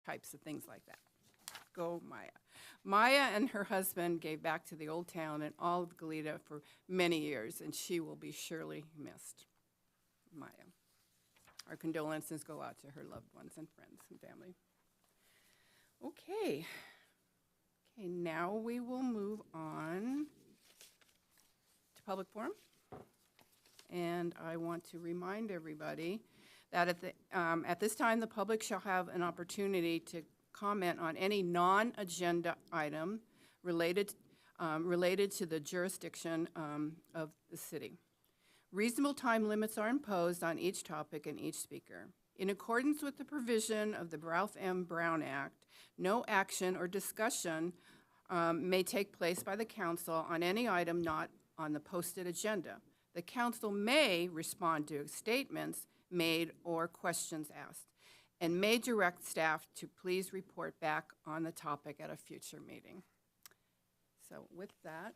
types of things like that. Go Maya. Maya and her husband gave back to the old town and all of Goleta for many years, and she will be surely missed. Maya. Our condolences go out to her loved ones and friends and family. Okay. Okay, now we will move on to public forum. And I want to remind everybody that at this time, the public shall have an opportunity to comment on any non-agenda item related to the jurisdiction of the city. Reasonable time limits are imposed on each topic and each speaker. In accordance with the provision of the Ralph M. Brown Act, no action or discussion may take place by the council on any item not on the posted agenda. The council may respond to statements made or questions asked, and may direct staff to please report back on the topic at a future meeting. So with that,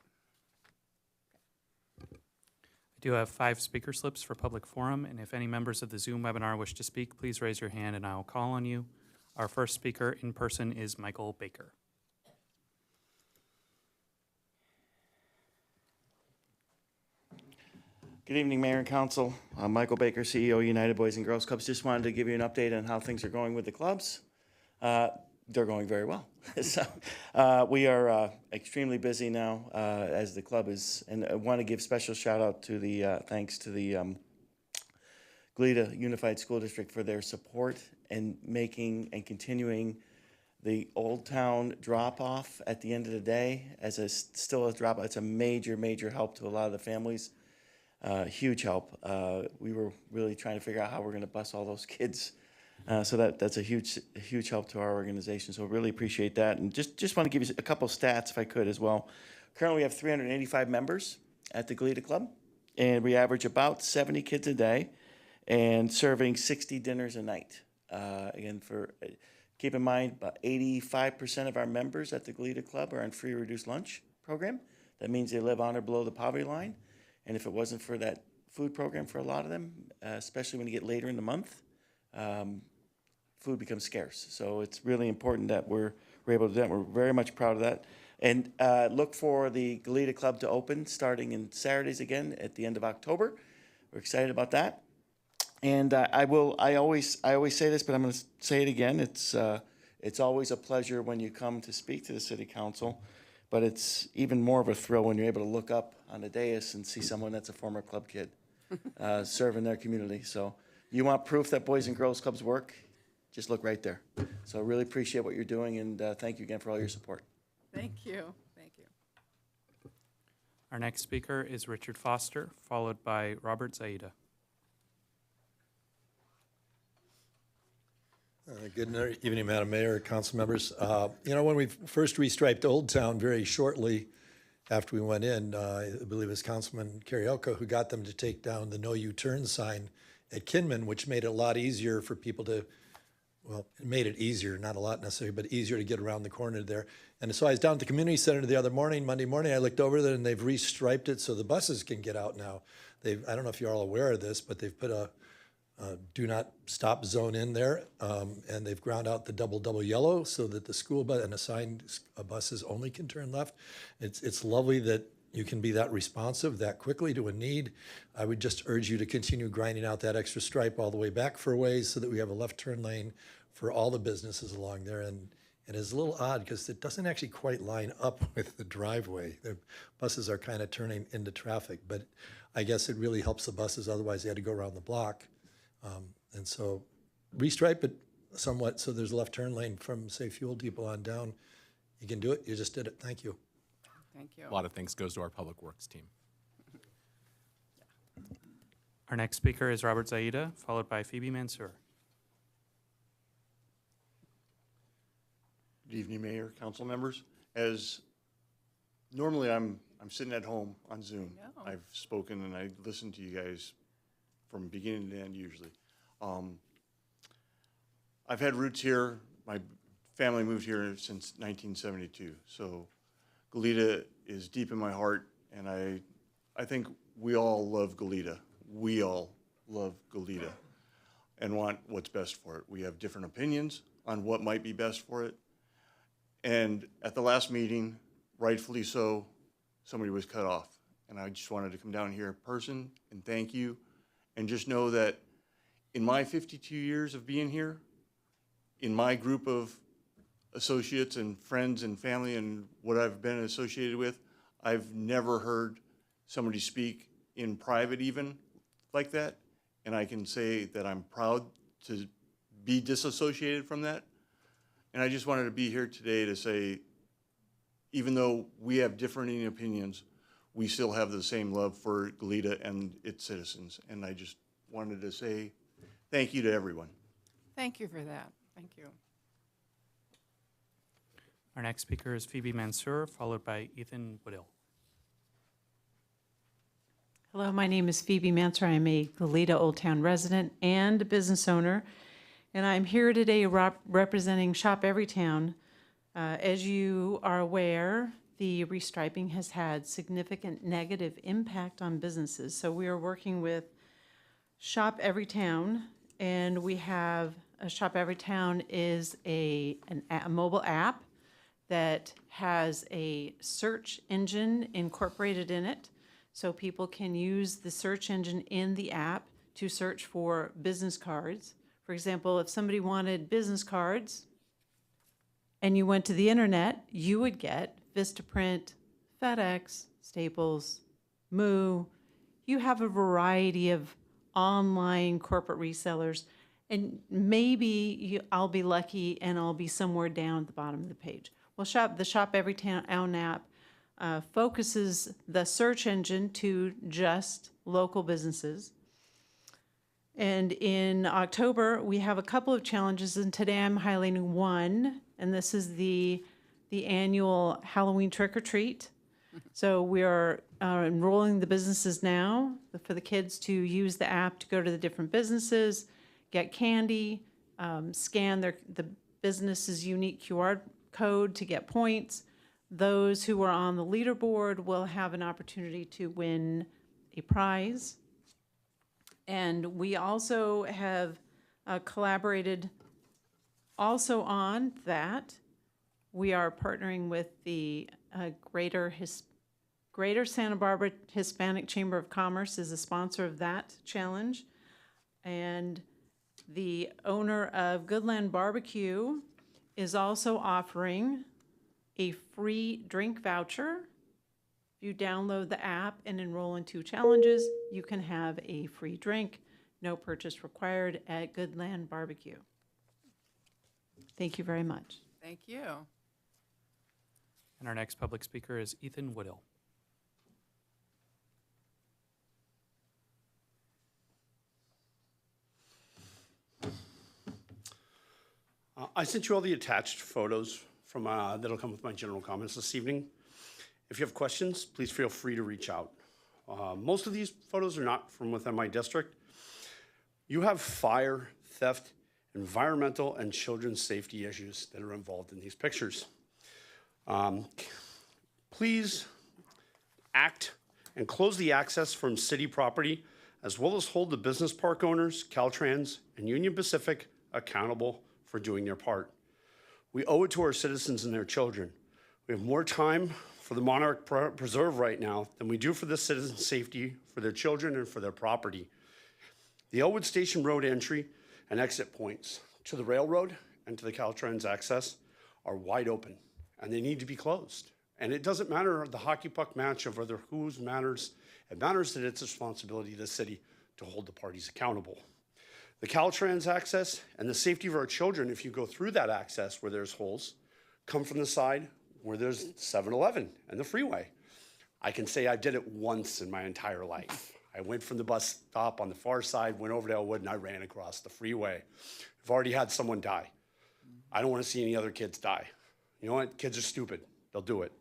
I do have 5 speaker slips for public forum, and if any members of the Zoom webinar wish to speak, please raise your hand and I will call on you. Our first speaker in person is Michael Baker. Good evening, Mayor and Council. I'm Michael Baker, CEO of United Boys and Girls Clubs. Just wanted to give you an update on how things are going with the clubs. They're going very well. So we are extremely busy now as the club is, and I want to give special shout out to the, thanks to the Goleta Unified School District for their support and making and continuing the Old Town drop-off at the end of the day as still a drop-off. It's a major, major help to a lot of the families. Huge help. We were really trying to figure out how we're going to bus all those kids. So that's a huge help to our organization. So really appreciate that. And just want to give you a couple stats if I could as well. Currently we have 385 members at the Goleta Club, and we average about 70 kids a day and serving 60 dinners a night. Again, keep in mind about 85% of our members at the Goleta Club are on free or reduced lunch program. That means they live on or below the poverty line. And if it wasn't for that food program for a lot of them, especially when you get later in the month, food becomes scarce. So it's really important that we're able to do that. We're very much proud of that. And look for the Goleta Club to open starting in Saturdays again at the end of October. We're excited about that. And I always say this, but I'm going to say it again. It's always a pleasure when you come to speak to the City Council. But it's even more of a thrill when you're able to look up on the dais and see someone that's a former club kid serving their community. So you want proof that Boys and Girls Clubs work? Just look right there. So I really appreciate what you're doing, and thank you again for all your support. thank you. Thank you. Our next speaker is Richard Foster, followed by Robert Zaida. Good evening, Madam Mayor, council members. When we first restriped Old Town very shortly after we went in, I believe it was Councilman Carioca who got them to take down the no U-turn sign at Kinman, which made it a lot easier for people to, well, it made it easier, not a lot necessarily, but easier to get around the corner there. And so I was down at the community center the other morning, Monday morning, I looked over there and they've restriped it so the buses can get out now. I don't know if you're all aware of this, but they've put a do not stop zone in there, and they've ground out the double yellow so that the school bus and assigned buses only can turn left. It's lovely that you can be that responsive that quickly to a need. I would just urge you to continue grinding out that extra stripe all the way back for a ways so that we have a left turn lane for all the businesses along there. And it is a little odd because it doesn't actually quite line up with the driveway. The buses are kind of turning into traffic, but I guess it really helps the buses. Otherwise, they had to go around the block. And so restripe it somewhat so there's a left turn lane from, say, Fuel Depot on down. You can do it. You just did it. Thank you. Thank you. A lot of thanks goes to our public works team. Our next speaker is Robert Zaida, followed by Phoebe Mansour. Good evening, Mayor, council members. As normally I'm sitting at home on Zoom. No. I've spoken and I listen to you guys from beginning to end usually. I've had roots here. My family moved here since 1972. So Goleta is deep in my heart, and I think we all love Goleta. We all love Goleta and want what's best for it. We have different opinions on what might be best for it. And at the last meeting, rightfully so, somebody was cut off. And I just wanted to come down here in person and thank you. And just know that in my 52 years of being here, in my group of associates and friends and family and what I've been associated with, I've never heard somebody speak in private even like that. And I can say that I'm proud to be disassociated from that. And I just wanted to be here today to say, even though we have differing opinions, we still have the same love for Goleta and its citizens. And I just wanted to say thank you to everyone. Thank you for that. Thank you. Our next speaker is Phoebe Mansour, followed by Ethan Woodill. Hello, my name is Phoebe Mansour. I'm a Goleta Old Town resident and a business owner, and I'm here today representing Shop Everytown. As you are aware, the restriping has had significant negative impact on businesses. So we are working with Shop Everytown, and we have Shop Everytown is a mobile app that has a search engine incorporated in it. So people can use the search engine in the app to search for business cards. For example, if somebody wanted business cards and you went to the internet, you would get Vistaprint, FedEx, Staples, Moo. You have a variety of online corporate resellers, and maybe I'll be lucky and I'll be somewhere down at the bottom of the page. Well, the Shop Everytown app focuses the search engine to just local businesses. And in October, we have a couple of challenges, and today I'm highlighting one, and this is the annual Halloween trick or treat. So we are enrolling the businesses now for the kids to use the app to go to the different businesses, get candy, scan the business's unique QR code to get points. Those who are on the leaderboard will have an opportunity to win a prize. And we also have collaborated also on that. We are partnering with the Greater Santa Barbara Hispanic Chamber of Commerce is a sponsor of that challenge. And the owner of Goodland Barbecue is also offering a free drink voucher. If you download the app and enroll in 2 challenges, you can have a free drink, no purchase required at Goodland Barbecue. Thank you very much. Thank you. And our next public speaker is Ethan Woodill. I sent you all the attached photos from that'll come with my general comments this evening. If you have questions, please feel free to reach out. Most of these photos are not from within my district. You have fire, theft, environmental, and children's safety issues that are involved in these pictures. Please act and close the access from city property, as well as hold the business park owners, Caltrans, and Union Pacific accountable for doing their part. We owe it to our citizens and their children. We have more time for the Monarch Preserve right now than we do for the citizens' safety, for their children, and for their property. The Elwood Station Road entry and exit points to the railroad and to the Caltrans access are wide open, and they need to be closed. And it doesn't matter the hockey puck match of whether whose matters. It matters that it's a responsibility of the city to hold the parties accountable. The Caltrans access and the safety of our children, if you go through that access where there's holes, come from the side where there's 7-Eleven and the freeway. I can say I did it once in my entire life. I went from the bus stop on the far side, went over to Elwood, and I ran across the freeway. I've already had someone die. I don't want to see any other kids die. You know what? Kids are stupid. They'll do it.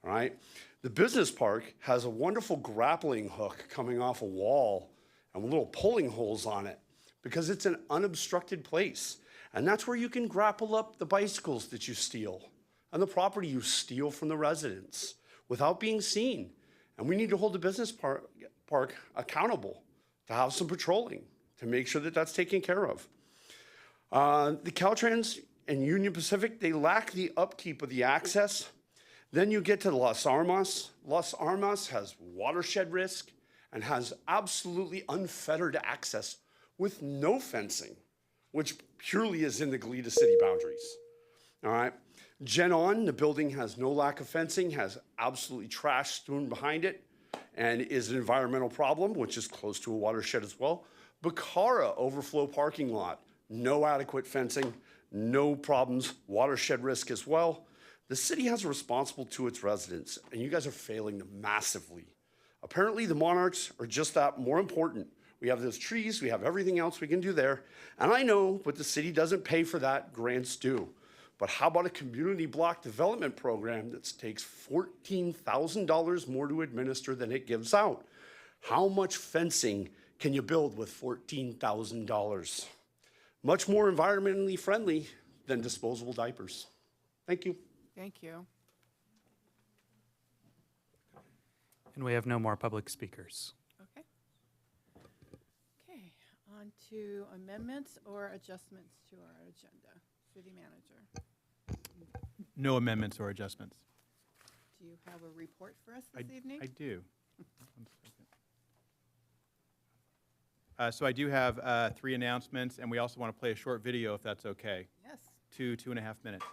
All right? The business park has a wonderful grappling hook coming off a wall and little pulling holes on it, because it's an unobstructed place. And that's where you can grapple up the bicycles that you steal and the property you steal from the residents without being seen. And we need to hold the business park accountable to have some patrolling to make sure that that's taken care of. The Caltrans and Union Pacific, they lack the upkeep of the access. Then you get to Las Armas. Las Armas has watershed risk and has absolutely unfettered access with no fencing, which purely is in the Goleta city boundaries. All right. Genon, the building has no lack of fencing, has absolutely trash strewn behind it, and is an environmental problem, which is close to a watershed as well. Bacara overflow parking lot, no adequate fencing, no problems, watershed risk as well. The city has a responsible to its residents, and you guys are failing them massively. Apparently, the Monarchs are just that more important. We have those trees, we have everything else we can do there. And I know, but the city doesn't pay for that, grants do. But how about a community block development program that takes $14,000 more to administer than it gives out? How much fencing can you build with $14,000? Much more environmentally friendly than disposable diapers. Thank you. Thank you. And we have no more public speakers. Okay. Okay, on to amendments or adjustments to our agenda. City Manager, No amendments or adjustments. do you have a report for us this evening? I do. One second. So I do have 3 announcements, and we also want to play a short video if that's okay. Yes. 2.5 minutes.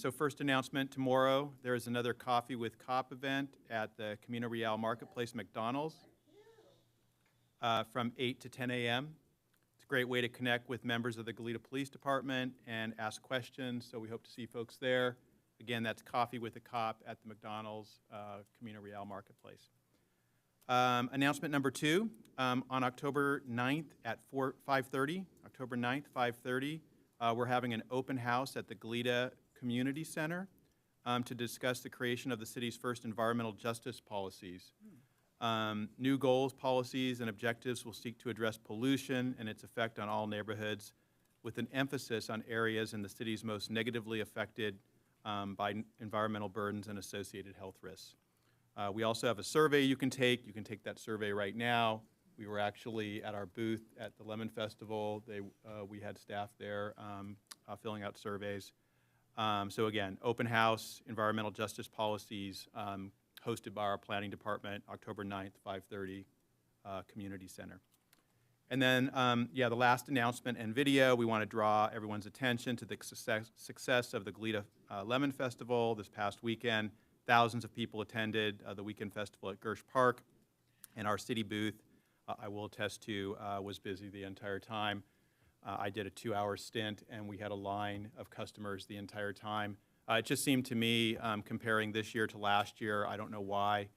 So first announcement, tomorrow there is another Coffee with Cop event at the Camino Real Marketplace McDonald's from 8 to 10 a.m. It's a great way to connect with members of the Goleta Police Department and ask questions, so we hope to see folks there. Again, that's Coffee with a Cop at the McDonald's Camino Real Marketplace. Announcement number 2, on October 9th at 5:30, October 9th, 5:30, we're having an open house at the Goleta Community Center to discuss the creation of the city's first environmental justice policies. New goals, policies, and objectives will seek to address pollution and its effect on all neighborhoods, with an emphasis on areas in the city's most negatively affected by environmental burdens and associated health risks. We also have a survey you can take. You can take that survey right now. We were actually at our booth at the Lemon Festival. We had staff there filling out surveys. So again, open house, environmental justice policies, hosted by our planning department, October 9th, 5:30, Community Center. And then, the last announcement and video, we want to draw everyone's attention to the success of the Goleta Lemon Festival this past weekend. Thousands of people attended the weekend festival at Gersh Park, and our city booth, I will attest to, was busy the entire time. I did a 2-hour stint, and we had a line of customers the entire time. It just seemed to me, comparing this year to last year, I don't know why,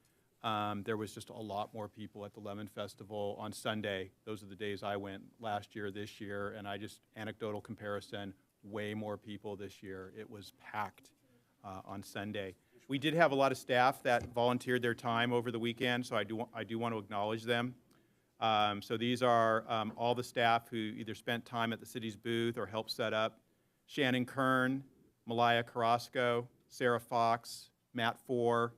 there was just a lot more people at the Lemon Festival on Sunday. Those are the days I went last year, this year, and I just, anecdotal comparison, way more people this year. It was packed on Sunday. We did have a lot of staff that volunteered their time over the weekend, so I do want to acknowledge them. So these are all the staff who either spent time at the city's booth or helped set up. Shannon Kern, Malaya Carrasco, Sarah Fox, Matt Four,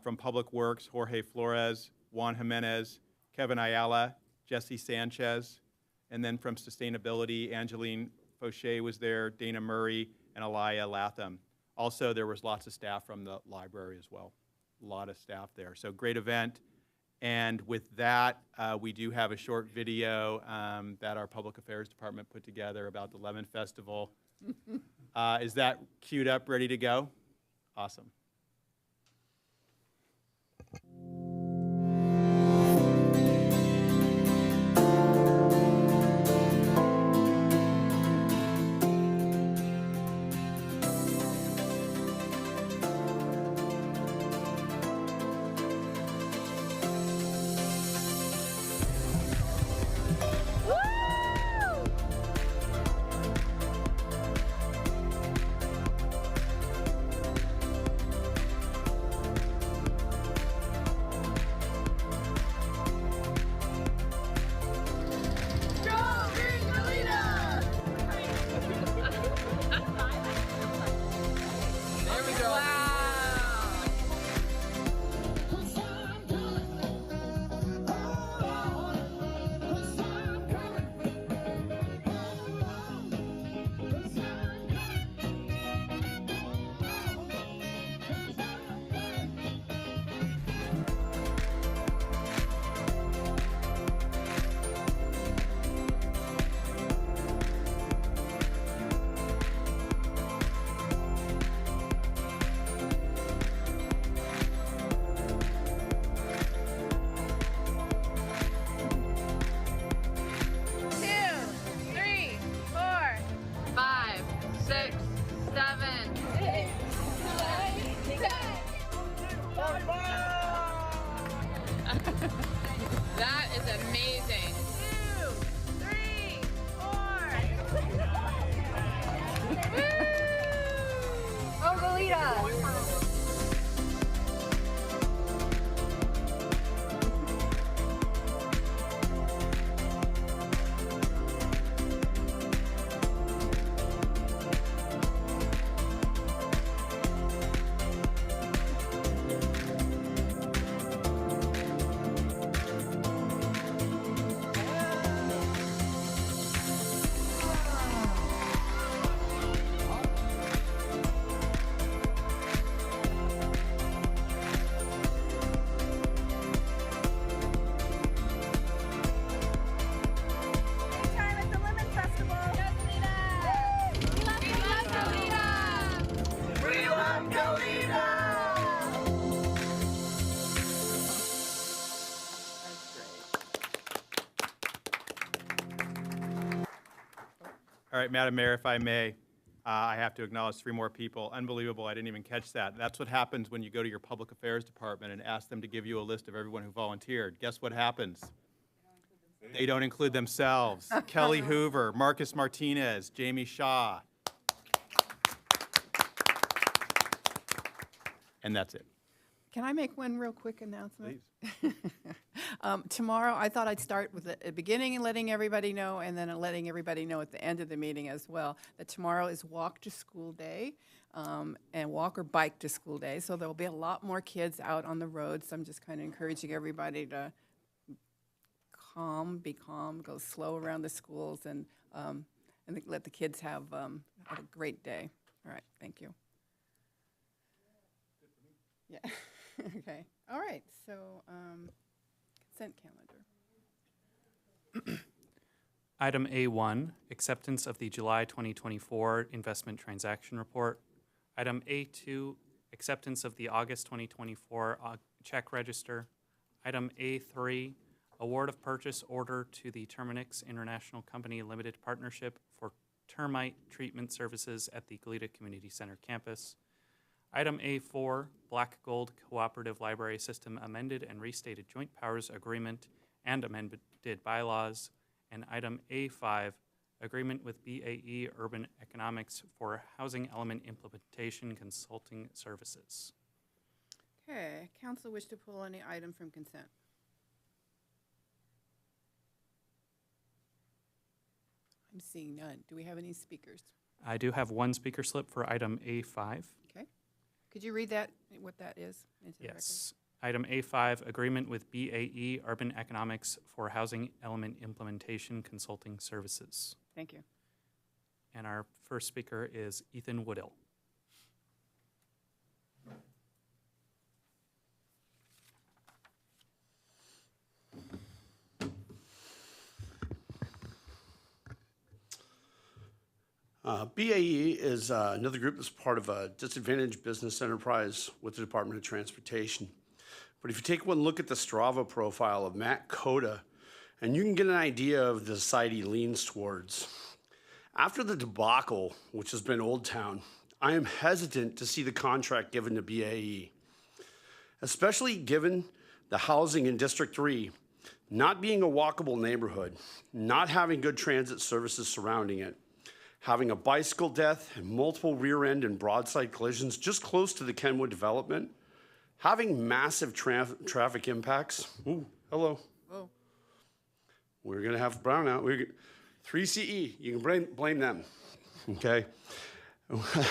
from Public Works, Jorge Flores, Juan Jimenez, Kevin Ayala, Jesse Sanchez, and then from Sustainability, Angeline Fauché was there, Dana Murray, and Alaya Latham. Also, there was lots of staff from the library as well. A lot of staff there. So great event. And with that, we do have a short video that our Public Affairs Department put together about the Lemon Festival. Is that queued up, ready to go? Awesome. 6, 7, 8, 9, 10. That is amazing. 2, 3, 4. Oh, Goleta. Time at the Lemon Festival. Yes, Goleta. We love Goleta. We love Goleta. All right, Madam Mayor, if I may, I have to acknowledge 3 more people. Unbelievable, I didn't even catch that. That's what happens when you go to your Public Affairs Department and ask them to give you a list of everyone who volunteered. Guess what happens? They don't include themselves. Kelly Hoover, Marcus Martinez, Jamie Shaw. And that's it. Can I make one real quick announcement? Please. Tomorrow, I thought I'd start with the beginning and letting everybody know, and then letting everybody know at the end of the meeting as well, that tomorrow is Walk to School Day, and walk or bike to school day. So there'll be a lot more kids out on the road. So I'm just kind of encouraging everybody to be calm, go slow around the schools, and let the kids have a great day. All right, thank you. Yeah, okay. All right, so consent calendar. Item A1, acceptance of the July 2024 investment transaction report. Item A2, acceptance of the August 2024 check register. Item A3, award of purchase order to the Terminix International Company Limited Partnership for termite treatment services at the Goleta Community Center campus. Item A4, Black Gold Cooperative Library System amended and restated joint powers agreement and amended bylaws. And item A5, agreement with BAE Urban Economics for housing element implementation consulting services. Okay, council wish to pull any item from consent? I'm seeing none. Do we have any speakers? I do have one speaker slip for item A5. Okay. Could you read that, what that is, into the record? Yes. Item A5, agreement with BAE Urban Economics for housing element implementation consulting services. Thank you. And our first speaker is Ethan Woodill. BAE is another group that's part of a disadvantaged business enterprise with the Department of Transportation. But if you take one look at the Strava profile of Matt Coda, and you can get an idea of the side he leans towards. After the debacle, which has been Old Town, I am hesitant to see the contract given to BAE, especially given the housing in District 3 not being a walkable neighborhood, not having good transit services surrounding it, having a bicycle death and multiple rear end and broadside collisions just close to the Kenwood development, having massive traffic impacts. Ooh, hello. Whoa. We're gonna have brownout. 3CE, you can blame them, okay?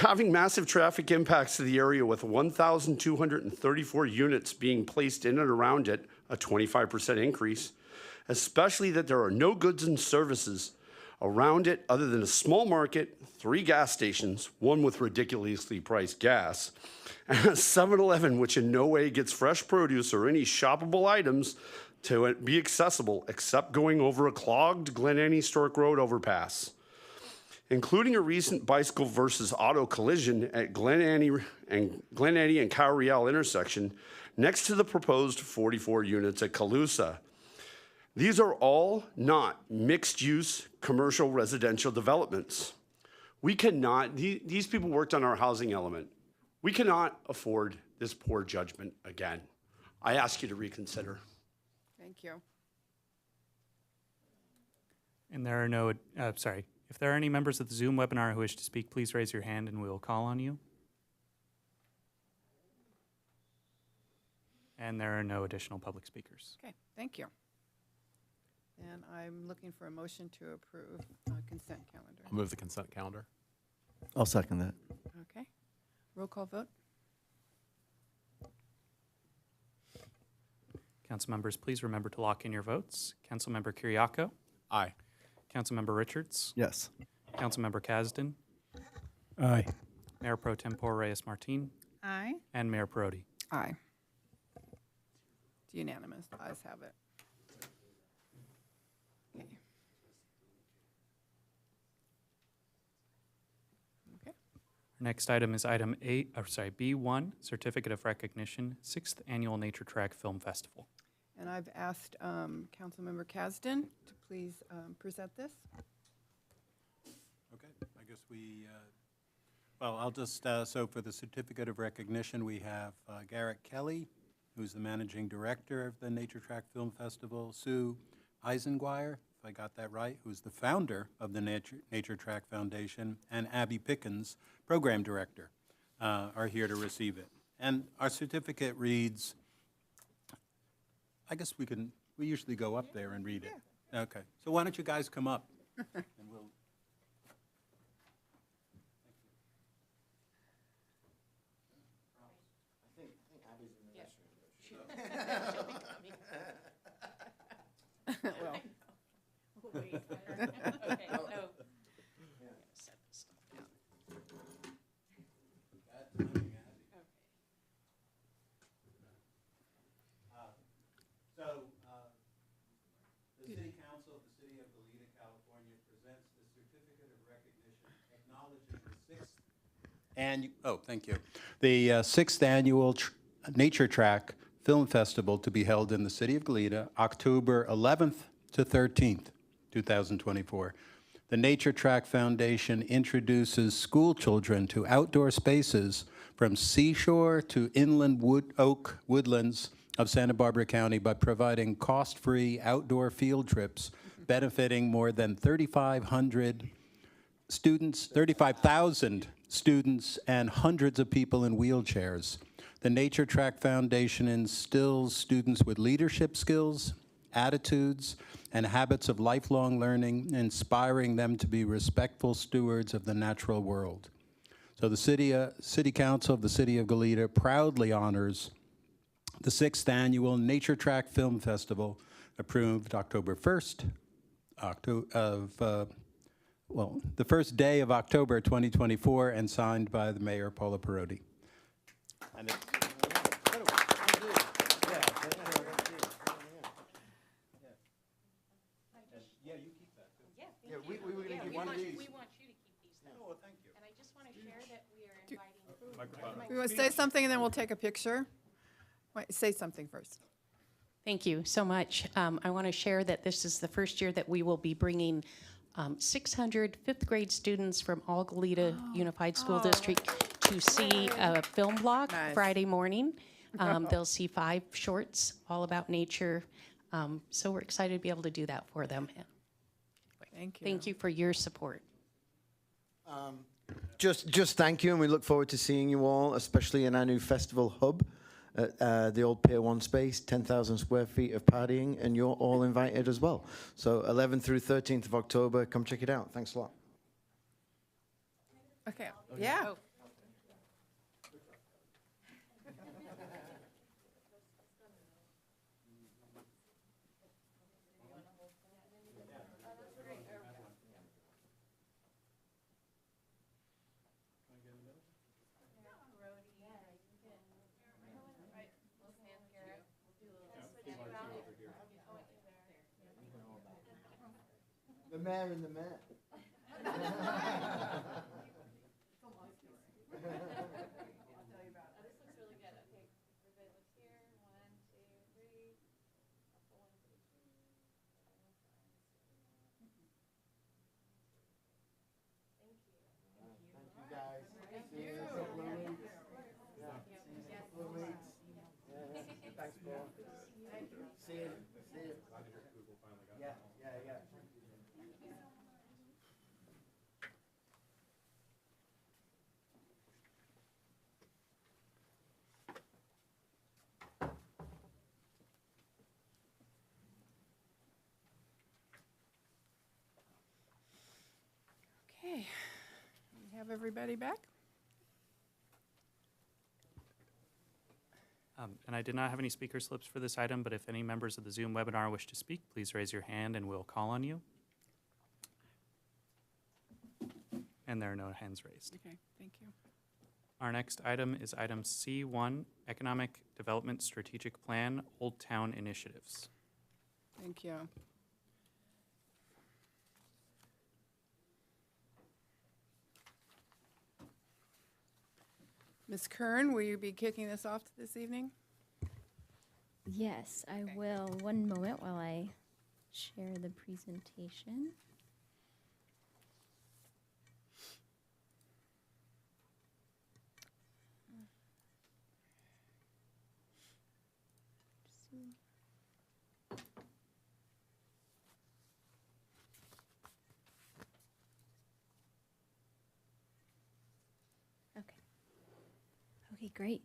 Having massive traffic impacts to the area with 1,234 units being placed in and around it, a 25% increase, especially that there are no goods and services around it other than a small market, 3 gas stations, one with ridiculously priced gas, and a 7-Eleven which in no way gets fresh produce or any shoppable items to be accessible except going over a clogged Glen Annie Stork Road overpass, including a recent bicycle versus auto collision at Glen Annie and Cowriel intersection next to the proposed 44 units at Calusa. These are all not mixed-use commercial residential developments. We cannot, these people worked on our housing element. We cannot afford this poor judgment again. I ask you to reconsider. Thank you. And there are no, sorry, if there are any members of the Zoom webinar who wish to speak, please raise your hand and we will call on you. And there are no additional public speakers. Okay, thank you. And I'm looking for a motion to approve consent calendar. I'll move the consent calendar. I'll second that. Okay. Roll call vote? Council members, please remember to lock in your votes. Councilmember Kiriako, Aye. Councilmember Richards, Yes. Councilmember Kasdan, Aye. Mayor Pro Tempore Reyes-Martin, Aye. and Mayor Perotti. Aye. It's unanimous. The ayes have it. Okay. Okay. Next item is item B1, Certificate of Recognition, 6th Annual Nature Track Film Festival. And I've asked Councilmember Kasdan to please present this. Okay, I guess well, I'll just, so for the certificate of recognition, we have Garrett Kelly, who's the managing director of the Nature Track Film Festival, Sue Eisenguire, if I got that right, who's the founder of the Nature Track Foundation, and Abby Pickens, program director, are here to receive it. And our certificate reads, I guess we usually go up there and read it. Okay, so why don't you guys come up? And we'll. Well, The City Council of the City of Goleta, California presents the Certificate of Recognition acknowledging the 6th thank you. The 6th Annual Nature Track Film Festival to be held in the City of Goleta, October 11th to 13th, 2024. The Nature Track Foundation introduces school children to outdoor spaces from seashore to inland oak woodlands of Santa Barbara County by providing cost-free outdoor field trips benefiting more than 3,500 students, 35,000 students, and hundreds of people in wheelchairs. The Nature Track Foundation instills students with leadership skills, attitudes, and habits of lifelong learning, inspiring them to be respectful stewards of the natural world. So the City Council of the City of Goleta proudly honors the 6th Annual Nature Track Film Festival, approved October 1st, the first day of October 2024, and signed by the Mayor Paula Perotti. And We want you to keep these things. Oh, thank you. And I just want to share that we are inviting. we want to say something and then we'll take a picture. Wait, say something first. Thank you so much. I want to share that this is the first year that we will be bringing 600 fifth grade students from all Goleta Unified School District to see a film block Nice. Friday morning. They'll see 5 shorts all about nature. So we're excited to be able to do that for them. Thank you. Thank you for your support. Just thank you, and we look forward to seeing you all, especially in our new festival hub at the old Pier 1 space, 10,000 square feet of partying, and you're all invited as well. So 11th through 13th of October, come check it out. Thanks a lot. Okay, yeah. The mayor and the mayor. Okay, we have everybody back? And I did not have any speaker slips for this item, but if any members of the Zoom webinar wish to speak, please raise your hand and we'll call on you. And there are no hands raised. Okay, thank you. Our next item is item C1, Economic Development Strategic Plan, Old Town Initiatives. Thank you. Ms. Kern, will you be kicking this off this evening? Yes, I will. One moment while I share the presentation. Okay, great.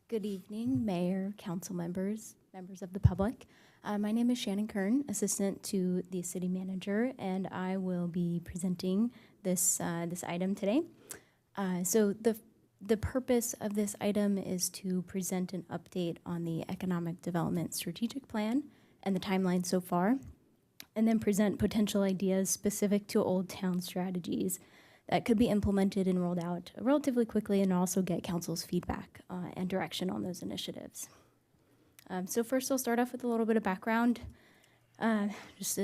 Good evening, Mayor, council members, members of the public. My name is Shannon Kern, assistant to the city manager, and I will be presenting this item today. So the purpose of this item is to present an update on the Economic Development Strategic Plan and the timeline so far, and then present potential ideas specific to Old Town strategies that could be implemented and rolled out relatively quickly, and also get council's feedback and direction on those initiatives. So first I'll start off with a little bit of background, just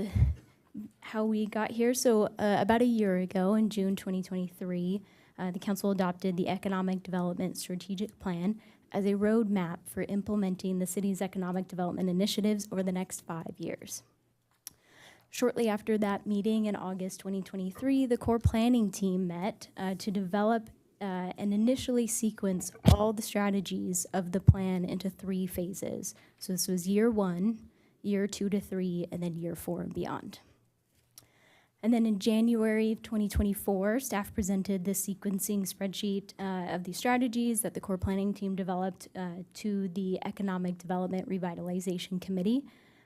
how we got here. So about a year ago, in June 2023, the council adopted the Economic Development Strategic Plan as a roadmap for implementing the city's economic development initiatives over the next 5 years. Shortly after that meeting in August 2023, the core planning team met to develop and initially sequence all the strategies of the plan into 3 phases. So this was year 1, year 2 to 3, and then year 4 and beyond. And then in January of 2024, staff presented the sequencing spreadsheet of the strategies that the core planning team developed to the Economic Development Revitalization Committee.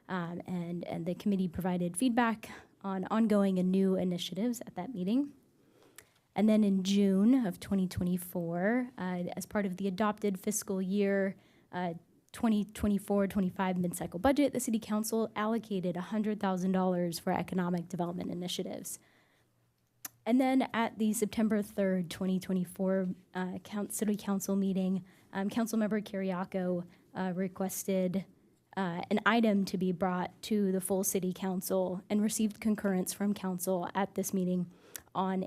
And the committee provided feedback on ongoing and new initiatives at that meeting. And then in June of 2024, as part of the adopted fiscal year 2024-25 mid-cycle budget, the City Council allocated $100,000 for economic development initiatives. And then at the September 3rd, 2024 City Council meeting, Councilmember Kiriako requested an item to be brought to the full City Council and received concurrence from Council at this meeting on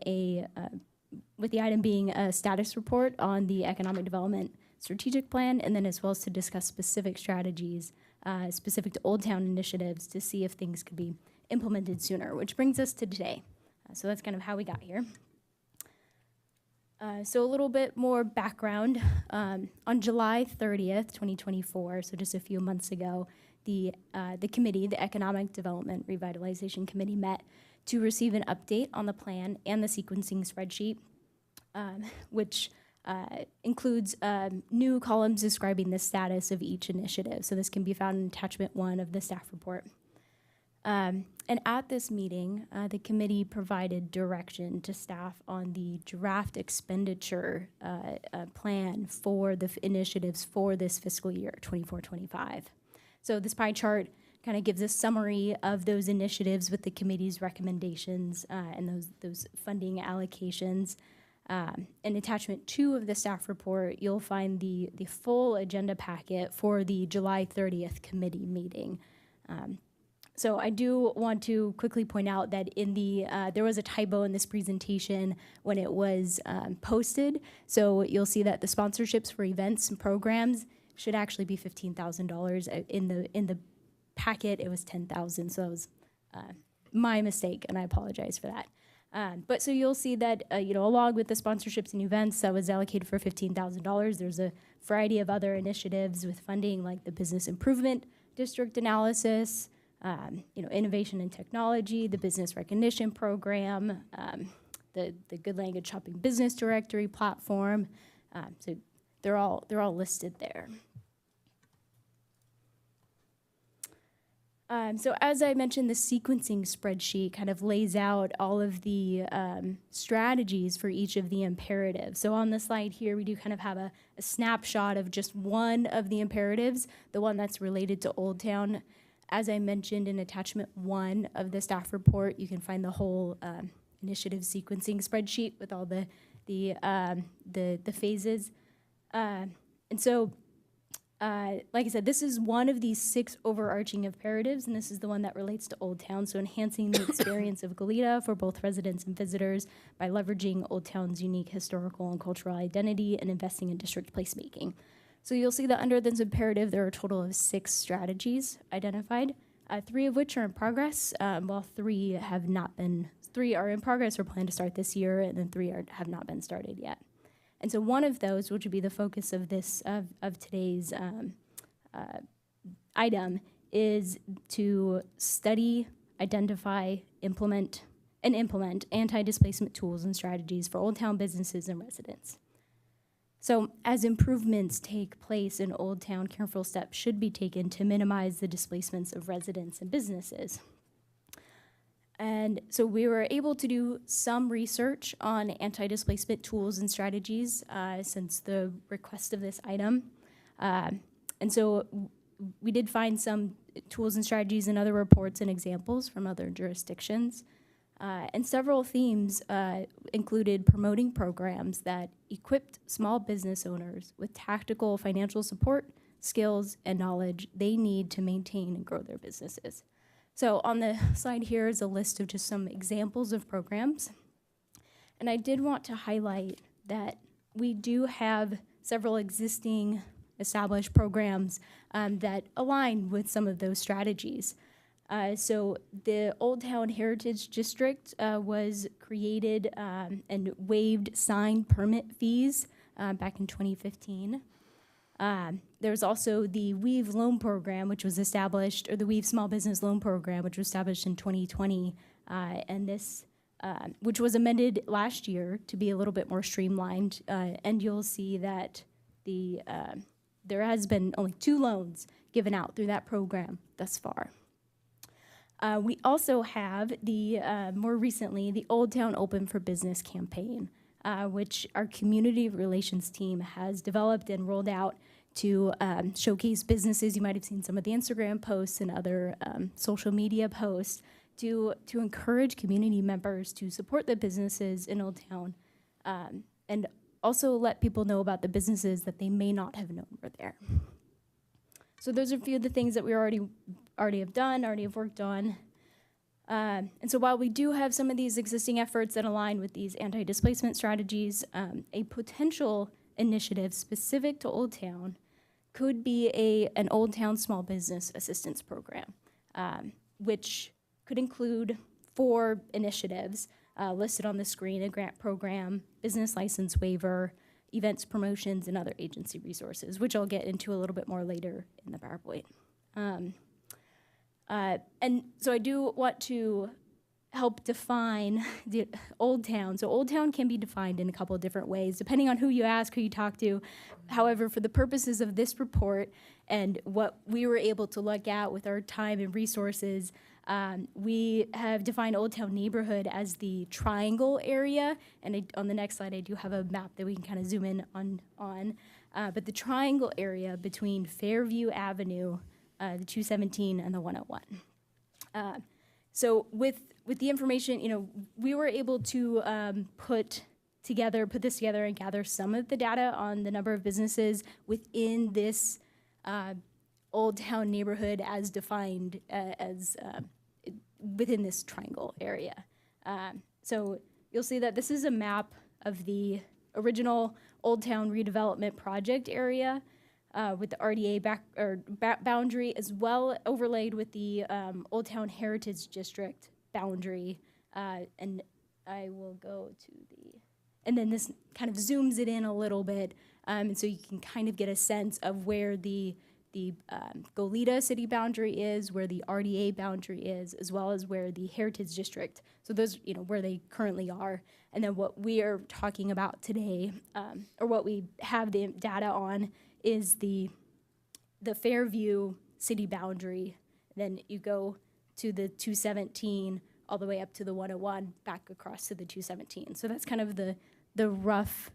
with the item being a status report on the Economic Development Strategic Plan, and then as well as to discuss specific strategies specific to Old Town initiatives to see if things could be implemented sooner, which brings us to today. So that's kind of how we got here. So a little bit more background. On July 30th, 2024, so just a few months ago, the committee, the Economic Development Revitalization Committee, met to receive an update on the plan and the sequencing spreadsheet, which includes new columns describing the status of each initiative. So this can be found in attachment 1 of the staff report. And at this meeting, the committee provided direction to staff on the draft expenditure plan for the initiatives for this fiscal year, 24-25. So this pie chart kind of gives a summary of those initiatives with the committee's recommendations and those funding allocations. In attachment 2 of the staff report, you'll find the full agenda packet for the July 30th committee meeting. So I do want to quickly point out that in there was a typo in this presentation when it was posted. So you'll see that the sponsorships for events and programs should actually be $15,000. In the packet, it was $10,000. So that was my mistake, and I apologize for that. But so you'll see that, along with the sponsorships and events that was allocated for $15,000, there's a variety of other initiatives with funding like the Business Improvement District Analysis, Innovation and Technology, the Business Recognition Program, the Good Language Shopping Business Directory platform. So they're all listed there. So as I mentioned, the sequencing spreadsheet kind of lays out all of the strategies for each of the imperatives. So on the slide here, we do kind of have a snapshot of just one of the imperatives, the one that's related to Old Town. As I mentioned in attachment 1 of the staff report, you can find the whole initiative sequencing spreadsheet with all the phases. And so, like I said, this is one of these 6 overarching imperatives, and this is the one that relates to Old Town. So enhancing the experience of Goleta for both residents and visitors by leveraging Old Town's unique historical and cultural identity and investing in district placemaking. So you'll see that under this imperative, there are a total of 6 strategies identified, 3 of which are in progress, while 3 are in progress or plan to start this year, and then 3 have not been started yet. And so one of those, which would be the focus of this of today's item, is to study, identify, implement anti-displacement tools and strategies for Old Town businesses and residents. So as improvements take place in Old Town, careful steps should be taken to minimize the displacements of residents and businesses. And so we were able to do some research on anti-displacement tools and strategies since the request of this item. And so we did find some tools and strategies in other reports and examples from other jurisdictions. And several themes included promoting programs that equipped small business owners with tactical financial support, skills, and knowledge they need to maintain and grow their businesses. So on the slide here is a list of just some examples of programs. And I did want to highlight that we do have several existing established programs that align with some of those strategies. So the Old Town Heritage District was created and waived sign permit fees back in 2015. There's also the Weave Loan Program, which was established, or the Weave Small Business Loan Program, which was established in 2020, and this, which was amended last year to be a little bit more streamlined. And you'll see that there has been only 2 loans given out through that program thus far. We also have more recently, the Old Town Open for Business campaign, which our community relations team has developed and rolled out to showcase businesses. You might have seen some of the Instagram posts and other social media posts to encourage community members to support the businesses in Old Town, and also let people know about the businesses that they may not have known were there. So those are a few of the things that we already have worked on. And so while we do have some of these existing efforts that align with these anti-displacement strategies, a potential initiative specific to Old Town could be an Old Town Small Business Assistance Program, which could include 4 initiatives listed on the screen: a grant program, business license waiver, events promotions, and other agency resources, which I'll get into a little bit more later in the PowerPoint. And so I do want to help define the Old Town. So Old Town can be defined in a couple of different ways, depending on who you ask, who you talk to. However, for the purposes of this report and what we were able to look at with our time and resources, we have defined Old Town neighborhood as the triangle area. And on the next slide, I do have a map that we can kind of zoom in on. But the triangle area between Fairview Avenue, the 217, and the 101. So with the information, we were able to put this together and gather some of the data on the number of businesses within this Old Town neighborhood as defined within this triangle area. So you'll see that this is a map of the original Old Town redevelopment project area with the RDA boundary, as well overlaid with the Old Town Heritage District boundary. And I will go to the, and then this kind of zooms it in a little bit, and so you can kind of get a sense of where the Goleta city boundary is, where the RDA boundary is, as well as where the Heritage District. So those, where they currently are, and then what we are talking about today, or what we have the data on, is the Fairview city boundary. Then you go to the 217 all the way up to the 101, back across to the 217. So that's kind of the rough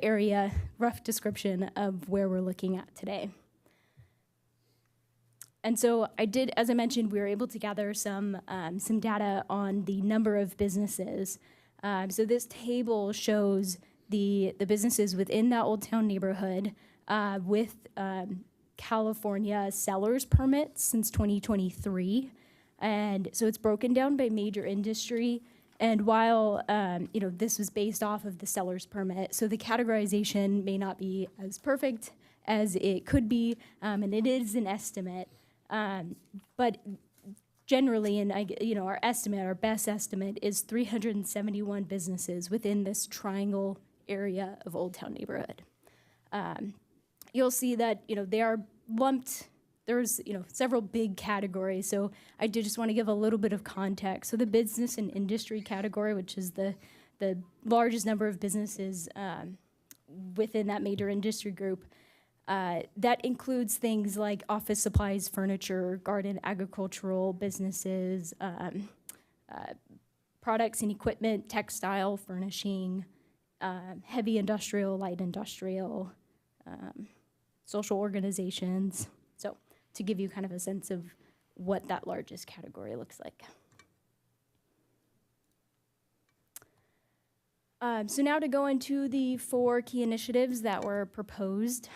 area, rough description of where we're looking at today. And so as I mentioned, we were able to gather some data on the number of businesses. So this table shows the businesses within that Old Town neighborhood with California seller's permits since 2023. And so it's broken down by major industry. And while, this was based off of the seller's permit, so the categorization may not be as perfect as it could be, and it is an estimate. But generally, our best estimate is 371 businesses within this triangle area of Old Town neighborhood. You'll see that, they are lumped. There's, several big categories. So I did just want to give a little bit of context. So the business and industry category, which is the largest number of businesses within that major industry group, that includes things like office supplies, furniture, garden, agricultural businesses, products and equipment, textile, furnishing, heavy industrial, light industrial, social organizations. So to give you kind of a sense of what that largest category looks like. So now to go into the 4 key initiatives that were proposed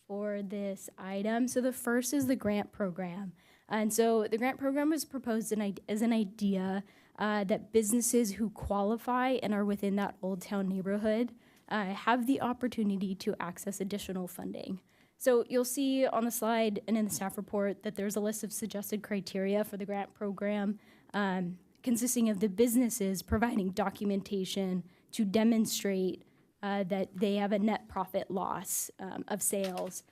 for this item. So the first is the grant program. And so the grant program was proposed as an idea that businesses who qualify and are within that Old Town neighborhood have the opportunity to access additional funding. So you'll see on the slide and in the staff report that there's a list of suggested criteria for the grant program, consisting of the businesses providing documentation to demonstrate that they have a net profit loss of sales.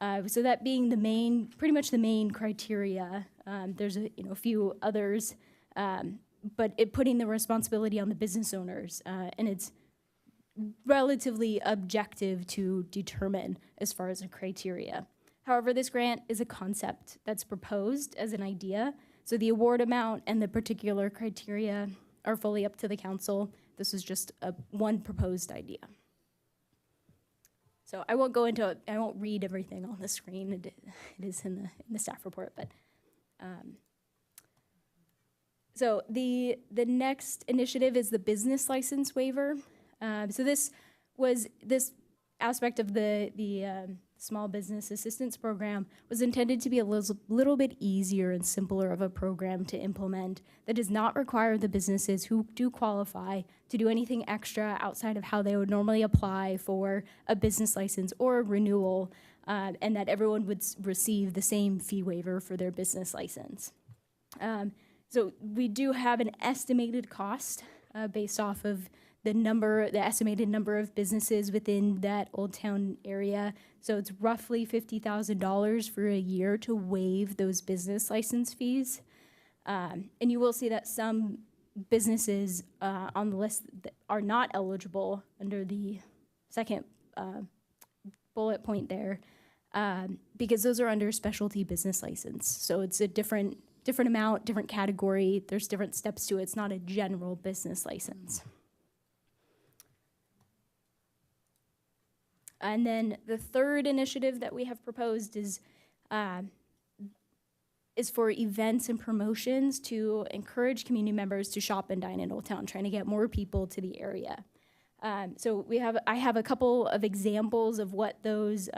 So that being pretty much the main criteria. There's a few others, but putting the responsibility on the business owners, and it's relatively objective to determine as far as a criteria. However, this grant is a concept that's proposed as an idea, so the award amount and the particular criteria are fully up to the council. This is just one proposed idea. So I won't read everything on the screen. It is in the staff report, but so the next initiative is the business license waiver. So this aspect of the Small Business Assistance Program was intended to be a little bit easier and simpler of a program to implement that does not require the businesses who do qualify to do anything extra outside of how they would normally apply for a business license or a renewal, and that everyone would receive the same fee waiver for their business license. So we do have an estimated cost based off of the estimated number of businesses within that Old Town area. So it's roughly $50,000 for a year to waive those business license fees. And you will see that some businesses on the list that are not eligible under the second bullet point there, because those are under specialty business license. So it's a different amount, different category. There's different steps to it. It's not a general business license. And then the third initiative that we have proposed is for events and promotions to encourage community members to shop and dine in Old Town, trying to get more people to the area. So I have a couple of examples of what those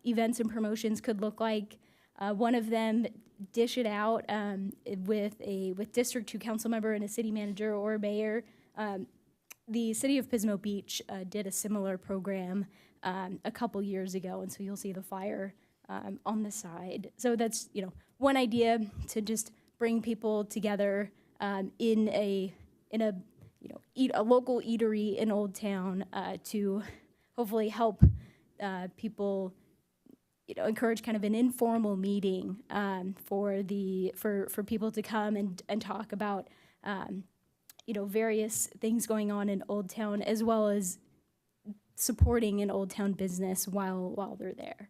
events and promotions could look like. One of them, dish it out with District 2 council member and a city manager or mayor. The city of Pismo Beach did a similar program a couple years ago, and so you'll see the flyer on the side. So that's one idea to just bring people together in a a local eatery in Old Town to hopefully help people, encourage kind of an informal meeting for people to come and talk about various things going on in Old Town, as well as supporting an Old Town business while they're there.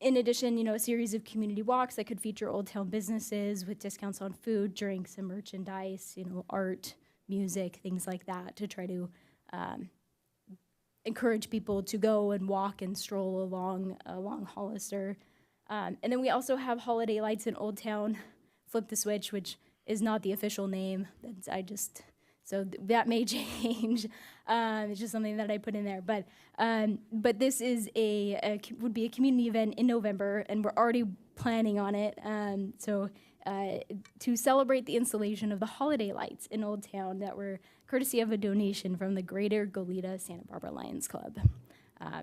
In addition, a series of community walks that could feature Old Town businesses with discounts on food, drinks, and merchandise, art, music, things like that, to try to encourage people to go and walk and stroll along Hollister. And then we also have Holiday Lights in Old Town, Flip the Switch, which is not the official name. That may change. It's just something that I put in there. But this is would be a community event in November, and we're already planning on it. To celebrate the installation of the holiday lights in Old Town that were courtesy of a donation from the Greater Goleta Santa Barbara Lions Club.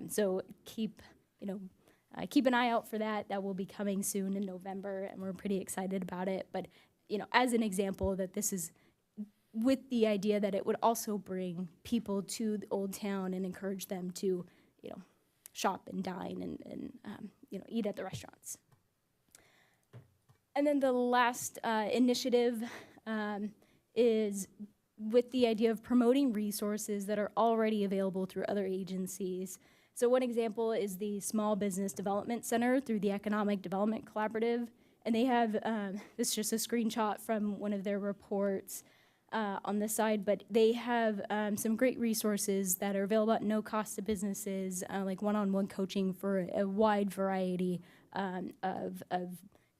So keep an eye out for that. That will be coming soon in November, and we're pretty excited about it. But as an example, that this is with the idea that it would also bring people to the Old Town and encourage them to, shop and dine and eat at the restaurants. And then the last initiative is with the idea of promoting resources that are already available through other agencies. So one example is the Small Business Development Center through the Economic Development Collaborative. And they have, this is just a screenshot from one of their reports on the side, but they have some great resources that are available at no cost to businesses, like one-on-one coaching for a wide variety of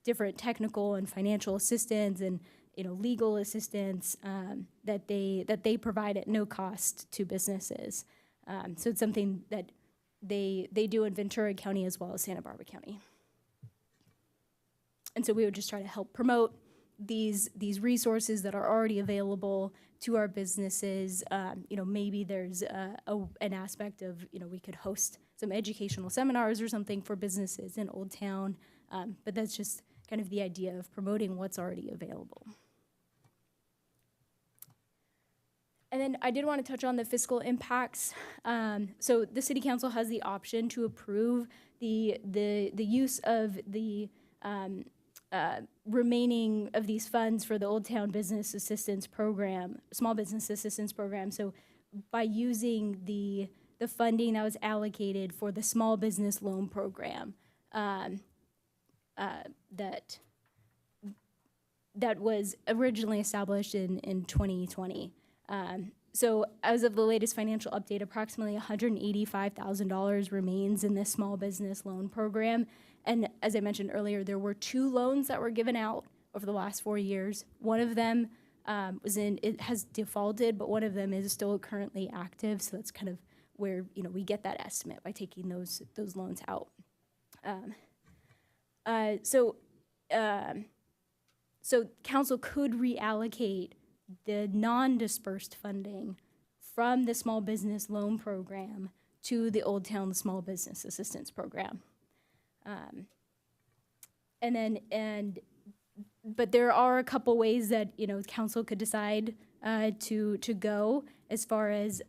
different technical and financial assistance and legal assistance that they provide at no cost to businesses. So it's something that they do in Ventura County as well as Santa Barbara County. And so we would just try to help promote these resources that are already available to our businesses. Maybe there's an aspect of, we could host some educational seminars or something for businesses in Old Town, but that's just kind of the idea of promoting what's already available. And then I did want to touch on the fiscal impacts. So the City Council has the option to approve the use of the remaining of these funds for the Old Town Business Assistance Program, Small Business Assistance Program. So by using the funding that was allocated for the Small Business Loan Program that was originally established in 2020. So as of the latest financial update, approximately $185,000 remains in this Small Business Loan Program. And as I mentioned earlier, there were 2 loans that were given out over the last 4 years. One of them it has defaulted, but one of them is still currently active. So that's kind of where we get that estimate by taking those loans out. So council could reallocate the non-dispersed funding from the Small Business Loan Program to the Old Town Small Business Assistance Program. But there are a couple ways that council could decide to go as far as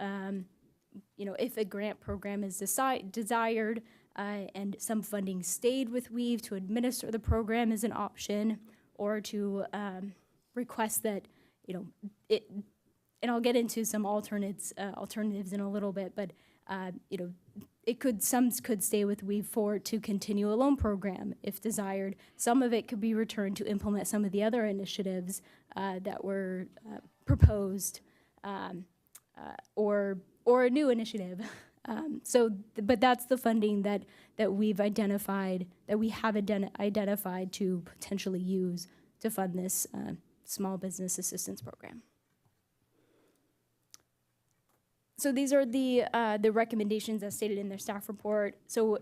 if a grant program is desired and some funding stayed with Weave to administer the program as an option, or to request that it. And I'll get into some alternatives in a little bit, but some could stay with Weave to continue a loan program if desired. Some of it could be returned to implement some of the other initiatives that were proposed, or a new initiative. But that's the funding that we've identified, that we have identified to potentially use to fund this small business assistance program. So these are the recommendations as stated in their staff report. So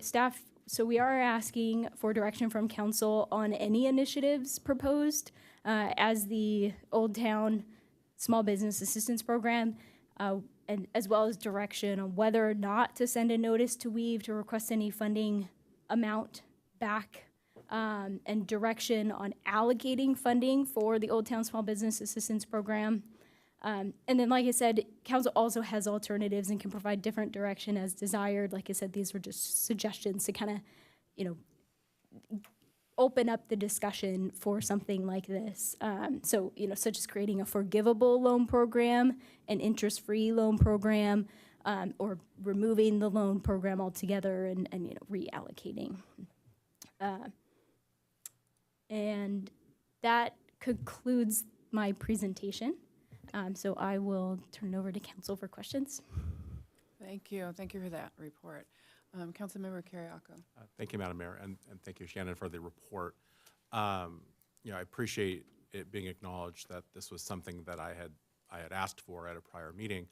we are asking for direction from council on any initiatives proposed as the Old Town Small Business Assistance Program, and as well as direction on whether or not to send a notice to Weave to request any funding amount back and direction on allocating funding for the Old Town Small Business Assistance Program. And then, like I said, council also has alternatives and can provide different direction as desired. Like I said, these were just suggestions to kind of, open up the discussion for something like this. So, such as creating a forgivable loan program, an interest-free loan program, or removing the loan program altogether and reallocating. And that concludes my presentation. So I will turn it over to council for questions. Thank you. Thank you for that report. Councilmember Carriaco. Thank you, Madam Mayor, and thank you, Shannon, for the report. I appreciate it being acknowledged that this was something that I had asked for at a prior meeting.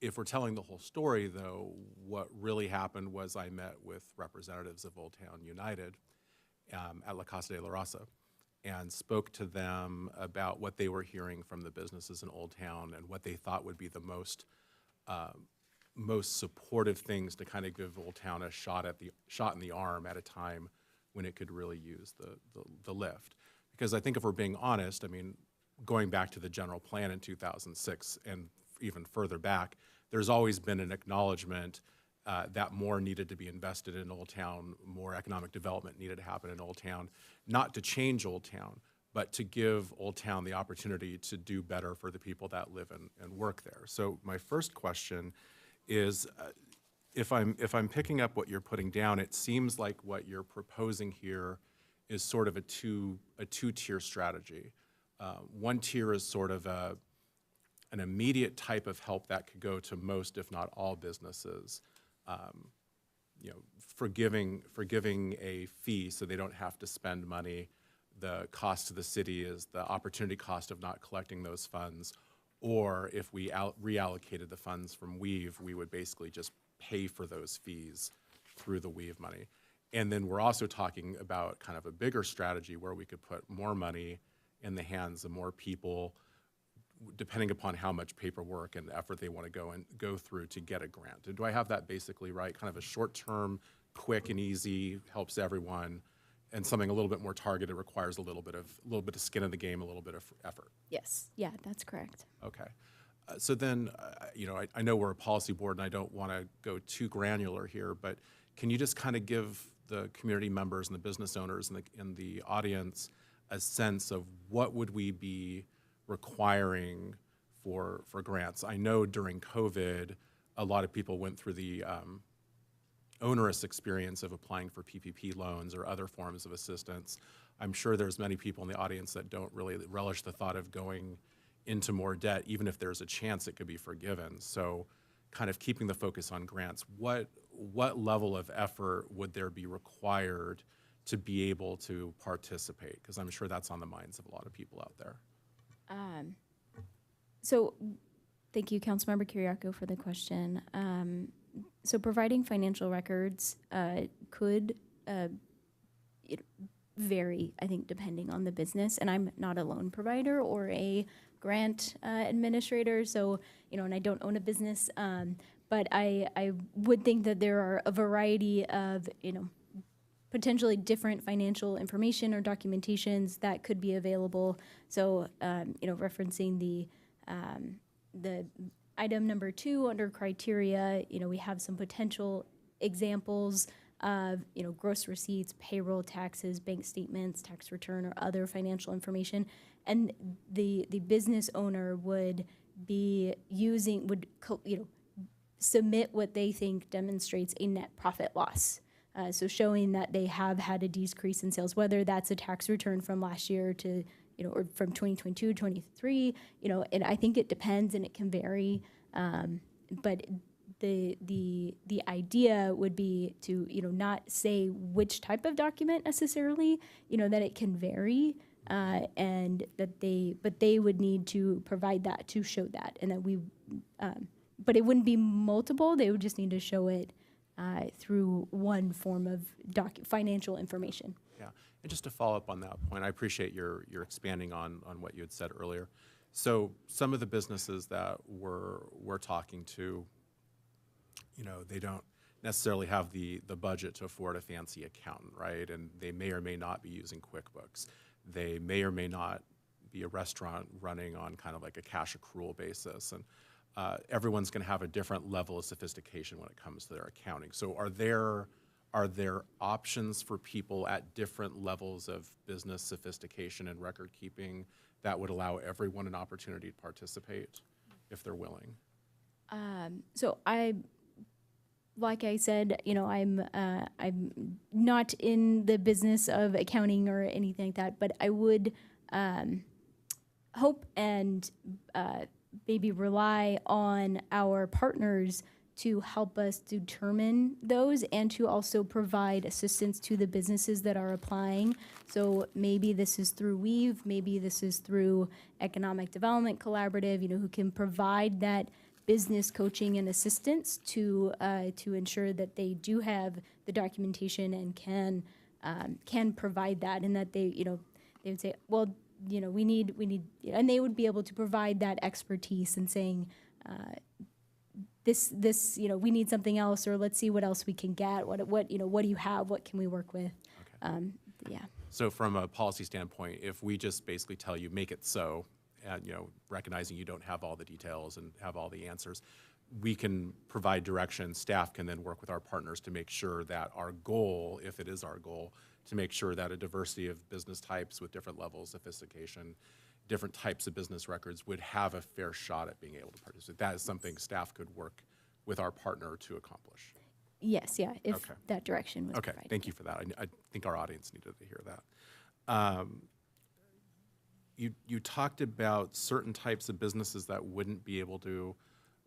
If we're telling the whole story, though, what really happened was I met with representatives of Old Town United at La Casa de la Raza and spoke to them about what they were hearing from the businesses in Old Town and what they thought would be the most supportive things to kind of give Old Town a shot in the arm at a time when it could really use the lift. Because I think if we're being honest, I mean, going back to the general plan in 2006 and even further back, there's always been an acknowledgement that more needed to be invested in Old Town, more economic development needed to happen in Old Town, not to change Old Town, but to give Old Town the opportunity to do better for the people that live and work there. So my first question is, if I'm picking up what you're putting down, it seems like what you're proposing here is sort of a two-tier strategy. One tier is sort of an immediate type of help that could go to most, if not all, businesses. Forgiving a fee so they don't have to spend money. The cost to the city is the opportunity cost of not collecting those funds. Or if we reallocated the funds from WEAVE, we would basically just pay for those fees through the WEAVE money. And then we're also talking about kind of a bigger strategy where we could put more money in the hands of more people, depending upon how much paperwork and effort they want to go through to get a grant. Do I have that basically right? Kind of a short-term, quick and easy, helps everyone, and something a little bit more targeted requires a little bit of skin in the game, a little bit of effort. Yes. Yeah, that's correct. Okay. So then, I know we're a policy board and I don't want to go too granular here, but can you just kind of give the community members and the business owners in the audience a sense of what would we be requiring for grants? I know during COVID, a lot of people went through the onerous experience of applying for PPP loans or other forms of assistance. I'm sure there's many people in the audience that don't really relish the thought of going into more debt, even if there's a chance it could be forgiven. So kind of keeping the focus on grants, what level of effort would there be required to be able to participate? Because I'm sure that's on the minds of a lot of people out there. So thank you, Councilmember Kyriakou, for the question. So providing financial records could vary, I think, depending on the business. And I'm not a loan provider or a grant administrator, so, and I don't own a business, but I would think that there are a variety of, potentially different financial information or documentations that could be available. So, referencing the item number 2 under criteria, we have some potential examples of, gross receipts, payroll taxes, bank statements, tax return, or other financial information. And the business owner would be submit what they think demonstrates a net profit loss. So showing that they have had a decrease in sales, whether that's a tax return from last year to, or from 2022, 23, and I think it depends and it can vary. But the idea would be to, not say which type of document necessarily, that it can vary, and that they would need to provide that to show that, and that but it wouldn't be multiple. They would just need to show it through one form of financial information. Yeah, and just to follow up on that point, I appreciate your expanding on what you had said earlier. So some of the businesses that we're talking to, necessarily have the budget to afford a fancy accountant, right? And they may or may not be using QuickBooks. They may or may not be a restaurant running on kind of like a cash accrual basis. And everyone's going to have a different level of sophistication when it comes to their accounting. So are there options for people at different levels of business sophistication and record keeping that would allow everyone an opportunity to participate if they're willing? So like I said, I'm not in the business of accounting or anything like that, but I would hope and maybe rely on our partners to help us determine those and to also provide assistance to the businesses that are applying. So maybe this is through Weave, maybe this is through Economic Development Collaborative, who can provide that business coaching and assistance to ensure that they do have the documentation and can provide that, and that they would say, well, we need, and they would be able to provide that expertise in saying, this, we need something else, or let's see what else we can get. What do you have? What can we work with? Okay. Yeah. So from a policy standpoint, if we just basically tell you, make it so, and recognizing you don't have all the details and have all the answers, we can provide direction. Staff can then work with our partners to make sure that our goal, if it is our goal, to make sure that a diversity of business types with different levels of sophistication, different types of business records would have a fair shot at being able to participate. That is something staff could work with our partner to accomplish. Yes, yeah, if Okay. that direction was Okay, provided. thank you for that. I think our audience needed to hear that. You talked about certain types of businesses that wouldn't be able to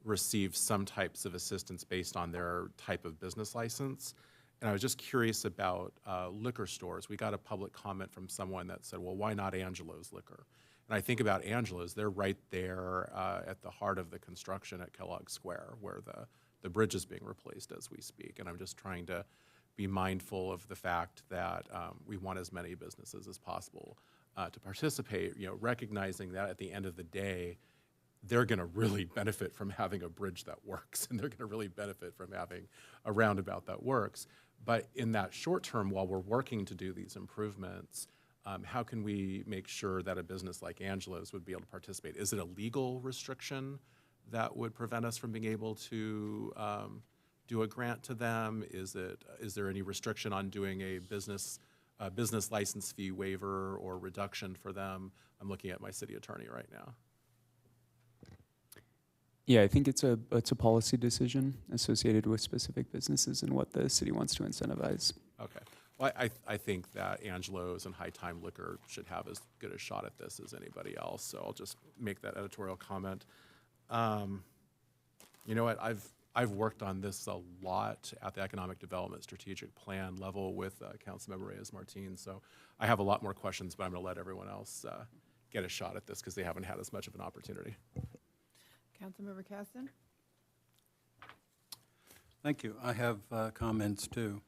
receive some types of assistance based on their type of business license. And I was just curious about liquor stores. We got a public comment from someone that said, well, why not Angelo's Liquor? And I think about Angelo's, they're right there at the heart of the construction at Kellogg Square, where the bridge is being replaced as we speak. And I'm just trying to be mindful of the fact that we want as many businesses as possible to participate, recognizing that at the end of the day, they're going to really benefit from having a bridge that works, and they're going to really benefit from having a roundabout that works. But in that short term, while we're working to do these improvements, how can we make sure that a business like Angelo's would be able to participate? Is it a legal restriction that would prevent us from being able to do a grant to them? Is there any restriction on doing a business license fee waiver or reduction for them? I'm looking at my city attorney right now. Yeah, I think it's a policy decision associated with specific businesses and what the city wants to incentivize. Okay. Well, I think that Angelo's and High Time Liquor should have as good a shot at this as anybody else, so I'll just make that editorial comment. You know what, I've worked on this a lot at the Economic Development Strategic Plan level with Councilmember Reyes-Martin, so I have a lot more questions, but I'm going to let everyone else get a shot at this because they haven't had as much of an opportunity. Councilmember Caston? Thank you. I have comments too.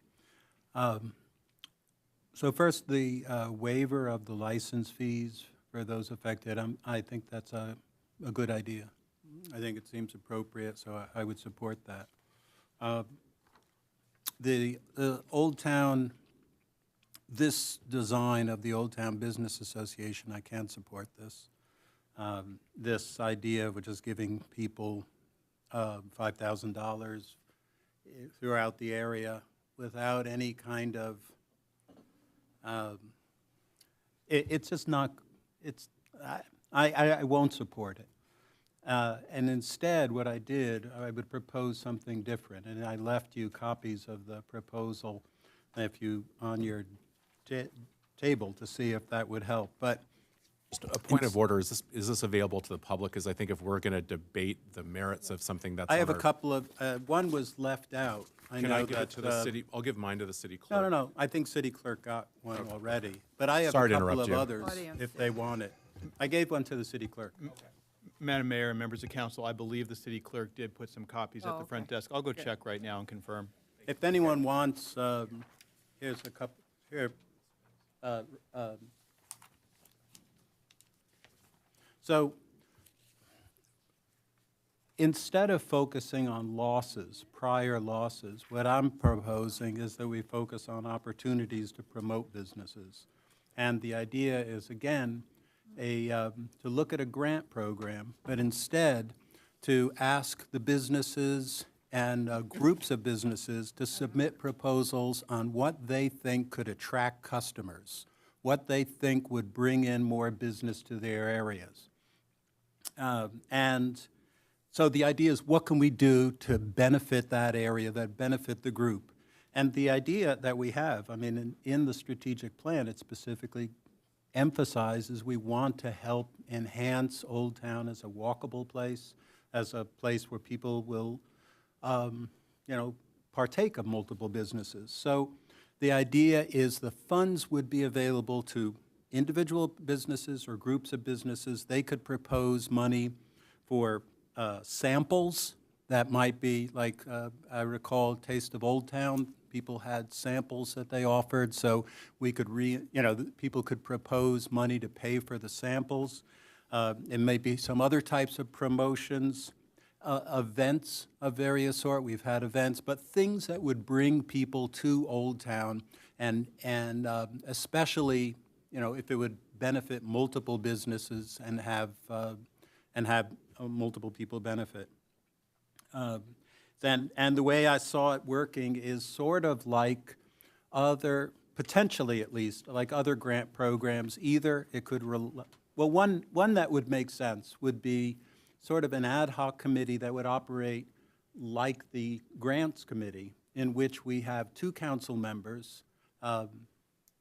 So first, the waiver of the license fees for those affected, I think that's a good idea. I think it seems appropriate, so I would support that. The Old Town, this design of the Old Town Business Association, I can support this. This idea of just giving people $5,000 throughout the area without any kind of, it's just not, I won't support it. And instead, what I did, I would propose something different, and I left you copies of the proposal if you, on your table to see if that would help. But just a point of order, is this available to the public? Because I think if we're going to debate the merits of something that's I have on a our- couple of, one was left out. Can I give it to the city? I'll give mine to the city clerk. No. I think city clerk got one already. But I have Sorry to a couple interrupt of you. others Audience. if they want it. I gave one to the city clerk. Madam Mayor and members of council, I believe the city clerk did put some copies at the front desk. I'll go check right now and confirm. If anyone wants, here's a couple, here. So instead of focusing on losses, prior losses, what I'm proposing is that we focus on opportunities to promote businesses. And the idea is, again, to look at a grant program, but instead to ask the businesses and groups of businesses to submit proposals on what they think could attract customers, what they think would bring in more business to their areas. And so the idea is, what can we do to benefit that area, that benefit the group? And the idea that we have, I mean, in the strategic plan, it specifically emphasizes we want to help enhance Old Town as a walkable place, as a place where people will, partake of multiple businesses. So the idea is the funds would be available to individual businesses or groups of businesses. They could propose money for samples that might be like, I recall Taste of Old Town. People had samples that they offered, so we could people could propose money to pay for the samples. It may be some other types of promotions, events of various sort. We've had events, but things that would bring people to Old Town, and especially, if it would benefit multiple businesses and have multiple people benefit. And the way I saw it working is sort of like other, potentially at least, like other grant programs. Either it could, one that would make sense would be sort of an ad hoc committee that would operate like the grants committee, in which we have 2 council members,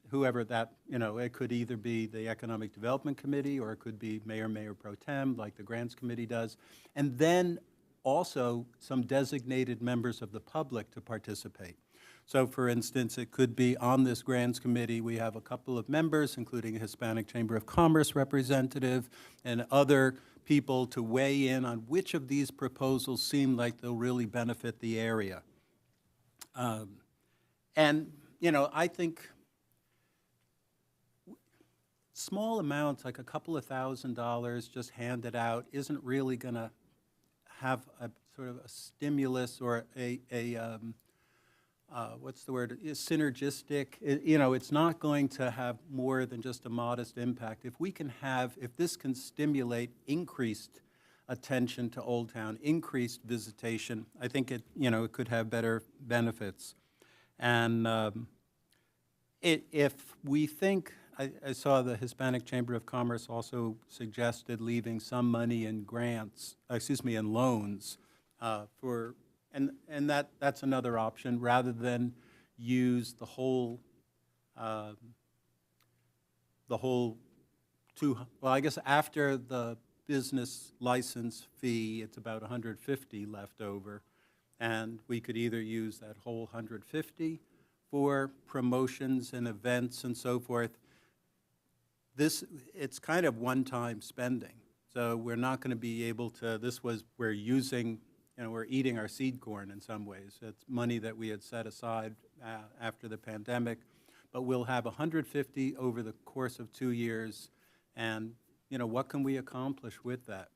whoever that, it could either be the Economic Development Committee or it could be Mayor Pro Tem, like the Grants Committee does, and then also some designated members of the public to participate. So for instance, it could be on this Grants Committee, we have a couple of members, including a Hispanic Chamber of Commerce representative and other people to weigh in on which of these proposals seem like they'll really benefit the area. I think small amounts, like a couple of $1,000s just handed out, isn't really going to have a sort of a stimulus or what's the word, synergistic. It's not going to have more than just a modest impact. If this can stimulate increased attention to Old Town, increased visitation, I think it could have better benefits. And if we think, I saw the Hispanic Chamber of Commerce also suggested leaving some money in in loans that's another option, rather than use the whole I guess after the business license fee, it's about $150 left over, and we could either use that whole $150 for promotions and events and so forth. It's kind of one-time spending, so we're not going to be able to, we're using, we're eating our seed corn in some ways. It's money that we had set aside after the pandemic, but we'll have $150 over the course of 2 years, and what can we accomplish with that?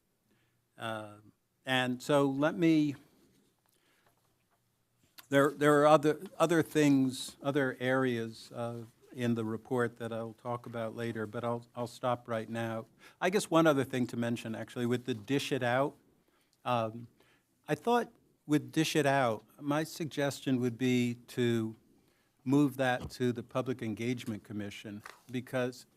And so there are other things, other areas in the report that I'll talk about later, but I'll stop right now. I guess one other thing to mention, actually, with the Dish It Out, I thought with Dish It Out, my suggestion would be to move that to the Public Engagement Commission, because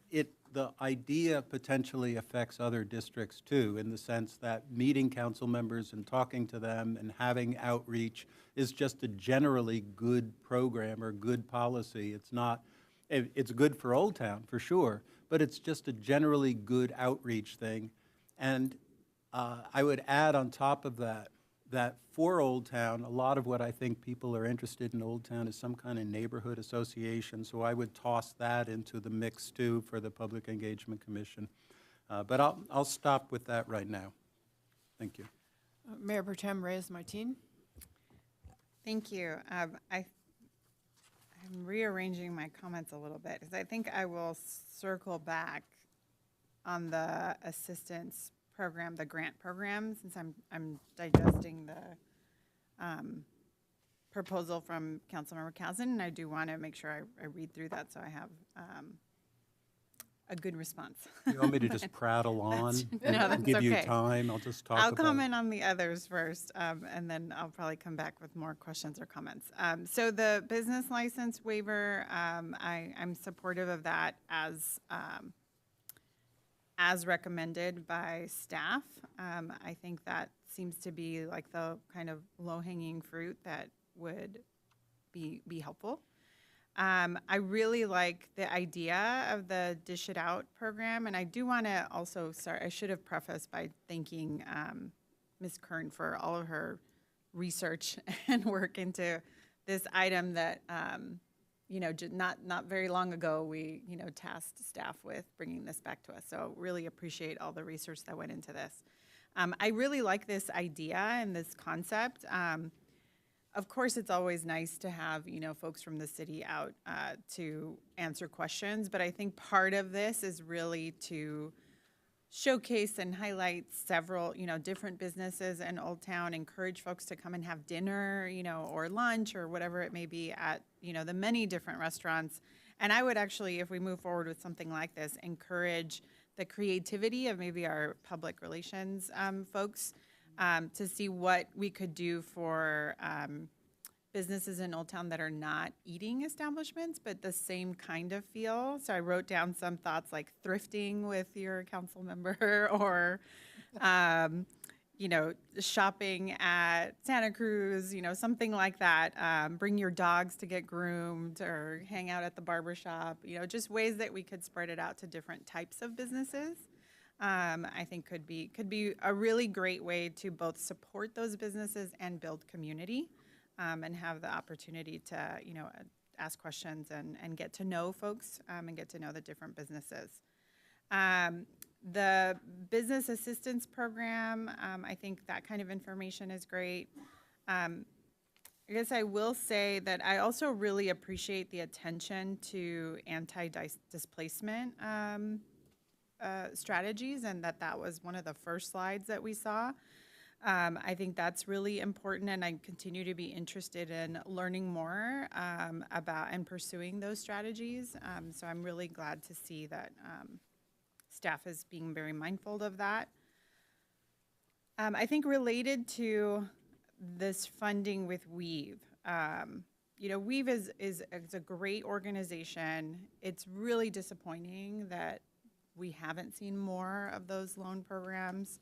the idea potentially affects other districts too, in the sense that meeting council members and talking to them and having outreach is just a generally good program or good policy. It's good for Old Town, for sure, but it's just a generally good outreach thing. And I would add on top of that for Old Town, a lot of what I think people are interested in Old Town is some kind of neighborhood association, so I would toss that into the mix too for the Public Engagement Commission. But I'll stop with that right now. Thank you. Mayor Pro Tem Reyes-Martin. Thank you. I'm rearranging my comments a little bit, because I think I will circle back on the assistance program, the grant program, since I'm digesting the proposal from Councilmember Kausen, and I do want to make sure I read through that so I have a good response. You want me to just prattle on No, and give you okay. time? I'll just talk I'll about comment on the others first, and then I'll probably come back with more questions or comments. So the business license waiver, I'm supportive of that as recommended by staff. I think that seems to be like the kind of low-hanging fruit that would be helpful. I really like the idea of the Dish It Out program, and I do want to also, sorry, I should have prefaced by thanking Ms. Kern for all of her research and work into this item that, not very long ago, we, tasked staff with bringing this back to us. So really appreciate all the research that went into this. I really like this idea and this concept. Of course, it's always nice to have, folks from the city out to answer questions, but I think part of this is really to showcase and highlight several, different businesses in Old Town, encourage folks to come and have dinner, or lunch or whatever it may be at, the many different restaurants. And I would actually, if we move forward with something like this, encourage the creativity of maybe our public relations folks to see what we could do for businesses in Old Town that are not eating establishments, but the same kind of feel. So I wrote down some thoughts like thrifting with your council member or, shopping at Santa Cruz, something like that. Bring your dogs to get groomed or hang out at the barber shop, just ways that we could spread it out to different types of businesses. I think could be a really great way to both support those businesses and build community, and have the opportunity to, ask questions and get to know folks, and get to know the different businesses. The business assistance program, I think that kind of information is great. I guess I will say that I also really appreciate the attention to anti-displacement strategies, and that was one of the first slides that we saw. I think that's really important, and I continue to be interested in learning more about and pursuing those strategies. So I'm really glad to see that staff is being very mindful of that. I think related to this funding with Weave, Weave is a great organization. It's really disappointing that we haven't seen more of those loan programs.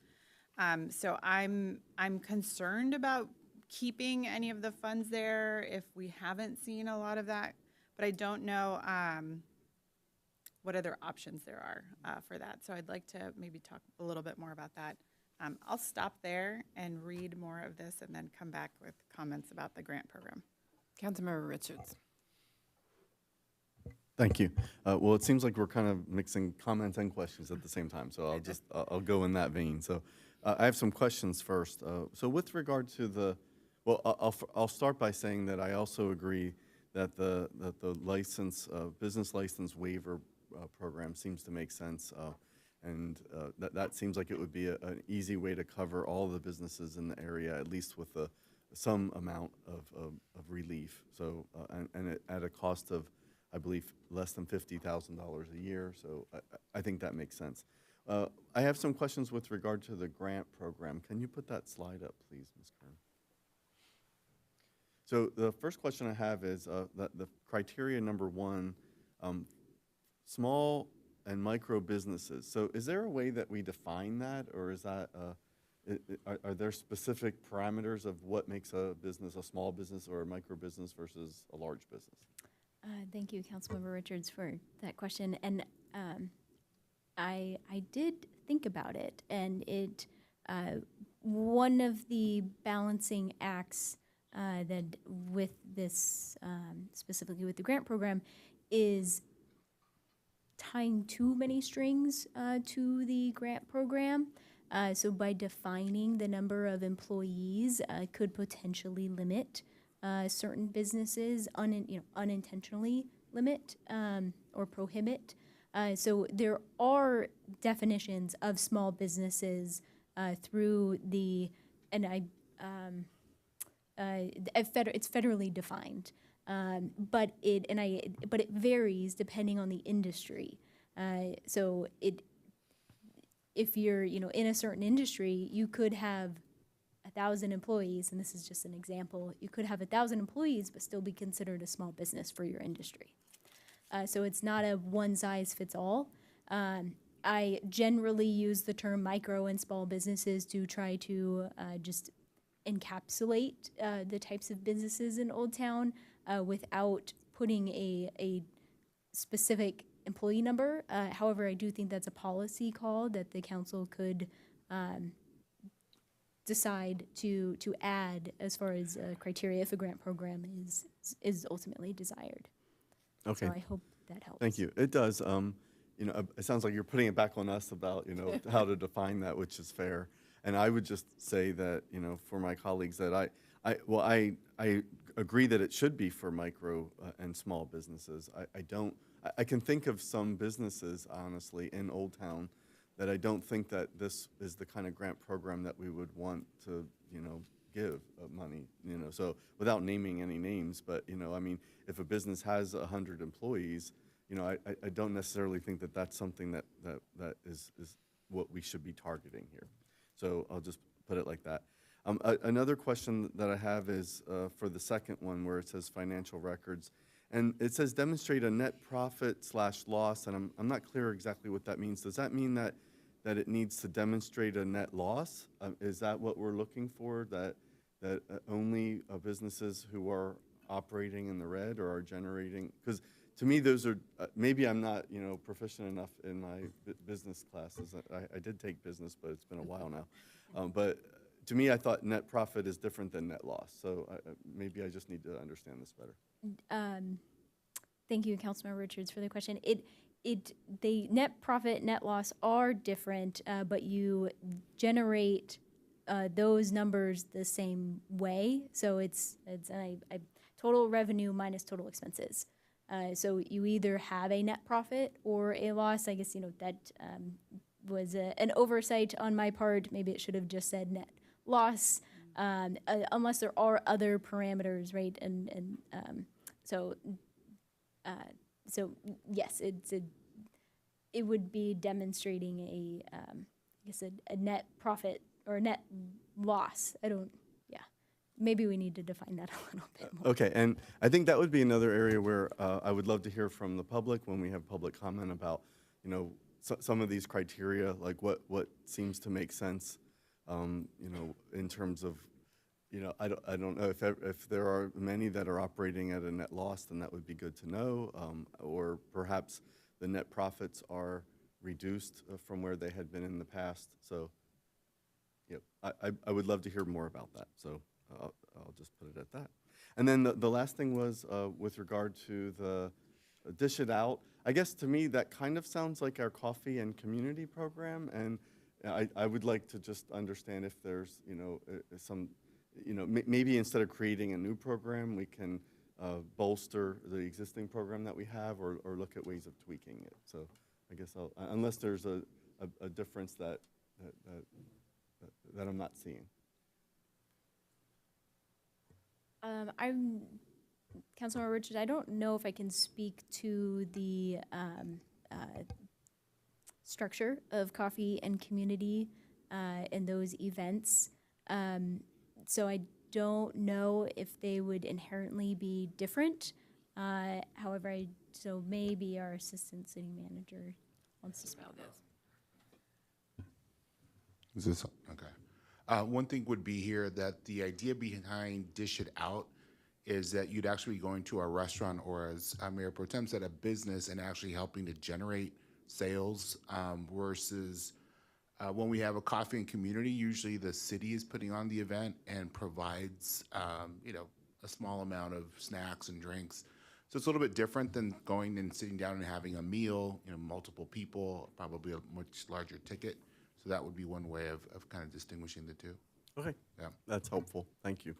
So I'm concerned about keeping any of the funds there if we haven't seen a lot of that, but I don't know what other options there are for that. So I'd like to maybe talk a little bit more about that. I'll stop there and read more of this and then come back with comments about the grant program. Councilmember Richards. Thank you. Well, it seems like we're kind of mixing comments and questions at the same time, so I'll go in that vein. So I have some questions first. So with regard to I'll start by saying that I also agree that the business license waiver program seems to make sense, and that seems like it would be an easy way to cover all the businesses in the area, at least with some amount of relief. So and at a cost of, I believe, less than $50,000 a year. So I think that makes sense. I have some questions with regard to the grant program. Can you put that slide up, please, Ms. Kern? So the first question I have is the criteria number 1, small and micro businesses. So is there a way that we define that, or is that are there specific parameters of what makes a business a small business or a micro business versus a large business? Thank you, Councilmember Richards, for that question. And I did think about it, and it one of the balancing acts that with this specifically with the grant program is tying too many strings to the grant program. So by defining the number of employees, could potentially limit certain businesses, unintentionally limit or prohibit So there are definitions of small businesses through the, and it's federally defined, but it varies depending on the industry. So if you're in a certain industry, you could have 1,000 employees, and this is just an example. You could have 1,000 employees, but still be considered a small business for your industry. So it's not a one-size-fits-all. I generally use the term micro and small businesses to try to just encapsulate the types of businesses in Old Town without putting a specific employee number. However, I do think that's a policy call that the council could decide to add as far as criteria if a grant program is ultimately desired. Okay. So I hope that helps. Thank you. It does. It sounds like you're putting it back on us about, how to define that, which is fair. And I would just say that, for my colleagues that I agree that it should be for micro and small businesses. I can think of some businesses, honestly, in Old Town that I don't think that this is the kind of grant program that we would want to, give money, So without naming any names, but, if a business has 100 employees, I don't necessarily think that that's something that is what we should be targeting here. So I'll just put it like that. Another question that I have is for the second one where it says financial records. And it says demonstrate a net profit / loss, and I'm not clear exactly what that means. Does that mean that it needs to demonstrate a net loss? Is that what we're looking for, that only businesses who are operating in the red or are generating? Because to me, those are, maybe I'm not, proficient enough in my business classes. I did take business, but it's been a while now. But to me, I thought net profit is different than net loss. So maybe I just need to understand this better. Thank you, Councilmember Richards, for the question. The net profit, net loss are different, but you generate those numbers the same way. So it's total revenue minus total expenses. So you either have a net profit or a loss. I guess, that was an oversight on my part. Maybe it should have just said net loss, unless there are other parameters, right? So yes, it would be demonstrating a net profit or a net loss. Maybe we need to define that a little bit more. Okay, and I think that would be another area where I would love to hear from the public when we have public comment about, some of these criteria, like what seems to make sense, in terms of, I don't know if there are many that are operating at a net loss, then that would be good to know, or perhaps the net profits are reduced from where they had been in the past. So, I would love to hear more about that. So. I'll just put it at that. And then the last thing was with regard to the Dish It Out. I guess to me that kind of sounds like our coffee and community program, and I would like to just understand if there's some, maybe instead of creating a new program, we can bolster the existing program that we have, or look at ways of tweaking it. So I guess unless there's a difference that I'm not seeing. Councilmember Richards, I don't know if I can speak to the structure of coffee and community in those events. So I don't know if they would inherently be different. However, so maybe our assistant city manager wants to speak. Is this okay? One thing would be here that the idea behind Dish It Out is that you'd actually be going to a restaurant, or as Mayor Pro Tem said, a business, and actually helping to generate sales versus when we have a coffee and community, usually the city is putting on the event and provides a small amount of snacks and drinks. So it's a little bit different than going and sitting down and having a meal, multiple people, probably a much larger ticket. So that would be one way of kind of distinguishing the two. Okay. Yeah. That's helpful. Thank you.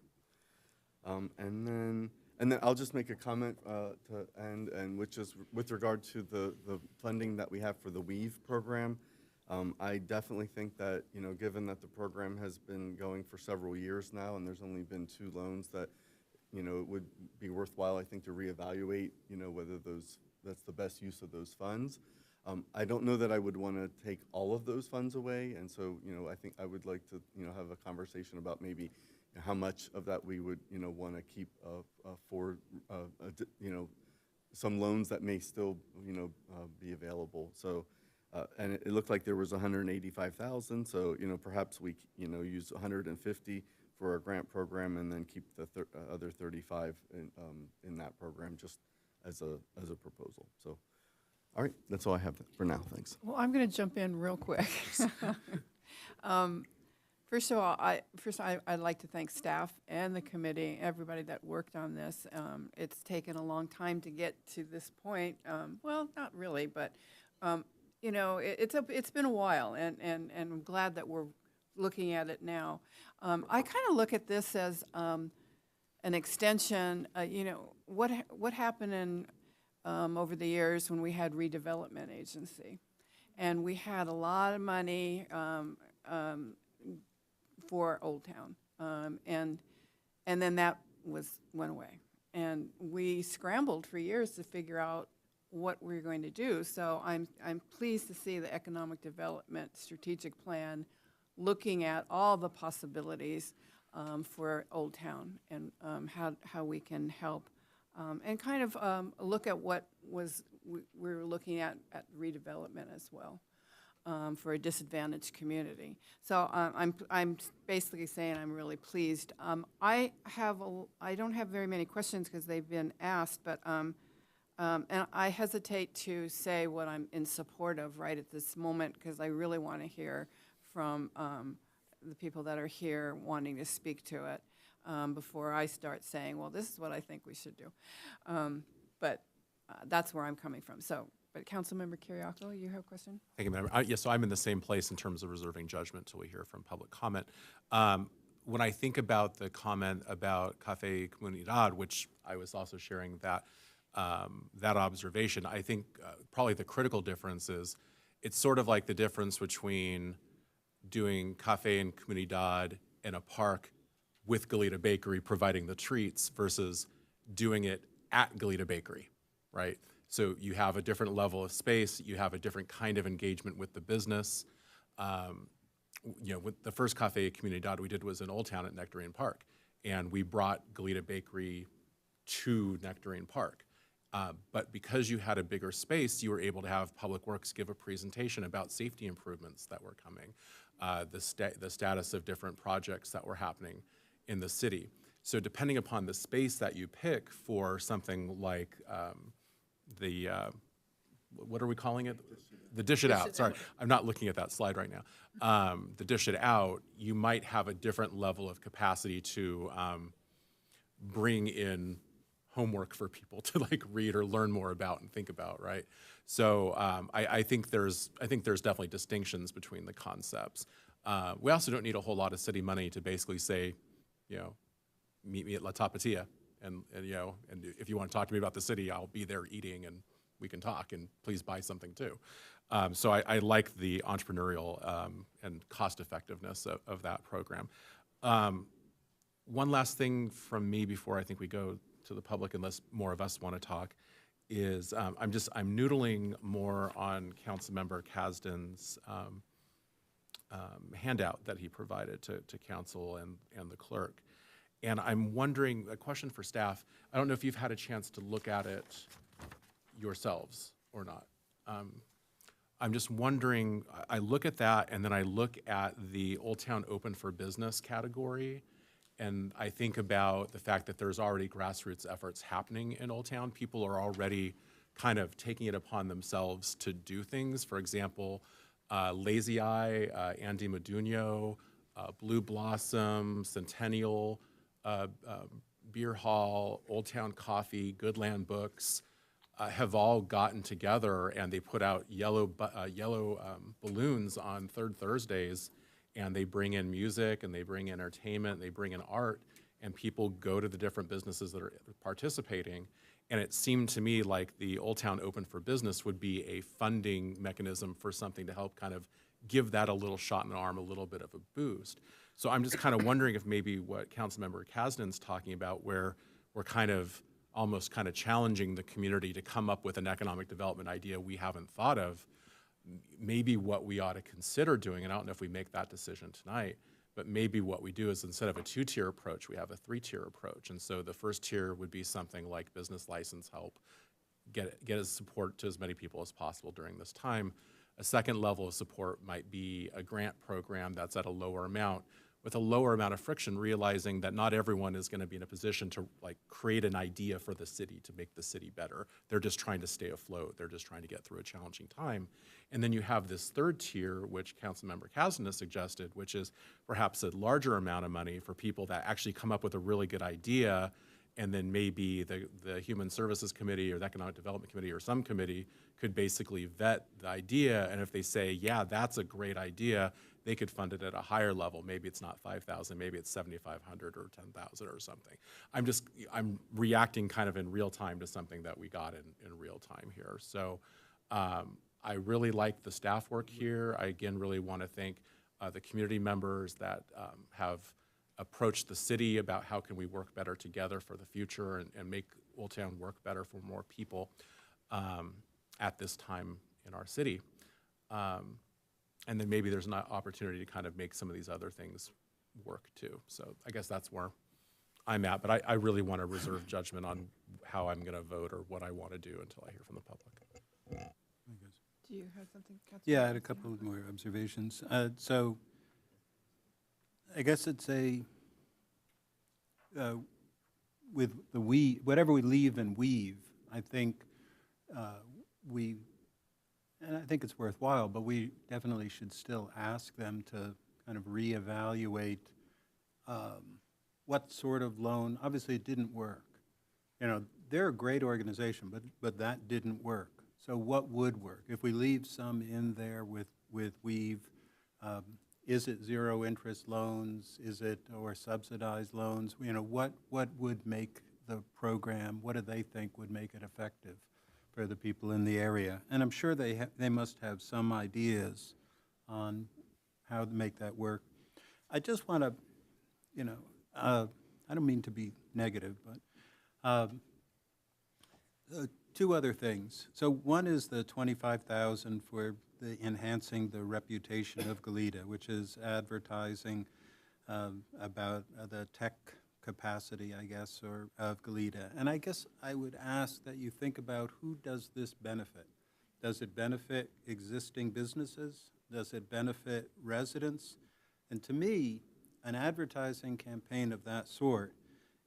And then And then I'll just make a comment to end, and which is with regard to the funding that we have for the WEAVE program. I definitely think that, you know, given that the program has been going for several years now, and there's only been 2 loans, that, you know, it would be worthwhile, I think, to reevaluate, you know, whether that's the best use of those funds. I don't know that I would want to take all of those funds away, and so, you know, I think I would like to, you know, have a conversation about maybe how much of that we would, you know, want to keep for, you know, some loans that may still, you know, be available. So, and it looked like there was 185,000. So, you know, perhaps we, you know, use 150 for our grant program and then keep the other 35 in that program, just as a proposal. So, all right, that's all I have for now. Thanks. Well, I'm going to jump in real quick. First of all, I'd like to thank staff and the committee, everybody that worked on this. It's taken a long time to get to this point. Well, not really, but you know, it's been a while, and I'm glad that we're looking at it now. I kind of look at this as an extension. You know, what happened in over the years when we had redevelopment agency, and we had a lot of money. For Old Town, and then that went away, and we scrambled for years to figure out what we were going to do. So I'm pleased to see the economic development strategic plan looking at all the possibilities for Old Town and how we can help, and kind of look at what we're looking at redevelopment as well. For a disadvantaged community. So I'm basically saying I'm really pleased. I don't have very many questions because they've been asked, but and I hesitate to say what I'm in support of right at this moment because I really want to hear from the people that are here wanting to speak to it before I start saying, well, this is what I think we should do. But that's where I'm coming from. So. But Councilmember Kiriakou, you have a question? Thank you, Madam. Yes, so I'm in the same place in terms of reserving judgment till we hear from public comment. When I think about the comment about Café Comunidad, which I was also sharing that observation, I think probably the critical difference is it's sort of like the difference between doing Café and Comunidad in a park with Goleta Bakery providing the treats versus doing it at Goleta Bakery, right? So you have a different level of space, you have a different kind of engagement with the business. You know, with the first Café Comunidad we did was in Old Town at Nectarine Park, and we brought Goleta Bakery to Nectarine Park. But because you had a bigger space, you were able to have Public Works give a presentation about safety improvements that were coming, the status of different projects that were happening in the city. So depending upon the space that you pick for something like what are we calling it? The Dish It Out. Sorry, I'm not looking at that slide right now. The Dish It Out, you might have a different level of capacity to bring in homework for people to like read or learn more about and think about, right? So I think there's definitely distinctions between the concepts. We also don't need a whole lot of city money to basically say, you know, meet me at La Tapatia. And you know, and if you want to talk to me about the city, I'll be there eating, and we can talk. And please buy something too. So I like the entrepreneurial and cost effectiveness of that program. One last thing from me before I think we go to the public, unless more of us want to talk, is I'm noodling more on Councilmember Kasdan's handout that he provided to council and the clerk. And I'm wondering, a question for staff, I don't know if you've had a chance to look at it yourselves or not. I'm just wondering, I look at that and then I look at the Old Town Open for Business category, and I think about the fact that there's already grassroots efforts happening in Old Town. People are already kind of taking it upon themselves to do things. For example, Lazy Eye, Andy Modugno, Blue Blossom, Centennial, Beer Hall, Old Town Coffee, Goodland Books have all gotten together, and they put out yellow balloons on third Thursdays, and they bring in music and they bring entertainment, they bring in art, and people go to the different businesses that are participating. And it seemed to me like the Old Town Open for Business would be a funding mechanism for something to help kind of give that a little shot in the arm, a little bit of a boost. So I'm just kind of wondering if maybe what Councilmember Kasdan's talking about, where we're kind of almost kind of challenging the community to come up with an economic development idea we haven't thought of, maybe what we ought to consider doing, and I don't know if we make that decision tonight, but maybe what we do is instead of a 2-tier approach, we have a 3-tier approach. And so the first tier would be something like business license help, get as support to as many people as possible during this time. A second level of support might be a grant program that's at a lower amount, with a lower amount of friction, realizing that not everyone is going to be in a position to like create an idea for the city to make the city better. They're just trying to stay afloat. They're just trying to get through a challenging time. And then you have this third tier, which Councilmember Kasdan has suggested, which is perhaps a larger amount of money for people that actually come up with a really good idea, and then maybe the Human Services Committee or the Economic Development Committee or some committee could basically vet the idea, and if they say, yeah, that's a great idea, they could fund it at a higher level. Maybe it's not 5,000, maybe it's 7,500 or 10,000 or something. I'm reacting kind of in real time to something that we got in real time here. So I really like the staff work here. I again really want to thank the community members that have approached the city about how can we work better together for the future and make Old Town work better for more people at this time in our city. And then maybe there's an opportunity to kind of make some of these other things work too. So I guess that's where I'm at, but I really want to reserve judgment on how I'm going to vote or what I want to do until I hear from the public. Do you have something, Councilman? Yeah, I had a couple of more observations. So I guess it's with the whatever we leave and weave, I think and I think it's worthwhile, but we definitely should still ask them to kind of reevaluate what sort of loan. Obviously, it didn't work. You know, they're a great organization, but that didn't work. So what would work? If we leave some in there with weave, is it zero interest loans? Is it or subsidized loans? You know, what would make the program? What do they think would make it effective for the people in the area? And I'm sure they must have some ideas on how to make that work. I just want to, you know, I don't mean to be negative, but two other things. So one is the $25,000 for the enhancing the reputation of Goleta, which is advertising about the tech capacity, I guess, or of Goleta. And I guess I would ask that you think about who does this benefit? Does it benefit existing businesses? Does it benefit residents? And to me, an advertising campaign of that sort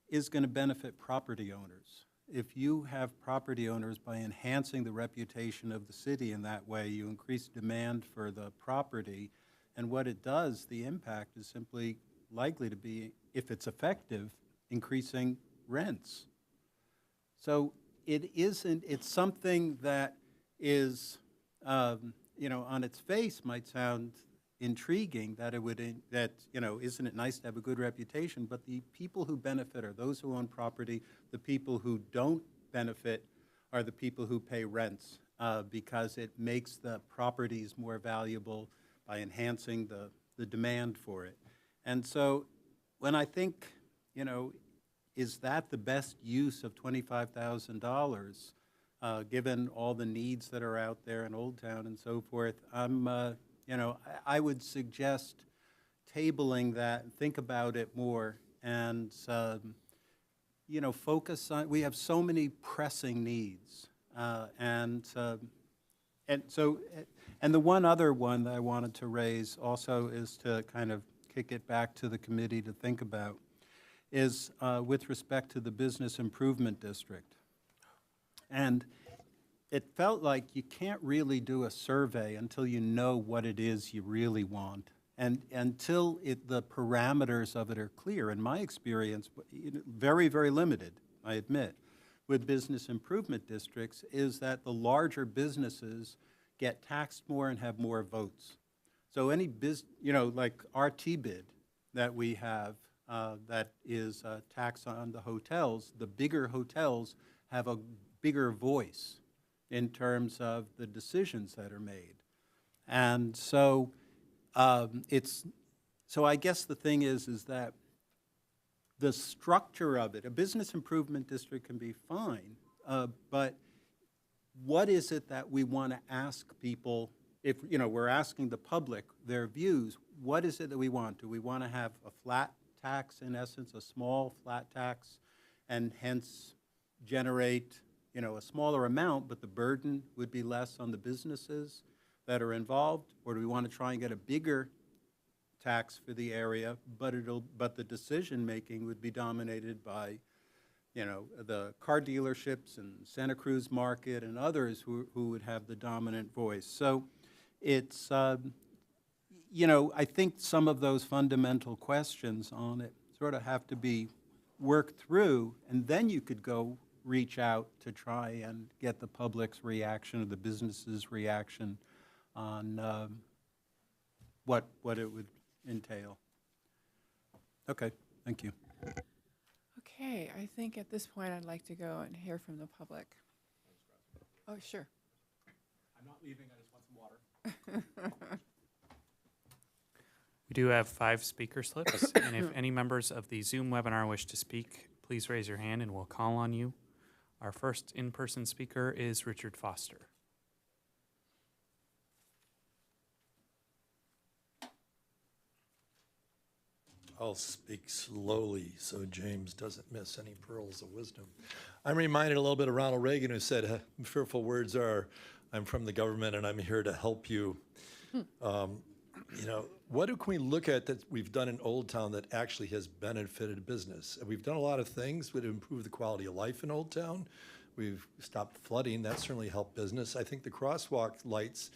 is going to benefit property owners. If you have property owners, by enhancing the reputation of the city in that way, you increase demand for the property. And what it does, the impact is simply likely to be, if it's effective, increasing rents. So it's something that is, you know, on its face might sound intriguing, that isn't it nice to have a good reputation, but the people who benefit are those who own property. The people who don't benefit are the people who pay rents because it makes the properties more valuable by enhancing the demand for it. And so when I think, you know, is that the best use of $25,000 given all the needs that are out there in Old Town and so forth? You know, I would suggest tabling that, think about it more, and, you know, focus on, we have so many pressing needs. And the one other one that I wanted to raise also is to kind of kick it back to the committee to think about is with respect to the Business Improvement District. And it felt like you can't really do a survey until you know what it is you really want. And until the parameters of it are clear, in my experience, very, very limited, I admit, with business improvement districts, is that the larger businesses get taxed more and have more votes. So any like our T-bid that we have that is a tax on the hotels. The bigger hotels have a bigger voice in terms of the decisions that are made. And so so I guess the thing is that the structure of it, a business improvement district can be fine, but what is it that we want to ask people, if, you know, we're asking the public their views, what is it that we want? Do we want to have a flat tax, in essence, a small flat tax, and hence generate, you know, a smaller amount, but the burden would be less on the businesses that are involved? Or do we want to try and get a bigger tax for the area, but the decision-making would be dominated by, you know, the car dealerships and Santa Cruz Market and others who would have the dominant voice. So it's, you know, I think some of those fundamental questions on it sort of have to be worked through, and then you could go reach out to try and get the public's reaction or the business's reaction on what it would entail. Okay, thank you. Okay, I think at this point I'd like to go and hear from the public. Oh, sure. I'm not leaving, I just want some water. We do have 5 speaker slips, and if any members of the Zoom webinar wish to speak, please raise your hand and we'll call on you. Our first in-person speaker is Richard Foster. I'll speak slowly so James doesn't miss any pearls of wisdom. I'm reminded a little bit of Ronald Reagan, who said, fearful words are, I'm from the government and I'm here to help you. You know, what can we look at that we've done in Old Town that actually has benefited business? We've done a lot of things to improve the quality of life in Old Town. We've stopped flooding. That certainly helped business. I think the crosswalk lights,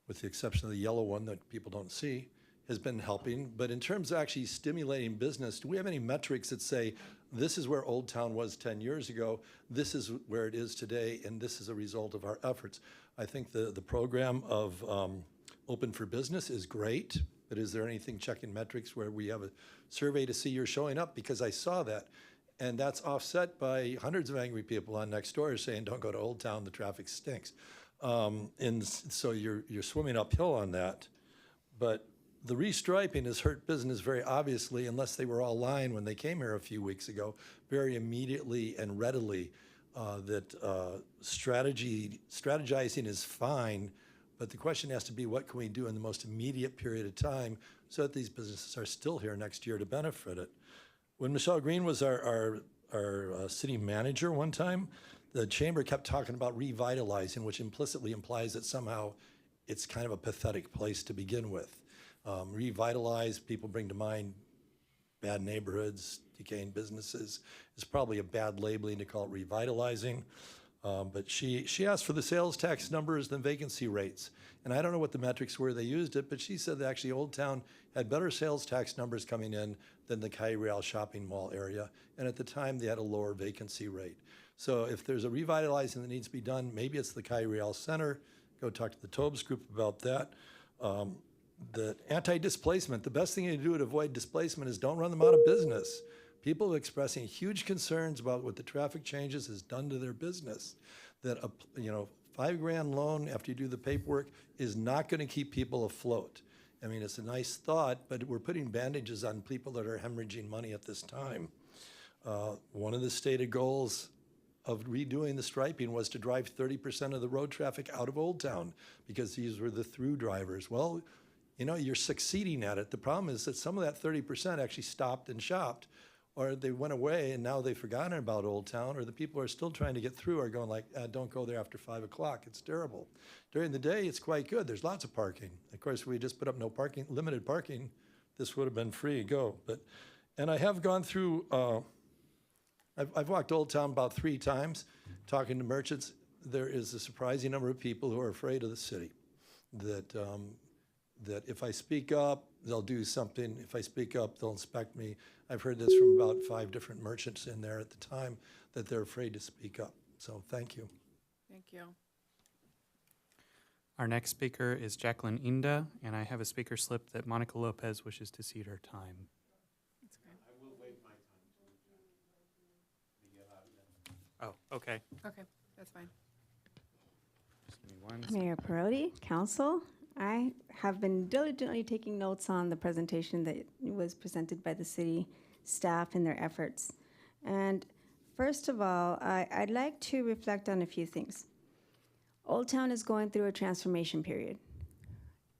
with the exception of the yellow one that people don't see, has been helping. But in terms of actually stimulating business, do we have any metrics that say, this is where Old Town was 10 years ago, this is where it is today, and this is a result of our efforts? I think the program of Open for Business is great, but is there anything checking metrics where we have a survey to see you're showing up? Because I saw that, and that's offset by hundreds of angry people on Nextdoor saying, don't go to Old Town, the traffic stinks. And so you're swimming uphill on that. But the restriping has hurt business very obviously, unless they were all lying when they came here a few weeks ago, very immediately and readily, that strategizing is fine, but the question has to be, what can we do in the most immediate period of time so that these businesses are still here next year to benefit it? When Michelle Green was our city manager one time, the chamber kept talking about revitalizing, which implicitly implies that somehow it's kind of a pathetic place to begin with. Revitalize, people bring to mind bad neighborhoods, decaying businesses. It's probably a bad labeling to call it revitalizing. But she asked for the sales tax numbers and vacancy rates. And I don't know what the metrics were they used it, but she said that actually Old Town had better sales tax numbers coming in than the Calle Real shopping mall area. And at the time, they had a lower vacancy rate. So if there's a revitalizing that needs to be done, maybe it's the Calle Real Center. Go talk to the Tobes group about that. The anti-displacement, the best thing you can do to avoid displacement is don't run them out of business. People are expressing huge concerns about what the traffic changes has done to their business. That a $5,000 loan after you do the paperwork is not going to keep people afloat. I mean, it's a nice thought, but we're putting bandages on people that are hemorrhaging money at this time. One of the stated goals of redoing the striping was to drive 30% of the road traffic out of Old Town because these were the through drivers. Well, you know, you're succeeding at it. The problem is that some of that 30% actually stopped and shopped, or they went away and now they've forgotten about Old Town, or the people who are still trying to get through are going like, don't go there after 5 o'clock. It's terrible. During the day, it's quite good. There's lots of parking. Of course, if we just put up no parking, limited parking, this would have been free, go. And I have gone through, I've walked Old Town about 3 times, talking to merchants. There is a surprising number of people who are afraid of the city, that if I speak up, they'll do something. If I speak up, they'll inspect me. I've heard this from about 5 different merchants in there at the time, that they're afraid to speak up. So thank you. Thank you. Our next speaker is Jacqueline Inda, and I have a speaker slip that Monica Lopez wishes to cede her time. That's great. Okay. Okay, that's fine. Just give me one Mayor Perotti, council, I have been diligently taking notes on the presentation that was presented by the city staff and their efforts. And first of all, I'd like to reflect on a few things. Old Town is going through a transformation period.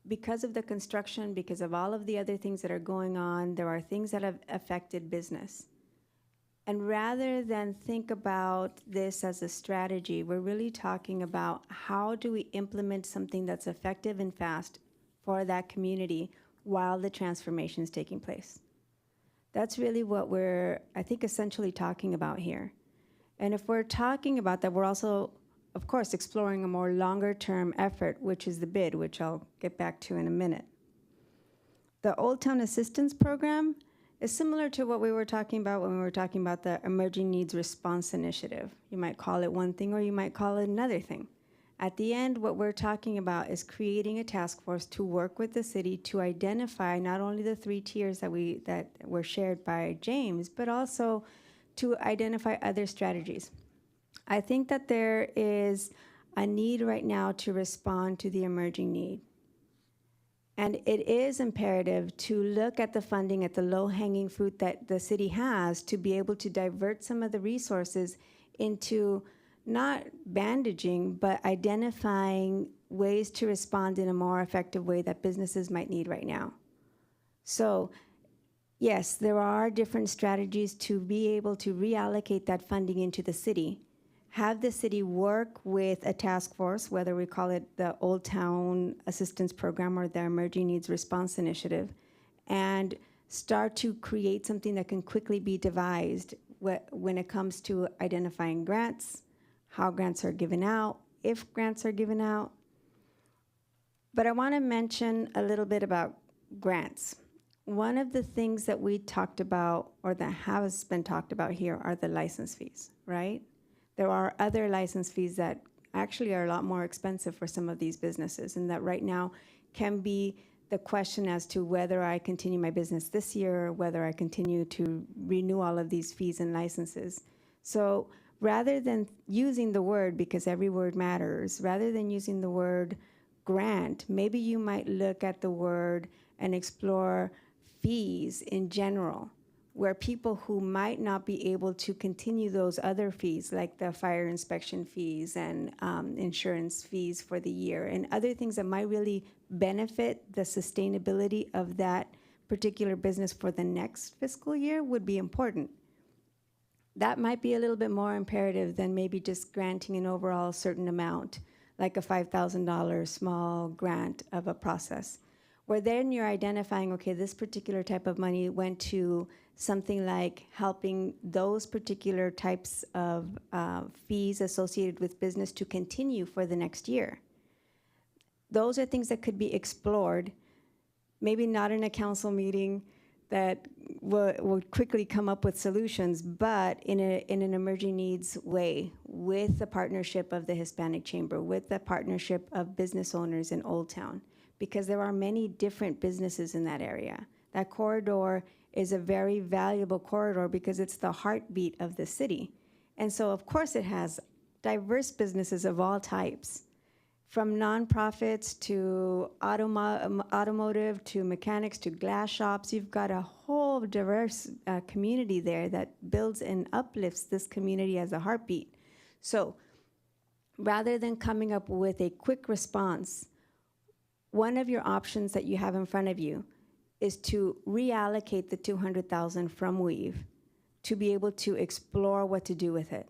Because of the construction, because of all of the other things that are going on, there are things that have affected business. And rather than think about this as a strategy, we're really talking about how do we implement something that's effective and fast for that community while the transformation is taking place. That's really what we're, I think, essentially talking about here. And if we're talking about that, we're also, of course, exploring a more longer-term effort, which is the bid, which I'll get back to in a minute. The Old Town Assistance Program is similar to what we were talking about when we were talking about the Emerging Needs Response Initiative. You might call it one thing or you might call it another thing. At the end, what we're talking about is creating a task force to work with the city to identify not only the 3 tiers that were shared by James, but also to identify other strategies. I think that there is a need right now to respond to the emerging need. And it is imperative to look at the funding, at the low-hanging fruit that the city has to be able to divert some of the resources into not bandaging, but identifying ways to respond in a more effective way that businesses might need right now. So, yes, there are different strategies to be able to reallocate that funding into the city. Have the city work with a task force, whether we call it the Old Town Assistance Program or the Emerging Needs Response Initiative, and start to create something that can quickly be devised when it comes to identifying grants, how grants are given out, if grants are given out. But I want to mention a little bit about grants. One of the things that we talked about, or that has been talked about here, are the license fees, right? There are other license fees that actually are a lot more expensive for some of these businesses, and that right now can be the question as to whether I continue my business this year or whether I continue to renew all of these fees and licenses. So rather than using the word, because every word matters, rather than using the word grant, maybe you might look at the word and explore fees in general, where people who might not be able to continue those other fees, like the fire inspection fees and insurance fees for the year, and other things that might really benefit the sustainability of that particular business for the next fiscal year, would be important. That might be a little bit more imperative than maybe just granting an overall certain amount, like a $5,000 small grant of a process, where then you're identifying, okay, this particular type of money went to something like helping those particular types of fees associated with business to continue for the next year. Those are things that could be explored, maybe not in a council meeting that will quickly come up with solutions, but in an emerging needs way, with the partnership of the Hispanic Chamber, with the partnership of business owners in Old Town, because there are many different businesses in that area. That corridor is a very valuable corridor because it's the heartbeat of the city. And so, of course, it has diverse businesses of all types, from nonprofits to automotive to mechanics to glass shops. You've got a whole diverse community there that builds and uplifts this community as a heartbeat. So rather than coming up with a quick response, one of your options that you have in front of you is to reallocate the $200,000 from Weave to be able to explore what to do with it.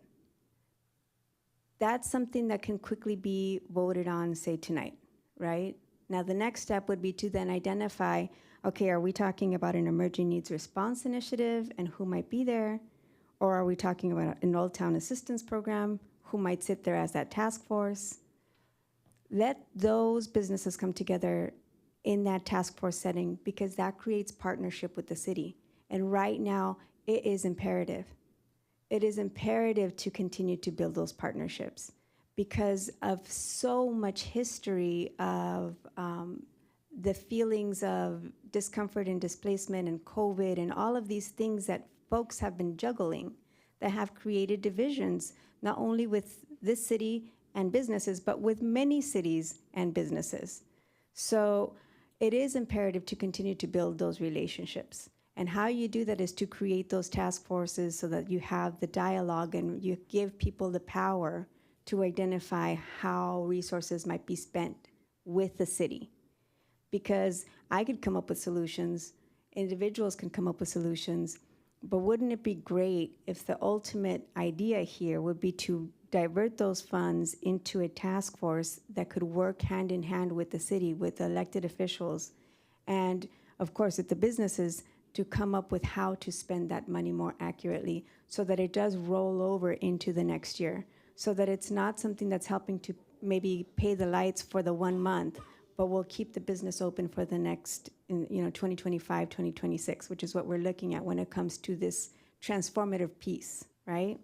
That's something that can quickly be voted on, say, tonight, right? Now, the next step would be to then identify, okay, are we talking about an emerging needs response initiative and who might be there? Or are we talking about an Old Town Assistance Program? Who might sit there as that task force? Let those businesses come together in that task force setting, because that creates partnership with the city. And right now, it is imperative. It is imperative to continue to build those partnerships because of so much history of the feelings of discomfort and displacement and COVID and all of these things that folks have been juggling. that have created divisions, not only with this city and businesses, but with many cities and businesses. So it is imperative to continue to build those relationships. And how you do that is to create those task forces so that you have the dialogue and you give people the power to identify how resources might be spent with the city. Because I could come up with solutions, individuals can come up with solutions, but wouldn't it be great if the ultimate idea here would be to divert those funds into a task force that could work hand in hand with the city, with elected officials, and of course with the businesses, to come up with how to spend that money more accurately so that it does roll over into the next year, so that it's not something that's helping to maybe pay the lights for the 1 month, but will keep the business open for the next, 2025, 2026, which is what we're looking at when it comes to this transformative piece, right?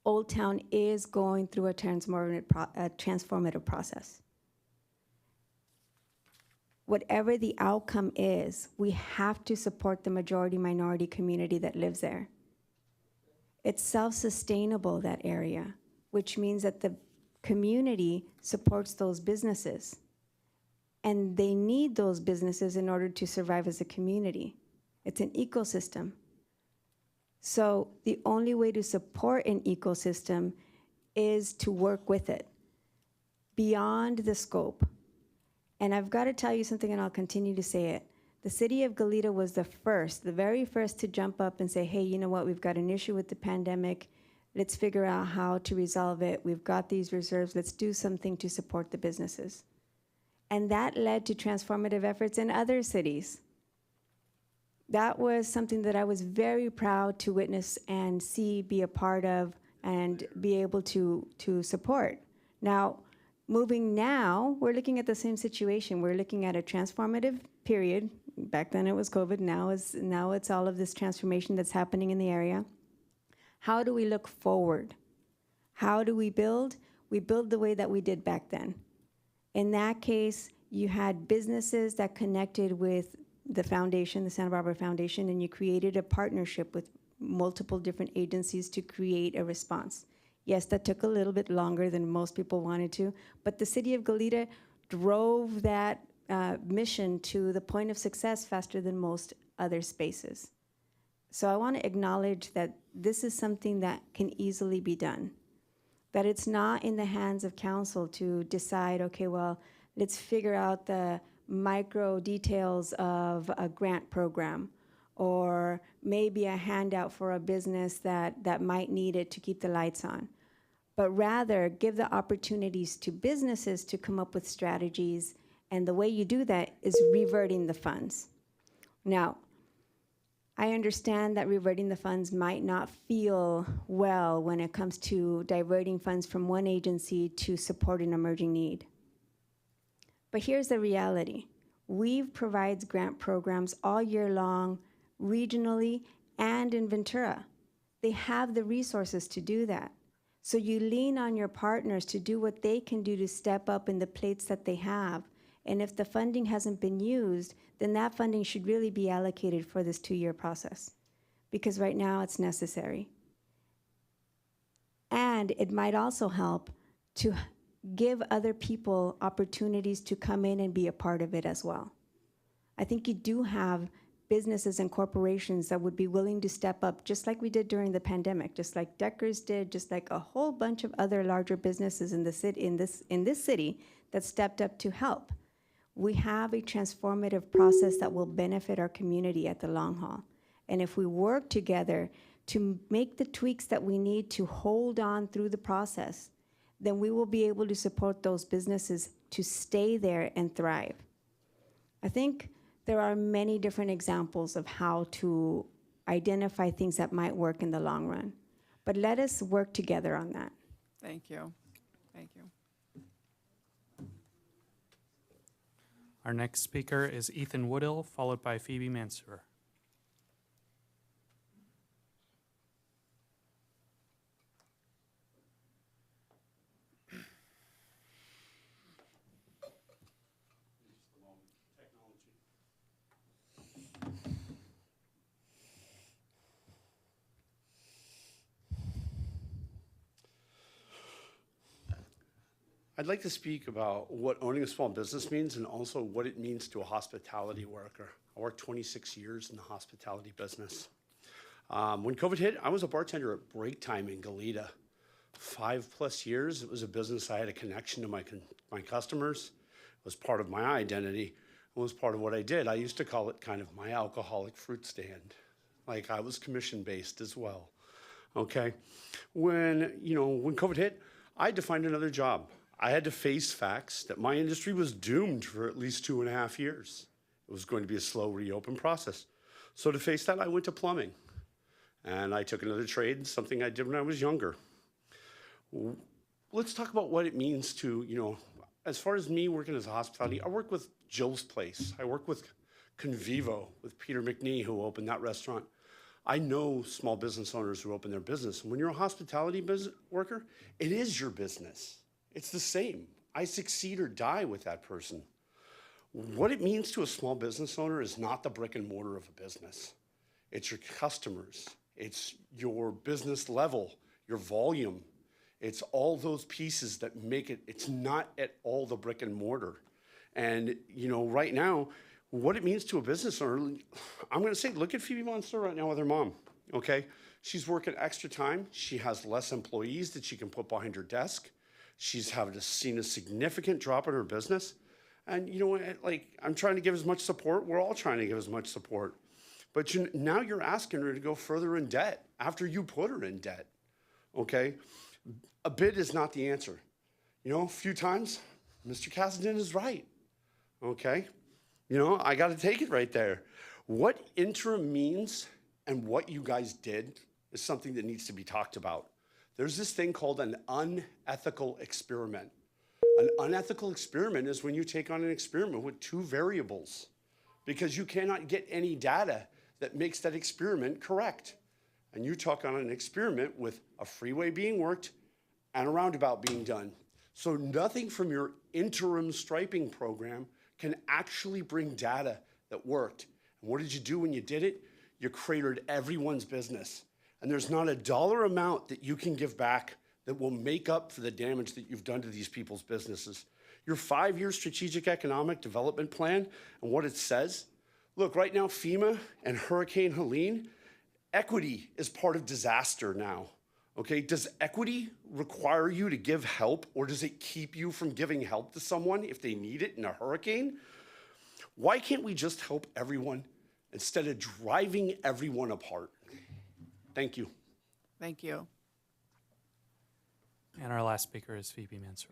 Old Town is going through a transformative process. Whatever the outcome is, we have to support the majority-minority community that lives there. It's self-sustainable, that area, which means that the community supports those businesses. And they need those businesses in order to survive as a community. It's an ecosystem. So the only way to support an ecosystem is to work with it beyond the scope. And I've got to tell you something, and I'll continue to say it. The city of Goleta was the very first to jump up and say, hey, you know what, we've got an issue with the pandemic. Let's figure out how to resolve it. We've got these reserves. Let's do something to support the businesses. And that led to transformative efforts in other cities. That was something that I was very proud to witness and see, be a part of, and be able to support. Now, moving now, we're looking at the same situation. We're looking at a transformative period. Back then it was COVID, now it's all of this transformation that's happening in the area. How do we look forward? How do we build? We build the way that we did back then. In that case, you had businesses that connected with the foundation, the Santa Barbara Foundation, and you created a partnership with multiple different agencies to create a response. Yes, that took a little bit longer than most people wanted to, but the city of Goleta drove that mission to the point of success faster than most other spaces. So I want to acknowledge that this is something that can easily be done, that it's not in the hands of council to decide, okay, well, let's figure out the micro details of a grant program, or maybe a handout for a business that might need it to keep the lights on. But rather give the opportunities to businesses to come up with strategies, and the way you do that is reverting the funds. Now, I understand that reverting the funds might not feel well when it comes to diverting funds from one agency to support an emerging need. But here's the reality. Weave provides grant programs all year long, regionally and in Ventura. They have the resources to do that. So you lean on your partners to do what they can do to step up in the plates that they have. And if the funding hasn't been used, then that funding should really be allocated for this 2-year process, because right now it's necessary. And it might also help to give other people opportunities to come in and be a part of it as well. I think you do have businesses and corporations that would be willing to step up, just like we did during the pandemic, just like Deckers did, just like a whole bunch of other larger businesses in the city, in this city that stepped up to help. We have a transformative process that will benefit our community at the long haul. And if we work together to make the tweaks that we need to hold on through the process, then we will be able to support those businesses to stay there and thrive. I think there are many different examples of how to identify things that might work in the long run. But let us work together on that. Thank you. Thank you. Our next speaker is Ethan Woodill, followed by Phoebe Mansour. I'd like to speak about what owning a small business means and also what it means to a hospitality worker. I worked 26 years in the hospitality business. When COVID hit, I was a bartender at Break Time in Goleta. 5+ years, it was a business I had a connection to my customers. It was part of my identity. It was part of what I did. I used to call it kind of my alcoholic fruit stand. Like I was commission-based as well, okay? When COVID hit, I had to find another job. I had to face facts that my industry was doomed for at least 2.5 years. It was going to be a slow reopen process. So to face that, I went to plumbing. And I took another trade, something I did when I was younger. Let's talk about what it means to, as far as me working as a hospitality, I work with Jill's Place. I work with Convivo, with Peter McNee, who opened that restaurant. I know small business owners who open their business. And when you're a hospitality worker, it is your business. It's the same. I succeed or die with that person. What it means to a small business owner is not the brick and mortar of a business. It's your customers. It's your business level, your volume. It's all those pieces that make it. It's not at all the brick and mortar. And, right now, what it means to a business owner, I'm going to say, look at Phoebe Monster right now with her mom, okay? She's working extra time. She has less employees that she can put behind her desk. She's seen a significant drop in her business. And I'm trying to give as much support. We're all trying to give as much support. But now you're asking her to go further in debt after you put her in debt, okay? A bid is not the answer. A few times, Mr. Cassidy is right, okay? I got to take it right there. What interim means and what you guys did is something that needs to be talked about. There's this thing called an unethical experiment. An unethical experiment is when you take on an experiment with 2 variables because you cannot get any data that makes that experiment correct. And you talk on an experiment with a freeway being worked and a roundabout being done. So nothing from your interim striping program can actually bring data that worked. And what did you do when you did it? You cratered everyone's business. And there's not a dollar amount that you can give back that will make up for the damage that you've done to these people's businesses. Your 5-year strategic economic development plan and what it says, look, right now, FEMA and Hurricane Helene, equity is part of disaster now, okay? Does equity require you to give help, or does it keep you from giving help to someone if they need it in a hurricane? Why can't we just help everyone instead of driving everyone apart? Thank you. Thank you. And our last speaker is Phoebe Mansour.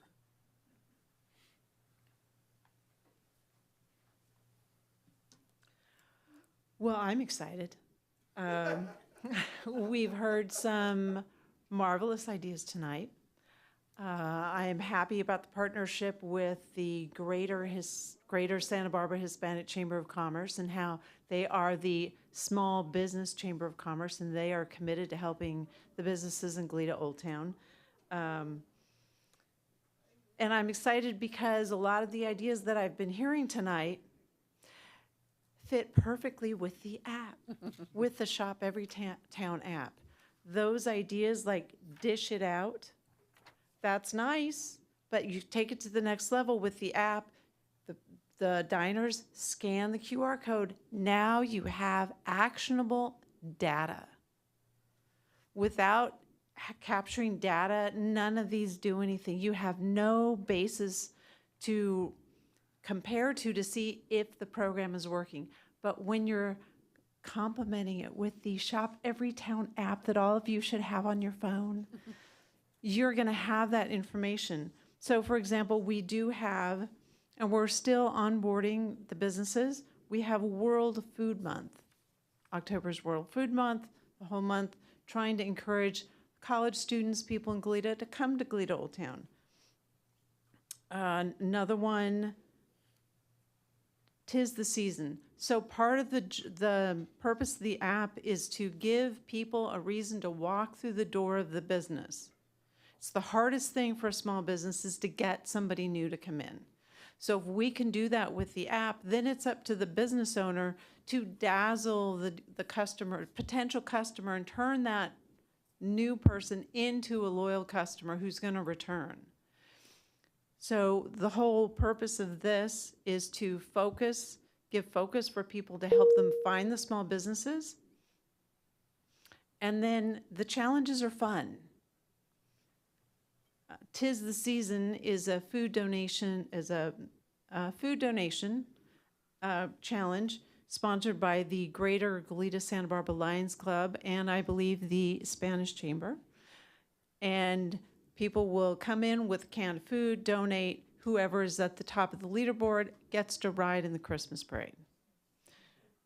Well, I'm excited. We've heard some marvelous ideas tonight. I am happy about the partnership with the Greater Santa Barbara Hispanic Chamber of Commerce and how they are the small business chamber of commerce, and they are committed to helping the businesses in Goleta Old Town. And I'm excited because a lot of the ideas that I've been hearing tonight fit perfectly with the app, with the Shop Every Town app. Those ideas like dish it out, that's nice, but you take it to the next level with the app. The diners scan the QR code. Now you have actionable data. Without capturing data, none of these do anything. You have no basis to compare to see if the program is working. But when you're complementing it with the Shop Every Town app that all of you should have on your phone, you're going to have that information. So, for example, we do have, and we're still onboarding the businesses, we have World Food Month. October's World Food Month, the whole month, trying to encourage college students, people in Goleta, to come to Goleta Old Town. Another one, 'Tis the Season. So part of the purpose of the app is to give people a reason to walk through the door of the business. It's the hardest thing for a small business is to get somebody new to come in. So if we can do that with the app, then it's up to the business owner to dazzle the customer, potential customer, and turn that new person into a loyal customer who's going to return. So the whole purpose of this is to focus, give focus for people to help them find the small businesses. And then the challenges are fun. Tis the Season is a food donation, challenge sponsored by the Greater Goleta Santa Barbara Lions Club and I believe the Spanish Chamber. And people will come in with canned food, donate. Whoever is at the top of the leaderboard gets to ride in the Christmas parade.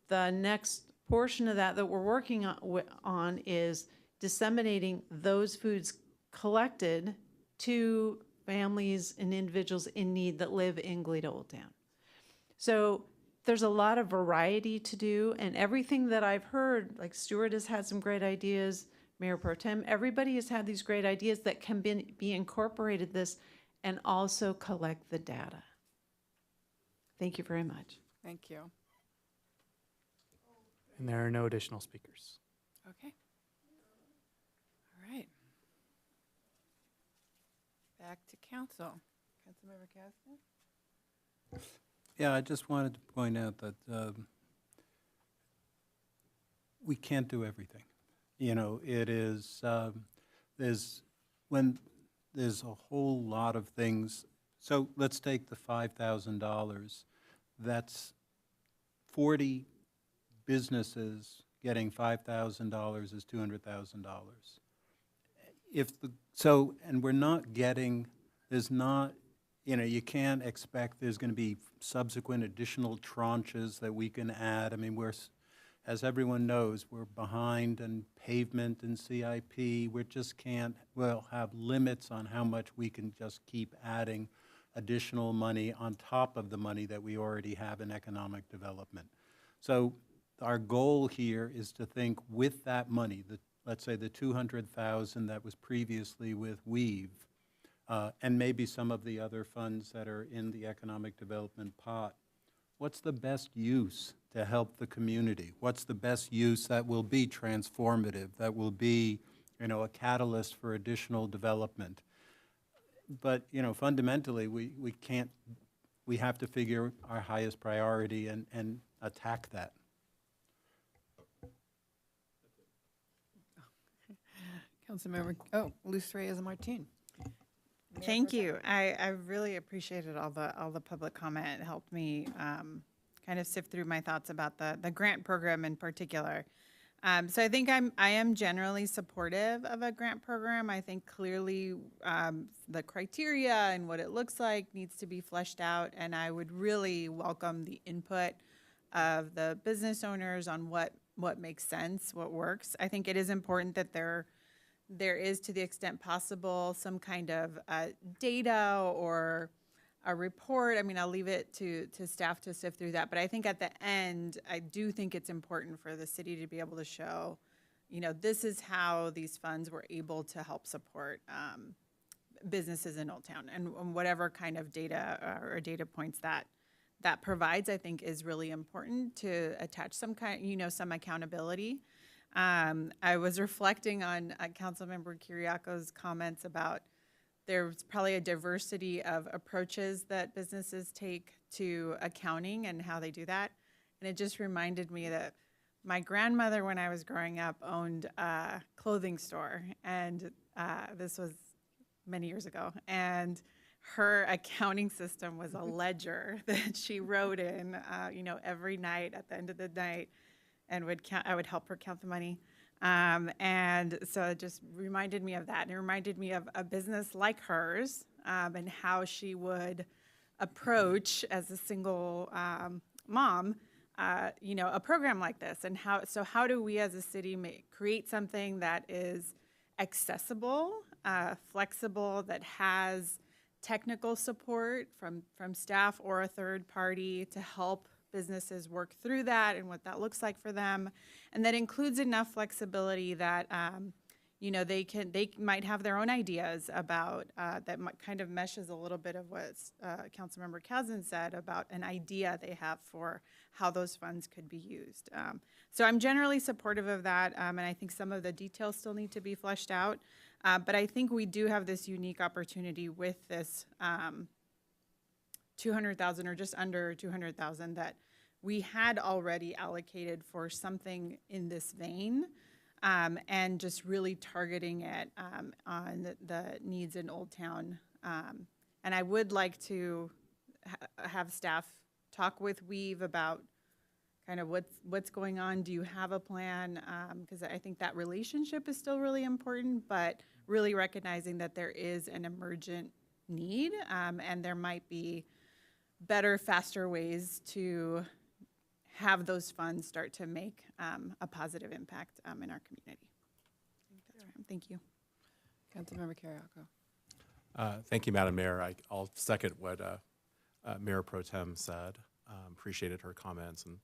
The next portion of that we're working on is disseminating those foods collected to families and individuals in need that live in Goleta Old Town. So there's a lot of variety to do, and everything that I've heard, like Stuart has had some great ideas, Mayor Pro Tem, everybody has had these great ideas that can be incorporated this and also collect the data. Thank you very much. Thank you. And there are no additional speakers. Okay. All right. Back to council. Councilmember Kasdan? Yeah, I just wanted to point out that we can't do everything. You know, it is, there's a whole lot of things. So let's take the $5,000. That's 40 businesses getting $5,000 is $200,000. And we're not getting, there's not, you know, you can't expect there's going to be subsequent additional tranches that we can add. I mean, as everyone knows, we're behind in pavement and CIP. We just can't, we'll have limits on how much we can just keep adding additional money on top of the money that we already have in economic development. So our goal here is to think with that money, let's say the $200,000 that was previously with WEAVE, and maybe some of the other funds that are in the economic development pot, what's the best use to help the community? What's the best use that will be transformative, that will be, you know, a catalyst for additional development? But, you know, fundamentally, we can't, we have to figure our highest priority and attack that. Councilmember, Luz Reyes-Martin. Thank you. I really appreciated all the public comment. It helped me kind of sift through my thoughts about the grant program in particular. So I think I am generally supportive of a grant program. I think clearly the criteria and what it looks like needs to be fleshed out, and I would really welcome the input of the business owners on what makes sense, what works. I think it is important that there is, to the extent possible, some kind of data or a report. I mean, I'll leave it to staff to sift through that. But I think at the end, I do think it's important for the city to be able to show, you know, this is how these funds were able to help support businesses in Old Town. And whatever kind of data or data points that provides, I think is really important to attach some kind, you know, some accountability. I was reflecting on Councilmember Kiriako's comments about there's probably a diversity of approaches that businesses take to accounting and how they do that. And it just reminded me that my grandmother, when I was growing up, owned a clothing store. And this was many years ago. And her accounting system was a ledger that she wrote in, you know, every night at the end of the night. And I would help her count the money. And so it just reminded me of that. And it reminded me of a business like hers and how she would approach, as a single mom, you know, a program like this. And how do we as a city create something that is accessible, flexible, that has technical support from staff or a third party to help businesses work through that and what that looks like for them, and that includes enough flexibility that you know, they might have their own ideas about that might kind of meshes a little bit of what Councilmember Kasdan said about an idea they have for how those funds could be used. So I'm generally supportive of that, and I think some of the details still need to be fleshed out. But I think we do have this unique opportunity with this 200,000 or just under 200,000 that we had already allocated for something in this vein, and just really targeting it on the needs in Old Town. And I would like to have staff talk with Weave about kind of what's going on. Do you have a plan? Because I think that relationship is still really important, but really recognizing that there is an emergent need, and there might be better, faster ways to have those funds start to make a positive impact in our community. Thank you. Councilmember Carriaco. Thank you, Madam Mayor. I'll second what Mayor Pro Tem said. Appreciated her comments and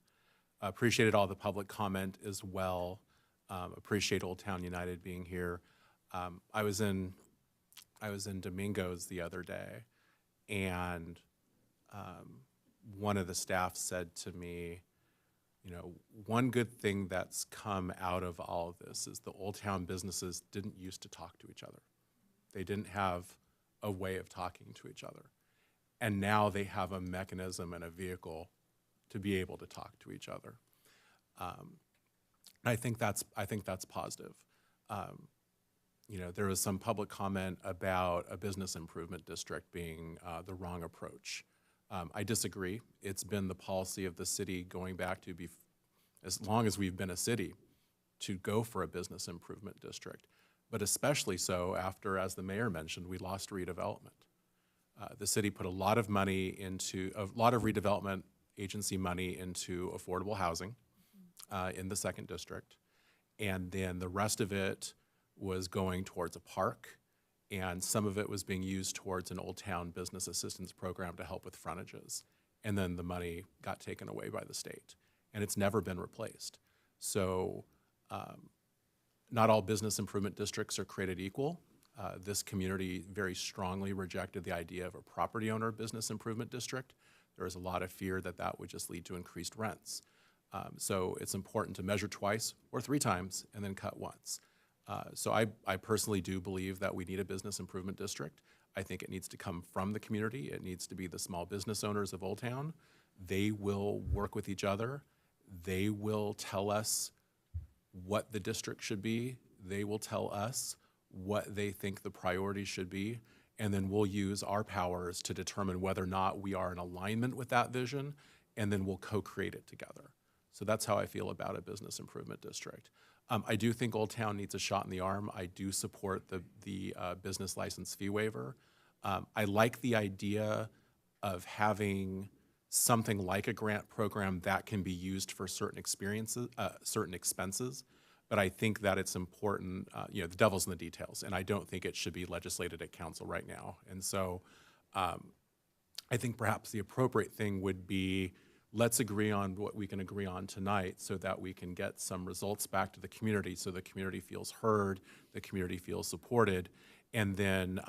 appreciated all the public comment as well. Appreciate Old Town United being here. I was in Domingos the other day, and one of the staff said to me, you know, one good thing that's come out of all of this is the Old Town businesses didn't used to talk to each other. They didn't have a way of talking to each other. And now they have a mechanism and a vehicle to be able to talk to each other. I think that's positive. You know, there was some public comment about a business improvement district being the wrong approach. I disagree. It's been the policy of the city going back to as long as we've been a city to go for a business improvement district, but especially so after, as the mayor mentioned, we lost redevelopment. The city put a lot of redevelopment agency money into affordable housing in the second district, and then the rest of it was going towards a park, and some of it was being used towards an Old Town business assistance program to help with frontages. And then the money got taken away by the state, and it's never been replaced. So not all business improvement districts are created equal. This community very strongly rejected the idea of a property owner business improvement district. There is a lot of fear that that would just lead to increased rents. So it's important to measure twice or three times and then cut once. So I personally do believe that we need a business improvement district. I think it needs to come from the community. It needs to be the small business owners of Old Town. They will work with each other. They will tell us what the district should be. They will tell us what they think the priorities should be. And then we'll use our powers to determine whether or not we are in alignment with that vision, and then we'll co-create it together. So that's how I feel about a business improvement district. I do think Old Town needs a shot in the arm. I do support the business license fee waiver. I like the idea of having something like a grant program that can be used for certain expenses, but I think that it's important, you know, the devil's in the details, and I don't think it should be legislated at council right now. And so I think perhaps the appropriate thing would be, let's agree on what we can agree on tonight so that we can get some results back to the community so the community feels heard, the community feels supported, and then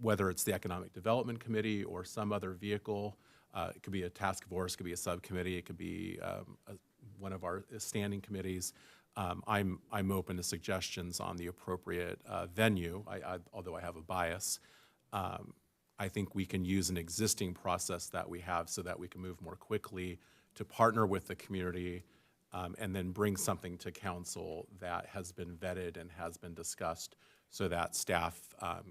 whether it's the Economic Development Committee or some other vehicle, it could be a task force, it could be a subcommittee, it could be one of our standing committees. I'm open to suggestions on the appropriate venue, although I have a bias. I think we can use an existing process that we have so that we can move more quickly to partner with the community and then bring something to council that has been vetted and has been discussed so that staff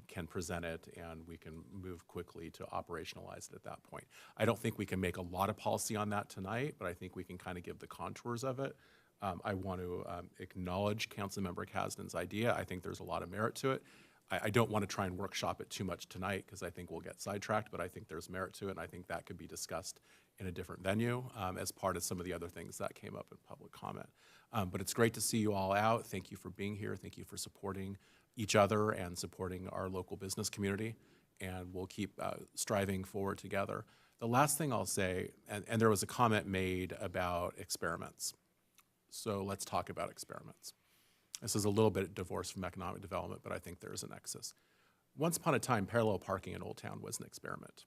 can present it and we can move quickly to operationalize it at that point. I don't think we can make a lot of policy on that tonight, but I think we can kind of give the contours of it. I want to acknowledge Councilmember Kasdan's idea. I think there's a lot of merit to it. I don't want to try and workshop it too much tonight because I think we'll get sidetracked, but I think there's merit to it, and I think that could be discussed in a different venue as part of some of the other things that came up in public comment. But it's great to see you all out. Thank you for being here. Thank you for supporting each other and supporting our local business community, and we'll keep striving forward together. The last thing I'll say, and there was a comment made about experiments. So let's talk about experiments. This is a little bit divorced from economic development, but I think there is a nexus. Once upon a time, parallel parking in Old Town was an experiment.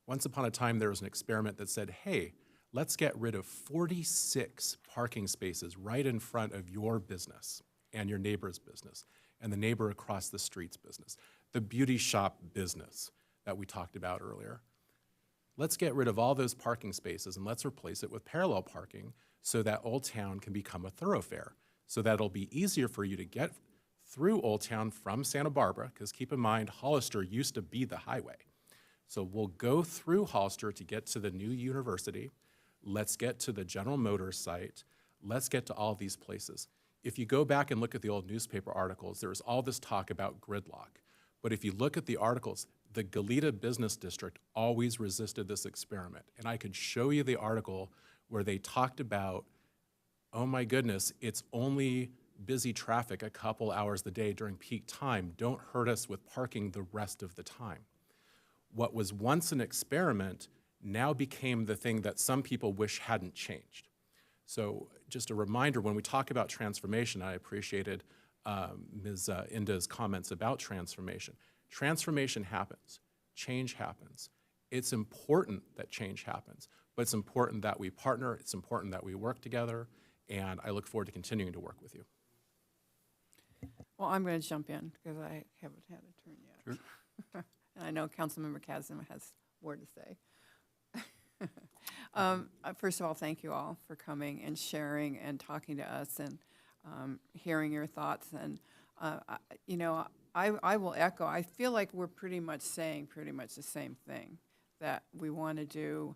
Once upon a time, there was an experiment that said, hey, let's get rid of 46 parking spaces right in front of your business and your neighbor's business and the neighbor across the street's business, the beauty shop business that we talked about earlier. let's get rid of all those parking spaces and let's replace it with parallel parking so that Old Town can become a thoroughfare, so that it'll be easier for you to get through Old Town from Santa Barbara, because keep in mind, Hollister used to be the highway. So we'll go through Hollister to get to the new university. Let's get to the General Motors site. Let's get to all these places. If you go back and look at the old newspaper articles, there was all this talk about gridlock. But if you look at the articles, the Goleta Business District always resisted this experiment. And I could show you the article where they talked about, oh my goodness, it's only busy traffic a couple hours a day during peak time. Don't hurt us with parking the rest of the time. What was once an experiment now became the thing that some people wish hadn't changed. So just a reminder, when we talk about transformation, I appreciated Ms. Inda's comments about transformation. Transformation happens, change happens. It's important that change happens, but it's important that we partner, it's important that we work together, and I look forward to continuing to work with you. Well, I'm going to jump in because I haven't had a turn yet. Sure. And I know Councilmember Chasm has more to say. First of all, thank you all for coming and sharing and talking to us and hearing your thoughts. And, I will echo, I feel like we're pretty much saying pretty much the same thing, that we want to do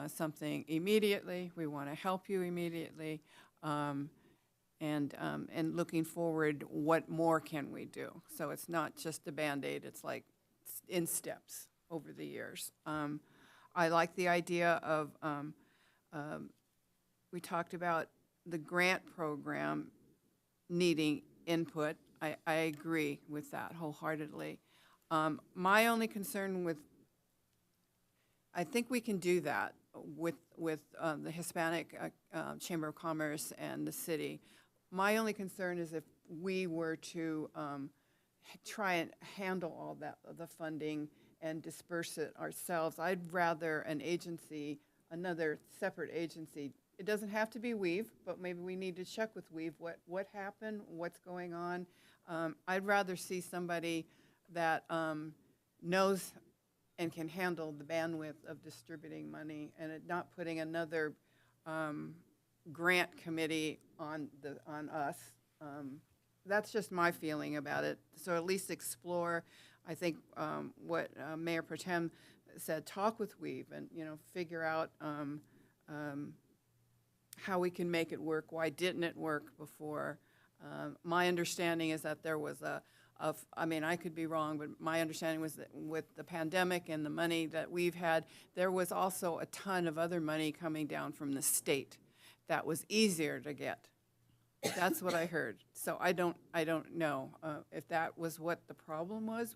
something immediately, we want to help you immediately, and looking forward, what more can we do? So it's not just a Band-Aid, it's like in steps over the years. I like the idea of, we talked about the grant program needing input. I agree with that wholeheartedly. My only concern with, I think we can do that with the Hispanic Chamber of Commerce and the city. My only concern is if we were to try and handle all that, the funding, and disperse it ourselves. I'd rather an agency, another separate agency. It doesn't have to be Weave, but maybe we need to check with Weave what happened, what's going on. I'd rather see somebody that knows and can handle the bandwidth of distributing money and it not putting another grant committee on us. That's just my feeling about it. So at least explore. I think what Mayor Pro Tem said, talk with Weave and, figure out how we can make it work. Why didn't it work before? My understanding is that there was I could be wrong, but my understanding was that with the pandemic and the money that we've had, there was also a ton of other money coming down from the state that was easier to get. That's what I heard. So I don't know if that was what the problem was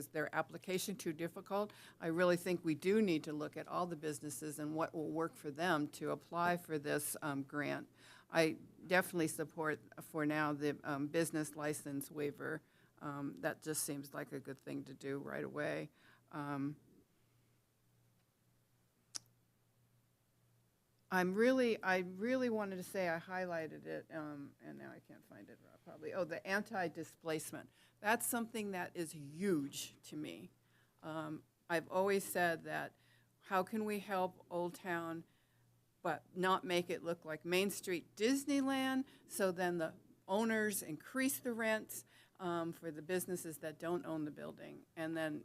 their application too difficult? I really think we do need to look at all the businesses and what will work for them to apply for this grant. I definitely support for now the business license waiver. That just seems like a good thing to do right away. I really wanted to say, I highlighted it, and now I can't find it probably. Oh, the anti-displacement. That's something that is huge to me. I've always said that how can we help Old Town but not make it look like Main Street Disneyland, so then the owners increase the rents for the businesses that don't own the building, and then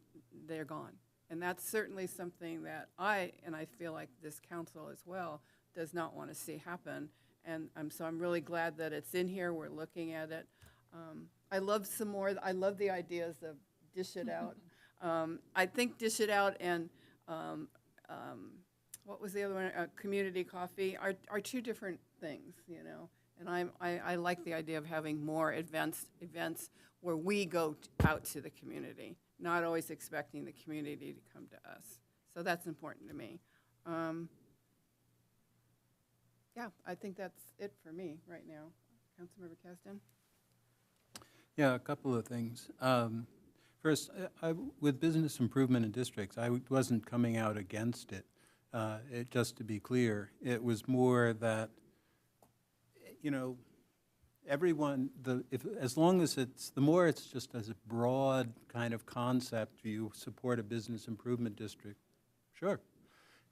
they're gone. And that's certainly something that I feel like this council as well, does not want to see happen. And so I'm really glad that it's in here, we're looking at it. I love the ideas of Dish It Out. I think Dish It Out and what was the other one? Community Coffee are two different things, And I like the idea of having more events where we go out to the community, not always expecting the community to come to us. So that's important to me. Yeah, I think that's it for me right now. Councilmember Kasdan? Yeah, a couple of things. First, with business improvement in districts, I wasn't coming out against it. Just to be clear, it was more that, everyone, as long as the more it's just as a broad kind of concept, you support a business improvement district, sure.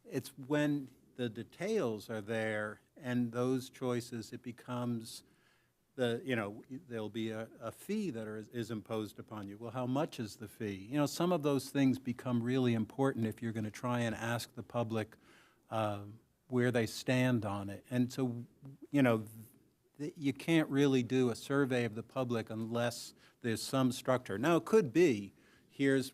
it's when the details are there and those choices, it becomes there'll be a fee that is imposed upon you. Well, how much is the fee? Some of those things become really important if you're going to try and ask the public where they stand on it. And so, you can't really do a survey of the public unless there's some structure. Now, it could be, here's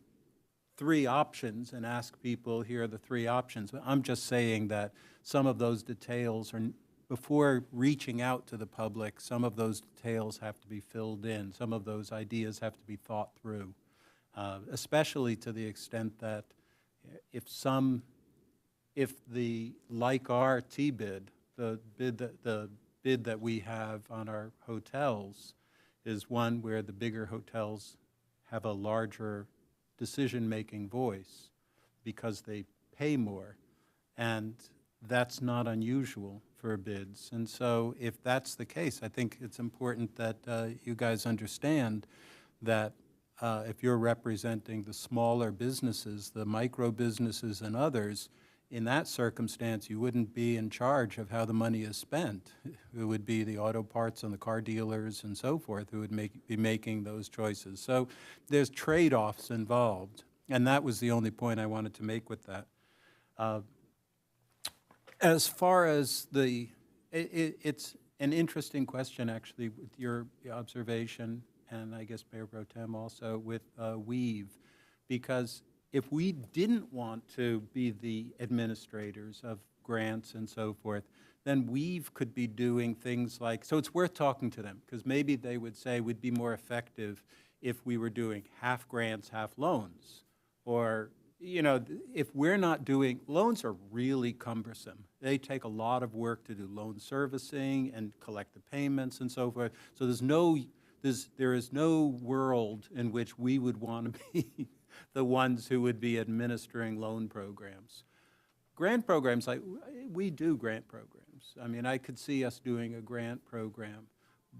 3 options, and ask people, here are the 3 options. But I'm just saying that some of those details are, before reaching out to the public, some of those details have to be filled in. Some of those ideas have to be thought through, especially to the extent that like our T-bid, the bid that we have on our hotels is one where the bigger hotels have a larger decision-making voice because they pay more. And that's not unusual for bids. And so if that's the case, I think it's important that you guys understand that if you're representing the smaller businesses, the micro businesses and others, in that circumstance, you wouldn't be in charge of how the money is spent. It would be the auto parts and the car dealers and so forth who would be making those choices. So there's trade-offs involved, and that was the only point I wanted to make with that. As far as it's an interesting question, actually, with your observation, and I guess Mayor Pro Tem also, with Weave, because if we didn't want to be the administrators of grants and so forth, then Weave could be doing things like, so it's worth talking to them, because maybe they would say we'd be more effective if we were doing half grants, half loans. Or, if we're not doing, loans are really cumbersome. They take a lot of work to do loan servicing and collect the payments and so forth. So there is no world in which we would want to be the ones who would be administering loan programs. Grant programs, we do grant programs. I mean, I could see us doing a grant program,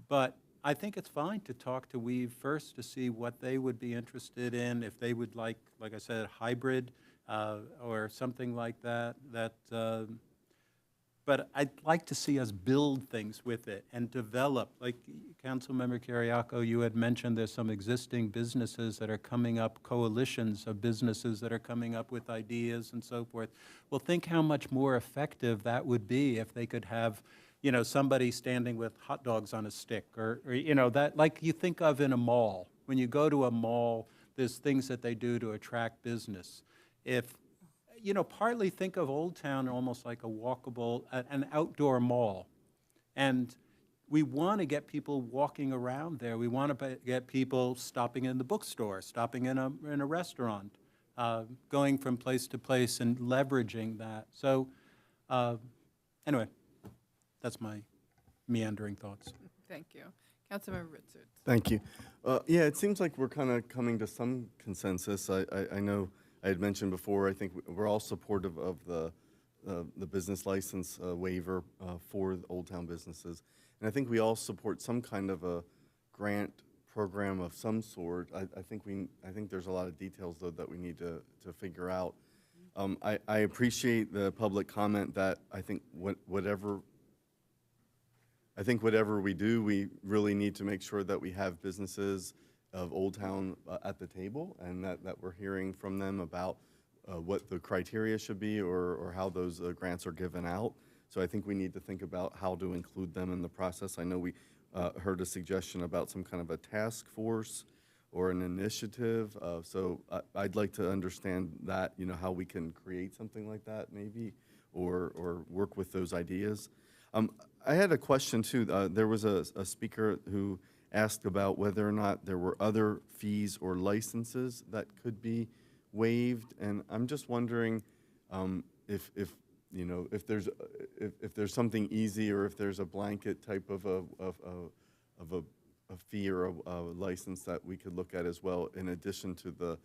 but I think it's fine to talk to Weave first to see what they would be interested in, if they would like I said, hybrid or something like that. But I'd like to see us build things with it and develop. Like Councilmember Kyriakou, you had mentioned there's some existing businesses that are coming up, coalitions of businesses that are coming up with ideas and so forth. Well, think how much more effective that would be if they could have, somebody standing with hot dogs on a stick or that, like you think of in a mall. When you go to a mall, there's things that they do to attract business. Partly think of Old Town almost like a walkable, an outdoor mall. And we want to get people walking around there. We want to get people stopping in the bookstore, stopping in a restaurant, going from place to place and leveraging that. So anyway, that's my meandering thoughts. Thank you. Councilmember Richards. Thank you. Yeah, it seems like we're kind of coming to some consensus. I know I had mentioned before, I think we're all supportive of the business license waiver for the Old Town businesses. And I think we all support some kind of a grant program of some sort. I think there's a lot of details, though, that we need to figure out. I appreciate the public comment that I think whatever we do, we really need to make sure that we have businesses of Old Town at the table, and that we're hearing from them about what the criteria should be or how those grants are given out. So I think we need to think about how to include them in the process. I know we heard a suggestion about some kind of a task force or an initiative. So I'd like to understand that, how we can create something like that maybe, or work with those ideas. I had a question too. There was a speaker who asked about whether or not there were other fees or licenses that could be waived, and I'm just wondering if there's something easy, or if there's a blanket type of a fee or a license that we could look at as well, in addition to the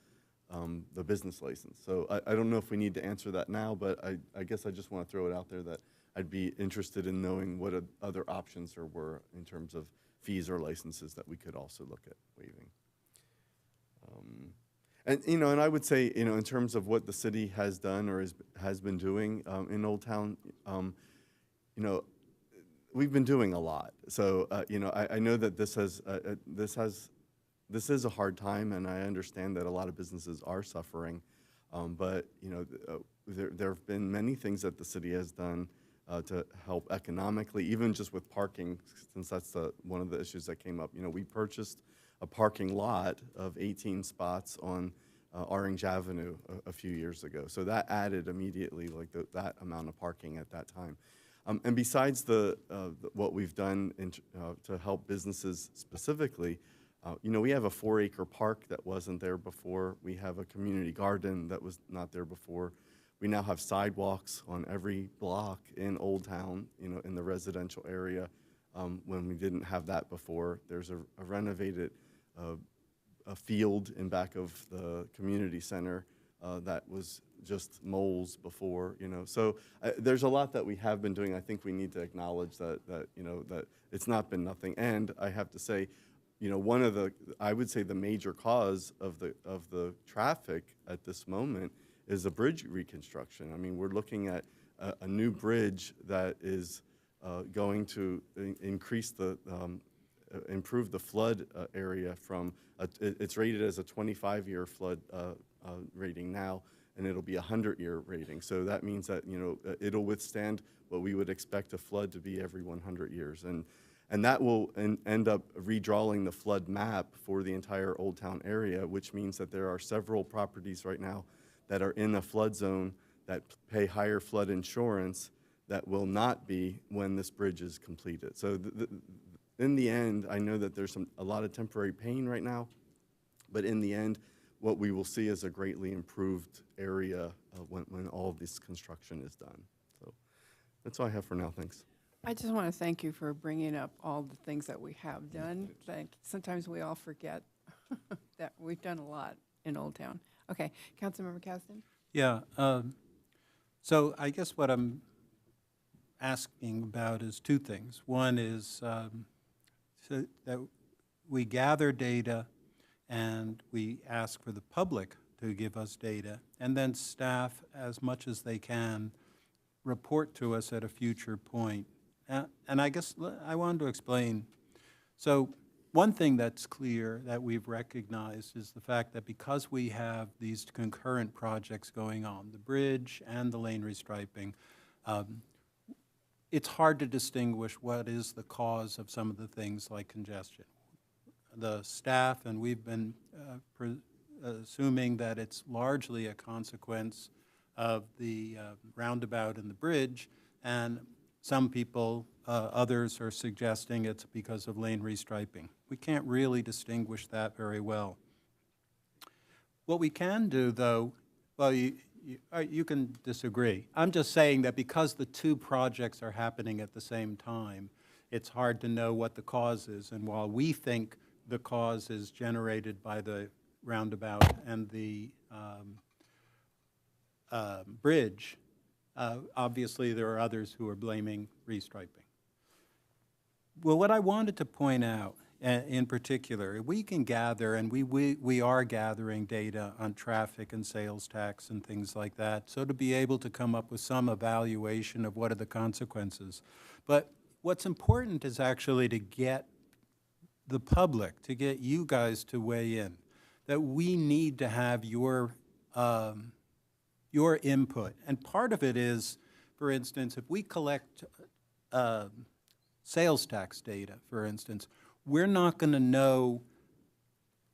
business license. So I don't know if we need to answer that now, but I guess I just want to throw it out there that I'd be interested in knowing what other options there were in terms of fees or licenses that we could also look at waiving. And, and I would say, in terms of what the city has done or has been doing in Old Town, we've been doing a lot. So, I know that this is a hard time, and I understand that a lot of businesses are suffering. But, there have been many things that the city has done to help economically, even just with parking, since that's one of the issues that came up. We purchased a parking lot of 18 spots on Orange Avenue a few years ago. So that added immediately that amount of parking at that time. And besides what we've done to help businesses specifically, we have a 4-acre park that wasn't there before. We have a community garden that was not there before. We now have sidewalks on every block in Old Town, in the residential area, when we didn't have that before. There's a renovated a field in back of the community center that was just moles before, So there's a lot that we have been doing. I think we need to acknowledge that it's not been nothing. And I have to say, I would say the major cause of the traffic at this moment is a bridge reconstruction. I mean, we're looking at a new bridge that is going to increase improve the flood area from, it's rated as a 25-year flood rating now, and it'll be a 100-year rating. So that means that, it'll withstand what we would expect a flood to be every 100 years. And that will end up redrawing the flood map for the entire Old Town area, which means that there are several properties right now that are in a flood zone that pay higher flood insurance that will not be when this bridge is completed. So in the end, I know that there's a lot of temporary pain right now, but in the end, what we will see is a greatly improved area when all of this construction is done. So that's all I have for now. Thanks. I just want to thank you for bringing up all the things that we have done. Sometimes we all forget that we've done a lot in Old Town. Okay, Councilmember Caston? Yeah, so I guess what I'm asking about is two things. One is so that we gather data and we ask for the public to give us data, and then staff, as much as they can, report to us at a future point. And I guess I wanted to explain. So one thing that's clear that we've recognized is the fact that because we have these concurrent projects going on, the bridge and the lane restriping, it's hard to distinguish what is the cause of some of the things like congestion. The staff, and we've been assuming that it's largely a consequence of the roundabout and the bridge, and some people, others are suggesting it's because of lane restriping. We can't really distinguish that very well. What we can do, though, well, you can disagree. I'm just saying that because the two projects are happening at the same time, it's hard to know what the cause is. And while we think the cause is generated by the roundabout and the bridge, obviously there are others who are blaming restriping. Well, what I wanted to point out in particular, we can gather, and we are gathering data on traffic and sales tax and things like that, so to be able to come up with some evaluation of what are the consequences. But what's important is actually to get the public, to get you guys to weigh in, that we need to have your input. And part of it is, for instance, if we collect sales tax data, for instance, we're not going to know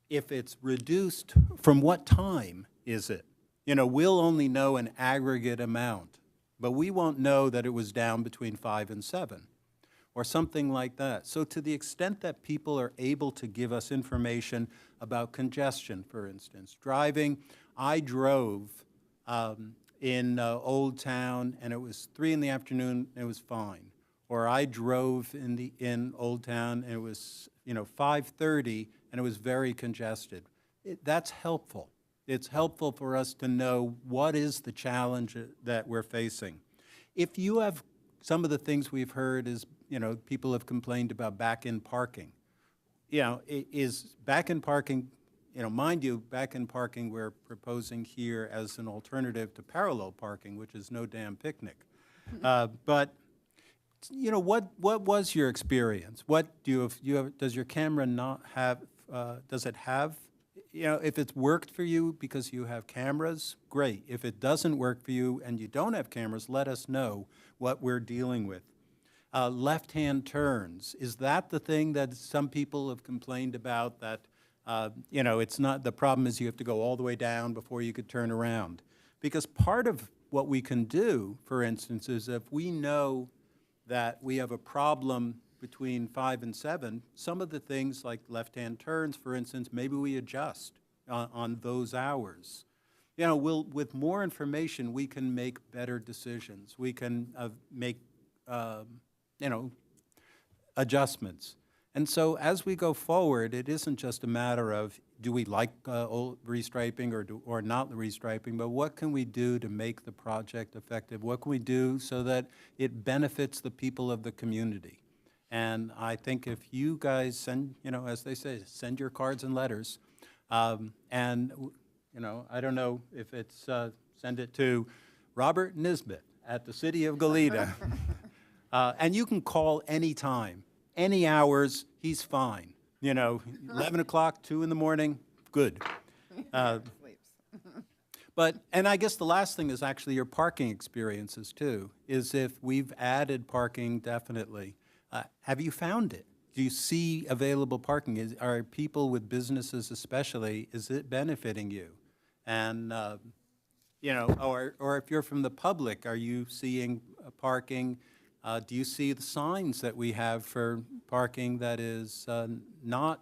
if it's reduced, from what time is it? You know, we'll only know an aggregate amount, but we won't know that it was down between 5 and 7 or something like that. So to the extent that people are able to give us information about congestion, for instance, driving, I drove in Old Town and it was 3 in the afternoon and it was fine. Or I drove in Old Town and it was 5:30 and it was very congested. That's helpful. It's helpful for us to know what is the challenge that we're facing. If you have some of the things we've heard is, people have complained about back-in parking. Is back-in parking mind you, back-end parking we're proposing here as an alternative to parallel parking, which is no damn picnic. But what was your experience? What do you have, does your camera not have, does it have, if it's worked for you because you have cameras, great. If it doesn't work for you and you don't have cameras, let us know what we're dealing with. Left-hand turns, is that the thing that some people have complained about, that, it's not, the problem is you have to go all the way down before you could turn around? Because part of what we can do, for instance, is if we know that we have a problem between 5 and 7, some of the things like left-hand turns, for instance, maybe we adjust on those hours. With more information, we can make better decisions. We can make, adjustments. And so as we go forward, it isn't just a matter of do we like restriping or not restriping, but what can we do to make the project effective? What can we do so that it benefits the people of the community? And I think if you guys send, as they say, send your cards and letters, and, I don't know if it's, send it to Robert Nisbet at the City of Goleta. And you can call anytime, any hours, he's fine. 11 o'clock, 2 in the morning, good. And I guess the last thing is actually your parking experiences too, is if we've added parking, definitely. Have you found it? Do you see available parking? Are people with businesses especially, is it benefiting you? And, or if you're from the public, are you seeing parking? Do you see the signs that we have for parking that is not,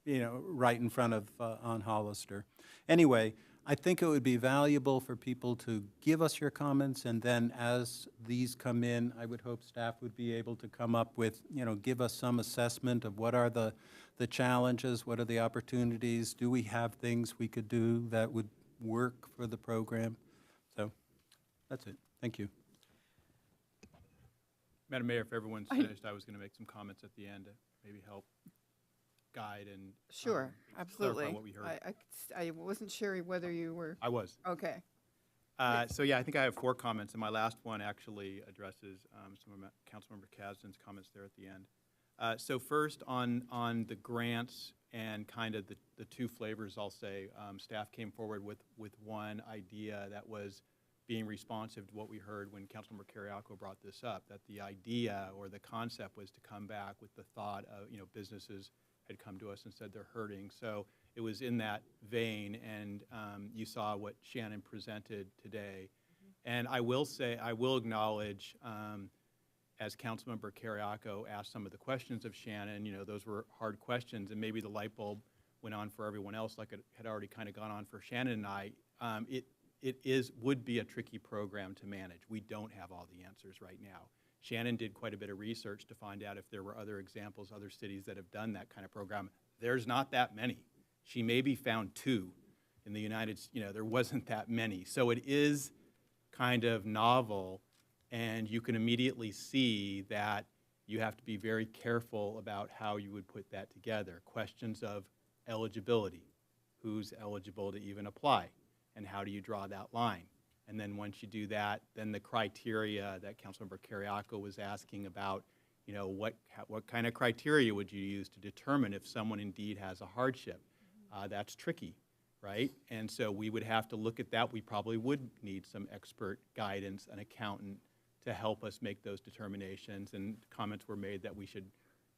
right in front of on Hollister? Anyway, I think it would be valuable for people to give us your comments, and then as these come in, I would hope staff would be able to come up with, give us some assessment of what are the challenges, what are the opportunities, do we have things we could do that would work for the program? So that's it. Thank you. Madam Mayor, if everyone's finished, I was going to make some comments at the end to maybe help guide and Sure, absolutely. clarify what we heard. I wasn't sure whether you were. I was. Okay. So yeah, I think I have 4 comments, and my last one actually addresses some of Councilmember Kasdan's comments there at the end. So first on the grants and kind of the 2 flavors, I'll say, staff came forward with one idea that was being responsive to what we heard when Councilmember Carriaco brought this up, that the idea or the concept was to come back with the thought of, businesses had come to us and said they're hurting. So it was in that vein, and you saw what Shannon presented today. And I will say, I will acknowledge, as Councilmember Carriaco asked some of the questions of Shannon, those were hard questions, and maybe the light bulb went on for everyone else like it had already kind of gone on for Shannon and I. It would be a tricky program to manage. We don't have all the answers right now. Shannon did quite a bit of research to find out if there were other examples, other cities that have done that kind of program. There's not that many. She maybe found 2 in the United States. There wasn't that many. So it is kind of novel, and you can immediately see that you have to be very careful about how you would put that together. Questions of eligibility. Who's eligible to even apply? And how do you draw that line? And then once you do that, then the criteria that Councilmember Carriaco was asking about, what kind of criteria would you use to determine if someone indeed has a hardship? That's tricky, right? And so we would have to look at that. We probably would need some expert guidance, an accountant, to help us make those determinations. And comments were made that we should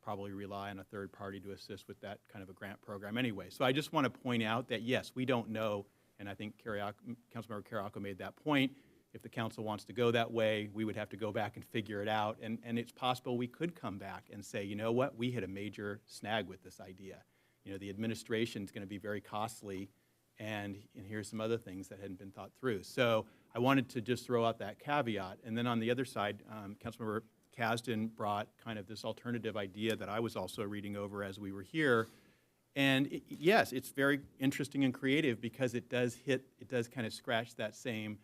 probably rely on a third party to assist with that kind of a grant program anyway. So I just want to point out that, yes, we don't know. And I think Councilmember Carriaco made that point. If the council wants to go that way, we would have to go back and figure it out. And it's possible we could come back and say, you know what, we hit a major snag with this idea. The administration is going to be very costly, and here's some other things that hadn't been thought through. So I wanted to just throw out that caveat. And then on the other side, Councilmember Kasdan brought kind of this alternative idea that I was also reading over as we were here. And yes, it's very interesting and creative because it does kind of scratch that same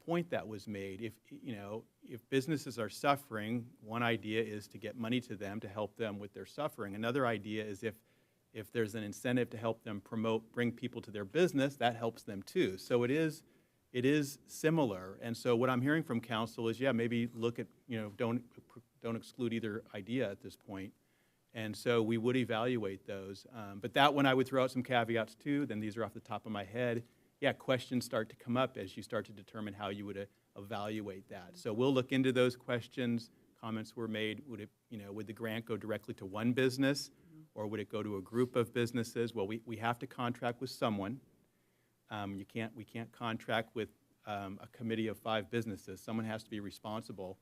point that was made. If businesses are suffering, one idea is to get money to them to help them with their suffering. Another idea is if If there's an incentive to help them promote, bring people to their business, that helps them too. So it is similar. And so what I'm hearing from council is, yeah, maybe look at, don't exclude either idea at this point. And so we would evaluate those. But that one I would throw out some caveats too. Then these are off the top of my head. Yeah, questions start to come up as you start to determine how you would evaluate that. So we'll look into those questions. Comments were made. Would the grant go directly to one business, or would it go to a group of businesses? Well, we have to contract with someone. We can't contract with a committee of 5 businesses. Someone has to be responsible.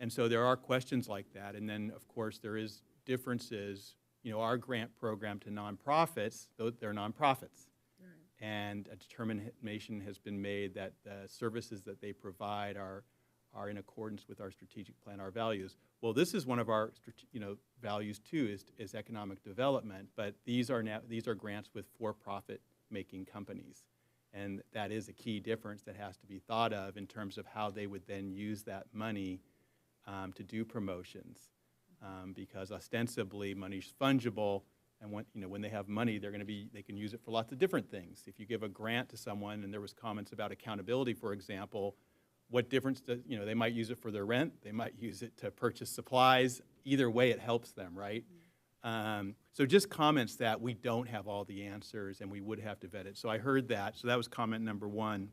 And so there are questions like that. And then, of course, there is differences. Our grant program to nonprofits, they're nonprofits. Right. And a determination has been made that the services that they provide are in accordance with our strategic plan, our values. Well, this is one of our values too, is economic development, but these are grants with for-profit making companies. And that is a key difference that has to be thought of in terms of how they would then use that money to do promotions. Because ostensibly money's fungible, and when they have money, they can use it for lots of different things. If you give a grant to someone, and there was comments about accountability, for example, what difference does, they might use it for their rent, they might use it to purchase supplies. Either way, it helps them, right? So just comments that we don't have all the answers and we would have to vet it. So I heard that. So that was comment number 1.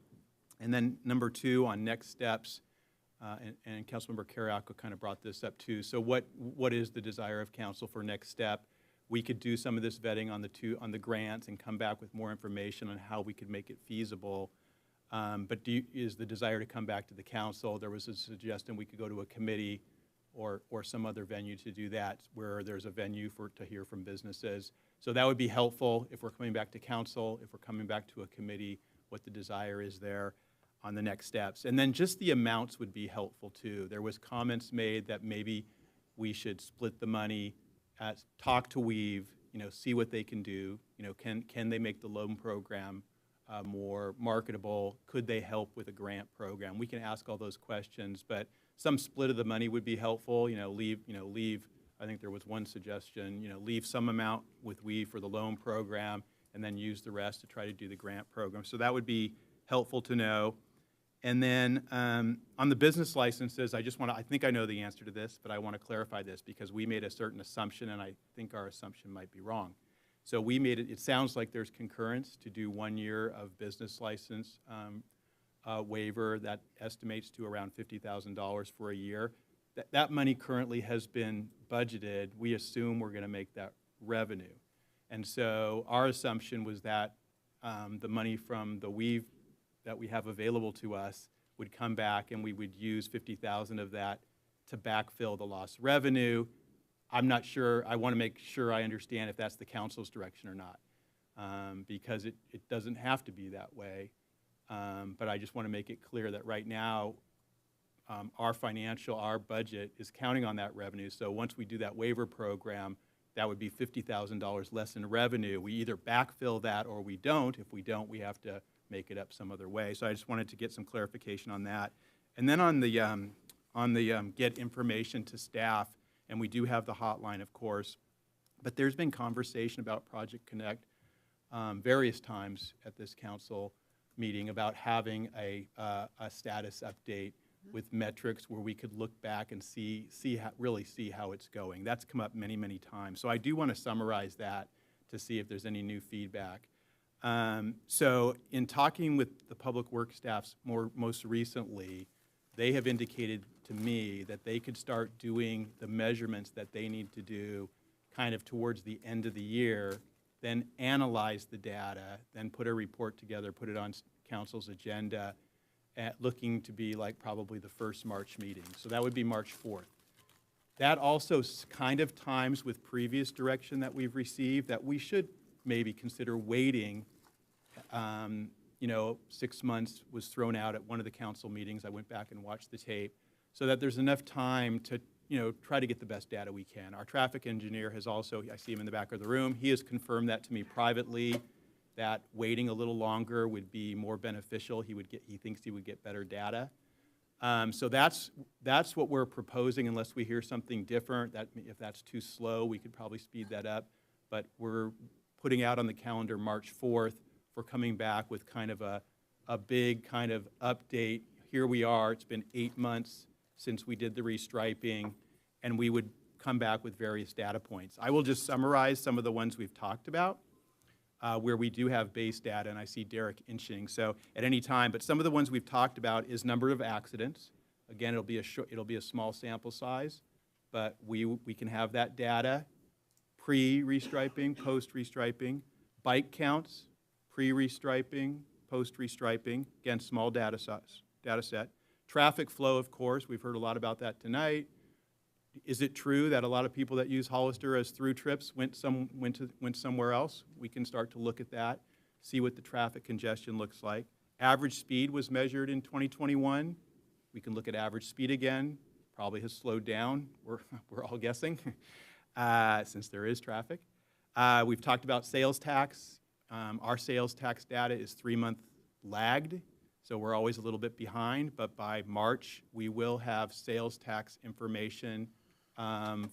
And then number 2 on next steps, and Councilmember Carriaco kind of brought this up too. So what is the desire of council for next step? We could do some of this vetting on the grants and come back with more information on how we could make it feasible. But is the desire to come back to the council? There was a suggestion we could go to a committee or some other venue to do that, where there's a venue to hear from businesses. So that would be helpful if we're coming back to council, if we're coming back to a committee, what the desire is there on the next steps. And then just the amounts would be helpful too. There was comments made that maybe we should split the money, talk to Weave, see what they can do. Can they make the loan program more marketable? Could they help with a grant program? We can ask all those questions, but some split of the money would be helpful. Leave. I think there was one suggestion. Leave some amount with Weave for the loan program, and then use the rest to try to do the grant program. So that would be helpful to know. And then on the business licenses, I think I know the answer to this, but I want to clarify this because we made a certain assumption, and I think our assumption might be wrong. So we made it sounds like there's concurrence to do 1 year of business license waiver that estimates to around $50,000 for a year. That money currently has been budgeted. We assume we're going to make that revenue. And so our assumption was that the money from the Weave that we have available to us would come back, and we would use $50,000 of that to backfill the lost revenue. I'm not sure. I want to make sure I understand if that's the council's direction or not, because it doesn't have to be that way. But I just want to make it clear that right now, our budget is counting on that revenue. So once we do that waiver program, that would be $50,000 less in revenue. We either backfill that or we don't. If we don't, we have to make it up some other way. So I just wanted to get some clarification on that. And then on the get information to staff, and we do have the hotline, of course, but there's been conversation about Project Connect various times at this council meeting about having a status update with metrics where we could look back and really see how it's going. That's come up many, many times. So I do want to summarize that to see if there's any new feedback. So in talking with the public works staffs most recently, they have indicated to me that they could start doing the measurements that they need to do kind of towards the end of the year, then analyze the data, then put a report together, put it on council's agenda, looking to be like probably the first March meeting. So that would be March 4th. That also kind of times with previous direction that we've received that we should maybe consider waiting. 6 months was thrown out at one of the council meetings. I went back and watched the tape so that there's enough time to try to get the best data we can. Our traffic engineer has also, I see him in the back of the room, he has confirmed that to me privately, that waiting a little longer would be more beneficial. He thinks he would get better data. So that's what we're proposing, unless we hear something different. If that's too slow, we could probably speed that up. but we're putting out on the calendar March 4th for coming back with kind of a big kind of update. Here we are, it's been 8 months since we did the restriping, and we would come back with various data points. I will just summarize some of the ones we've talked about, where we do have base data, and I see Derek inching, so at any time, but some of the ones we've talked about is number of accidents. Again, it'll be a small sample size, but we can have that data pre-restriping, post-restriping, bike counts, pre-restriping, post-restriping, again, small data set. Traffic flow, of course, we've heard a lot about that tonight. Is it true that a lot of people that use Hollister as through trips went somewhere else? We can start to look at that, see what the traffic congestion looks like. Average speed was measured in 2021. We can look at average speed again. Probably has slowed down. We're all guessing since there is traffic. We've talked about sales tax. Our sales tax data is 3-month lagged, so we're always a little bit behind, but by March, we will have sales tax information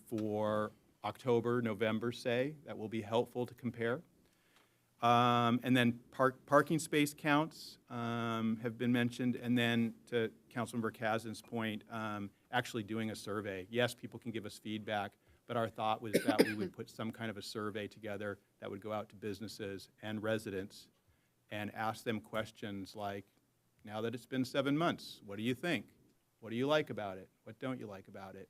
for October, November, say. That will be helpful to compare. And then parking space counts have been mentioned, and then to Councilmember Kazin's point, actually doing a survey. Yes, people can give us feedback, but our thought was that we would put some kind of a survey together that would go out to businesses and residents and ask them questions like, now that it's been 7 months, what do you think? What do you like about it? What don't you like about it?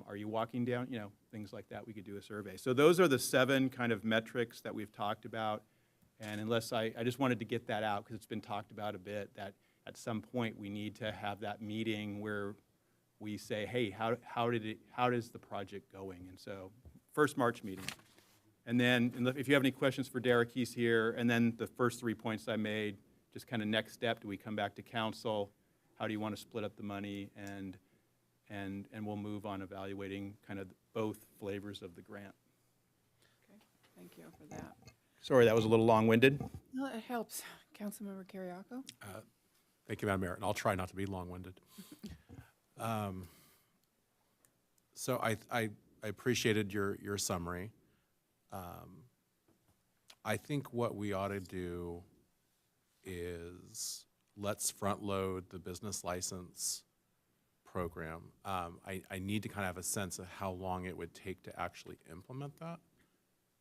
Are you walking down, things like that, we could do a survey. So those are the 7 kind of metrics that we've talked about. And unless I just wanted to get that out because it's been talked about a bit, that at some point we need to have that meeting where we say, hey, how is the project going? And so first March meeting. And then if you have any questions for Derek, he's here. And then the first 3 points I made, just kind of next step, do we come back to council? How do you want to split up the money? And we'll move on evaluating kind of both flavors of the grant. Okay, thank you for that. Sorry, that was a little long-winded. No, it helps. Councilmember Carriaco? Thank you, Madam Mayor, and I'll try not to be long-winded. So I appreciated your summary. I think what we ought to do is let's front load the business license program. I need to kind of have a sense of how long it would take to actually implement that.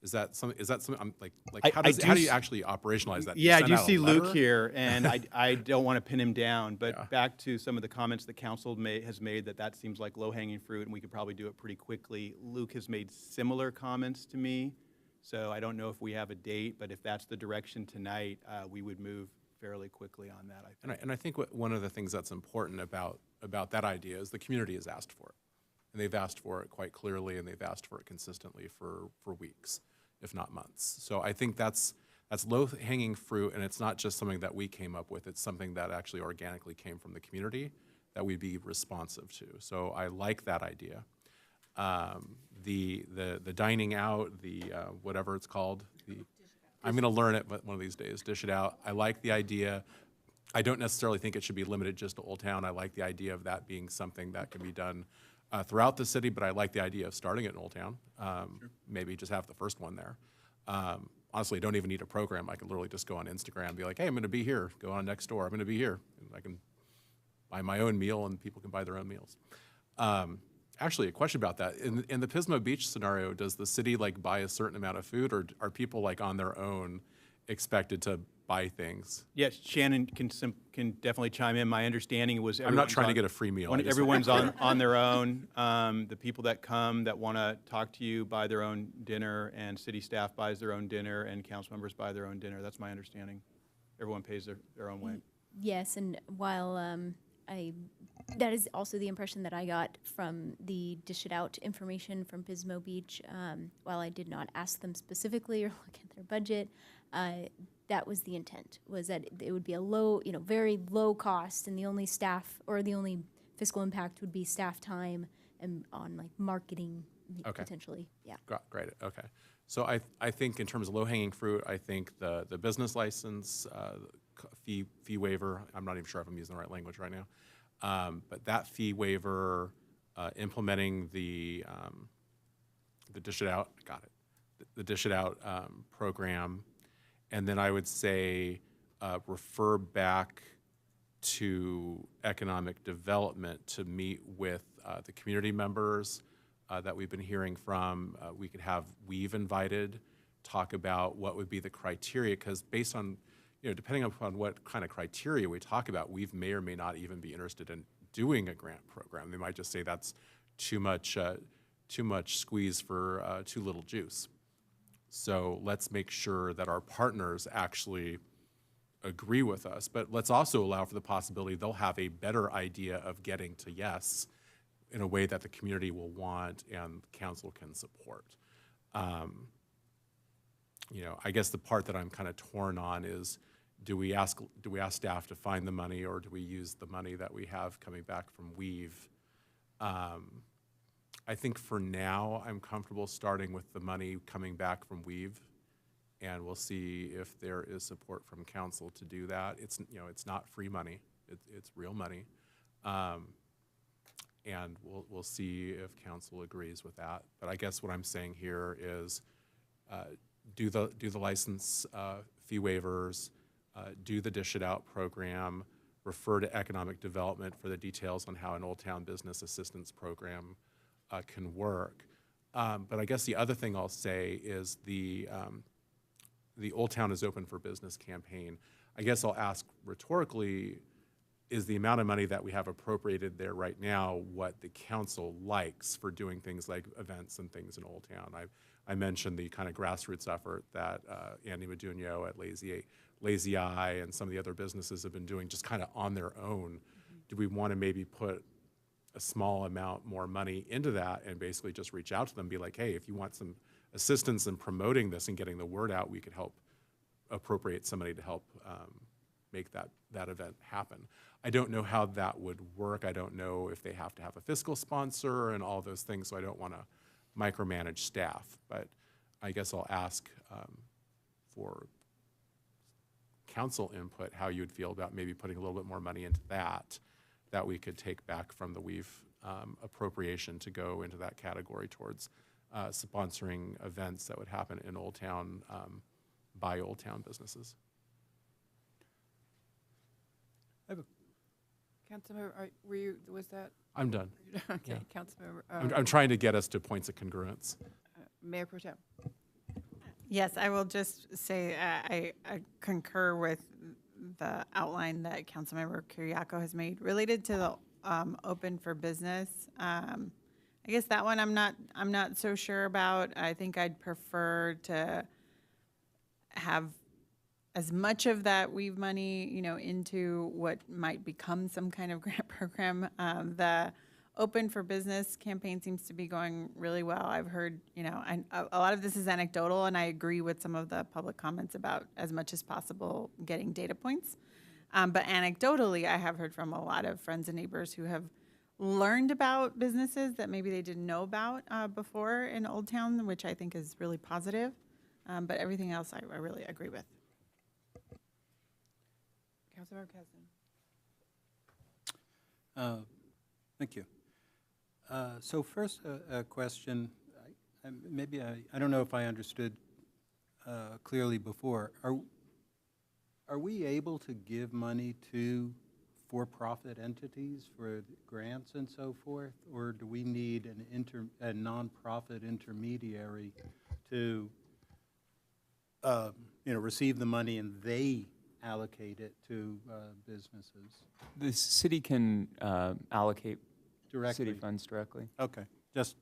Is that something I'm like how do you actually operationalize that? Yeah, I Send do out a see Luke letter? here, and I don't want to pin him down, but Yeah. back to some of the comments that council has made, that seems like low-hanging fruit, and we could probably do it pretty quickly. Luke has made similar comments to me, so I don't know if we have a date, but if that's the direction tonight, we would move fairly quickly on that, I think. And I think one of the things that's important about that idea is the community has asked for it. And they've asked for it quite clearly, and they've asked for it consistently for weeks, if not months. So I think that's low-hanging fruit, and it's not just something that we came up with. It's something that actually organically came from the community that we'd be responsive to. So I like that idea. The dining out, the whatever it's called, I'm going to learn it one of these days, dish it out. I like the idea. I don't necessarily think it should be limited just to Old Town. I like the idea of that being something that can be done throughout the city, but I like the idea of starting it in Old Town. Maybe just have the first one there. Honestly, don't even need a program. I can literally just go on Instagram and be like, hey, I'm going to be here. Go on next door. I'm going to be here. And I can buy my own meal, and people can buy their own meals. Actually, a question about that. In the Pismo Beach scenario, does the city buy a certain amount of food, or are people on their own expected to buy things? Yes, Shannon can definitely chime in. My understanding was I'm not trying to get a free meal. Everyone's on their own. The people that come that want to talk to you buy their own dinner, and city staff buys their own dinner, and council members buy their own dinner. That's my understanding. Everyone pays their own way. Yes, and while that is also the impression that I got from the Dish It Out information from Pismo Beach. While I did not ask them specifically or look at their budget, that was the intent, was that it would be a low, very low cost, and the only staff or the only fiscal impact would be staff time and on marketing potentially. Yeah. Great. Okay. So I think in terms of low-hanging fruit, I think the business license, fee waiver, I'm not even sure if I'm using the right language right now, but that fee waiver, implementing the Dish It Out, got it. Dish It Out program. And then I would say refer back to economic development to meet with the community members that we've been hearing from. We could have Weave invited, talk about what would be the criteria, because based on, depending upon what kind of criteria we talk about, Weave may or may not even be interested in doing a grant program. They might just say that's too much squeeze for too little juice. So let's make sure that our partners actually agree with us, but let's also allow for the possibility they'll have a better idea of getting to yes in a way that the community will want and council can support. I guess the part that I'm kind of torn on is, do we ask staff to find the money, or do we use the money that we have coming back from Weave? I think for now, I'm comfortable starting with the money coming back from Weave, and we'll see if there is support from council to do that. It's not free money; it's real money, and we'll see if council agrees with that. But I guess what I'm saying here is, do the license fee waivers, do the Dish It Out program, refer to economic development for the details on how an Old Town Business Assistance Program can work. But I guess the other thing I'll say is the Old Town is Open for Business campaign. I guess I'll ask rhetorically, is the amount of money that we have appropriated there right now what the council likes for doing things like events and things in Old Town? I mentioned the kind of grassroots effort that Andy Medunio at Lazy Eye and some of the other businesses have been doing just kind of on their own. Do we want to maybe put a small amount more money into that and basically just reach out to them, be like, hey, if you want some assistance in promoting this and getting the word out, we could help appropriate somebody to help make that event happen. I don't know how that would work. I don't know if they have to have a fiscal sponsor and all those things, so I don't want to micromanage staff. But I guess I'll ask for council input, how you'd feel about maybe putting a little bit more money into that we could take back from the Weave appropriation to go into that category towards sponsoring events that would happen in Old Town by Old Town businesses. Councilmember, was that? I'm done. Okay, Yeah. Councilmember. I'm trying to get us to points of congruence. Mayor Pro Tem. Yes, I will just say I concur with the outline that Councilmember Kiriakou has made related to the Open for Business. I guess that one I'm not so sure about. I think I'd prefer to have as much of that Weave money, into what might become some kind of grant program. The Open for Business campaign seems to be going really well. I've heard, a lot of this is anecdotal, and I agree with some of the public comments about as much as possible getting data points. But anecdotally, I have heard from a lot of friends and neighbors who have learned about businesses that maybe they didn't know about before in Old Town, which I think is really positive. But everything else I really agree with. Councilmember Keston. Thank you. So first, a question. Maybe I don't know if I understood clearly before. Are we able to give money to for-profit entities for grants and so forth, or do we need a nonprofit intermediary to receive the money and they allocate it to businesses? The city can allocate Directly. city funds directly. Okay, just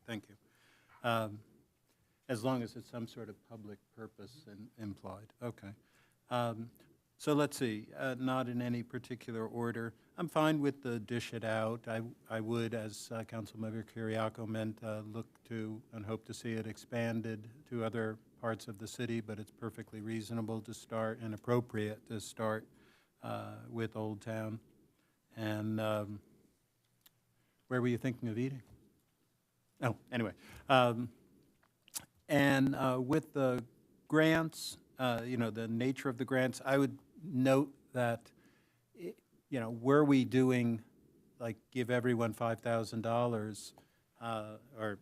thank you. As long as it's some sort of public purpose implied. Okay. So let's see, not in any particular order. I'm fine with the Dish It Out. I would, as Councilmember Kiriakou meant, look to and hope to see it expanded to other parts of the city, but it's perfectly reasonable to start and appropriate to start with Old Town. And where were you thinking of eating? Oh, anyway. And with the grants, the nature of the grants, I would note that, were we doing, like, give everyone $5,000, or,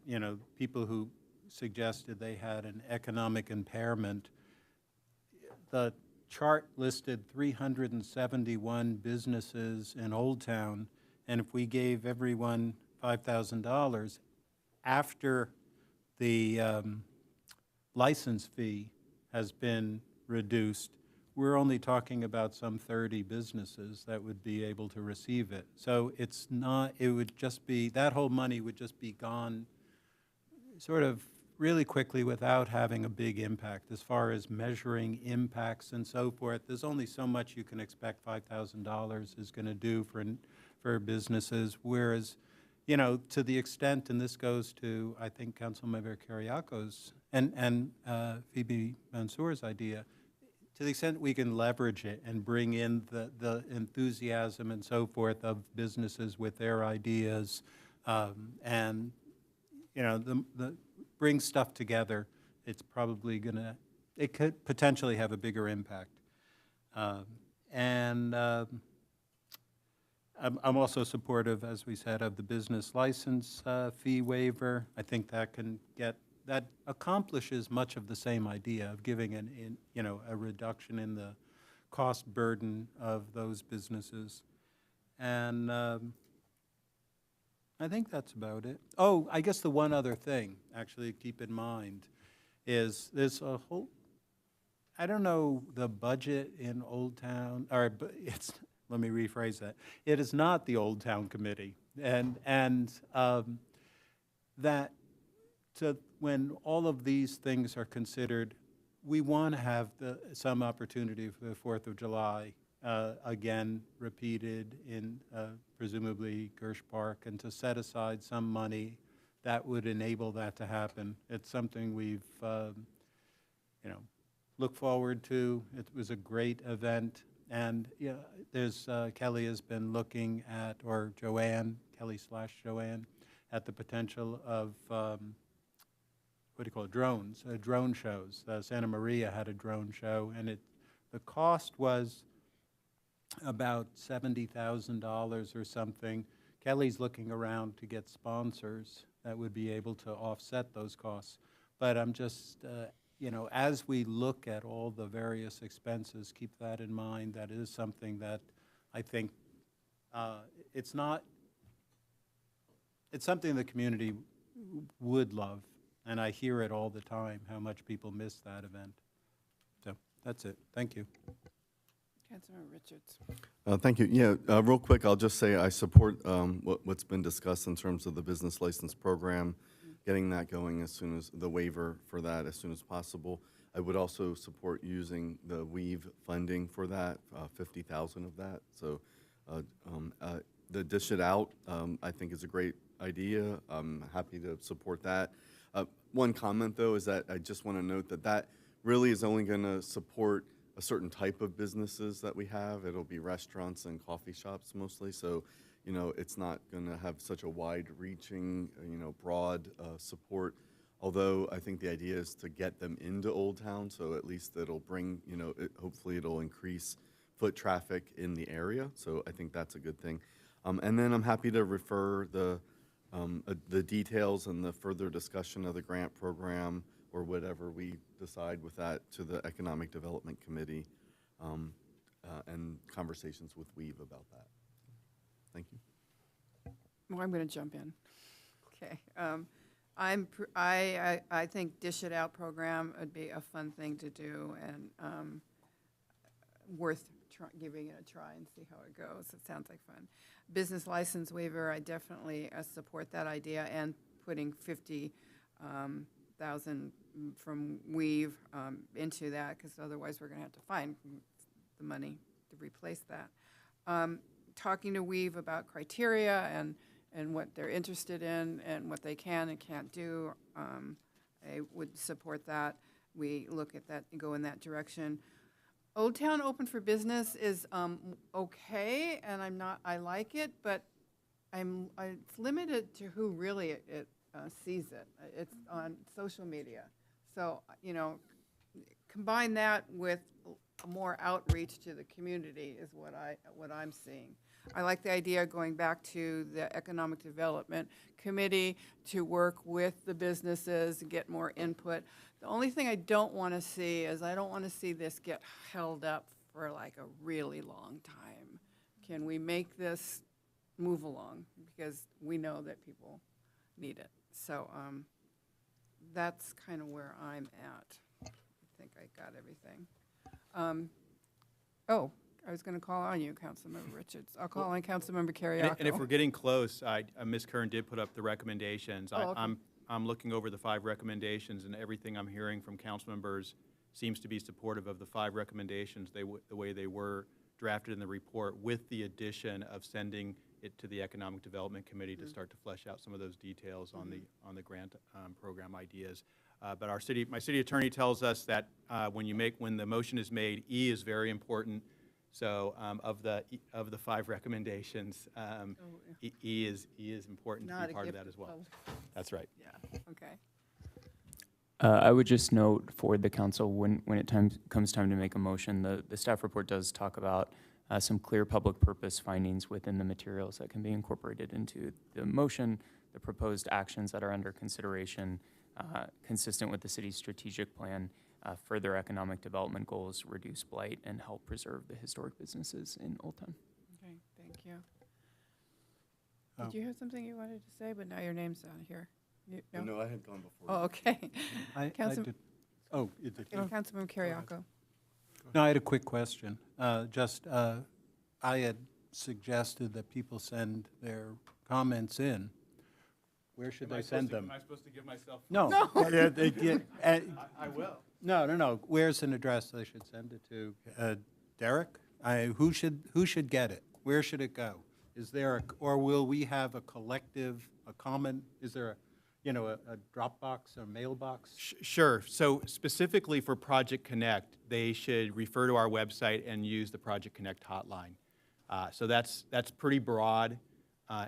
people who suggested they had an economic impairment. The chart listed 371 businesses in Old Town, and if we gave everyone $5,000 after the license fee has been reduced, we're only talking about some 30 businesses that would be able to receive it. So it's not, it would just be, that whole money would just be gone sort of really quickly without having a big impact. As far as measuring impacts and so forth, there's only so much you can expect $5,000 is going to do for businesses, whereas, you know, to the extent, and this goes to, I think, Councilmember Kiriako's and Phoebe Mansour's idea, to the extent we can leverage it and bring in the enthusiasm and so forth of businesses with their ideas, and, you know, the bring stuff together, it's probably gonna, it could potentially have a bigger impact. I'm also supportive, as we said, of the business license fee waiver. I think that can get, that accomplishes much of the same idea of giving you know, a reduction in the cost burden of those businesses. And I think that's about it. Oh, I guess the one other thing, actually, to keep in mind is there's a whole, I don't know the budget in Old Town, or it's, let me rephrase that. It is not the Old Town Committee. And that when all of these things are considered, we want to have some opportunity for the 4th of July again repeated in presumably Gersh Park, and to set aside some money that would enable that to happen. It's something we've, you know, look forward to. It was a great event. And yeah, there's Kelly has been looking at, or Joanne, Kelly/Joanne, at the potential of what do you call it, drones, drone shows. Santa Maria had a drone show, and the cost was about $70,000 or something. Kelly's looking around to get sponsors that would be able to offset those costs. But I'm just, you know, as we look at all the various expenses, keep that in mind. That is something that I think it's something the community would love. And I hear it all the time, how much people miss that event. So that's it. Thank you. Councilmember Richards. Thank you. Yeah, real quick, I'll just say I support what's been discussed in terms of the business license program, getting that going as soon as the waiver for that as soon as possible. I would also support using the Weave funding for that, 50,000 of that. So the Dish It Out, I think is a great idea. I'm happy to support that. One comment, though, is that I just want to note that that really is only going to support a certain type of businesses that we have. It'll be restaurants and coffee shops mostly. So, you know, it's not going to have such a wide-reaching, you know, broad support. Although I think the idea is to get them into Old Town, so at least it'll bring, you know, hopefully it'll increase foot traffic in the area. So I think that's a good thing. And then I'm happy to refer the details and the further discussion of the grant program or whatever we decide with that to the Economic Development Committee and conversations with Weave about that. Thank you. Well, I'm going to jump in. Okay. I think Dish It Out program would be a fun thing to do, and worth giving it a try and see how it goes. It sounds like fun. Business license waiver, I definitely support that idea, and putting 50,000 from Weave into that, because otherwise we're going to have to find the money to replace that. Talking to Weave about criteria and what they're interested in and what they can and can't do, I would support that. We look at that and go in that direction. Old Town Open for Business is okay, and I like it, but it's limited to who really it sees it. It's on social media. So, you know, combine that with more outreach to the community is what I'm seeing. I like the idea of going back to the Economic Development Committee to work with the businesses and get more input. The only thing I don't want to see is I don't want to see this get held up for like a really long time. Can we make this move along? Because we know that people need it. So that's kind of where I'm at. I think I got everything. I was going to call on you, Councilmember Richards. I'll call on Councilmember Carriaco. And if we're getting close, Ms. Kern did put up the recommendations. Oh, okay. I'm looking over the 5 recommendations, and everything I'm hearing from council members seems to be supportive of the 5 recommendations, the way they were drafted in the report, with the addition of sending it to the Economic Development Committee to start to flesh out some of those details on the grant program ideas. But my city attorney tells us that when the motion is made, E is very important. So of the 5 recommendations, E is important to be part of that as well. That's right. Yeah. Okay. I would just note for the council, when it comes time to make a motion, the staff report does talk about some clear public purpose findings within the materials that can be incorporated into the motion, the proposed actions that are under consideration, consistent with the city's strategic plan, further economic development goals, reduce blight, and help preserve the historic businesses in Old Town. Okay, thank you. Did you have something you wanted to say? But now your name's on here. No, I had gone before. Oh, okay. I did. Oh, you did. Councilmember Carriaco. No, I had a quick question. I had suggested that people send their comments in. Where should they send them? Am I supposed to give myself? No. No. I will. No. Where's an address they should send it to? Derek? Who should get it? Where should it go? Is there or will we have a collective, a common? Is there a Dropbox or mailbox? Sure. So specifically for Project Connect, they should refer to our website and use the Project Connect hotline. So that's pretty broad.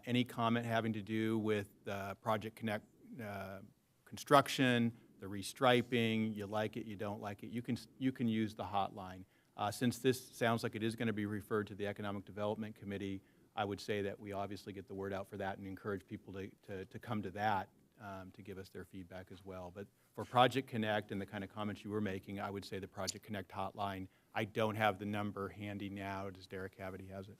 Any comment having to do with Project Connect construction, the restriping, you like it, you don't like it, you can use the hotline. Since this sounds like it is going to be referred to the Economic Development Committee, I would say that we obviously get the word out for that and encourage people to come to that to give us their feedback as well. But for Project Connect and the kind of comments you were making, I would say the Project Connect hotline. I don't have the number handy now. Does Derek have it? He has it.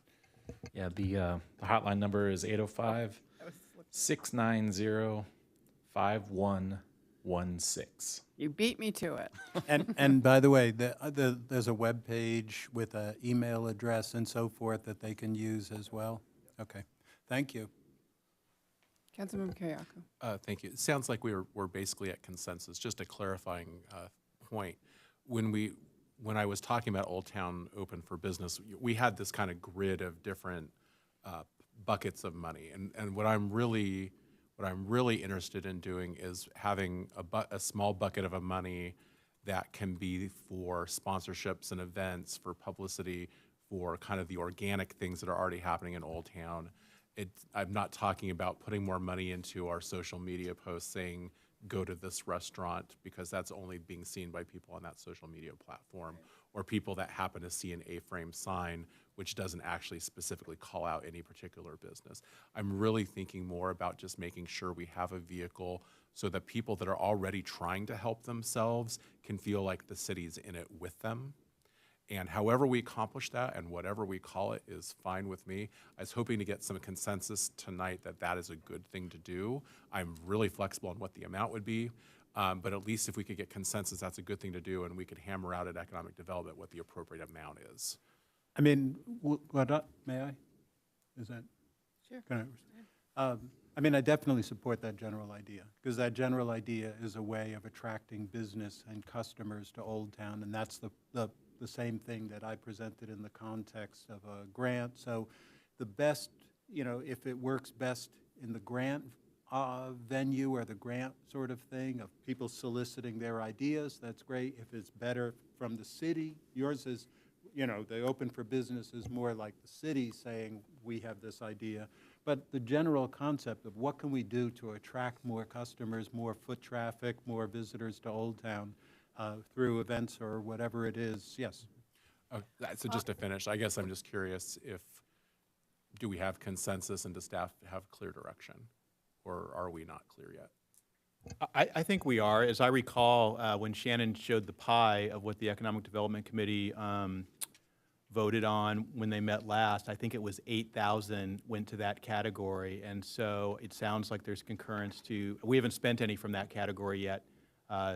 Yeah, the hotline number is 805-690-5116. You beat me to it. And by the way, there's a web page with an email address and so forth that they can use as well. Okay, thank you. Councilmember Carriaco. Thank you. It sounds like we're basically at consensus. Just a clarifying point. When I was talking about Old Town Open for Business, we had this kind of grid of different buckets of money, and what I'm really interested in doing is having a small bucket of money that can be for sponsorships and events, for publicity, for kind of the organic things that are already happening in Old Town. I'm not talking about putting more money into our social media posts saying, go to this restaurant, because that's only being seen by people on that social media platform, or people that happen to see an A-frame sign, which doesn't actually specifically call out any particular business. I'm really thinking more about just making sure we have a vehicle so that people that are already trying to help themselves can feel like the city's in it with them. And however we accomplish that and whatever we call it is fine with me. I was hoping to get some consensus tonight that that is a good thing to do. I'm really flexible on what the amount would be, but at least if we could get consensus, that's a good thing to do, and we could hammer out at economic development what the appropriate amount is. I mean, may I? Is that? Sure. I mean, I definitely support that general idea, because that general idea is a way of attracting business and customers to Old Town, and that's the same thing that I presented in the context of a grant. So the best, if it works best in the grant venue or the grant sort of thing of people soliciting their ideas, that's great. If it's better from the city, yours is, the Open for Business is more like the city saying, we have this idea. But the general concept of what can we do to attract more customers, more foot traffic, more visitors to Old Town, through events or whatever it is, yes. So just to finish, I guess I'm just curious do we have consensus and does staff have clear direction? Or are we not clear yet? I think we are. As I recall, when Shannon showed the pie of what the Economic Development Committee voted on when they met last, I think it was 8,000 went to that category. And so it sounds like there's concurrence we haven't spent any from that category yet.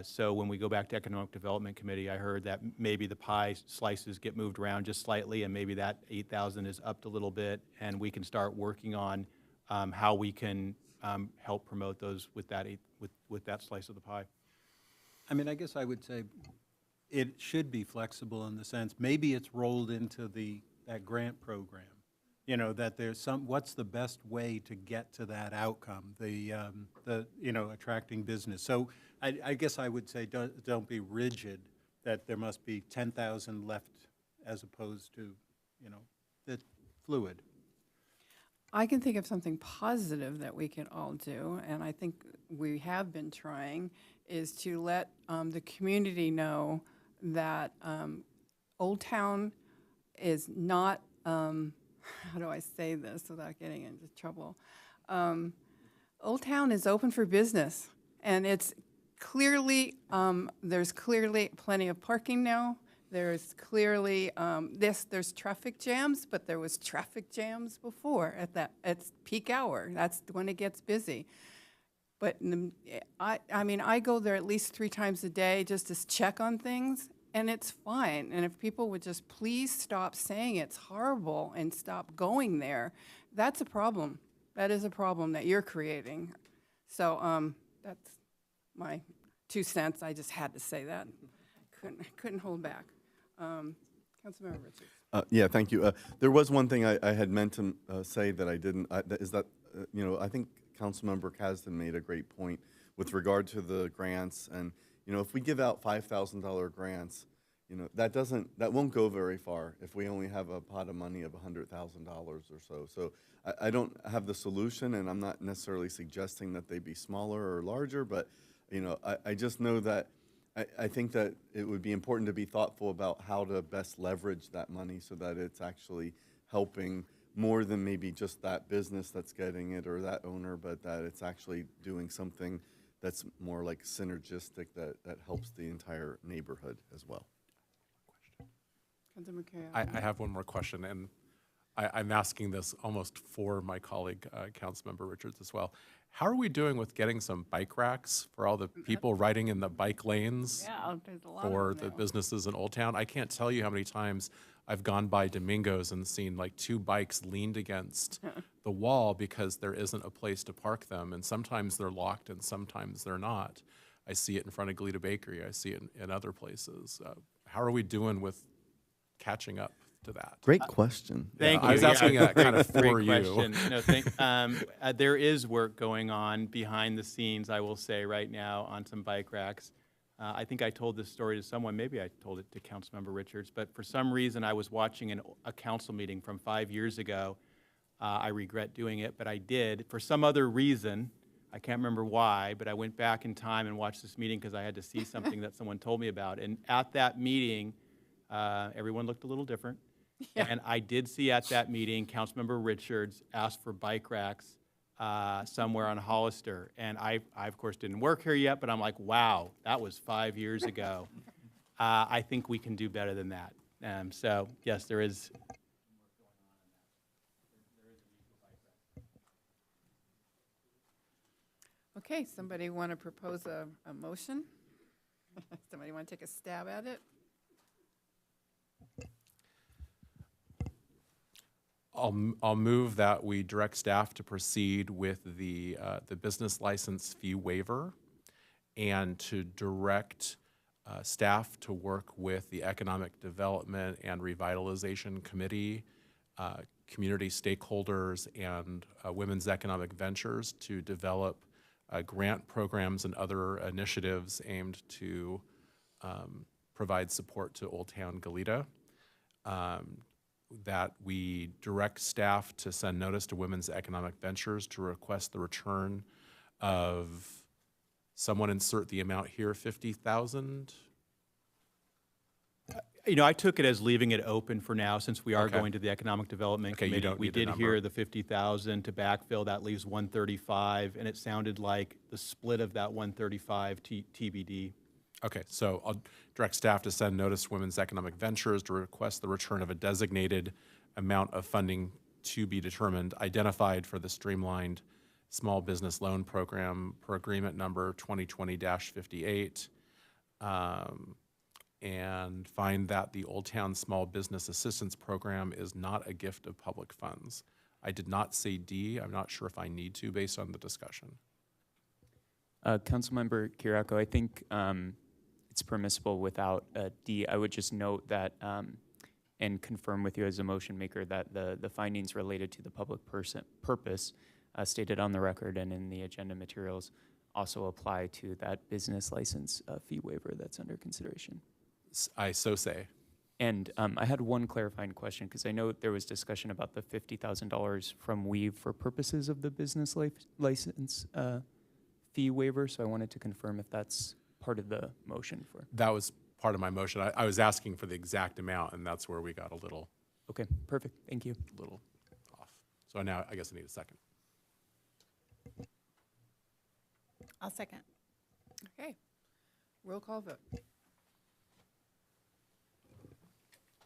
So when we go back to Economic Development Committee, I heard that maybe the pie slices get moved around just slightly and maybe that 8,000 is upped a little bit and we can start working on how we can help promote those with that slice of the pie. I mean, I guess I would say it should be flexible in the sense, maybe it's rolled into that grant program. You know, that there's what's the best way to get to that outcome, attracting business. So I guess I would say don't be rigid that there must be 10,000 left as opposed to, that fluid. I can think of something positive that we can all do, and I think we have been trying, is to let the community know that Old Town is not, how do I say this without getting into trouble? Old Town is open for business, and it's clearly, there's clearly plenty of parking now. There's clearly, there's traffic jams, but there was traffic jams before at peak hour. That's when it gets busy. But I mean, I go there at least 3 times a day just to check on things, and it's fine. And if people would just please stop saying it's horrible and stop going there, that's a problem. That is a problem that you're creating. So that's my 2 cents. I just had to say that. Couldn't hold back. Councilmember Richards. Yeah, thank you. There was one thing I had meant to say that I didn't, I think Councilmember Kasdan made a great point with regard to the grants. And, if we give out $5,000 grants, that won't go very far if we only have a pot of money of $100,000 or so. So I don't have the solution, and I'm not necessarily suggesting that they be smaller or larger, but, I just know that I think that it would be important to be thoughtful about how to best leverage that money so that it's actually helping more than maybe just that business that's getting it or that owner, but that it's actually doing something that's more like synergistic that helps the entire neighborhood as well. Councilmember Carrier. I have one more question, and I'm asking this almost for my colleague, Councilmember Richards as well. How are we doing with getting some bike racks for all the people riding in the bike lanes there's a lot for of the them now. businesses in Old Town? I can't tell you how many times I've gone by Domingos and seen like 2 bikes leaned against the wall because there isn't a place to park them, and sometimes they're locked and sometimes they're not. I see it in front of Goleta Bakery. I see it in other places. How are we doing with catching up to that? Great question. Thank you. I was asking that kind of Great for you. question. No, there is work going on behind the scenes, I will say, right now on some bike racks. I think I told this story to someone. Maybe I told it to Councilmember Richards. But for some reason, I was watching a council meeting from 5 years ago. I regret doing it, but I did. For some other reason, I can't remember why, but I went back in time and watched this meeting because I had to see something that someone told me about. And at that meeting, everyone looked a little different. Yeah. And I did see at that meeting, Councilmember Richards asked for bike racks somewhere on Hollister. And I, of course, didn't work here yet, but I'm like, wow, that was 5 years ago. I think we can do better than that. So, yes, there is. Okay, somebody want to propose a motion? Somebody want to take a stab at it? I'll move that we direct staff to proceed with the business license fee waiver and to direct staff to work with the Economic Development and Revitalization Committee, community stakeholders, and Women's Economic Ventures to develop grant programs and other initiatives aimed to provide support to Old Town Goleta. That we direct staff to send notice to Women's Economic Ventures to request the return of, someone insert the amount here, 50,000? You know, I took it as leaving it open for now, since we are Okay. going to the Economic Development Okay, you Committee. don't We need a did number. hear the 50,000 to backfill, that leaves 135, and it sounded like the split of that 135 TBD. Okay, so I'll direct staff to send notice to Women's Economic Ventures to request the return of a designated amount of funding to be determined, identified for the streamlined small business loan program per agreement number 2020-58. And find that the Old Town Small Business Assistance Program is not a gift of public funds. I did not say D. I'm not sure if I need to based on the discussion. Councilmember Kiriakou, I think it's permissible without a D. I would just note that and confirm with you as a motion maker that the findings related to the public purpose stated on the record and in the agenda materials also apply to that business license fee waiver that's under consideration. I so say. And I had one clarifying question, because I know there was discussion about the $50,000 from Weave for purposes of the business license fee waiver, so I wanted to confirm if that's part of the motion for. That was part of my motion. I was asking for the exact amount, and that's where we got a little. Okay, perfect. Thank you. Little off. So now I guess I need a second. I'll second. Okay. Roll call vote.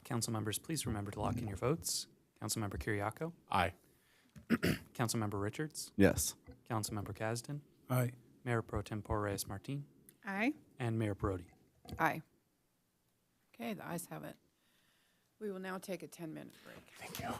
Council members, please remember to lock in your votes. Councilmember Kiriakou? Aye. Councilmember Richards? Yes. Councilmember Kasdan? Aye. Mayor Pro Tempore Reyes-Martin? Aye. And Mayor Brody? Aye. Okay, the ayes have it. We will now take a 10-minute break. Thank you.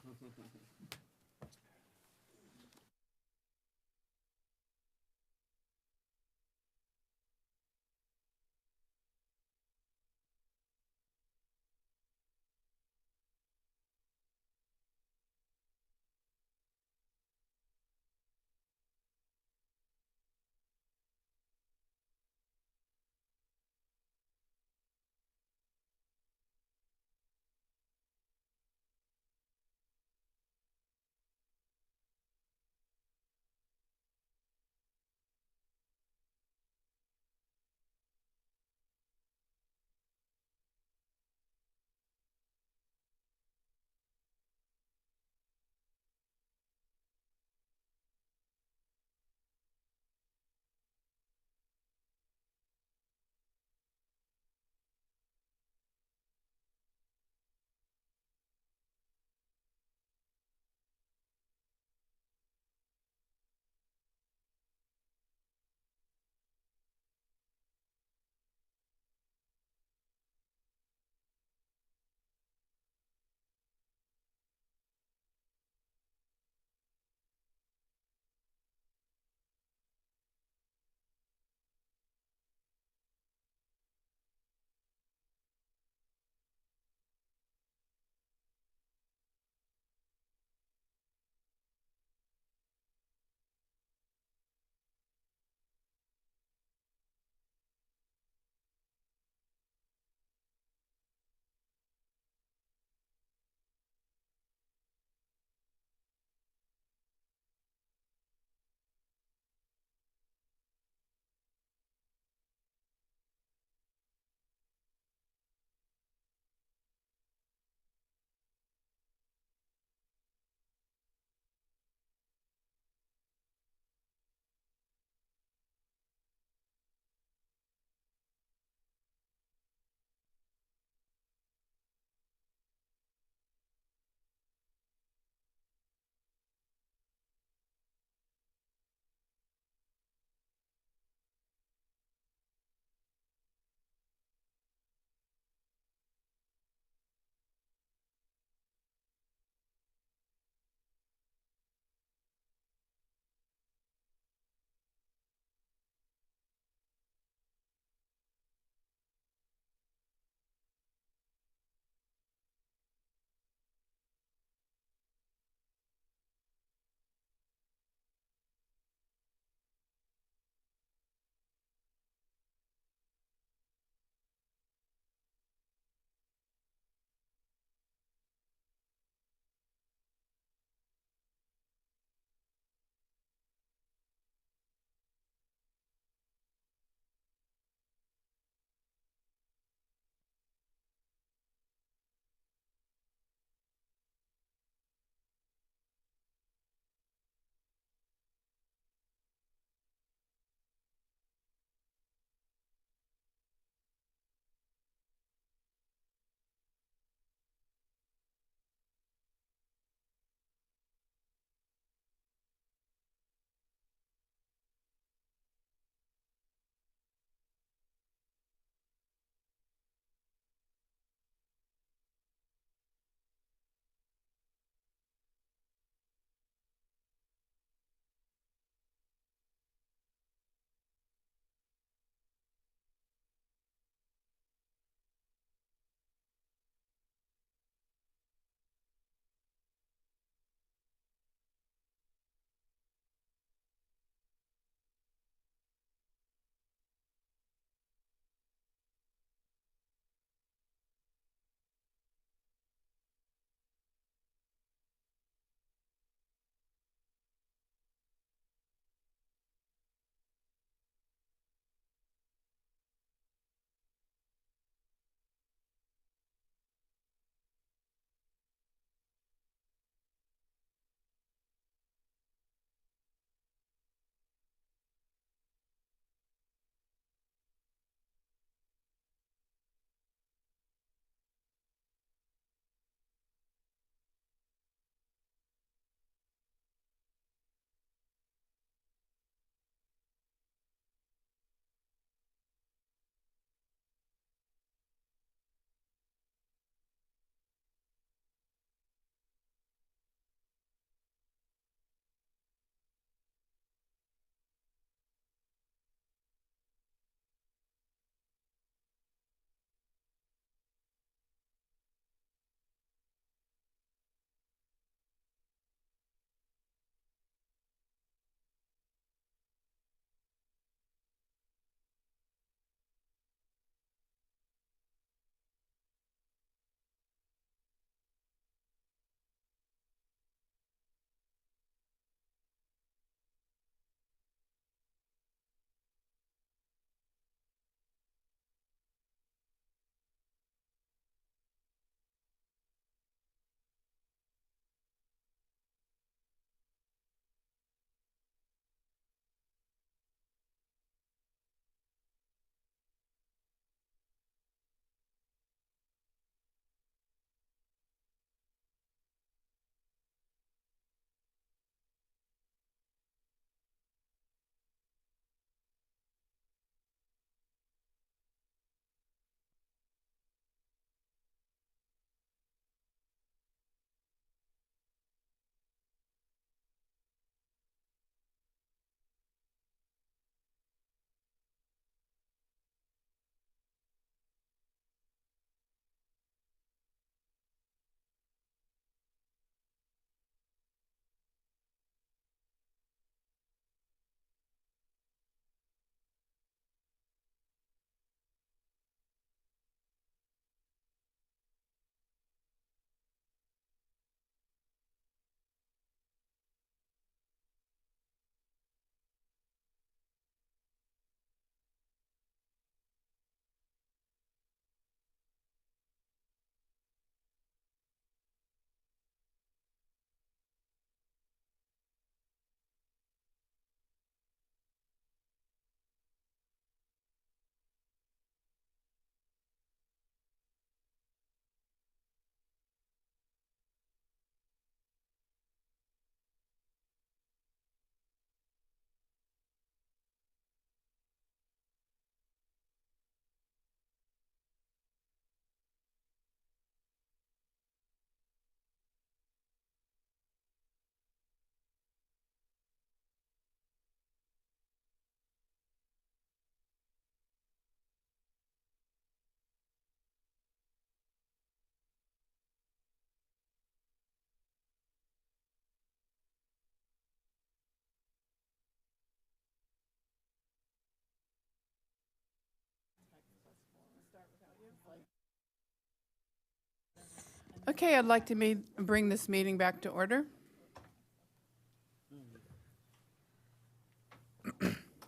Okay, I'd like to bring this meeting back to order.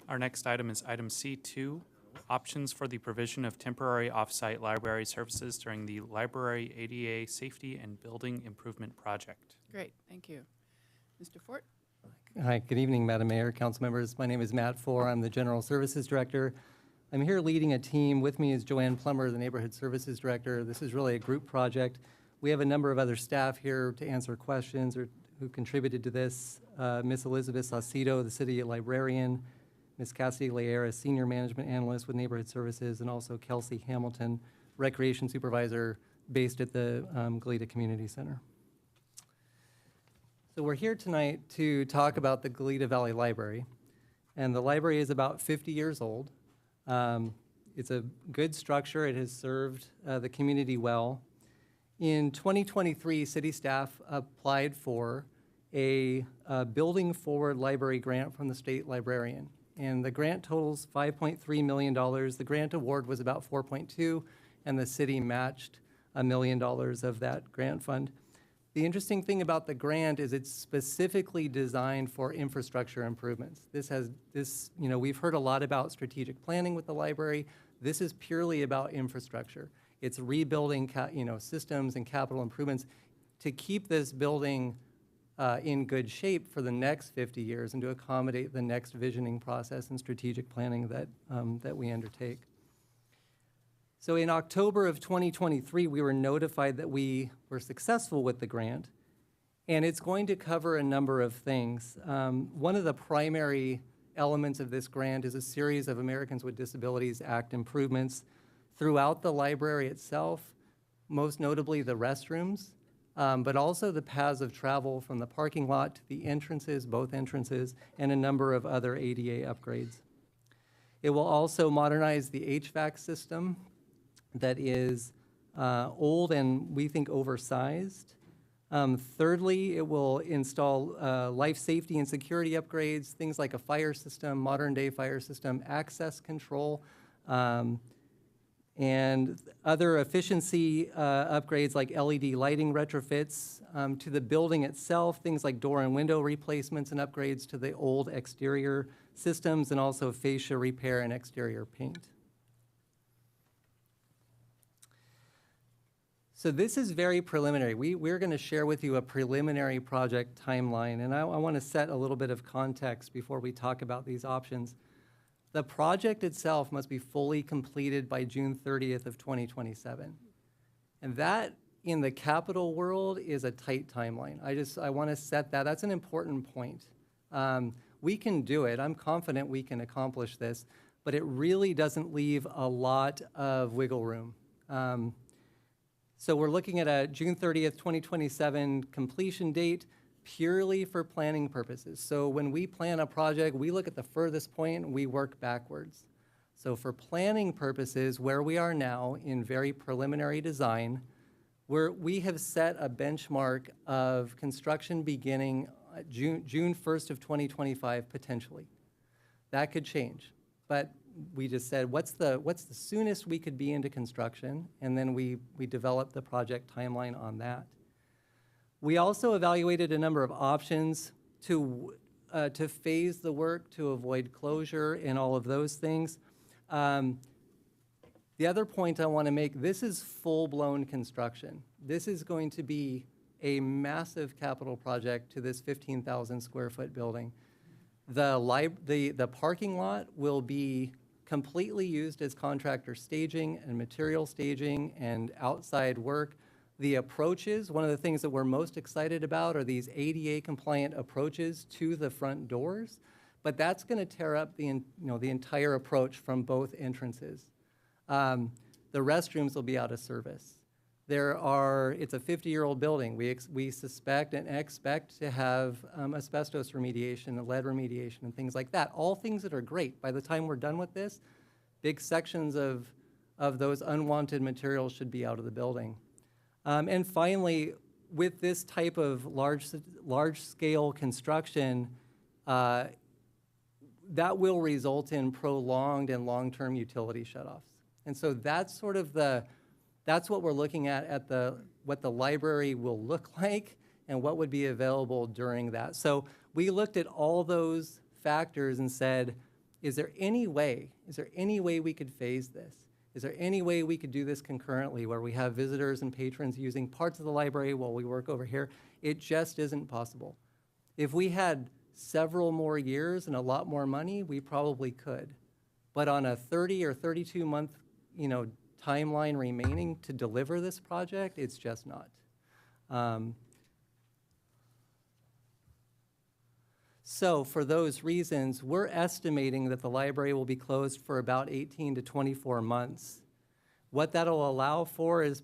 Our next item is item C2, options for the provision of temporary off-site library services during the Library ADA Safety and Building Improvement Project. Great, thank you. Mr. Fort? Hi, good evening, Madam Mayor, council members. My name is Matt Four. I'm the General Services Director. I'm here leading a team. With me is Joanne Plummer, the Neighborhood Services Director. This is really a group project. We have a number of other staff here to answer questions or who contributed to this. Miss Elizabeth Saucedo, the City Librarian, Ms. Cassidy Leera, Senior Management Analyst with Neighborhood Services, and also Kelsey Hamilton, Recreation Supervisor based at the Goleta Community Center. So we're here tonight to talk about the Goleta Valley Library. And the library is about 50 years old. It's a good structure. It has served the community well. In 2023, city staff applied for a Building Forward Library grant from the state librarian. And the grant totals $5.3 million. The grant award was about $4.2, and the city matched $1 million of that grant fund. The interesting thing about the grant is it's specifically designed for infrastructure improvements. We've heard a lot about strategic planning with the library. This is purely about infrastructure. It's rebuilding, systems and capital improvements to keep this building in good shape for the next 50 years and to accommodate the next visioning process and strategic planning that we undertake. So in October of 2023, we were notified that we were successful with the grant, and it's going to cover a number of things. One of the primary elements of this grant is a series of Americans with Disabilities Act improvements throughout the library itself, most notably the restrooms, but also the paths of travel from the parking lot to the entrances, both entrances, and a number of other ADA upgrades. It will also modernize the HVAC system that is old and we think oversized. Thirdly, it will install life safety and security upgrades, things like a fire system, modern day fire system, access control, and other efficiency upgrades like LED lighting retrofits to the building itself, things like door and window replacements and upgrades to the old exterior systems, and also fascia repair and exterior paint. So this is very preliminary. We're going to share with you a preliminary project timeline, and I want to set a little bit of context before we talk about these options. The project itself must be fully completed by June 30th of 2027. And that, in the capital world, is a tight timeline. I want to set that. That's an important point. We can do it. I'm confident we can accomplish this, but it really doesn't leave a lot of wiggle room. So we're looking at a June 30th, 2027 completion date purely for planning purposes. So when we plan a project, we look at the furthest point and we work backwards. So for planning purposes, where we are now in very preliminary design, we have set a benchmark of construction beginning June 1st of 2025 potentially. That could change, but we just said, what's the soonest we could be into construction? And then we developed the project timeline on that. We also evaluated a number of options to phase the work, to avoid closure and all of those things. The other point I want to make, this is full-blown construction. This is going to be a massive capital project to this 15,000 square foot building. The parking lot will be completely used as contractor staging and material staging and outside work. The approaches, one of the things that we're most excited about are these ADA compliant approaches to the front doors, but that's going to tear up the entire approach from both entrances. The restrooms will be out of service. It's a 50-year-old building. We suspect and expect to have asbestos remediation, lead remediation, and things like that. All things that are great. By the time we're done with this, big sections of those unwanted materials should be out of the building. And finally, with this type of large-scale construction, that will result in prolonged and long-term utility shutoffs. And so that's sort of the That's what we're looking at what the library will look like and what would be available during that. So we looked at all those factors and said, is there any way we could phase this? Is there any way we could do this concurrently where we have visitors and patrons using parts of the library while we work over here? It just isn't possible. If we had several more years and a lot more money, we probably could. But on a 30 or 32 month, timeline remaining to deliver this project, it's just not. So for those reasons, we're estimating that the library will be closed for about 18 to 24 months. What that'll allow for is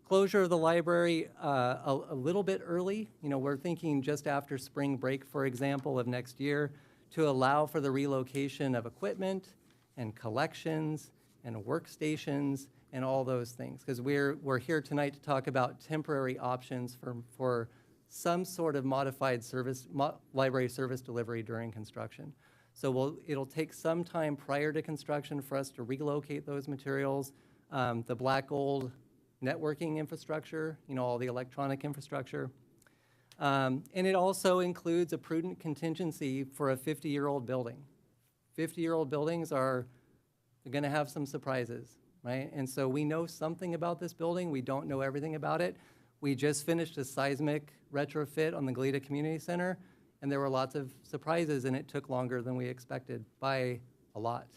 closure of the library a little bit early. We're thinking just after spring break, for example, of next year, to allow for the relocation of equipment and collections and workstations and all those things. Because we're here tonight to talk about temporary options for some sort of modified library service delivery during construction. So it'll take some time prior to construction for us to relocate those materials, the black gold networking infrastructure, all the electronic infrastructure. And it also includes a prudent contingency for a 50-year-old building. 50-year-old buildings are going to have some surprises, right? And so we know something about this building. We don't know everything about it. We just finished a seismic retrofit on the Goleta Community Center, and there were lots of surprises, and it took longer than we expected by a lot.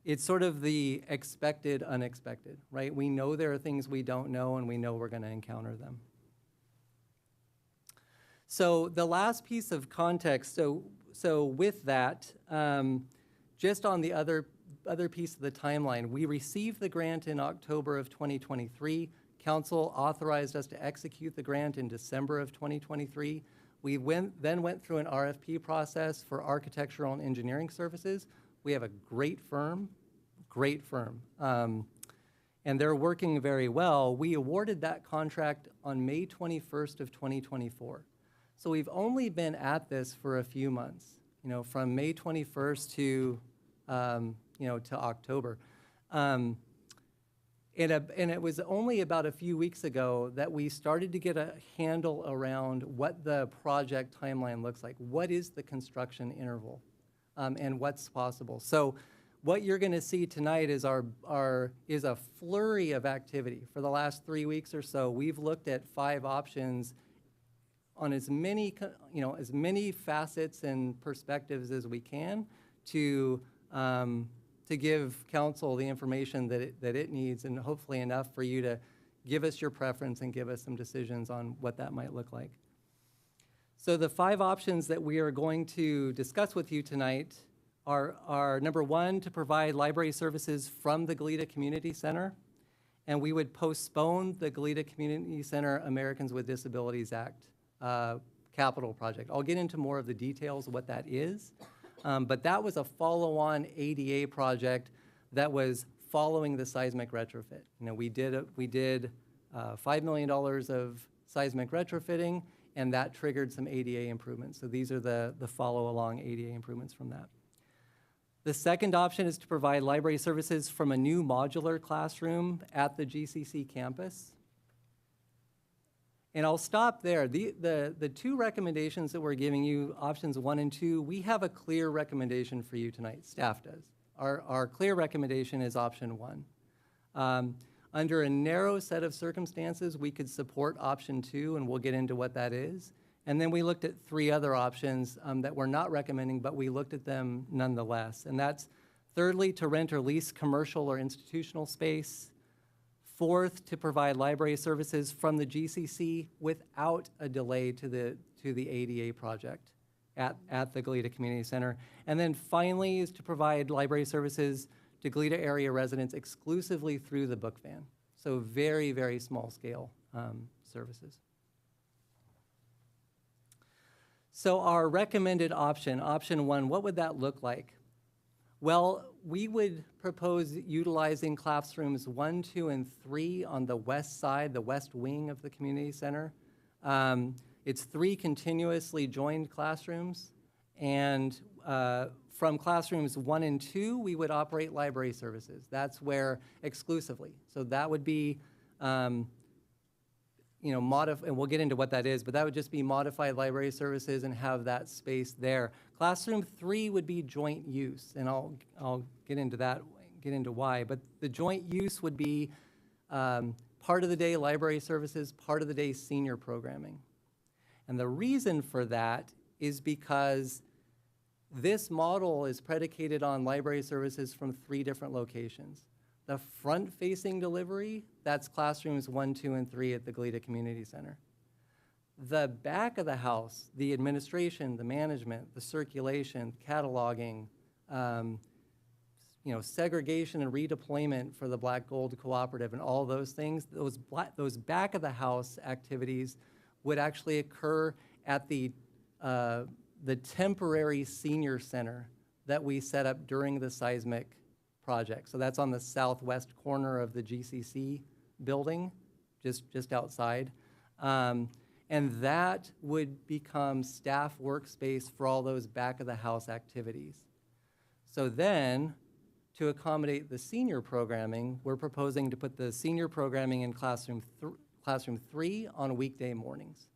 It's sort of the expected unexpected, right? We know there are things we don't know, and we know we're going to encounter them. So the last piece of context, so with that, just on the other piece of the timeline, we received the grant in October of 2023. Council authorized us to execute the grant in December of 2023. We then went through an RFP process for architectural and engineering services. We have a great firm, and they're working very well. We awarded that contract on May 21st of 2024. So we've only been at this for a few months, from May 21st to October. And it was only about a few weeks ago that we started to get a handle around what the project timeline looks like. What is the construction interval, and what's possible? So what you're going to see tonight is is a flurry of activity. For the last 3 weeks or so, we've looked at 5 options on as many facets and perspectives as we can to give council the information that it needs, and hopefully enough for you to give us your preference and give us some decisions on what that might look like. So the 5 options that we are going to discuss with you tonight are number 1, to provide library services from the Goleta Community Center, and we would postpone the Goleta Community Center Americans with Disabilities Act capital project. I'll get into more of the details of what that is. But that was a follow-on ADA project that was following the seismic retrofit. We did $5 million of seismic retrofitting, and that triggered some ADA improvements. So these are the follow-along ADA improvements from that. The second option is to provide library services from a new modular classroom at the GCC campus. And I'll stop there. The 2 recommendations that we're giving you, options 1 and 2, we have a clear recommendation for you tonight. Staff does. Our clear recommendation is option 1. Under a narrow set of circumstances, we could support option 2, and we'll get into what that is. And then we looked at 3 other options that we're not recommending, but we looked at them nonetheless. And that's, thirdly, to rent or lease commercial or institutional space. 4th, to provide library services from the GCC without a delay to the ADA project at the Goleta Community Center. And then finally is to provide library services to Goleta area residents exclusively through the book van. So very, very small scale services. So our recommended option, option 1, what would that look like? Well, we would propose utilizing classrooms 1, 2, and 3 on the west side, the west wing of the community center. It's 3 continuously joined classrooms, and from classrooms 1 and 2, we would operate library services. That's where exclusively. So that would be, and we'll get into what that is, but that would just be modified library services and have that space there. Classroom 3 would be joint use, and I'll get into that, get into why. But the joint use would be part of the day library services, part of the day senior programming. And the reason for that is because this model is predicated on library services from 3 different locations. The front-facing delivery, that's classrooms 1, 2, and 3 at the Goleta Community Center. The back of the house, the administration, the management, the circulation, cataloging, segregation and redeployment for the Black Gold Cooperative and all those things, those back of the house activities would actually occur at the temporary senior center that we set up during the seismic project. So that's on the southwest corner of the GCC building, just outside. And that would become staff workspace for all those back of the house activities. So then, to accommodate the senior programming, we're proposing to put the senior programming in classroom 3 on weekday mornings.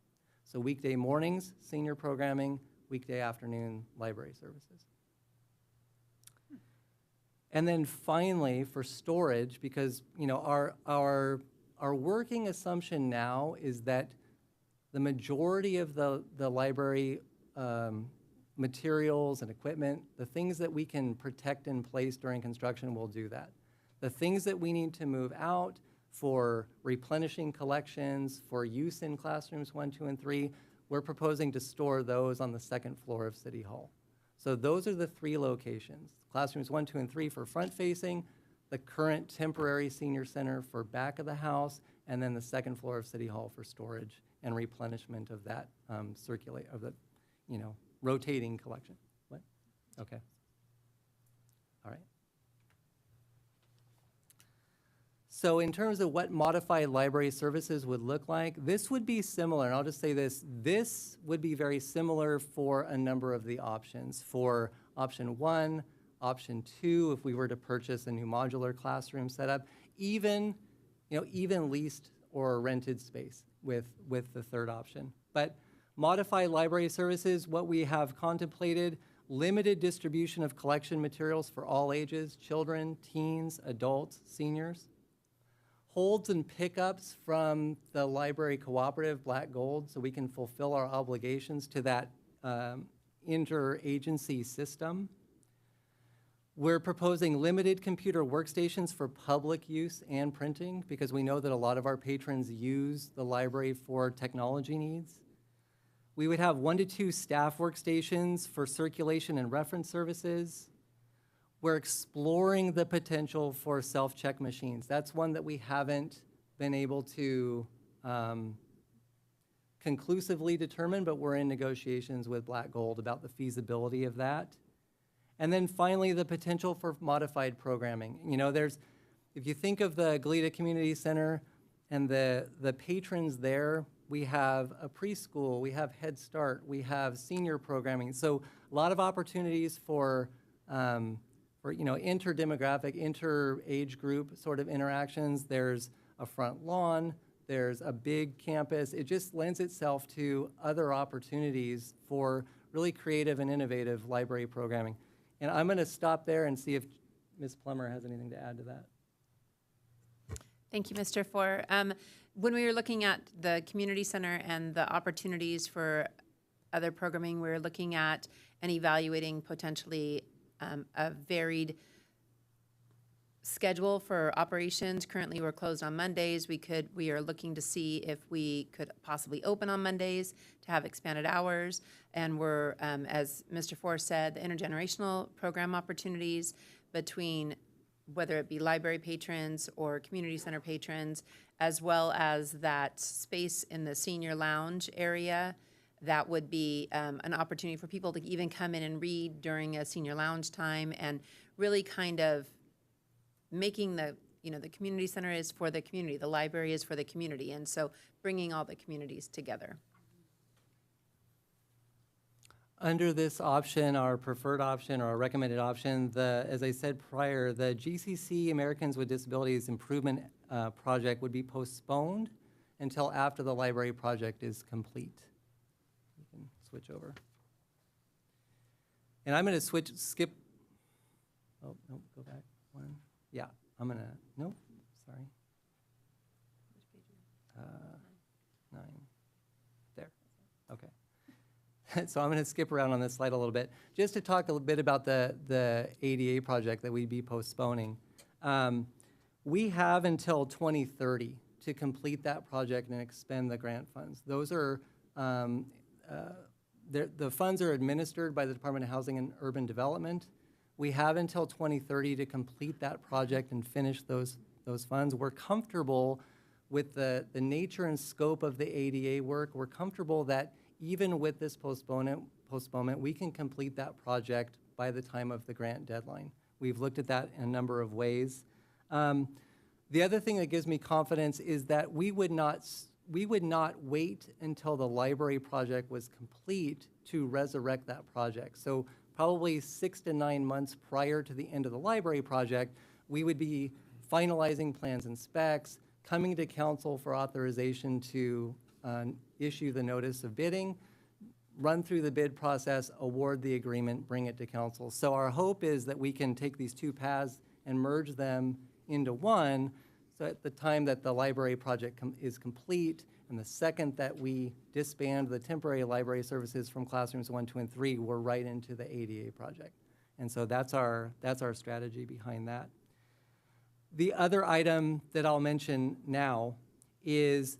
So weekday mornings, senior programming, weekday afternoon, library services. And then finally, for storage, because our working assumption now is that the majority of the library materials and equipment, the things that we can protect in place during construction, we'll do that. The things that we need to move out for replenishing collections, for use in classrooms 1, 2, and 3, we're proposing to store those on the 2nd floor of City Hall. So those are the 3 locations. Classrooms 1, 2, and 3 for front-facing, the current temporary senior center for back of the house, and then the 2nd floor of City Hall for storage and replenishment of that rotating collection. What? Okay. All right. So in terms of what modified library services would look like, this would be similar, and I'll just say this would be very similar for a number of the options. For option 1, option 2, if we were to purchase a new modular classroom setup, even leased or rented space with the 3rd option. But modified library services, what we have contemplated, limited distribution of collection materials for all ages, children, teens, adults, seniors. Holds and pickups from the library cooperative, Black Gold, so we can fulfill our obligations to that interagency system. We're proposing limited computer workstations for public use and printing because we know that a lot of our patrons use the library for technology needs. We would have 1 to 2 staff workstations for circulation and reference services. We're exploring the potential for self-check machines. That's one that we haven't been able to conclusively determine, but we're in negotiations with Black Gold about the feasibility of that. And then finally, the potential for modified programming. If you think of the Goleta Community Center and the patrons there, we have a preschool, we have Head Start, we have senior programming. So a lot of opportunities for interdemographic, inter-age group sort of interactions. There's a front lawn, there's a big campus. It just lends itself to other opportunities for really creative and innovative library programming. And I'm going to stop there and see if Ms. Plummer has anything to add to that. Thank you, Mr. Four. When we were looking at the community center and the opportunities for other programming, we were looking at and evaluating potentially a varied schedule for operations. Currently, we're closed on Mondays. We are looking to see if we could possibly open on Mondays to have expanded hours. And we're, as Mr. Four said, the intergenerational program opportunities between whether it be library patrons or community center patrons, as well as that space in the senior lounge area. That would be an opportunity for people to even come in and read during a senior lounge time, and really kind of making the community center is for the community, the library is for the community, and so bringing all the communities together. under this option, our preferred option or our recommended option, as I said prior, the GCC Americans with Disabilities Improvement Project would be postponed until after the library project is complete. You can switch over. And I'm going to skip. Oh, no, go back one. Yeah, I'm going to, nope, sorry. 9. There, okay. So I'm going to skip around on this slide a little bit, just to talk a little bit about the ADA project that we'd be postponing. We have until 2030 to complete that project and expend the grant funds. Those are, the funds are administered by the Department of Housing and Urban Development. We have until 2030 to complete that project and finish those funds. We're comfortable with the nature and scope of the ADA work. We're comfortable that even with this postponement, we can complete that project by the time of the grant deadline. We've looked at that in a number of ways. The other thing that gives me confidence is that we would not wait until the library project was complete to resurrect that project. So probably 6 to 9 months prior to the end of the library project, we would be finalizing plans and specs, coming to council for authorization to issue the notice of bidding, run through the bid process, award the agreement, bring it to council. So our hope is that we can take these two paths and merge them into one, so at the time that the library project is complete, and the second that we disband the temporary library services from classrooms 1, 2, and 3, we're right into the ADA project. And so that's our strategy behind that. The other item that I'll mention now is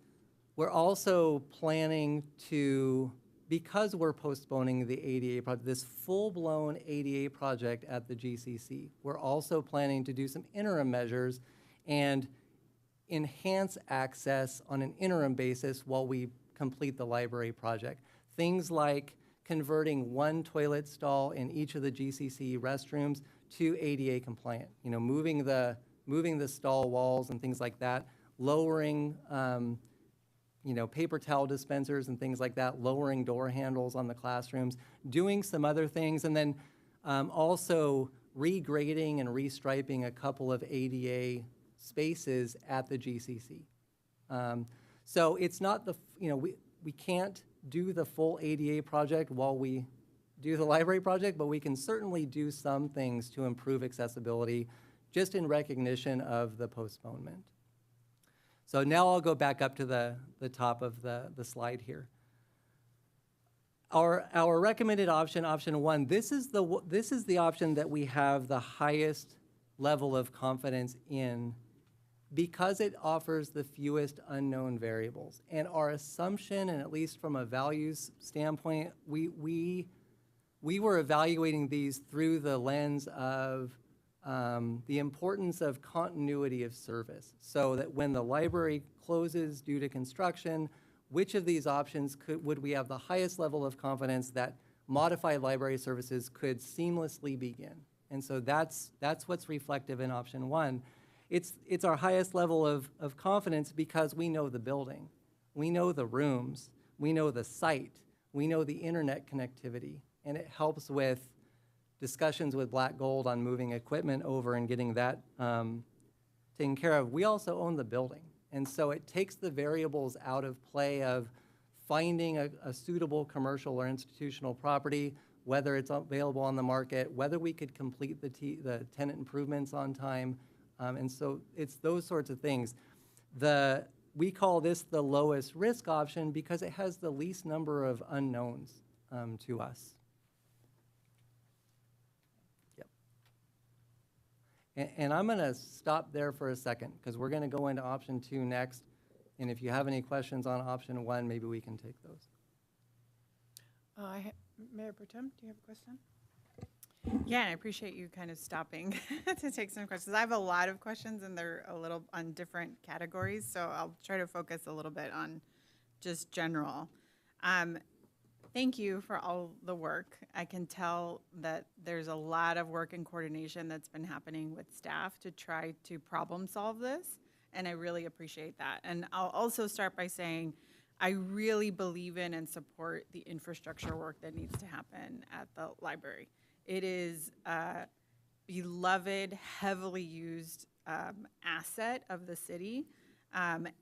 we're also planning to, because we're postponing the ADA project, this full-blown ADA project at the GCC, we're also planning to do some interim measures and enhance access on an interim basis while we complete the library project. Things like converting one toilet stall in each of the GCC restrooms to ADA compliant, moving the stall walls and things like that, lowering paper towel dispensers and things like that, lowering door handles on the classrooms, doing some other things, and then also regrading and restriping a couple of ADA spaces at the GCC. So it's not we can't do the full ADA project while we do the library project, but we can certainly do some things to improve accessibility just in recognition of the postponement. So now I'll go back up to the top of the slide here. Our recommended option, option 1, this is the option that we have the highest level of confidence in because it offers the fewest unknown variables. And our assumption, and at least from a values standpoint, we were evaluating these through the lens of the importance of continuity of service, so that when the library closes due to construction, which of these options would we have the highest level of confidence that modified library services could seamlessly begin? And so that's what's reflective in option 1. It's our highest level of confidence because we know the building, we know the rooms, we know the site, we know the internet connectivity, and it helps with discussions with Black Gold on moving equipment over and getting that taken care of. We also own the building, and so it takes the variables out of play of finding a suitable commercial or institutional property, whether it's available on the market, whether we could complete the tenant improvements on time, and so it's those sorts of things. We call this the lowest risk option because it has the least number of unknowns to us. And I'm going to stop there for a second because we're going to go into option 2 next. And if you have any questions on option 1, maybe we can take those. Mayor Pro Tem, do you have a question? Yeah, and I appreciate you kind of stopping to take some questions. I have a lot of questions and they're a little on different categories, so I'll try to focus a little bit on just general. Thank you for all the work. I can tell that there's a lot of work and coordination that's been happening with staff to try to problem solve this, and I really appreciate that. And I'll also start by saying I really believe in and support the infrastructure work that needs to happen at the library. It is a beloved, heavily used asset of the city.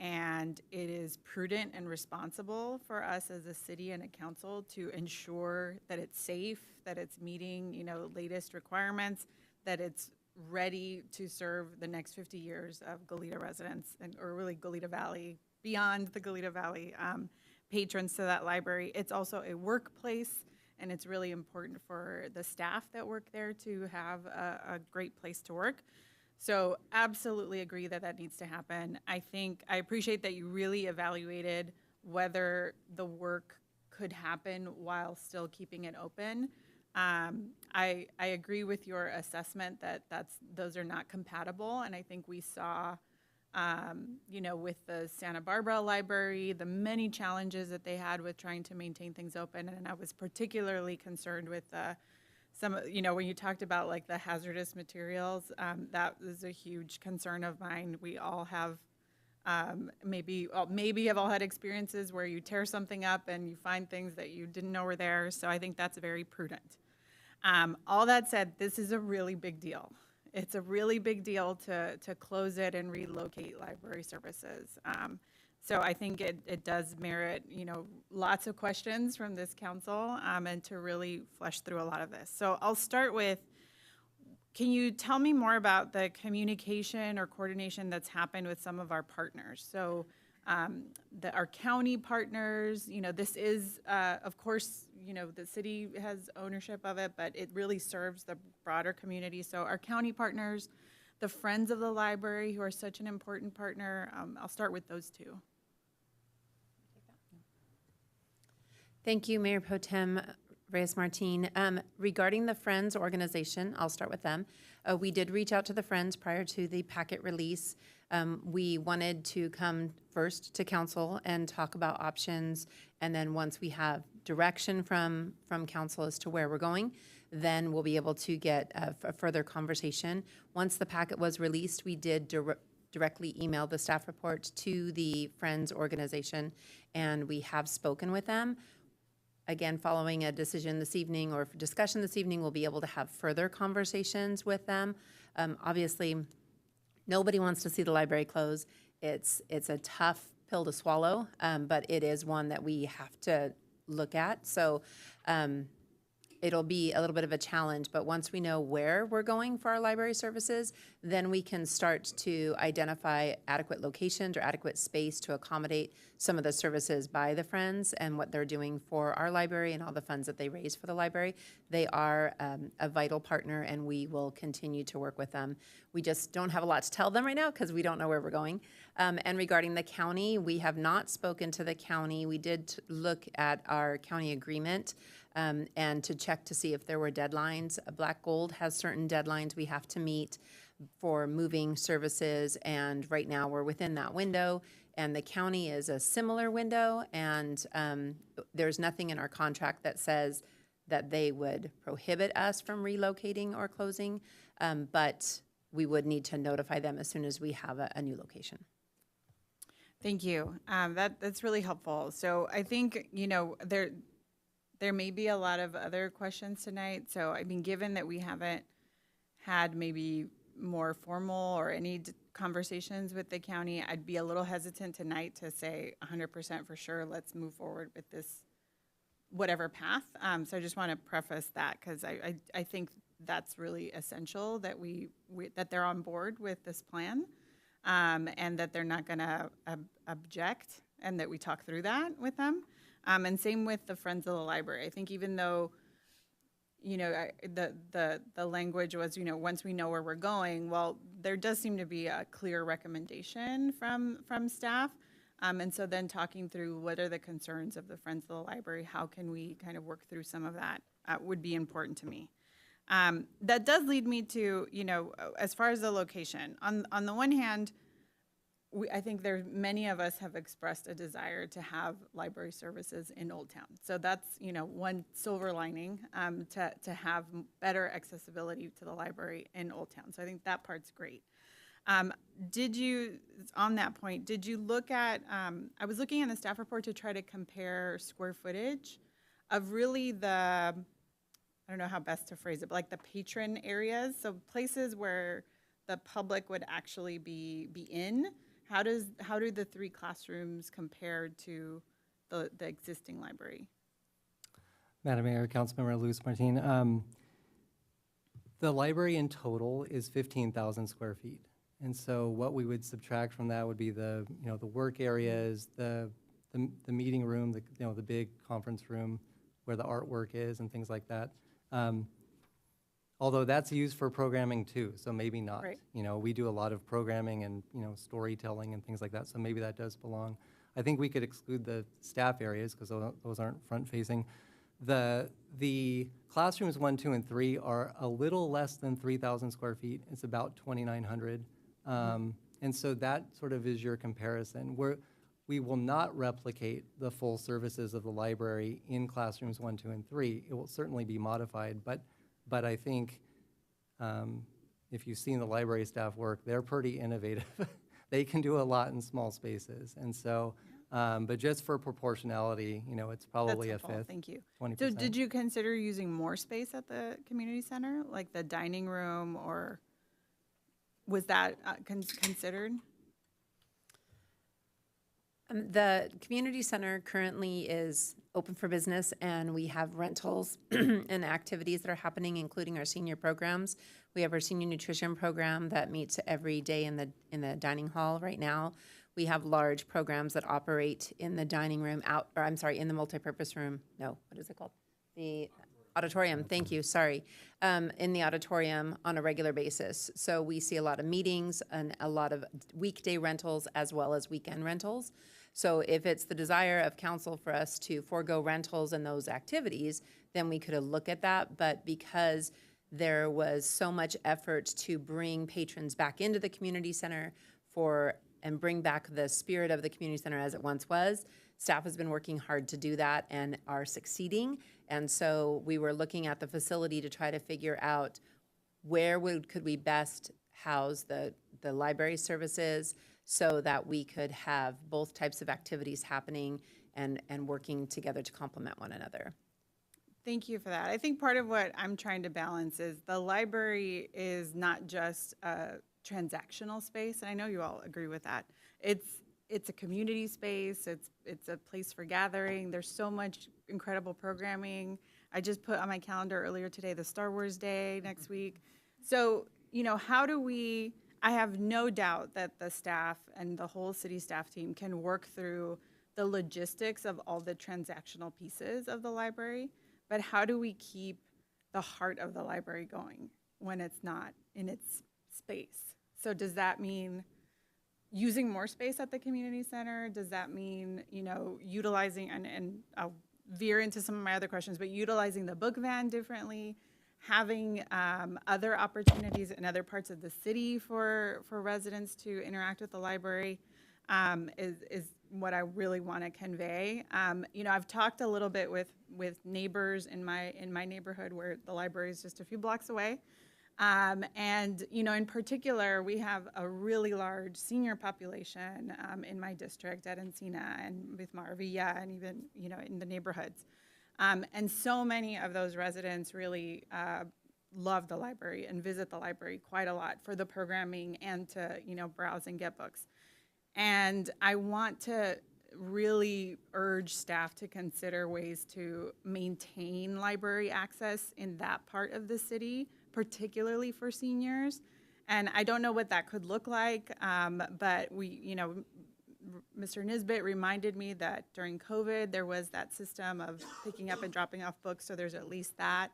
And it is prudent and responsible for us as a city and a council to ensure that it's safe, that it's meeting, latest requirements, that it's ready to serve the next 50 years of Goleta residents, or really Goleta Valley, beyond the Goleta Valley patrons to that library. It's also a workplace, and it's really important for the staff that work there to have a great place to work. So absolutely agree that that needs to happen. I appreciate that you really evaluated whether the work could happen while still keeping it open. I agree with your assessment that those are not compatible, and I think we saw, with the Santa Barbara Library, the many challenges that they had with trying to maintain things open, and I was particularly concerned with when you talked about like the hazardous materials, that was a huge concern of mine. We all have maybe have all had experiences where you tear something up and you find things that you didn't know were there. So I think that's very prudent. All that said, this is a really big deal. It's a really big deal to close it and relocate library services. So I think it does merit, lots of questions from this council and to really flesh through a lot of this. So I'll start with, can you tell me more about the communication or coordination that's happened with some of our partners? So our county partners, this is, of course, the city has ownership of it, but it really serves the broader community. So our county partners, the Friends of the Library, who are such an important partner, I'll start with those two. Thank you, Mayor Pro Tem Reyes-Martin. Regarding the Friends organization, I'll start with them. We did reach out to the Friends prior to the packet release. We wanted to come first to council and talk about options, and then once we have direction from council as to where we're going, then we'll be able to get a further conversation. Once the packet was released, we did directly email the staff report to the Friends organization, and we have spoken with them. Again, following a decision this evening or discussion this evening, we'll be able to have further conversations with them. Obviously, nobody wants to see the library close. It's a tough pill to swallow, but it is one that we have to look at. So it'll be a little bit of a challenge, but once we know where we're going for our library services, then we can start to identify adequate locations or adequate space to accommodate some of the services by the Friends and what they're doing for our library and all the funds that they raise for the library. They are a vital partner, and we will continue to work with them. We just don't have a lot to tell them right now because we don't know where we're going. And regarding the county, we have not spoken to the county. We did look at our county agreement and to check to see if there were deadlines. Black Gold has certain deadlines we have to meet for moving services, and right now we're within that window, and the county is a similar window, and there's nothing in our contract that says that they would prohibit us from relocating or closing, but we would need to notify them as soon as we have a new location. Thank you. That's really helpful. So I think, there may be a lot of other questions tonight. So, I mean, given that we haven't had maybe more formal or any conversations with the county, I'd be a little hesitant tonight to say 100% for sure, let's move forward with this, whatever path. So I just want to preface that because I think that's really essential that that they're on board with this plan and that they're not going to object, and that we talk through that with them. And same with the Friends of the Library. I think even though, the language was, once we know where we're going, well, there does seem to be a clear recommendation from staff. And so then talking through what are the concerns of the Friends of the Library, how can we kind of work through some of that would be important to me. That does lead me to, as far as the location, on the one hand, I think many of us have expressed a desire to have library services in Old Town. So that's, one silver lining to have better accessibility to the library in Old Town. So I think that part's great. Did you, on that point, did you look at, I was looking in the staff report to try to compare square footage of really the, I don't know how best to phrase it, but like the patron areas, so places where the public would actually be in. How do the 3 classrooms compare to the existing library? Madam Mayor, Councilmember Luz Martin, the library in total is 15,000 square feet. And so what we would subtract from that would be the, the work areas, the meeting room, the big conference room where the artwork is and things like that. Although that's used for programming too, so maybe not. Right. We do a lot of programming and, storytelling and things like that, so maybe that does belong. I think we could exclude the staff areas because those aren't front-facing. The classrooms 1, 2, and 3 are a little less than 3,000 square feet. It's about 2,900. And so that sort of is your comparison. We will not replicate the full services of the library in classrooms 1, 2, and 3. It will certainly be modified, but I think if you've seen the library staff work, they're pretty innovative. They can do a lot in small spaces. And so, but just for proportionality, it's probably That's a helpful. fifth. Thank you. 20%. So did you consider using more space at the community center, like the dining room, or was that considered? The community center currently is open for business, and we have rentals and activities that are happening, including our senior programs. We have our senior nutrition program that meets every day in the dining hall right now. We have large programs that operate in the dining room in the multipurpose room. No, what is it called? The auditorium, thank you, sorry. In the auditorium on a regular basis. So we see a lot of meetings and a lot of weekday rentals as well as weekend rentals. So if it's the desire of council for us to forego rentals and those activities, then we could look at that. But because there was so much effort to bring patrons back into the community center and bring back the spirit of the community center as it once was, staff has been working hard to do that and are succeeding. And so we were looking at the facility to try to figure out where could we best house the library services so that we could have both types of activities happening and working together to complement one another. Thank you for that. I think part of what I'm trying to balance is the library is not just a transactional space, and I know you all agree with that. It's a community space. It's a place for gathering. There's so much incredible programming. I just put on my calendar earlier today the Star Wars Day next week. So, how do we, I have no doubt that the staff and the whole city staff team can work through the logistics of all the transactional pieces of the library, but how do we keep the heart of the library going when it's not in its space? So does that mean using more space at the community center? Does that mean, utilizing, and I'll veer into some of my other questions, but utilizing the book van differently, having other opportunities in other parts of the city for residents to interact with the library is what I really want to convey. I've talked a little bit with neighbors in my neighborhood where the library is just a few blocks away. In particular, we have a really large senior population in my district at Encina and with Maravilla and even, in the neighborhoods. And so many of those residents really love the library and visit the library quite a lot for the programming and to, browse and get books. And I want to really urge staff to consider ways to maintain library access in that part of the city, particularly for seniors. And I don't know what that could look like, but Mr. Nisbet reminded me that during COVID, there was that system of picking up and dropping off books, so there's at least that.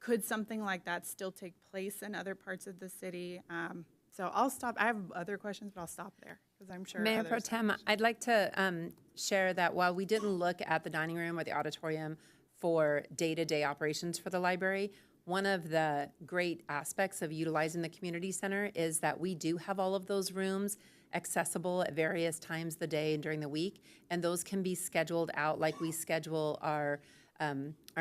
Could something like that still take place in other parts of the city? So I'll stop. I have other questions, but I'll stop there because I'm sure Mayor Pro others Tem, I'd like to share that while we didn't look at the dining room or the auditorium for day-to-day operations for the library, one of the great aspects of utilizing the community center is that we do have all of those rooms accessible at various times of the day and during the week, and those can be scheduled out like we schedule our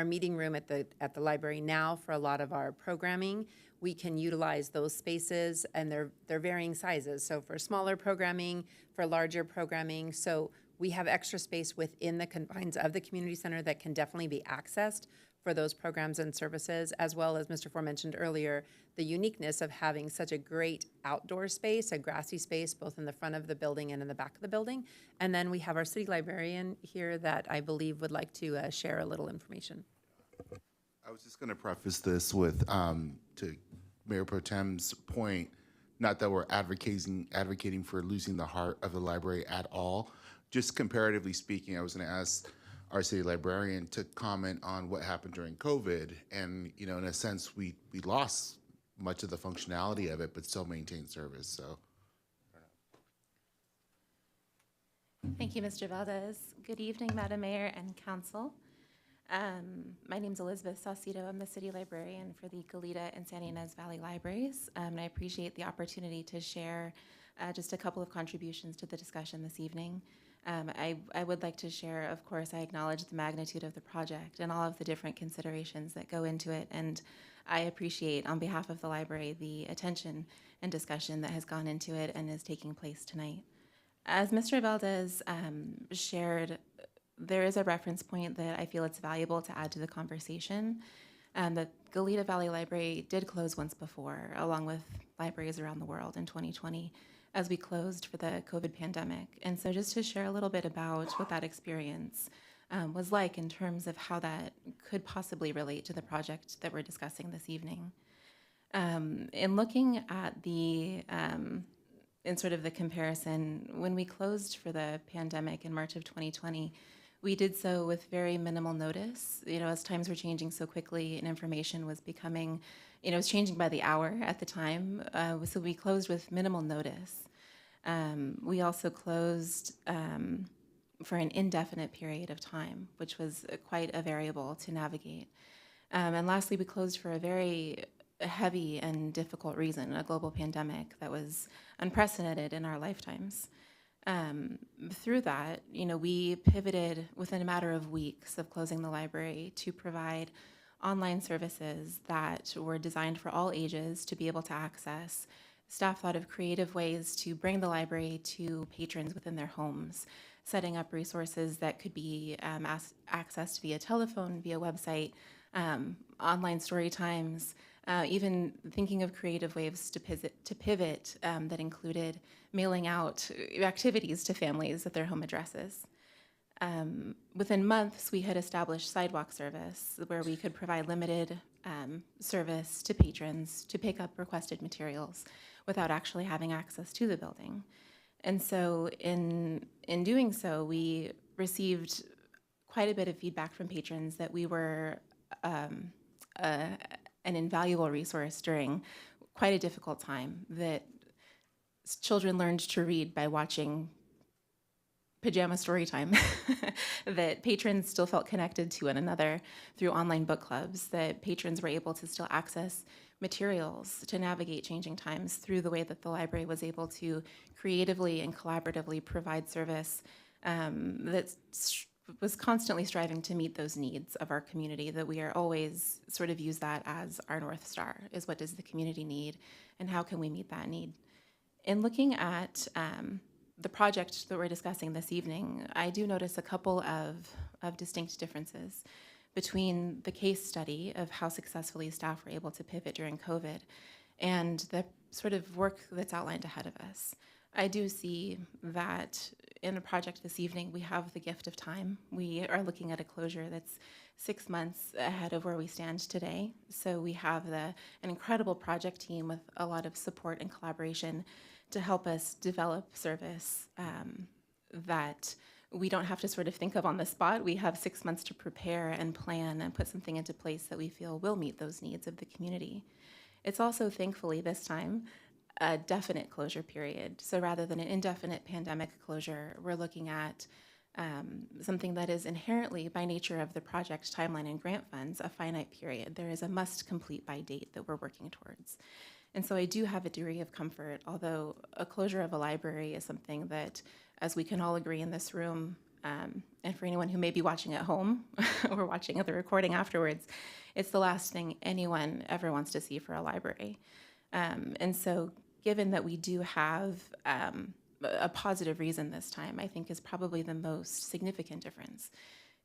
meeting room at the library now for a lot of our programming. we can utilize those spaces, and they're varying sizes. So for smaller programming, for larger programming, so we have extra space within the confines of the community center that can definitely be accessed for those programs and services, as well as Mr. Fore mentioned earlier, the uniqueness of having such a great outdoor space, a grassy space, both in the front of the building and in the back of the building. And then we have our city librarian here that I believe would like to share a little information. I was just going to preface this with, to Mayor Pro Tem's point, not that we're advocating for losing the heart of the library at all. Just comparatively speaking, I was going to ask our city librarian to comment on what happened during COVID. And, you know, in a sense, we lost much of the functionality of it, but still maintained service, so. Thank you, Mr. Valdez. Good evening, Madam Mayor and Council. My name's Elizabeth Saucedo. I'm the city librarian for the Goleta and Santa Ynez Valley Libraries. And I appreciate the opportunity to share just a couple of contributions to the discussion this evening. I would like to share, of course, I acknowledge the magnitude of the project and all of the different considerations that go into it. And I appreciate, on behalf of the library, the attention and discussion that has gone into it and is taking place tonight. As Mr. Valdez shared, there is a reference point that I feel it's valuable to add to the conversation. The Goleta Valley Library did close once before, along with libraries around the world in 2020, as we closed for the COVID pandemic. And so just to share a little bit about what that experience was like in terms of how that could possibly relate to the project that we're discussing this evening. In looking at the in sort of the comparison, when we closed for the pandemic in March of 2020, we did so with very minimal notice. You know, as times were changing so quickly and information was becoming, you know, it was changing by the hour at the time. So we closed with minimal notice. We also closed for an indefinite period of time, which was quite a variable to navigate. And lastly, we closed for a very heavy and difficult reason, a global pandemic that was unprecedented in our lifetimes. Through that, you know, we pivoted within a matter of weeks of closing the library to provide online services that were designed for all ages to be able to access. Staff thought of creative ways to bring the library to patrons within their homes, setting up resources that could be accessed via telephone, via website, online story times, even thinking of creative ways to pivot that included mailing out activities to families at their home addresses. Within months, we had established sidewalk service where we could provide limited service to patrons to pick up requested materials without actually having access to the building. And so in doing so, we received quite a bit of feedback from patrons that we were an invaluable resource during quite a difficult time, that children learned to read by watching pajama story time, that patrons still felt connected to one another through online book clubs, that patrons were able to still access materials to navigate changing times through the way that the library was able to creatively and collaboratively provide service that was constantly striving to meet those needs of our community, that we are always sort of use that as our North Star, is what does the community need and how can we meet that need? In looking at the project that we're discussing this evening, I do notice a couple of distinct differences between the case study of how successfully staff were able to pivot during COVID and the sort of work that's outlined ahead of us. I do see that in a project this evening, we have the gift of time. We are looking at a closure that's 6 months ahead of where we stand today. So we have an incredible project team with a lot of support and collaboration to help us develop service that we don't have to sort of think of on the spot. We have 6 months to prepare and plan and put something into place that we feel will meet those needs of the community. It's also, thankfully, this time, a definite closure period. So rather than an indefinite pandemic closure, we're looking at something that is inherently, by nature of the project timeline and grant funds, a finite period. There is a must complete by date that we're working towards. And so I do have a degree of comfort, although a closure of a library is something that, as we can all agree in this room, And for anyone who may be watching at home or watching the recording afterwards, it's the last thing anyone ever wants to see for a library. And so given that we do have a positive reason this time, I think is probably the most significant difference,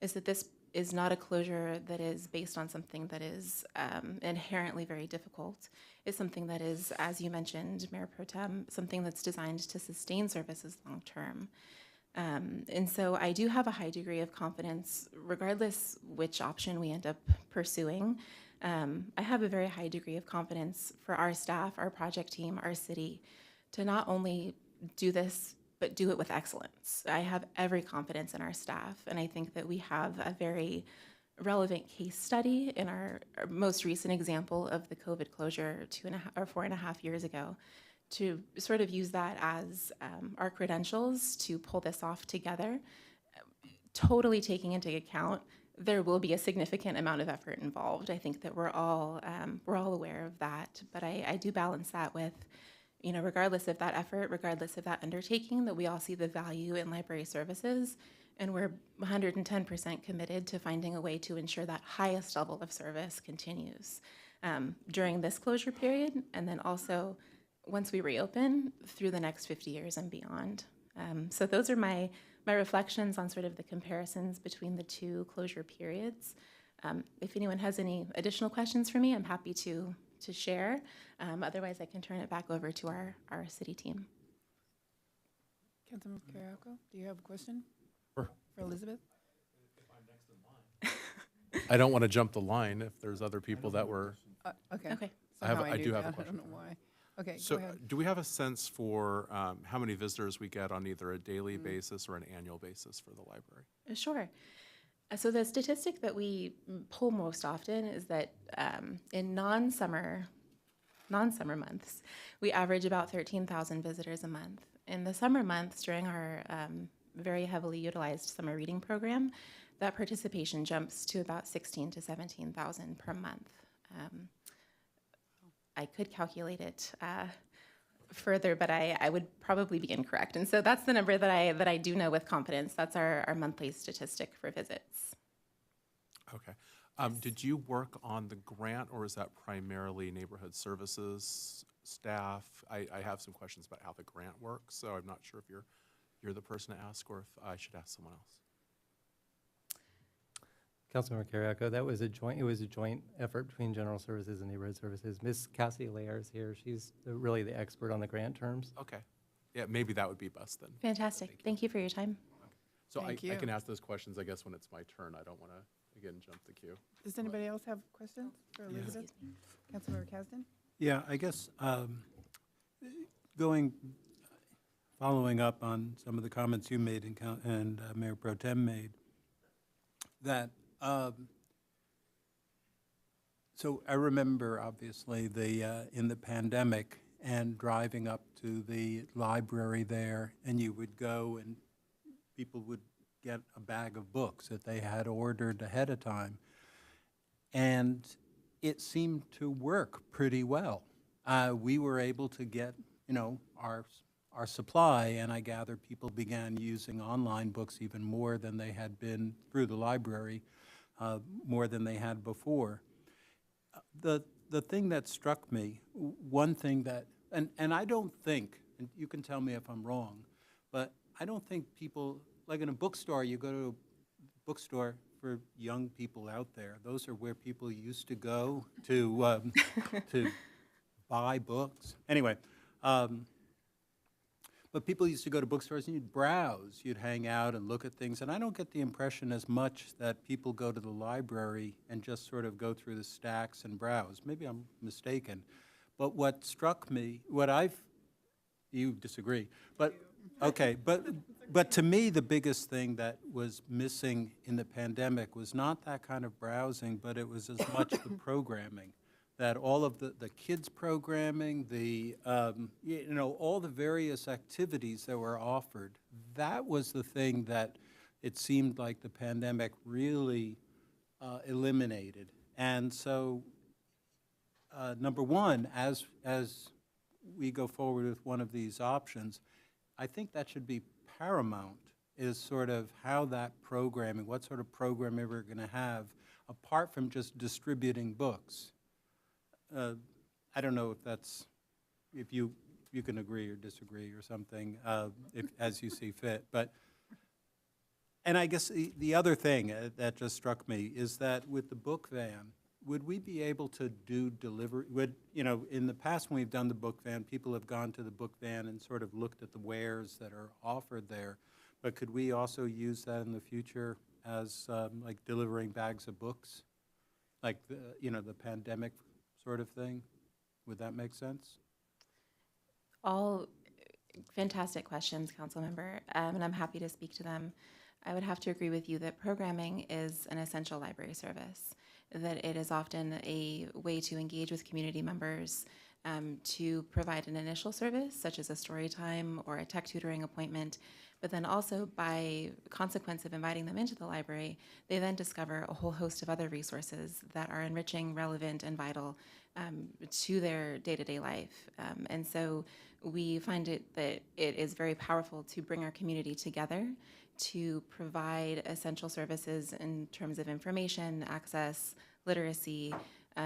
is that this is not a closure that is based on something that is inherently very difficult. It's something that is, as you mentioned, Mayor Pro Tem, something that's designed to sustain services long term. And so I do have a high degree of confidence, regardless which option we end up pursuing. I have a very high degree of confidence for our staff, our project team, our city, to not only do this, but do it with excellence. I have every confidence in our staff, and I think that we have a very relevant case study in our most recent example of the COVID closure 4.5 years ago, to sort of use that as our credentials to pull this off together, totally taking into account there will be a significant amount of effort involved. I think that we're all aware of that, but I do balance that with, regardless of that effort, regardless of that undertaking, that we all see the value in library services, and we're 110% committed to finding a way to ensure that highest level of service continues during this closure period, and then also once we reopen through the next 50 years and beyond. So those are my reflections on sort of the comparisons between the two closure periods. If anyone has any additional questions for me, I'm happy to share. Otherwise, I can turn it back over to our city team. Councilmember Carriaco, do you have a question? Sure. For Elizabeth? I don't want to jump the line if there's other people that were. Okay. I do have a question. I don't know why. Okay, So go ahead. do we have a sense for how many visitors we get on either a daily basis or an annual basis for the library? Sure. So the statistic that we pull most often is that in non-summer months, we average about 13,000 visitors a month. In the summer months, during our very heavily utilized summer reading program, that participation jumps to about 16 to 17,000 per month. I could calculate it further, but I would probably be incorrect. And so that's the number that I do know with confidence. That's our monthly statistic for visits. Okay. Did you work on the grant, or is that primarily neighborhood services staff? I have some questions about how the grant works, so I'm not sure if you're the person to ask or if I should ask someone else. Councilmember Carriaco, it was a joint effort between General Services and Neighborhood Services. Ms. Cassie Lair is here. She's really the expert on the grant terms. Okay. Yeah, maybe that would be best then. Fantastic. Thank you for your time. So I Thank you. can ask those questions, I guess, when it's my turn. I don't want to, again, jump the queue. Does anybody else have questions for Elizabeth? Councilmember Kasdan? Yeah, I guess following up on some of the comments you made and Mayor Pro Tem made, that so I remember obviously in the pandemic and driving up to the library there, and you would go and people would get a bag of books that they had ordered ahead of time, and it seemed to work pretty well. We were able to get, our supply, and I gather people began using online books even more than they had been through the library, more than they had before. The thing that struck me, one thing that, and I don't think, and you can tell me if I'm wrong, but I don't think people, like in a bookstore, you go to a bookstore for young people out there. Those are where people used to go to buy books. Anyway, but people used to go to bookstores and you'd browse, you'd hang out and look at things. And I don't get the impression as much that people go to the library and just sort of go through the stacks and browse. Maybe I'm mistaken. But what struck me, you disagree, but okay, but to me, the biggest thing that was missing in the pandemic was not that kind of browsing, but it was as much the programming. That all of the kids programming, all the various activities that were offered, that was the thing that it seemed like the pandemic really eliminated. And so, number one, as we go forward with one of these options, I think that should be paramount is sort of how that programming, what sort of programming we're going to have, apart from just distributing books. I don't know if that's, if you can agree or disagree or something, if, as you see fit. But, and I guess the other thing that just struck me is that with the book van, would we be able to do delivery? In the past when we've done the book van, people have gone to the book van and sort of looked at the wares that are offered there. But could we also use that in the future as like delivering bags of books? Like the pandemic sort of thing? Would that make sense? All fantastic questions, Councilmember, and I'm happy to speak to them. I would have to agree with you that programming is an essential library service, that it is often a way to engage with community members, to provide an initial service, such as a story time or a tech tutoring appointment, but then also by consequence of inviting them into the library, they then discover a whole host of other resources that are enriching, relevant, and vital to their day-to-day life. And so we find that it is very powerful to bring our community together to provide essential services in terms of information, access, literacy,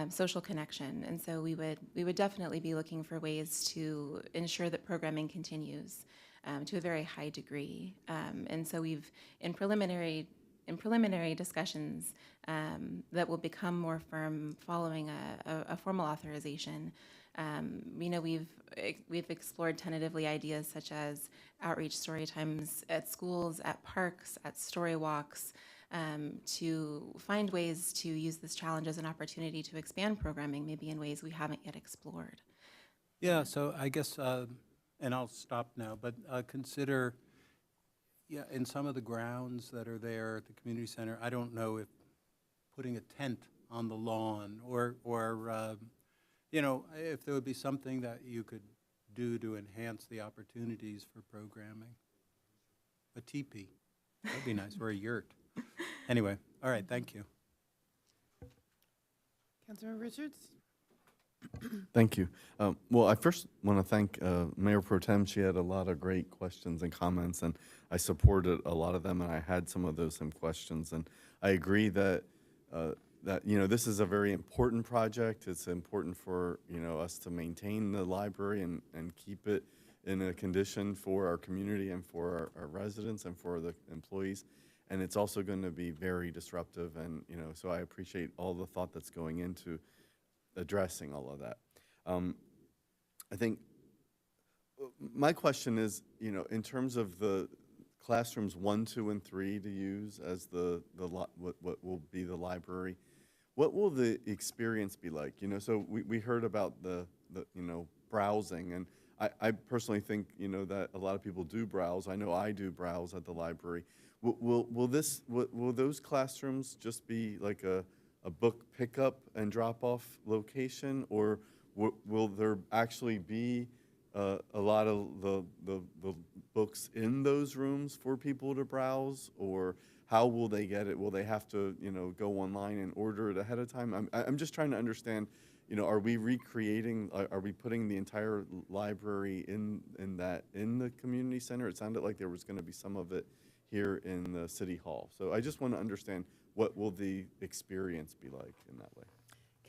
social connection. And so we would definitely be looking for ways to ensure that programming continues to a very high degree. And so we've, in preliminary discussions that will become more firm following a formal authorization, we've explored tentatively ideas such as outreach story times at schools, at parks, at story walks, to find ways to use this challenge as an opportunity to expand programming, maybe in ways we haven't yet explored. Yeah, so I guess, and I'll stop now, but consider, in some of the grounds that are there at the community center, I don't know if putting a tent on the lawn or if there would be something that you could do to enhance the opportunities for programming. A teepee, that'd be nice, or a yurt. Anyway, all right, thank you. Councilmember Richards? Thank you. Well, I first want to thank Mayor Pro Tem. She had a lot of great questions and comments, and I supported a lot of them, and I had some of those same questions. And I agree that this is a very important project. It's important for us to maintain the library and keep it in a condition for our community and for our residents and for the employees. And it's also going to be very disruptive, and so I appreciate all the thought that's going into addressing all of that. I think my question is, in terms of the classrooms 1, 2, and 3 to use as what will be the library, what will the experience be like? So we heard about the browsing, and I personally think that a lot of people do browse. I know I do browse at the library. Will those classrooms just be like a book pickup and drop-off location, or will there actually be a lot of the books in those rooms for people to browse, or how will they get it? Will they have to go online and order it ahead of time? I'm just trying to understand. Are we recreating? Are we putting the entire library in the community center? It sounded like there was going to be some of it here in the city hall. So I just want to understand, what will the experience be like in that way?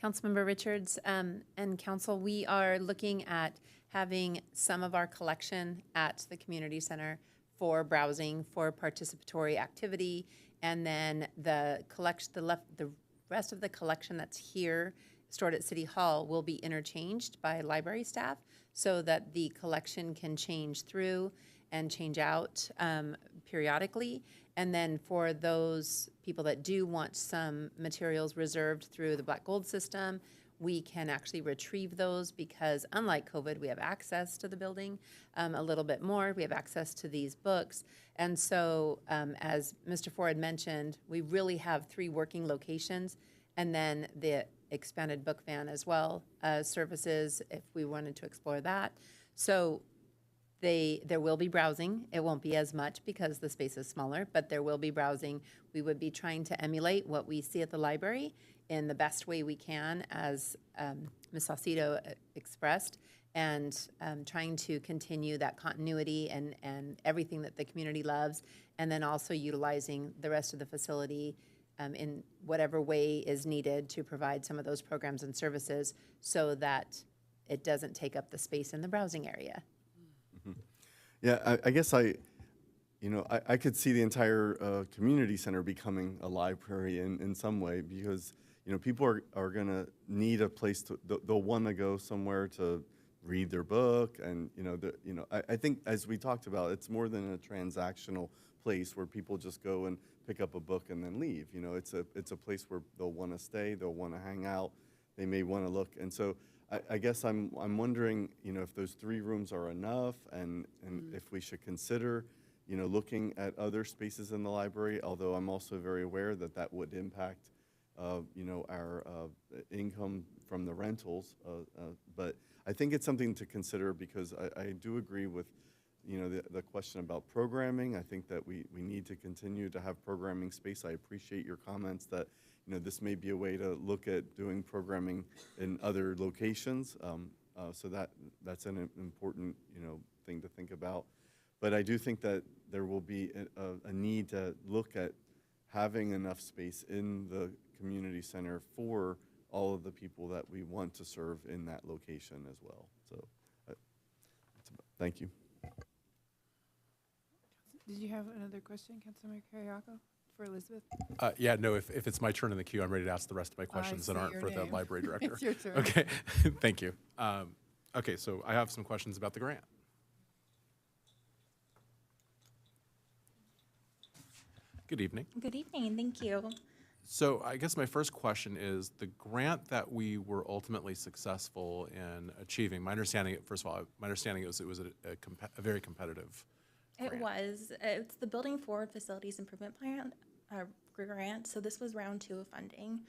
Councilmember Richards and Council, we are looking at having some of our collection at the community center for browsing, for participatory activity, and then the rest of the collection that's here stored at City Hall will be interchanged by library staff so that the collection can change through and change out periodically. And then for those people that do want some materials reserved through the Black Gold system, we can actually retrieve those because unlike COVID, we have access to the building a little bit more. We have access to these books. And so as Mr. Ford mentioned, we really have 3 working locations, and then the expanded book van as well, services if we wanted to explore that. So there will be browsing. It won't be as much because the space is smaller, but there will be browsing. We would be trying to emulate what we see at the library in the best way we can, as Ms. Saucedo expressed, and trying to continue that continuity and everything that the community loves, and then also utilizing the rest of the facility in whatever way is needed to provide some of those programs and services so that it doesn't take up the space in the browsing area. Yeah, I guess I could see the entire community center becoming a library in some way, because, people are going to need a place to, they'll want to go somewhere to read their book. And, I think, as we talked about, it's more than a transactional place where people just go and pick up a book and then leave. It's a place where they'll want to stay, they'll want to hang out, they may want to look. And so I guess I'm wondering, if those 3 rooms are enough, and if we should consider, looking at other spaces in the library, although I'm also very aware that that would impact, our income from the rentals. But I think it's something to consider, because I do agree with, the question about programming. I think that we need to continue to have programming space. I appreciate your comments that, this may be a way to look at doing programming in other locations. So that's an important, thing to think about. But I do think that there will be a need to look at having enough space in the community center for all of the people that we want to serve in that location as well. So, thank you. Did you have another question, Councilmember Carriaco, for Elizabeth? Yeah, no, if it's my turn in the queue, I'm ready to ask the rest of my questions that see aren't your for the name. library director. It's your turn. Okay, thank you. Okay, so I have some questions about the grant. Good evening. Good evening, thank you. So I guess my first question is, the grant that we were ultimately successful in achieving, my understanding, first of all, my understanding was it was a very competitive It was. It's the Building Forward Facilities Improvement Plan grant. So this was round 2 of funding.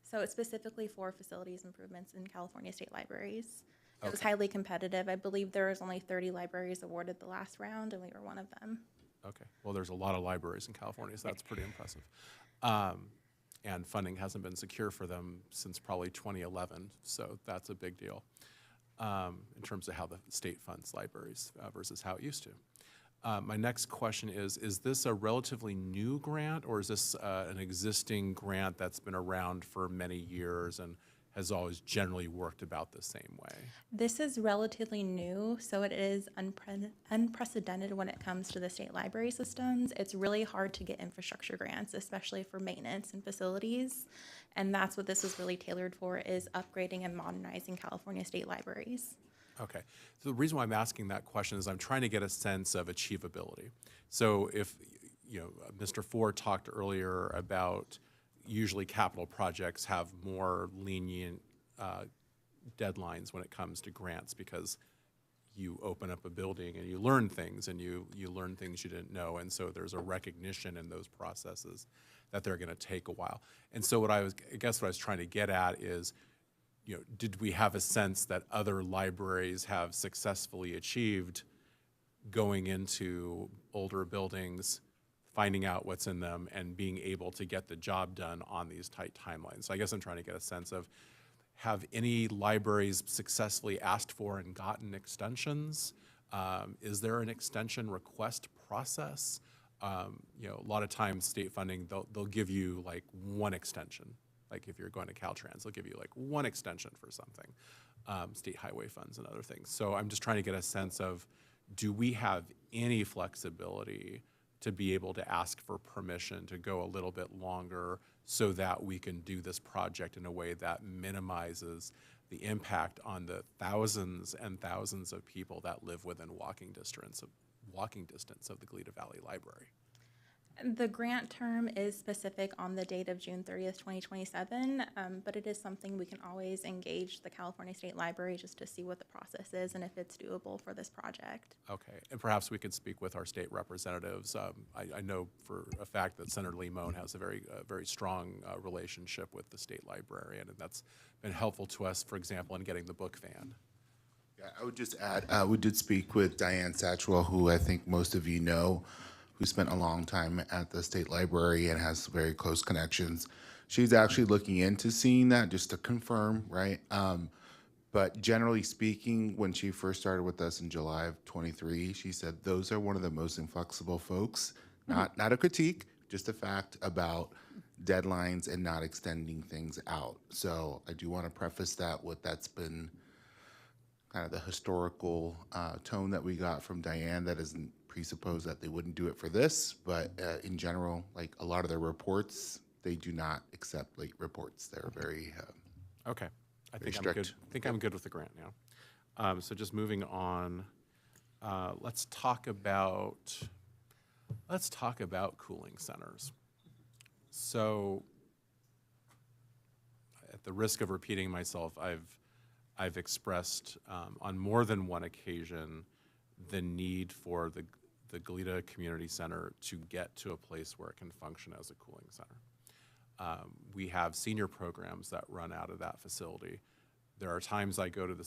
So it's specifically for facilities improvements in California state libraries. It was highly competitive. I believe there was only 30 libraries awarded the last round, and we were one of them. Okay, well, there's a lot of libraries in California, so that's pretty impressive. And funding hasn't been secure for them since probably 2011, so that's a big deal in terms of how the state funds libraries versus how it used to. My next question is this a relatively new grant, or is this an existing grant that's been around for many years and has always generally worked about the same way? This is relatively new, so it is unprecedented when it comes to the state library systems. It's really hard to get infrastructure grants, especially for maintenance and facilities. And that's what this is really tailored for, is upgrading and modernizing California state libraries. Okay, so the reason why I'm asking that question is I'm trying to get a sense of achievability. So if, Mr. Ford talked earlier about usually capital projects have more lenient deadlines when it comes to grants, because you open up a building and you learn things, and you learn things you didn't know, and so there's a recognition in those processes that they're going to take a while. And so what I was trying to get at is, did we have a sense that other libraries have successfully achieved going into older buildings, finding out what's in them, and being able to get the job done on these tight timelines? So I guess I'm trying to get a sense of, have any libraries successfully asked for and gotten extensions? Is there an extension request process? A lot of times state funding, they'll give you like one extension. Like if you're going to Caltrans, they'll give you like one extension for something, state highway funds and other things. So I'm just trying to get a sense of, do we have any flexibility to be able to ask for permission to go a little bit longer so that we can do this project in a way that minimizes the impact on the thousands and thousands of people that live within walking distance of the Goleta Valley Library? The grant term is specific on the date of June 30th, 2027, but it is something we can always engage the California State Library just to see what the process is and if it's doable for this project. Okay, and perhaps we could speak with our state representatives. I know for a fact that Senator Limon has a very strong relationship with the state librarian, and that's been helpful to us, for example, in getting the book van. Yeah, I would just add, we did speak with Diane Satchwell, who I think most of you know, who spent a long time at the state library and has very close connections. She's actually looking into seeing that, just to confirm, right? But generally speaking, when she first started with us in July of 23, she said those are one of the most inflexible folks. Not a critique, just a fact about deadlines and not extending things out. So I do want to preface that with that's been kind of the historical tone that we got from Diane. That doesn't presuppose that they wouldn't do it for this, but in general, like a lot of their reports, they do not accept late reports. They're very Okay. I very think I'm good. strict. I think I'm good with the grant now. So just moving on, let's talk about cooling centers. So, at the risk of repeating myself, I've expressed on more than one occasion the need for the Goleta Community Center to get to a place where it can function as a cooling center. We have senior programs that run out of that facility. There are times I go to the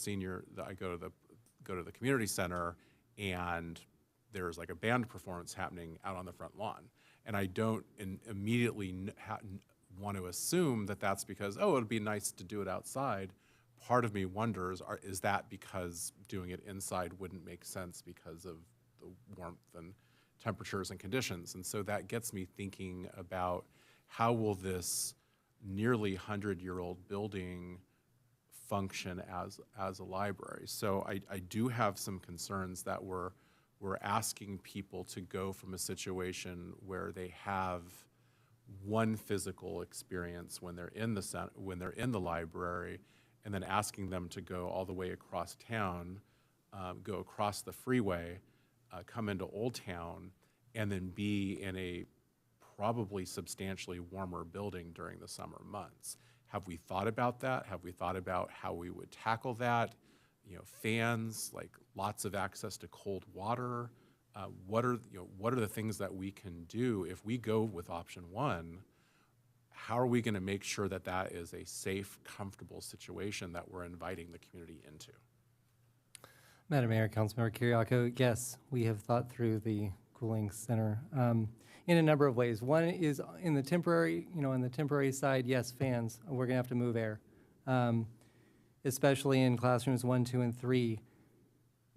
community center, and there's like a band performance happening out on the front lawn, and I don't immediately want to assume that that's because, oh, it'd be nice to do it outside. Part of me wonders, is that because doing it inside wouldn't make sense because of the warmth and temperatures and conditions? And so that gets me thinking about how will this nearly 100-year-old building function as a library? So I do have some concerns that we're asking people to go from a situation where they have one physical experience when they're in the library, and then asking them to go all the way across town, go across the freeway, come into Old Town, and then be in a probably substantially warmer building during the summer months. Have we thought about that? Have we thought about how we would tackle that? You know, fans, like lots of access to cold water. What are the things that we can do if we go with option one? How are we going to make sure that that is a safe, comfortable situation that we're inviting the community into? Madam Mayor, Councilmember Kiriakou, yes, we have thought through the cooling center in a number of ways. One is in the temporary side, yes, fans. We're going to have to move air, especially in classrooms 1, 2, and 3.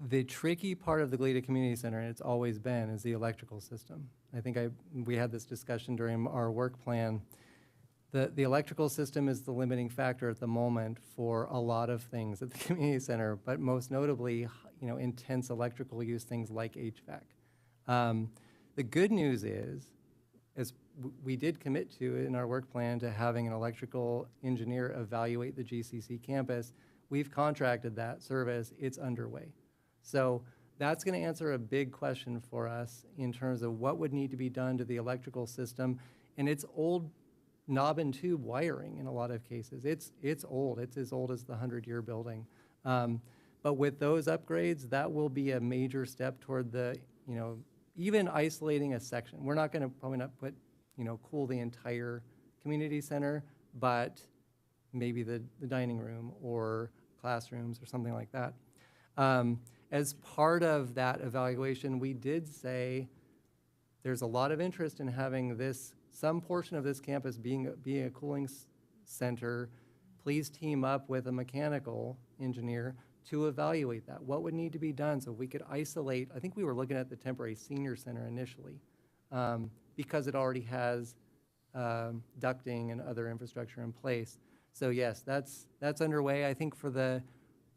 The tricky part of the Goleta Community Center, and it's always been, is the electrical system. I think we had this discussion during our work plan. The electrical system is the limiting factor at the moment for a lot of things at the community center, but most notably, intense electrical use, things like HVAC. The good news is, as we did commit to in our work plan, to having an electrical engineer evaluate the GCC campus. We've contracted that service. It's underway. So that's going to answer a big question for us in terms of what would need to be done to the electrical system. And it's old knob and tube wiring in a lot of cases. It's old. It's as old as the 100-year building. But with those upgrades, that will be a major step toward the, even isolating a section. We're not going to probably not put, cool the entire community center, but maybe the dining room or classrooms or something like that. As part of that evaluation, we did say there's a lot of interest in having some portion of this campus being a cooling center. Please team up with a mechanical engineer to evaluate that. What would need to be done so we could isolate? I think we were looking at the temporary senior center initially because it already has ducting and other infrastructure in place. So yes, that's underway. I think for the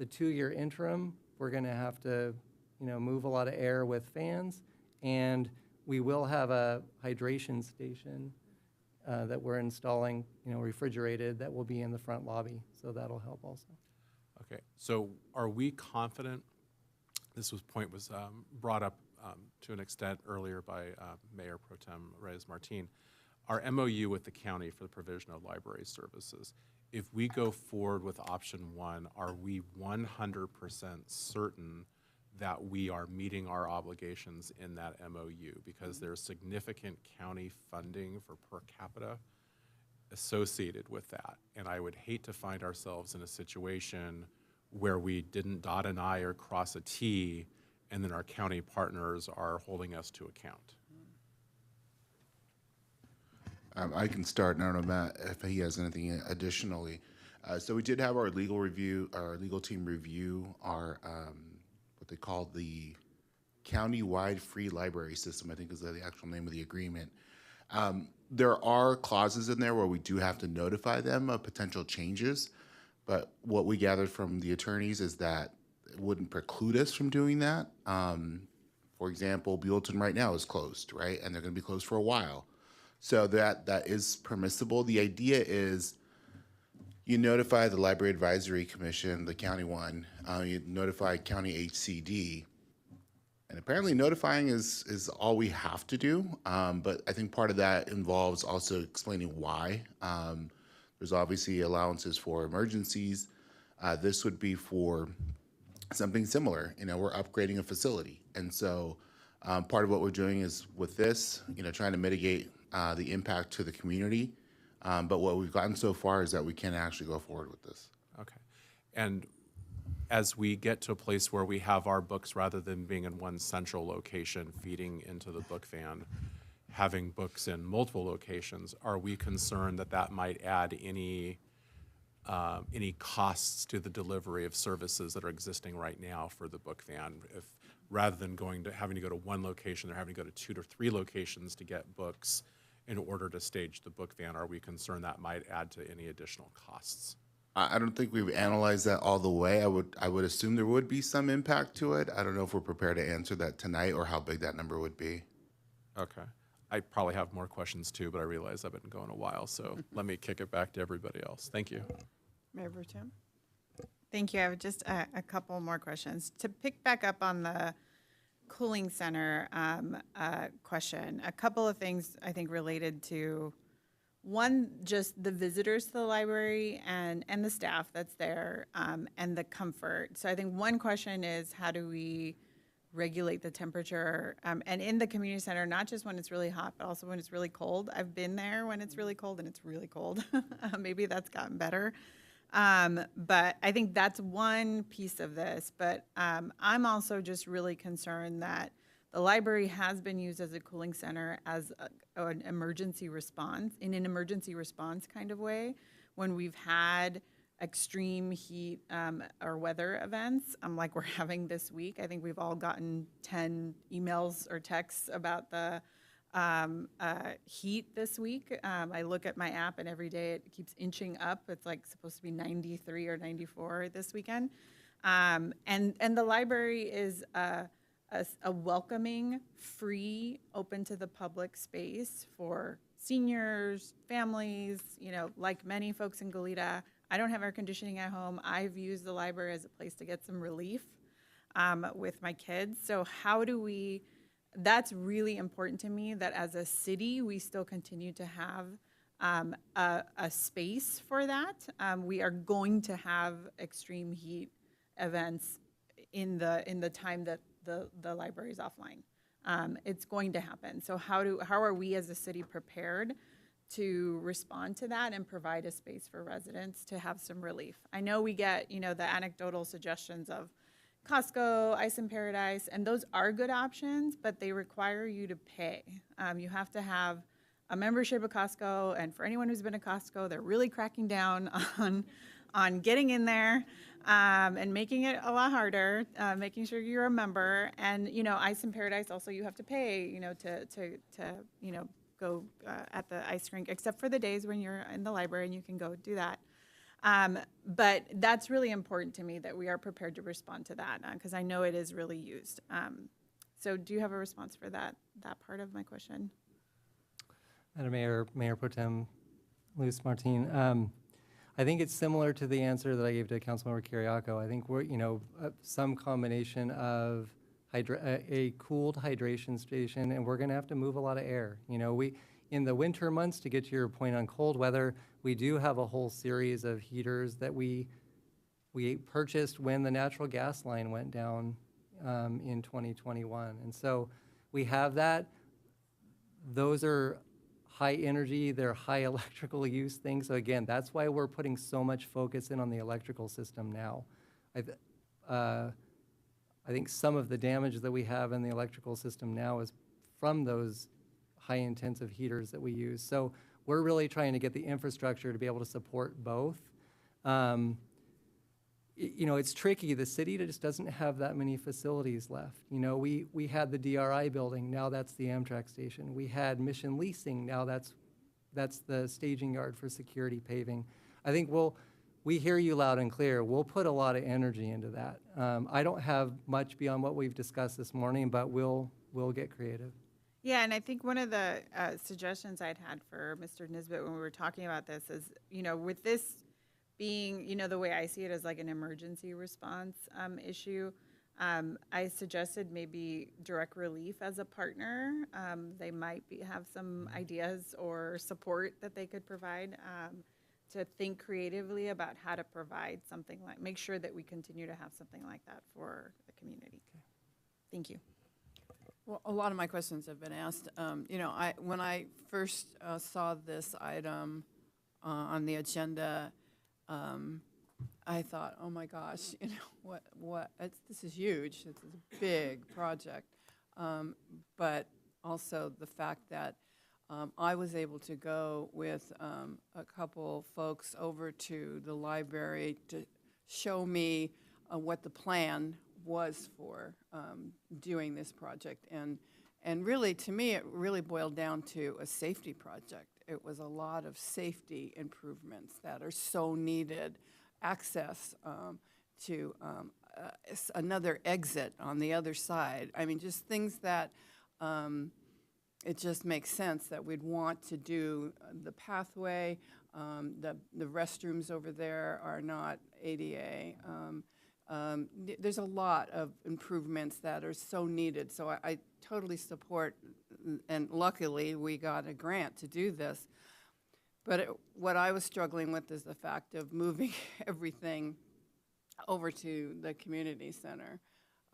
2-year interim, we're going to have to, move a lot of air with fans, and we will have a hydration station that we're installing, refrigerated, that will be in the front lobby. So that'll help also. Okay, so are we confident? This point was brought up to an extent earlier by Mayor Pro Tem Reyes-Martin. Our MOU with the county for the provision of library services. If we go forward with option one, are we 100% certain that we are meeting our obligations in that MOU? Because there's significant county funding for per capita associated with that. And I would hate to find ourselves in a situation where we didn't dot an I or cross a T, and then our county partners are holding us to account. I can start, and I don't know, Matt, if he has anything additionally. So we did have our legal team review our, what they call the county-wide free library system, I think is the actual name of the agreement. There are clauses in there where we do have to notify them of potential changes, but what we gathered from the attorneys is that it wouldn't preclude us from doing that. For example, Buellton right now is closed, right? And they're gonna be closed for a while. So that is permissible. The idea is you notify the Library Advisory Commission, the county one, you notify county HCD, and apparently notifying is all we have to do. But I think part of that involves also explaining why. There's obviously allowances for emergencies. This would be for something similar. You know, we're upgrading a facility. And so part of what we're doing is with this, you know, trying to mitigate the impact to the community. But what we've gotten so far is that we can actually go forward with this. Okay. And as we get to a place where we have our books, rather than being in one central location feeding into the book van, having books in multiple locations, are we concerned that that might add any costs to the delivery of services that are existing right now for the book van? If rather than having to go to one location, they're having to go to 2 to 3 locations to get books in order to stage the book van, are we concerned that might add to any additional costs? I don't think we've analyzed that all the way. I would assume there would be some impact to it. I don't know if we're prepared to answer that tonight or how big that number would be. Okay. I probably have more questions too, but I realize I've been going a while, so let me kick it back to everybody else. Thank you. Mayor Pro Tem? Thank you. I have just a couple more questions. To pick back up on the cooling center question, a couple of things I think related to, one, just the visitors to the library and the staff that's there, and the comfort. So I think one question is, how do we regulate the temperature? And in the community center, not just when it's really hot, but also when it's really cold. I've been there when it's really cold, and it's really cold. Maybe that's gotten better. But I think that's one piece of this. But I'm also just really concerned that the library has been used as a cooling center as an emergency response, in an emergency response kind of way, when we've had extreme heat or weather events, like we're having this week. I think we've all gotten 10 emails or texts about the heat this week. I look at my app, and every day it keeps inching up. It's like supposed to be 93 or 94 this weekend. And the library is a welcoming, free, open to the public space for seniors, families, you know, like many folks in Goleta. I don't have air conditioning at home. I've used the library as a place to get some relief with my kids. So how do we, that's really important to me, that as a city, we still continue to have a space for that. We are going to have extreme heat events in the time that the library is offline. It's going to happen. So how are we as a city prepared to respond to that and provide a space for residents to have some relief? I know we get, you know, the anecdotal suggestions of Costco, Ice in Paradise, and those are good options, but they require you to pay. You have to have a membership at Costco, and for anyone who's been to Costco, they're really cracking down on getting in there and making it a lot harder, making sure you're a member. And, you know, Ice in Paradise also, you have to pay, you know, to you know, go at the ice rink, except for the days when you're in the library and you can go do that. But that's really important to me, that we are prepared to respond to that, because I know it is really used. So do you have a response for that part of my question? Madam Mayor, Mayor Pro Tem Luz Martin, I think it's similar to the answer that I gave to Councilmember Kiriakou. I think we're, you know, some combination of a cooled hydration station, and we're going to have to move a lot of air. You know, in the winter months, to get to your point on cold weather, we do have a whole series of heaters that we purchased when the natural gas line went down in 2021. And so we have that. Those are high energy, they're high electrical use things. So again, that's why we're putting so much focus in on the electrical system now. I think some of the damage that we have in the electrical system now is from those high intensive heaters that we use. So we're really trying to get the infrastructure to be able to support both. You know, it's tricky. The city just doesn't have that many facilities left. You know, we had the DRI building, now that's the Amtrak station. We had Mission Leasing, now that's the staging yard for security paving. I think we hear you loud and clear. We'll put a lot of energy into that. I don't have much beyond what we've discussed this morning, but we'll get creative. Yeah, and I think one of the suggestions I'd had for Mr. Nisbet when we were talking about this is, you know, with this being, you know, the way I see it as like an emergency response issue, I suggested maybe Direct Relief as a partner. They might have some ideas or support that they could provide to think creatively about how to provide something like, make sure that we continue to have something like that for the community. Thank you. Well, a lot of my questions have been asked. You know, when I first saw this item on the agenda, I thought, oh my gosh, you know, this is huge. This is a big project. But also the fact that I was able to go with a couple folks over to the library to show me what the plan was for doing this project. And really, to me, it really boiled down to a safety project. It was a lot of safety improvements that are so needed, access to another exit on the other side. I mean, just things that it just makes sense that we'd want to do. The pathway, the restrooms over there are not ADA. There's a lot of improvements that are so needed. So I totally support, and luckily we got a grant to do this. But what I was struggling with is the fact of moving everything over to the community center.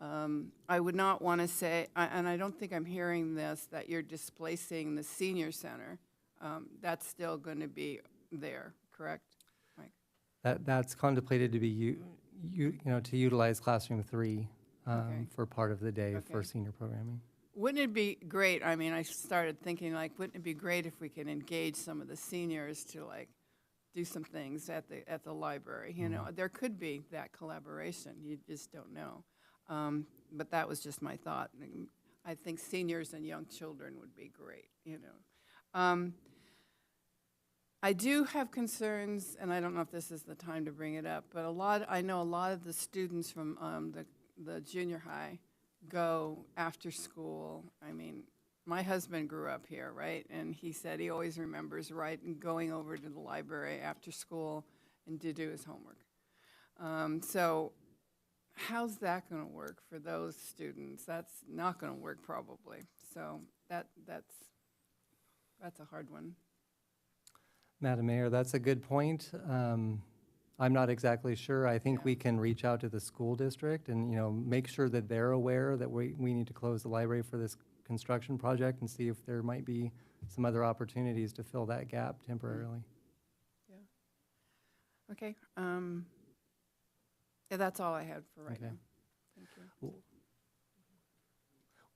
I would not want to say, and I don't think I'm hearing this, that you're displacing the senior center. That's still going to be there, correct, Mike? That's contemplated to be to utilize Classroom 3 for part of the day for senior programming. Wouldn't it be great, I mean, I started thinking, like, wouldn't it be great if we could engage some of the seniors to, like, do some things at the library? You know, there could be that collaboration. You just don't know. But that was just my thought. I think seniors and young children would be great, you know. I do have concerns, and I don't know if this is the time to bring it up, but I know a lot of the students from the junior high go after school. I mean, my husband grew up here, right? And he said he always remembers going over to the library after school and to do his homework. So how's that going to work for those students? That's not going to work probably. So that's a hard one. Madam Mayor, that's a good point. I'm not exactly sure. I think we can reach out to the school district and, you know, make sure that they're aware that we need to close the library for this construction project and see if there might be some other opportunities to fill that gap temporarily. Yeah. Okay. Yeah, that's all I had for right now. Thank you.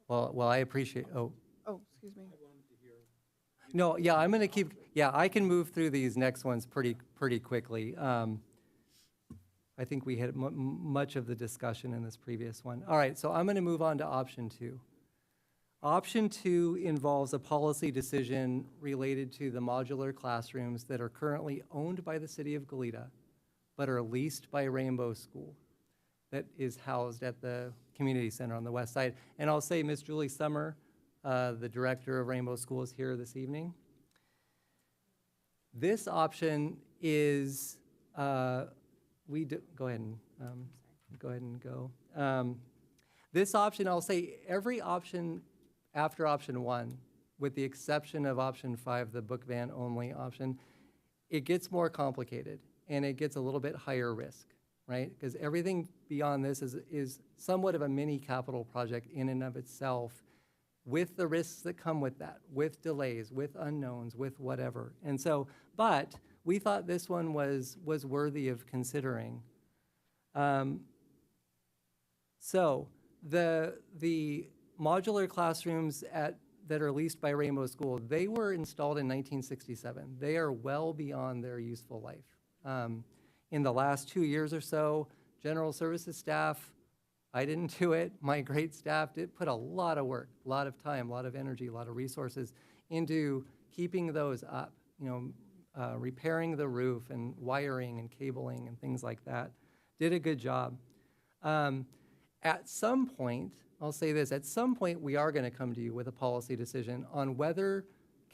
Well, I appreciate, Oh, excuse me. No, yeah, I'm going to I can move through these next ones pretty quickly. I think we had much of the discussion in this previous one. All right, so I'm going to move on to option 2. Option 2 involves a policy decision related to the modular classrooms that are currently owned by the city of Goleta, but are leased by Rainbow School that is housed at the community center on the west side. And I'll say Ms. Julie Summer, the director of Rainbow School, is here this evening. This option is, go ahead and go. This option, I'll say every option after option 1, with the exception of option 5, the book van only option, it gets more complicated and it gets a little bit higher risk, right? Because everything beyond this is somewhat of a mini capital project in and of itself, with the risks that come with that, with delays, with unknowns, with whatever. And so, but we thought this one was worthy of considering. So the modular classrooms that are leased by Rainbow School, they were installed in 1967. They are well beyond their useful life. in the last 2 years or so, general services staff, I didn't do it, my great staff did put a lot of work, a lot of time, a lot of energy, a lot of resources into keeping those up, repairing the roof and wiring and cabling and things like that. Did a good job. At some point, I'll say this, at some point we are going to come to you with a policy decision on whether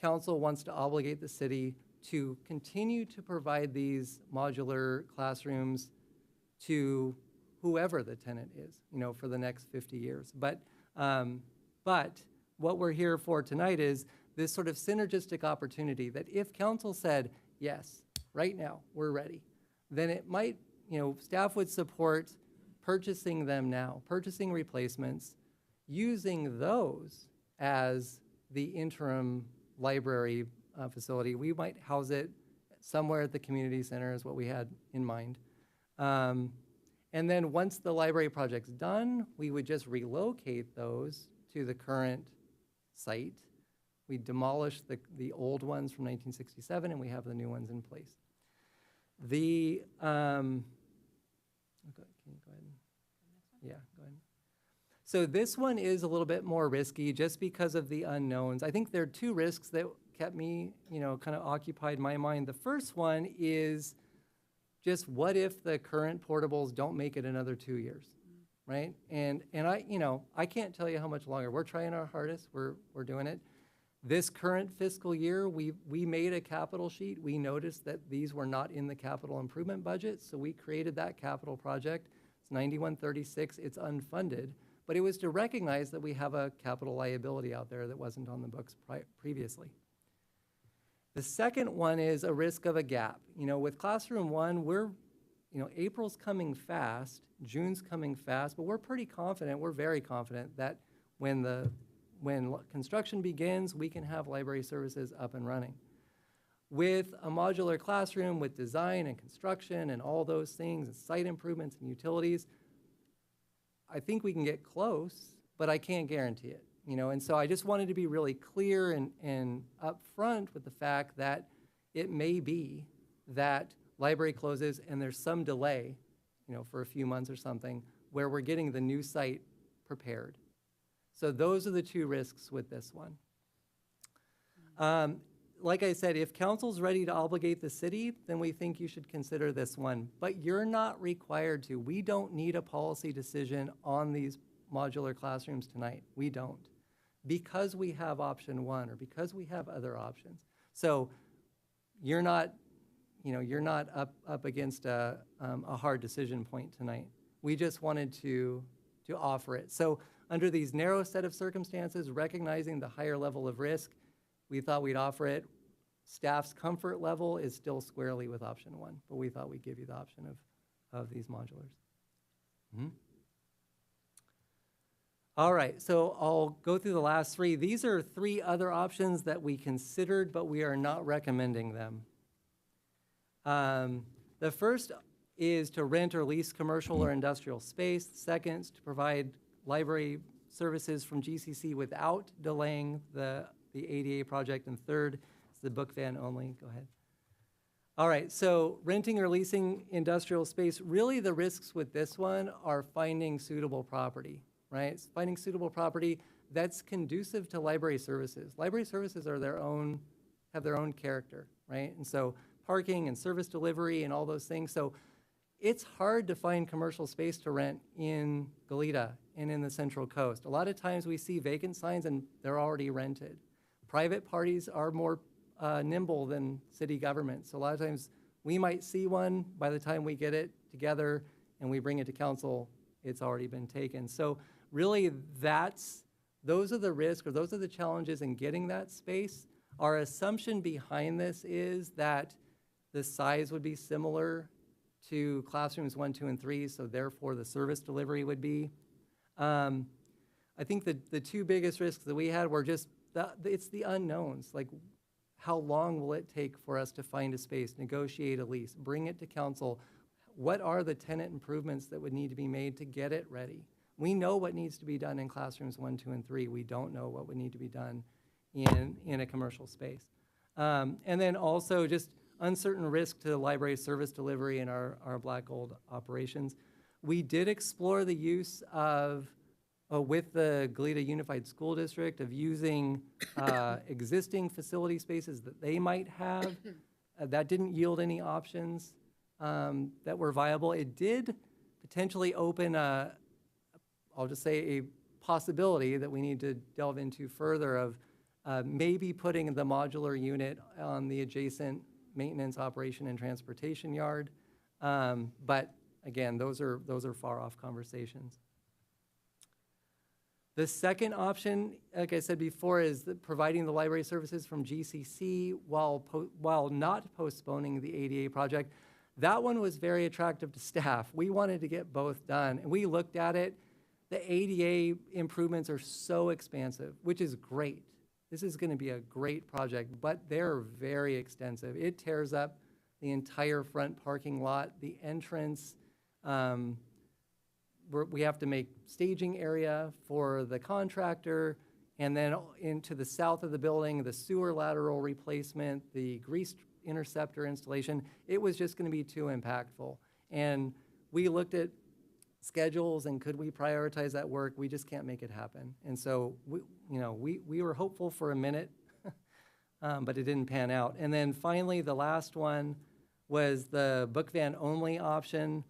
council wants to obligate the city to continue to provide these modular classrooms to whoever the tenant is, for the next 50 years. But what we're here for tonight is this sort of synergistic opportunity that if council said, yes, right now, we're ready, then it might, staff would support purchasing them now, purchasing replacements, using those as the interim library facility. We might house it somewhere at the community center is what we had in mind. And then once the library project's done, we would just relocate those to the current site. We demolish the old ones from 1967 and we have the new ones in place. The, can you go ahead? Yeah, go ahead. So this one is a little bit more risky just because of the unknowns. I think there are two risks that kept me, kind of occupied my mind. The first one is just what if the current portables don't make it another 2 years, right? And I can't tell you how much longer. We're trying our hardest. We're doing it. This current fiscal year, we made a capital sheet. We noticed that these were not in the capital improvement budget, so we created that capital project. It's 9136. It's unfunded, but it was to recognize that we have a capital liability out there that wasn't on the books previously. The second one is a risk of a gap. With Classroom 1, we're, April's coming fast, June's coming fast, but we're pretty confident, we're very confident that when construction begins, we can have library services up and running. With a modular classroom, with design and construction and all those things, and site improvements and utilities, I think we can get close, but I can't guarantee it. And so I just wanted to be really clear and upfront with the fact that it may be that library closes and there's some delay, for a few months or something, where we're getting the new site prepared. So those are the two risks with this one. Like I said, if council's ready to obligate the city, then we think you should consider this one. But you're not required to. We don't need a policy decision on these modular classrooms tonight. We don't. Because we have option one or because we have other options. So you're not, up against a hard decision point tonight. We just wanted to offer it. So under these narrow set of circumstances, recognizing the higher level of risk, we thought we'd offer it. Staff's comfort level is still squarely with option one, but we thought we'd give you the option of these modulars. Mm-hmm. All right, so I'll go through the last three. These are three other options that we considered, but we are not recommending them. The first is to rent or lease commercial or industrial space. The second is to provide library services from GCC without delaying the ADA project. And third is the book van only. Go ahead. All right, so renting or leasing industrial space, really the risks with this one are finding suitable property. Right? Finding suitable property that's conducive to library services. Library services are have their own character, right? And so parking and service delivery and all those things. So it's hard to find commercial space to rent in Goleta and in the Central Coast. A lot of times we see vacant signs and they're already rented. Private parties are more nimble than city government. So a lot of times we might see one by the time we get it together and we bring it to council, it's already been taken. So really, those are the risks, or those are the challenges in getting that space. Our assumption behind this is that the size would be similar to classrooms 1, 2, and 3, so therefore the service delivery would be. I think the two biggest risks that we had were just, it's the unknowns. Like, how long will it take for us to find a space, negotiate a lease, bring it to council? What are the tenant improvements that would need to be made to get it ready? We know what needs to be done in classrooms 1, 2, and 3. We don't know what would need to be done in a commercial space. And then also just uncertain risk to library service delivery in our Black Gold operations. We did explore the use of, with the Goleta Unified School District, of using existing facility spaces that they might have. That didn't yield any options that were viable. It did potentially open I'll just say a possibility that we need to delve into further of maybe putting the modular unit on the adjacent maintenance, operation, and transportation yard. But again, those are far off conversations. The second option, like I said before, is providing the library services from GCC while not postponing the ADA project. That one was very attractive to staff. We wanted to get both done, and we looked at it. The ADA improvements are so expansive, which is great. This is going to be a great project, but they're very extensive. It tears up the entire front parking lot, the entrance. We have to make staging area for the contractor, and then into the south of the building, the sewer lateral replacement, the grease interceptor installation. It was just going to be too impactful. And we looked at schedules and could we prioritize that work? We just can't make it happen. And so we were hopeful for a minute, but it didn't pan out. And then finally, the last one was the book van only option.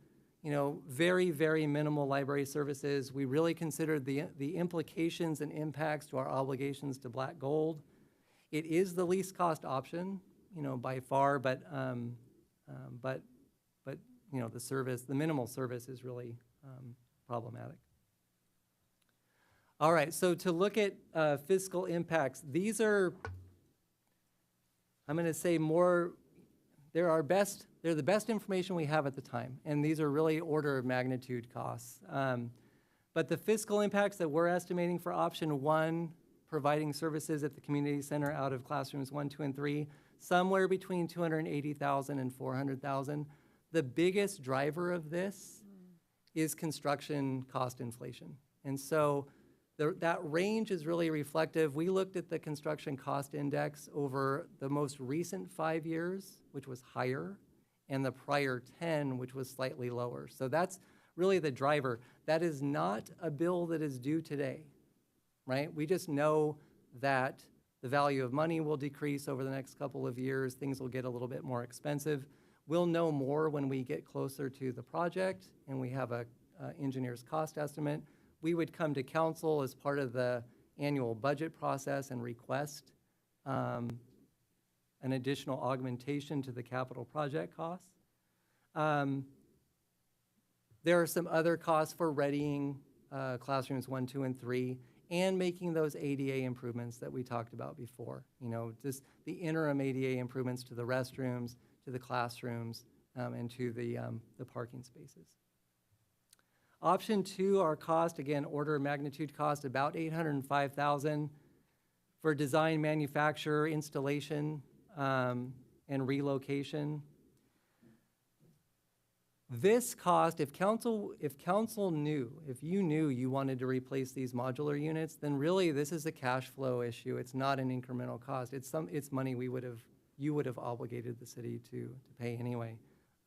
Very, very minimal library services. We really considered the implications and impacts to our obligations to Black Gold. It is the least cost option, by far, but the minimal service is really problematic. All right, so to look at fiscal impacts, these are, I'm going to say more, they're the best information we have at the time, and these are really order of magnitude costs. But the fiscal impacts that we're estimating for option 1, providing services at the community center out of classrooms 1, 2, and 3, somewhere between $280,000 and $400,000. The biggest driver of this is construction cost inflation. And so that range is really reflective. We looked at the construction cost index over the most recent 5 years, which was higher, and the prior 10, which was slightly lower. So that's really the driver. That is not a bill that is due today, right? We just know that the value of money will decrease over the next couple of years. Things will get a little bit more expensive. We'll know more when we get closer to the project and we have a engineer's cost estimate. We would come to council as part of the annual budget process and request an additional augmentation to the capital project costs. There are some other costs for readying classrooms 1, 2, and 3 and making those ADA improvements that we talked about before. Just the interim ADA improvements to the restrooms, to the classrooms, and to the parking spaces. Option 2, our cost, again, order of magnitude cost, about $805,000 for design, manufacture, installation, and relocation. This cost, if you knew you wanted to replace these modular units, then really this is a cash flow issue. It's not an incremental cost. It's money you would have obligated the city to pay anyway.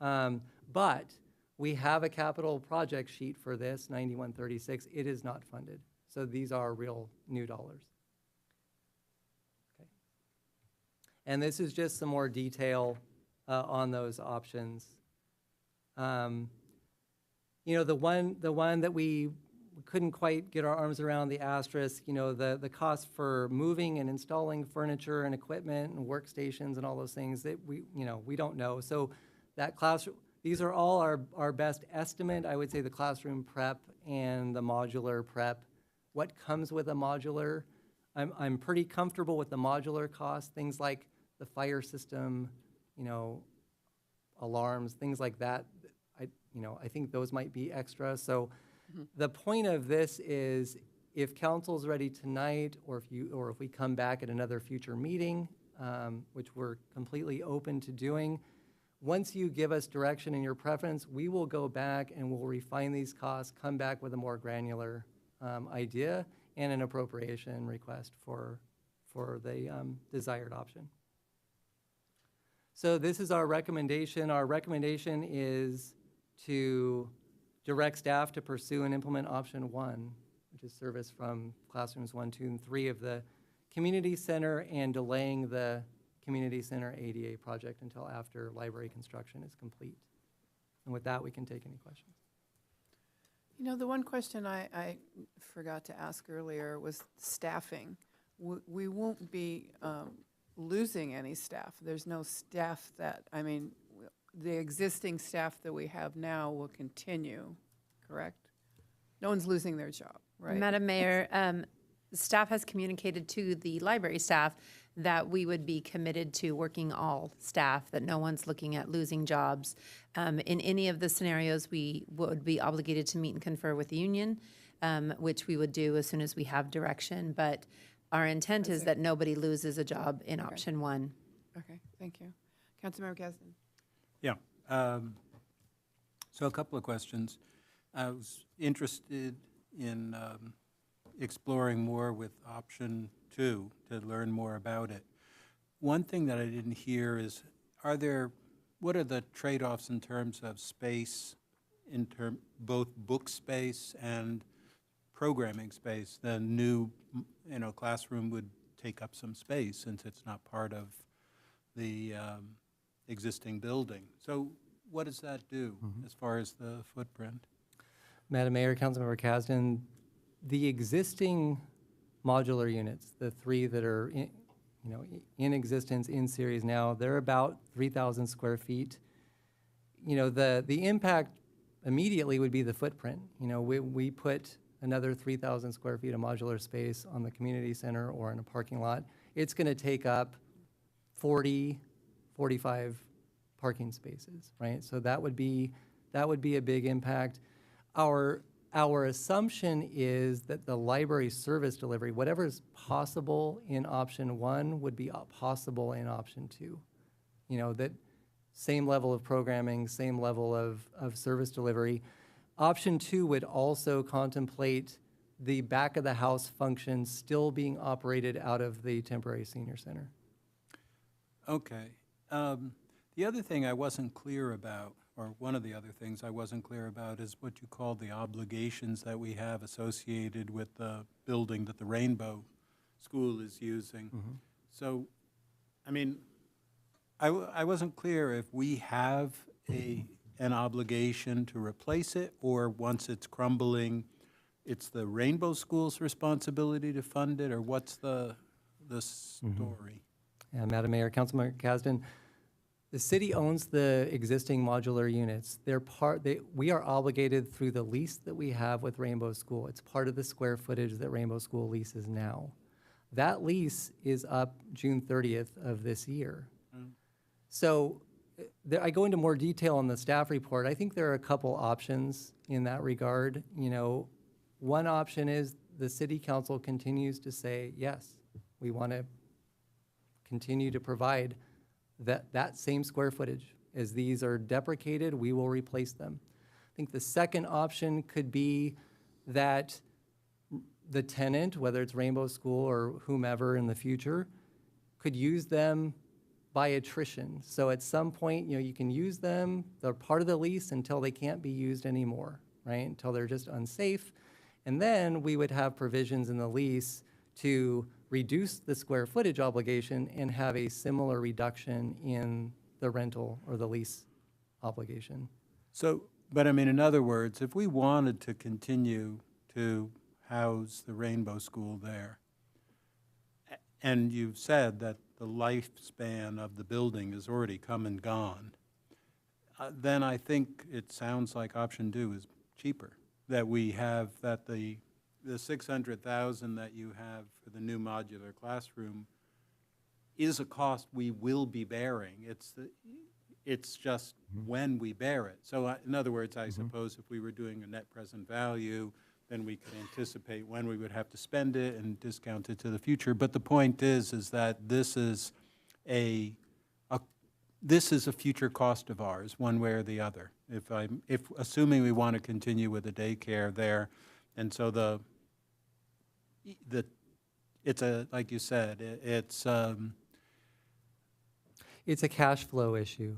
But we have a capital project sheet for this, 9136. It is not funded. So these are real new dollars. Okay. And this is just some more detail on those options. The one that we couldn't quite get our arms around, the asterisk, the cost for moving and installing furniture and equipment and workstations and all those things that we don't know. So that classroom, these are all our best estimate. I would say the classroom prep and the modular prep. What comes with a modular? I'm pretty comfortable with the modular cost, things like the fire system, alarms, things like that. I think those might be extra. So the point of this is if council's ready tonight, or if we come back at another future meeting, which we're completely open to doing, once you give us direction and your preference, we will go back and we'll refine these costs, come back with a more granular idea and an appropriation request for the desired option. So this is our recommendation. Our recommendation is to direct staff to pursue and implement option 1, which is service from classrooms 1, 2, and 3 of the community center, and delaying the community center ADA project until after library construction is complete. And with that, we can take any questions. You know, the one question I forgot to ask earlier was staffing. We won't be losing any staff. There's no staff that, I mean, the existing staff that we have now will continue, correct? No one's losing their job, right? Madam Mayor, staff has communicated to the library staff that we would be committed to working all staff, that no one's looking at losing jobs. In any of the scenarios, we would be obligated to meet and confer with the union, which we would do as soon as we have direction. But our intent is that nobody loses a job in option 1. Okay, thank you. Councilmember Kasdan. Yeah. So a couple of questions. I was interested in exploring more with option 2 to learn more about it. One thing that I didn't hear is, what are the trade-offs in terms of space, both book space and programming space? The new, classroom would take up some space since it's not part of the existing building. So what does that do as far as the footprint? Madam Mayor, Councilmember Kasdan, the existing modular units, the 3 that are in existence in series now, they're about 3,000 square feet. The impact immediately would be the footprint. We put another 3,000 square feet of modular space on the community center or in a parking lot. It's going to take up 40, 45 parking spaces, right? So that would be a big impact. Our assumption is that the library service delivery, whatever is possible in option 1 would be possible in option 2. That same level of programming, same level of service delivery. Option 2 would also contemplate the back of the house functions still being operated out of the temporary senior center. Okay. The other thing I wasn't clear about, or one of the other things I wasn't clear about, is what you call the obligations that we have associated with the building that the Rainbow School is using. So, I wasn't clear if we have an obligation to replace it, or once it's crumbling, it's the Rainbow School's responsibility to fund it, or what's the story? Yeah, Madam Mayor, Councilmember Kasdan, the city owns the existing modular units. We are obligated through the lease that we have with Rainbow School. It's part of the square footage that Rainbow School leases now. That lease is up June 30th of this year. So I go into more detail on the staff report. I think there are a couple options in that regard. One option is the city council continues to say, yes, we want to continue to provide that same square footage. As these are deprecated, we will replace them. I think the second option could be that the tenant, whether it's Rainbow School or whomever in the future, could use them by attrition. So at some point, you can use them, they're part of the lease until they can't be used anymore, right? Until they're just unsafe. And then we would have provisions in the lease to reduce the square footage obligation and have a similar reduction in the rental or the lease obligation. So, but in other words, if we wanted to continue to house the Rainbow School there, and you've said that the lifespan of the building is already come and gone, then I think it sounds like option 2 is cheaper. That we have, that the $600,000 that you have for the new modular classroom is a cost we will be bearing. It's just when we bear it. So in other words, I suppose if we were doing a net present value, then we could anticipate when we would have to spend it and discount it to the future. But the point is that this is a future cost of ours, one way or the other. If assuming we want to continue with the daycare there, and so it's like you said, it's it's a cash flow issue.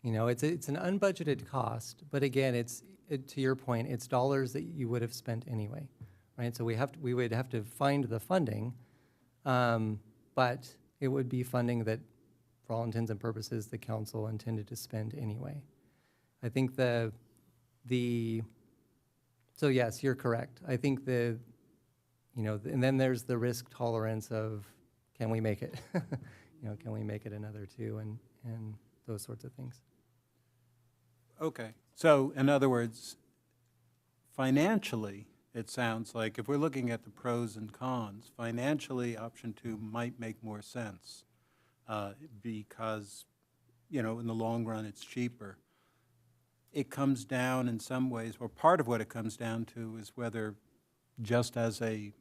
You know, it's an unbudgeted cost, but again, to your point, it's dollars that you would have spent anyway, right? So we would have to find the funding, but it would be funding that, for all intents and purposes, the council intended to spend anyway. I think so yes, you're correct. I think and then there's the risk tolerance of, can we make it? Can we make it another 2 and those sorts of things. Okay, so in other words, financially, it sounds like if we're looking at the pros and cons, financially, option 2 might make more sense because, in the long run, it's cheaper. It comes down in some ways, or part of what it comes down to is whether just as a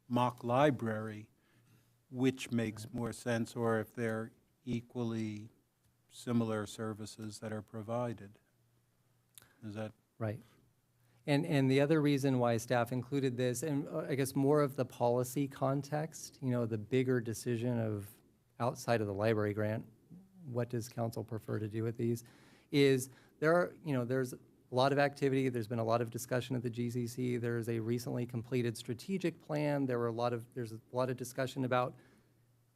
mock library, which makes more sense, or if they're equally similar services that are provided. Is that right? And the other reason why staff included this, and I guess more of the policy context, the bigger decision of outside of the library grant, what does council prefer to do with these, is there's a lot of activity. There's been a lot of discussion at the GCC. There's a recently completed strategic plan. There's a lot of discussion about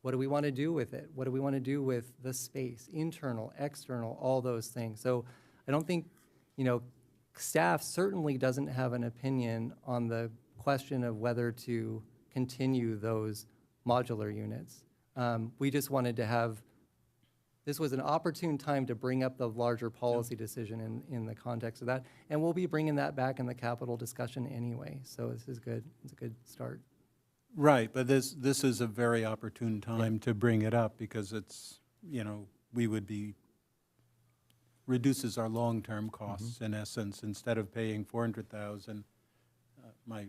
what do we want to do with it? What do we want to do with the space, internal, external, all those things. So I don't think, staff certainly doesn't have an opinion on the question of whether to continue those modular units. We just wanted to this was an opportune time to bring up the larger policy decision in the context of that. And we'll be bringing that back in the capital discussion anyway. So this is good. It's a good start. right? But this is a very opportune time to bring it up because it's, we would be reduces our long-term costs in essence. Instead of paying $400,000, my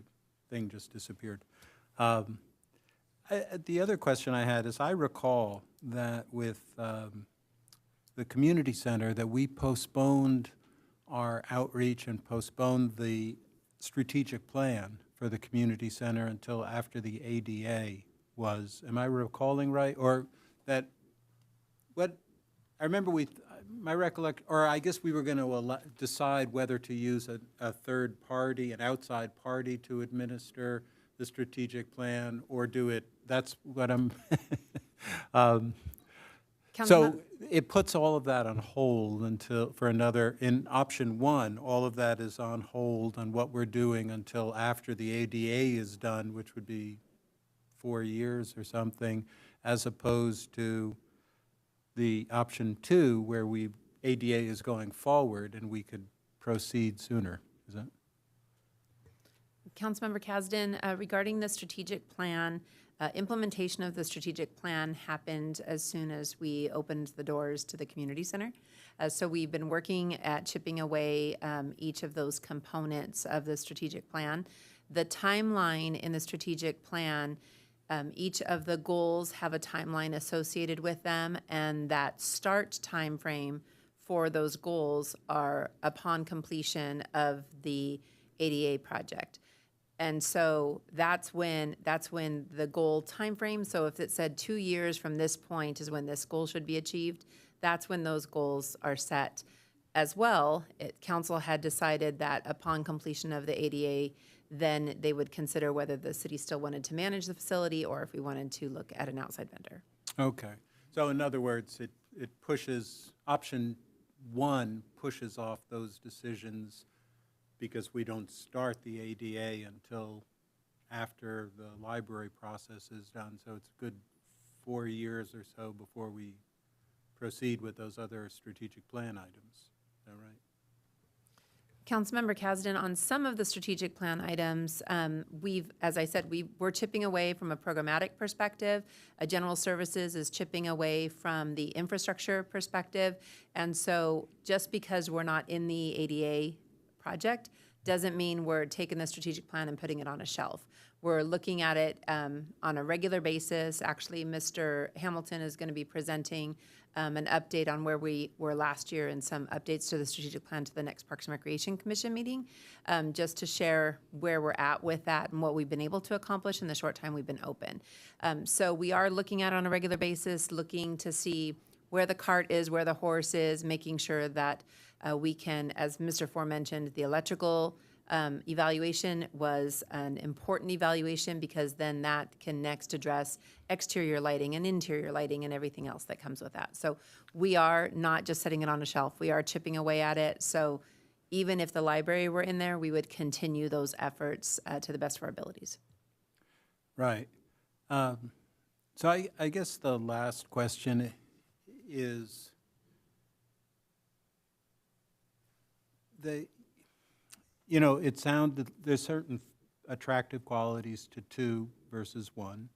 thing just disappeared. The other question I had is I recall that with the community center that we postponed our outreach and postponed the strategic plan for the community center until after the ADA was. Am I recalling right? Or that what I remember my recollection, or I guess we were going to decide whether to use a third party, an outside party to administer the strategic plan or do it. That's what I'm. So it puts all of that on hold in option 1, all of that is on hold on what we're doing until after the ADA is done, which would be 4 years or something, as opposed to the option 2 where ADA is going forward and we could proceed sooner. Is that? Councilmember Kasdan, regarding the strategic plan, implementation of the strategic plan happened as soon as we opened the doors to the community center. So we've been working at chipping away each of those components of the strategic plan. The timeline in the strategic plan, each of the goals have a timeline associated with them, and that start timeframe for those goals are upon completion of the ADA project. And so that's when the goal timeframe, so if it said 2 years from this point is when this goal should be achieved, that's when those goals are set. As well, council had decided that upon completion of the ADA, then they would consider whether the city still wanted to manage the facility or if we wanted to look at an outside vendor. Okay. So in other words, it pushes, option 1 pushes off those decisions because we don't start the ADA until after the library process is done. So it's a good 4 years or so before we proceed with those other strategic plan items. Is that right? Councilmember Kasdan, on some of the strategic plan items, as I said, we're chipping away from a programmatic perspective. General Services is chipping away from the infrastructure perspective. And so just because we're not in the ADA project doesn't mean we're taking the strategic plan and putting it on a shelf. we're looking at it on a regular basis. Actually, Mr. Hamilton is going to be presenting an update on where we were last year and some updates to the strategic plan to the next Parks and Recreation Commission meeting, just to share where we're at with that and what we've been able to accomplish in the short time we've been open. So we are looking at it on a regular basis, looking to see where the cart is, where the horse is, making sure that we can, as Mr. Fore mentioned, the electrical evaluation was an important evaluation because then that can next address exterior lighting and interior lighting and everything else that comes with that. So we are not just setting it on a shelf. We are chipping away at it. So even if the library were in there, we would continue those efforts to the best of our abilities. Right. So I guess the last question is it sounded, there's certain attractive qualities to 2 versus 1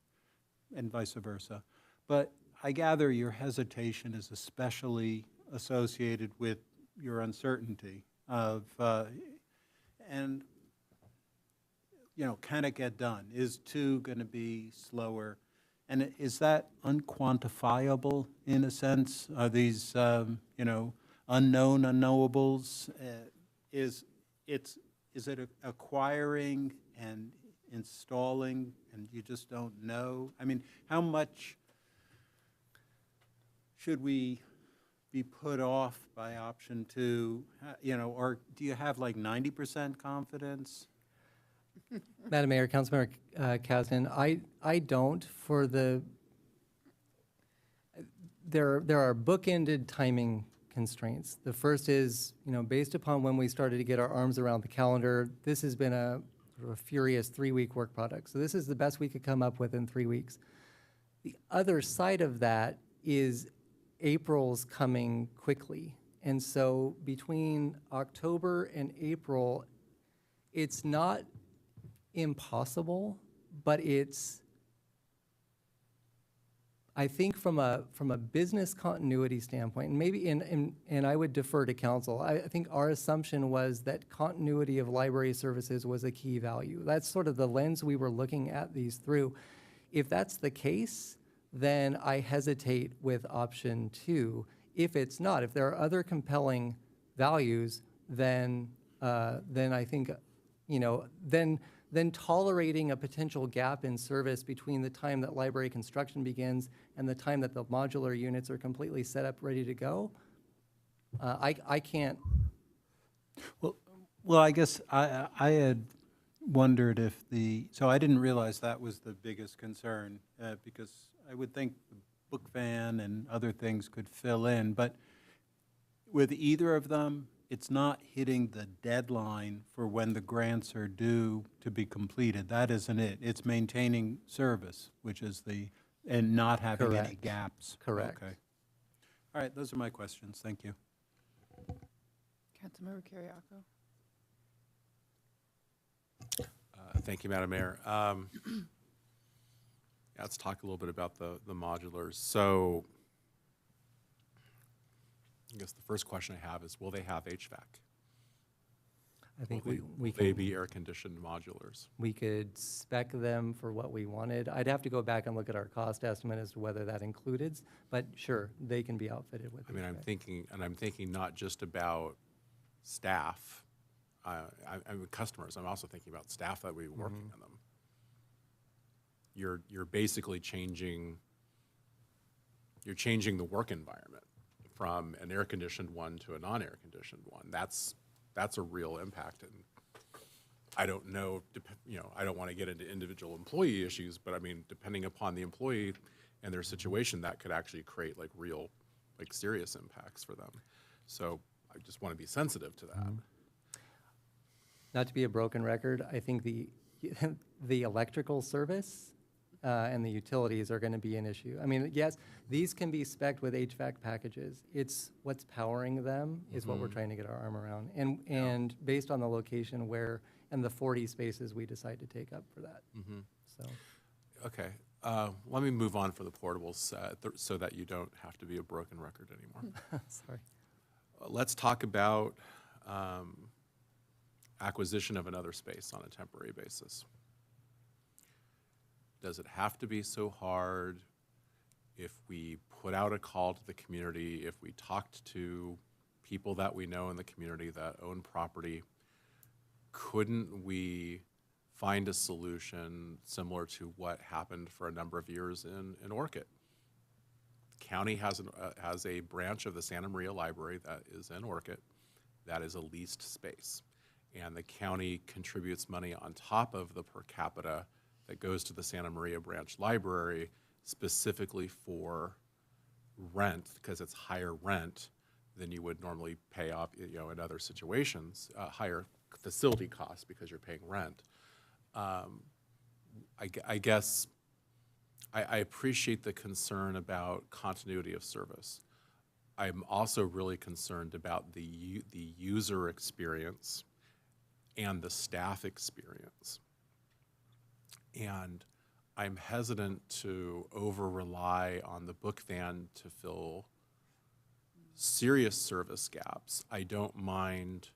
and vice versa. But I gather your hesitation is especially associated with your uncertainty of, can it get done? Is 2 going to be slower? And is that unquantifiable in a sense? Are these, unknown unknowables? Is it acquiring and installing and you just don't know? I mean, how much should we be put off by option 2? Or do you have like 90% confidence? Madam Mayor, Councilmember Kasdan, I don't for the, there are bookended timing constraints. The first is, based upon when we started to get our arms around the calendar, this has been a sort of a furious 3-week work product. So this is the best we could come up with in 3 weeks. The other side of that is April's coming quickly. And so between October and April, it's not impossible, but it's, I think from a business continuity standpoint, and maybe and I would defer to council, I think our assumption was that continuity of library services was a key value. That's sort of the lens we were looking at these through. If that's the case, then I hesitate with option 2. If it's not, if there are other compelling values, then I think, then tolerating a potential gap in service between the time that library construction begins and the time that the modular units are completely set up, ready to go, I can't. Well, I guess I had wondered if so I didn't realize that was the biggest concern because I would think the book van and other things could fill in, but with either of them, it's not hitting the deadline for when the grants are due to be completed. That isn't it. It's maintaining service, which is and not having any Correct. gaps. Correct. Okay. All right, those are my questions. Thank you. Councilmember Carriaco. Thank you, Madam Mayor. Let's talk a little bit about the modulars. So I guess the first question I have is, will they have HVAC? I think will we they can be air-conditioned modulars? We could spec them for what we wanted. I'd have to go back and look at our cost estimate as to whether that included, but sure, they can be outfitted with. I mean, HVAC. I'm thinking not just about staff, I'm customers. I'm also thinking about staff that will be working on them. You're basically changing the work environment from an air-conditioned one to a non-air-conditioned one. That's a real impact, and I don't know. I don't want to get into individual employee issues, but I mean, depending upon the employee and their situation, that could actually create real, serious impacts for them. So I just want to be sensitive to that. Not to be a broken record, I think the electrical service and the utilities are going to be an issue. I mean, yes, these can be spec'd with HVAC packages. It's what's powering them is what we're trying to get our arm around. And based on the location and the 40 spaces we decide to take up for that. So. Okay. Let me move on for the portables so that you don't have to be a broken record anymore. Sorry. Let's talk about acquisition of another space on a temporary basis. Does it have to be so hard? If we put out a call to the community, if we talked to people that we know in the community that own property, couldn't we find a solution similar to what happened for a number of years in Orchid? County has a branch of the Santa Maria Library that is in Orchid that is a leased space. And the county contributes money on top of the per capita that goes to the Santa Maria Branch Library specifically for rent, because it's higher rent than you would normally pay off, in other situations, higher facility costs because you're paying rent. I guess I appreciate the concern about continuity of service. I'm also really concerned about the user experience and the staff experience. And I'm hesitant to over-rely on the book van to fill serious service gaps. I don't mind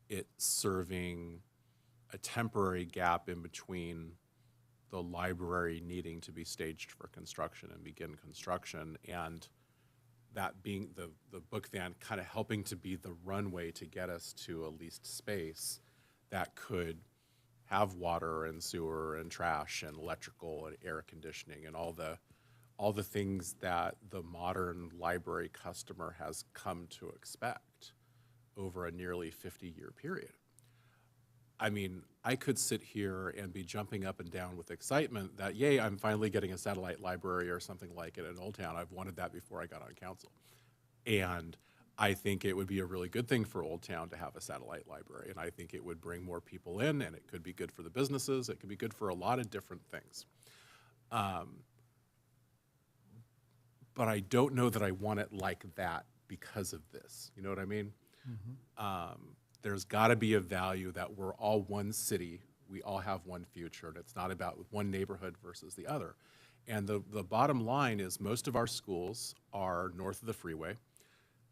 it serving a temporary gap in between the library needing to be staged for construction and begin construction, and that being the book van kind of helping to be the runway to get us to a leased space that could have water and sewer and trash and electrical and air conditioning and all the things that the modern library customer has come to expect over a nearly 50-year period. I mean, I could sit here and be jumping up and down with excitement that, yay, I'm finally getting a satellite library or something like it in Old Town. I've wanted that before I got on council. And I think it would be a really good thing for Old Town to have a satellite library. And I think it would bring more people in, and it could be good for the businesses. It could be good for a lot of different things. But I don't know that I want it like that because of this. You know what I mean? There's got to be a value that we're all one city, we all have one future, and it's not about one neighborhood versus the other. And the bottom line is most of our schools are north of the freeway.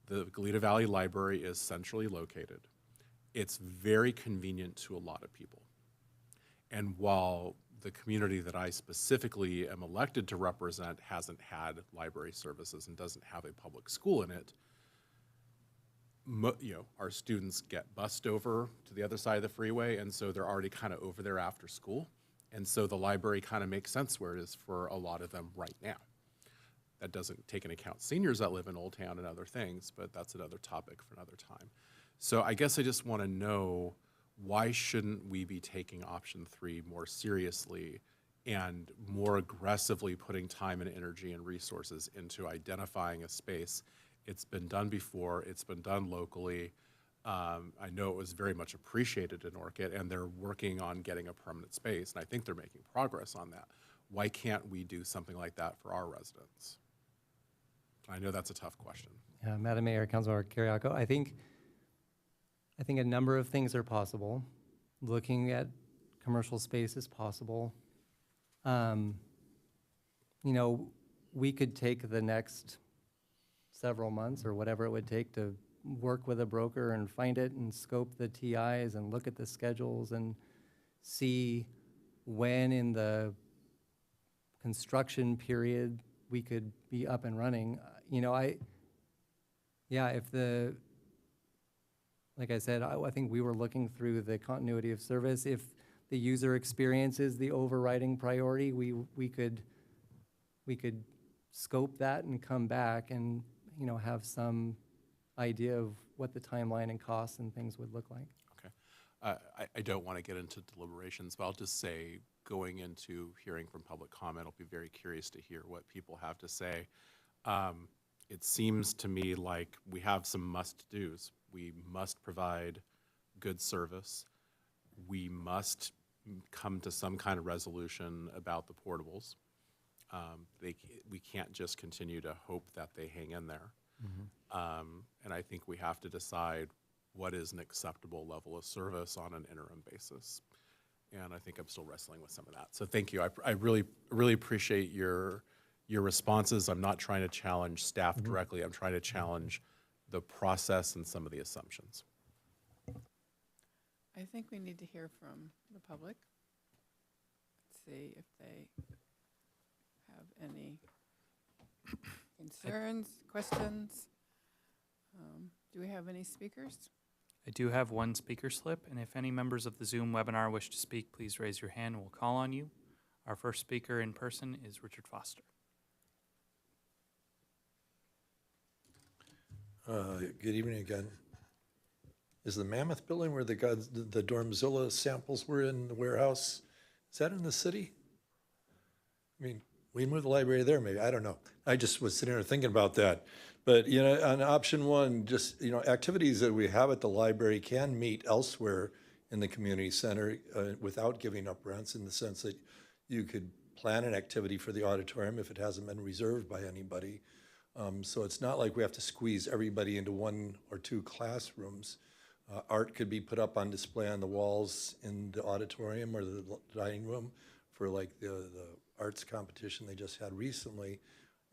The Goleta Valley Library is centrally located. It's very convenient to a lot of people. And while the community that I specifically am elected to represent hasn't had library services and doesn't have a public school in it, our students get bused over to the other side of the freeway, and so they're already kind of over there after school. And so the library kind of makes sense where it is for a lot of them right now. That doesn't take into account seniors that live in Old Town and other things, but that's another topic for another time. So I guess I just want to know, why shouldn't we be taking option 3 more seriously and more aggressively putting time and energy and resources into identifying a space? It's been done before, it's been done locally. I know it was very much appreciated in Orchid, and they're working on getting a permanent space, and I think they're making progress on that. Why can't we do something like that for our residents? I know that's a tough question. Madam Mayor, Councilmember Kiriakou, I think a number of things are possible. Looking at commercial space is possible. We could take the next several months or whatever it would take to work with a broker and find it and scope the TIs and look at the schedules and see when in the construction period we could be up and running. Like I said, I think we were looking through the continuity of service. If the user experience is the overriding priority, we could scope that and come back and have some idea of what the timeline and costs and things would look like. Okay. I don't want to get into deliberations, but I'll just say, going into hearing from public comment, I'll be very curious to hear what people have to say. It seems to me like we have some must-dos. We must provide good service. We must come to some kind of resolution about the portables. We can't just continue to hope that they hang in there. And I think we have to decide what is an acceptable level of service on an interim basis. And I think I'm still wrestling with some of that. So thank you. I really appreciate your responses. I'm not trying to challenge staff directly. I'm trying to challenge the process and some of the assumptions. I think we need to hear from the public. Let's see if they any concerns, questions? Do we have any speakers? I do have one speaker slip, and if any members of the Zoom webinar wish to speak, please raise your hand and we'll call on you. Our first speaker in person is Richard Foster. Good evening again. Is the Mammoth Building where the Dormzilla samples were in the warehouse, is that in the city? I mean, we moved the library there, maybe, I don't know. I just was sitting there thinking about that. But, you know, on option one, just, you know, activities that we have at the library can meet elsewhere in the community center without giving up rents, in the sense that you could plan an activity for the auditorium if it hasn't been reserved by anybody. So it's not like we have to squeeze everybody into one or two classrooms. Art could be put up on display on the walls in the auditorium or the dining room for like the arts competition they just had recently,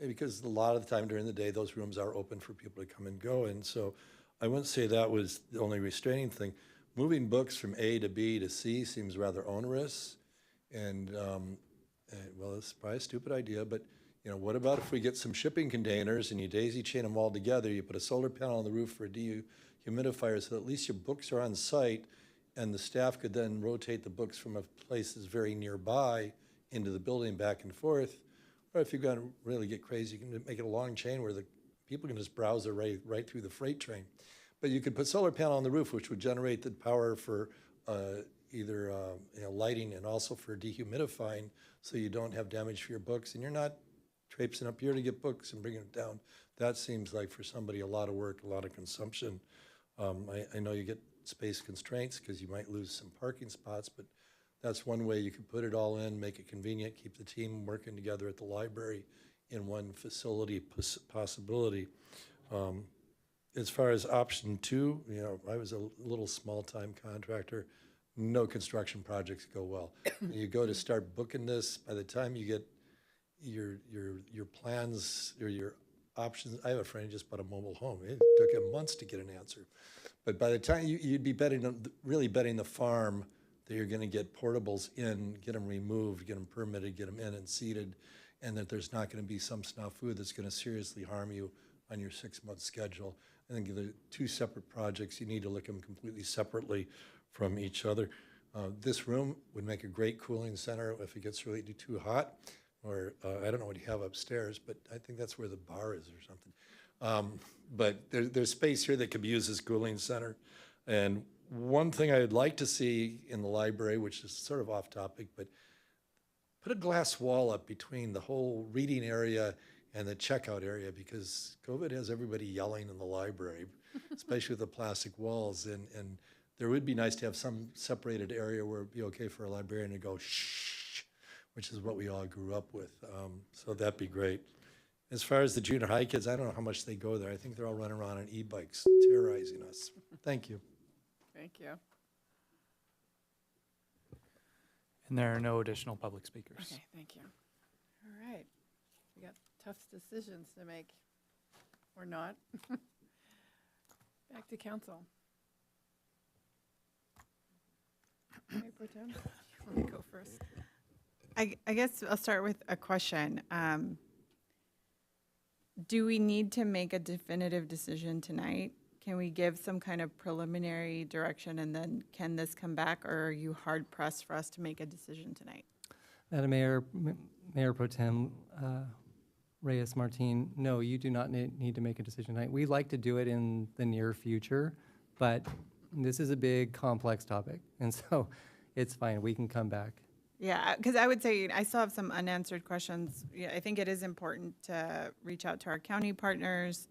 because a lot of the time during the day, those rooms are open for people to come and go. And so I wouldn't say that was the only restraining thing. Moving books from A to B to C seems rather onerous. And well, it's probably a stupid idea, but you know, what about if we get some shipping containers and you daisy chain them all together, you put a solar panel on the roof for a dehumidifier so that at least your books are on site, and the staff could then rotate the books from places very nearby into the building back and forth. Or if you're going to really get crazy, you can make it a long chain where the people can just browse their way right through the freight train. But you could put solar panel on the roof, which would generate the power for either you know, lighting and also for dehumidifying, so you don't have damage for your books, and you're not traipsing up here to get books and bringing it down. That seems like for somebody a lot of work, a lot of consumption. I know you get space constraints because you might lose some parking spots, but that's one way you could put it all in, make it convenient, keep the team working together at the library in one facility possibility. As far as option two, you know, I was a little small-time contractor. No construction projects go well. You go to start booking this, by the time you get your plans or your options. I have a friend who just bought a mobile home. It took him months to get an answer. But by the time you'd be really betting the farm that you're going to get portables in, get them removed, get them permitted, get them in and seated, and that there's not going to be some snafu that's going to seriously harm you on your 6-month schedule. I think they're two separate projects. You need to look at them completely separately from each other. This room would make a great cooling center if it gets really too hot. Or I don't know what you have upstairs, but I think that's where the bar is or something. But there's space here that could be used as cooling center. And one thing I'd like to see in the library, which is sort of off topic, but put a glass wall up between the whole reading area and the checkout area, because COVID has everybody yelling in the library, especially with the plastic walls. And there would be nice to have some separated area where it'd be okay for a librarian to go shh, which is what we all grew up with. So that'd be great. As far as the junior high kids, I don't know how much they go there. I think they're all running around on e-bikes, terrorizing us. Thank you. Thank you. And there are no additional public speakers. Okay, thank you. All right. We got tough decisions to make, or not. Back to council. Mayor Pro Tem, you want to go first? I guess I'll start with a question. Do we need to make a definitive decision tonight? Can we give some kind of preliminary direction, and then can this come back, or are you hard pressed for us to make a decision tonight? Madam Mayor, Mayor Pro Tem Reyes Martin, no, you do not need to make a decision tonight. We'd like to do it in the near future, but this is a big, complex topic, and so it's fine. We can come back. Yeah, because I would say I still have some unanswered questions. Yeah, I think it is important to reach out to our county partners.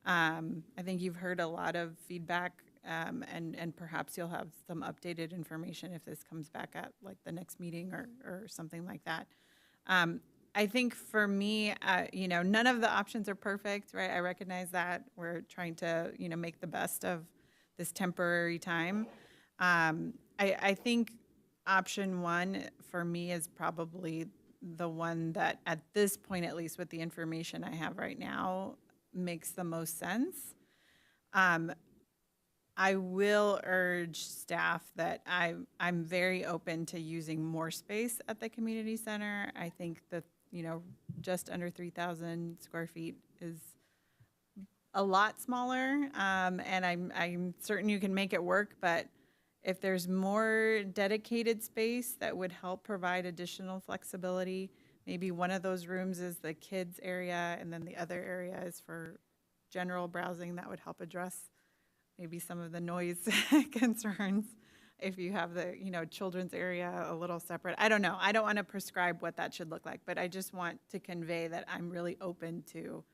I think you've heard a lot of feedback, and perhaps you'll have some updated information if this comes back at like the next meeting or something like that. I think for me, you know, none of the options are perfect, right? I recognize that. We're trying to, you know, make the best of this temporary time. I think option one for me is probably the one that at this point, at least with the information I have right now, makes the most sense. I will urge staff that I'm very open to using more space at the community center. I think that just under 3,000 square feet is a lot smaller, and I'm certain you can make it work, but if there's more dedicated space that would help provide additional flexibility, maybe one of those rooms is the kids area and then the other area is for general browsing, that would help address maybe some of the noise concerns. If you have the, children's area a little separate. I don't know. I don't want to prescribe what that should look like, but I just want to convey that I'm really open to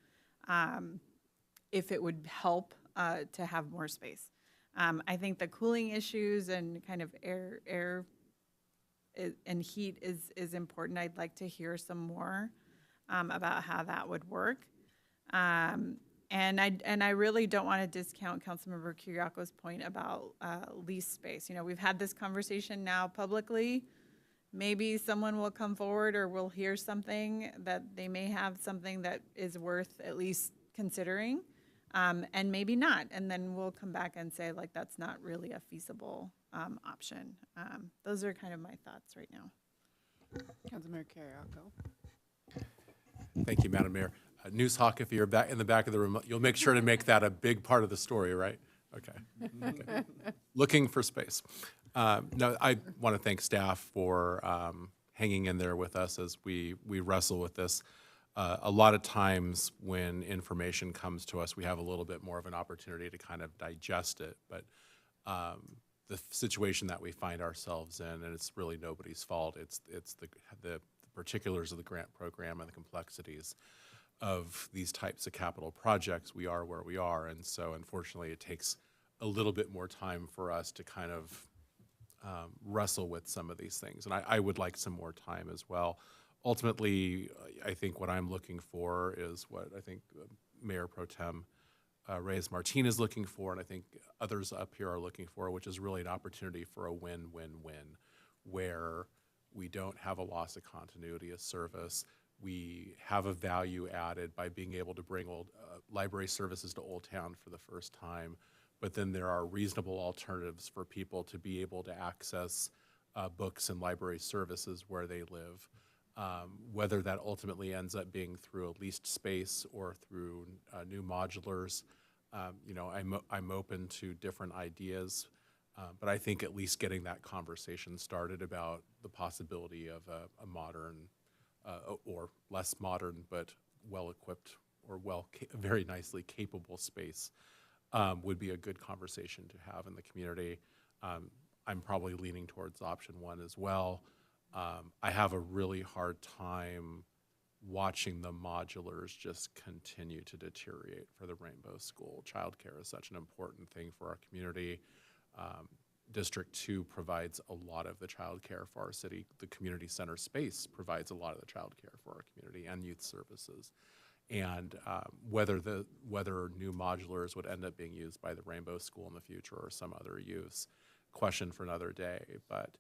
if it would help to have more space. I think the cooling issues and kind of air and heat is important. I'd like to hear some more about how that would work. And I really don't want to discount Councilmember Kiriako's point about lease space. We've had this conversation now publicly. Maybe someone will come forward or we'll hear something that they may have something that is worth at least considering, and maybe not. And then we'll come back and say, like, that's not really a feasible option. Those are kind of my thoughts right now. Councilmember Kiriako. Thank you, Madam Mayor. Newshawk, if you're back in the back of the room, you'll make sure to make that a big part of the story, right? Okay. Looking for space. No, I want to thank staff for hanging in there with us as we wrestle with this. A lot of times when information comes to us, we have a little bit more of an opportunity to kind of digest it. But the situation that we find ourselves in, and it's really nobody's fault, it's the particulars of the grant program and the complexities of these types of capital projects. We are where we are, and so unfortunately it takes a little bit more time for us to kind of wrestle with some of these things, and I would like some more time as well. Ultimately, I think what I'm looking for is what I think Mayor Pro Tem Reyes Martin is looking for, and I think others up here are looking for, which is really an opportunity for a win-win-win, where we don't have a loss of continuity of service. We have a value added by being able to bring library services to Old Town for the first time, but then there are reasonable alternatives for people to be able to access books and library services where they live. Whether that ultimately ends up being through a leased space or through new modulars, I'm open to different ideas, but I think at least getting that conversation started about the possibility of a modern or less modern but well-equipped or very nicely capable space would be a good conversation to have in the community. I'm probably leaning towards option one as well. I have a really hard time watching the modulars just continue to deteriorate for the Rainbow School. Childcare is such an important thing for our community. District 2 provides a lot of the childcare for our city. The community center space provides a lot of the childcare for our community and youth services. And whether new modulars would end up being used by the Rainbow School in the future or some other use, question for another day. But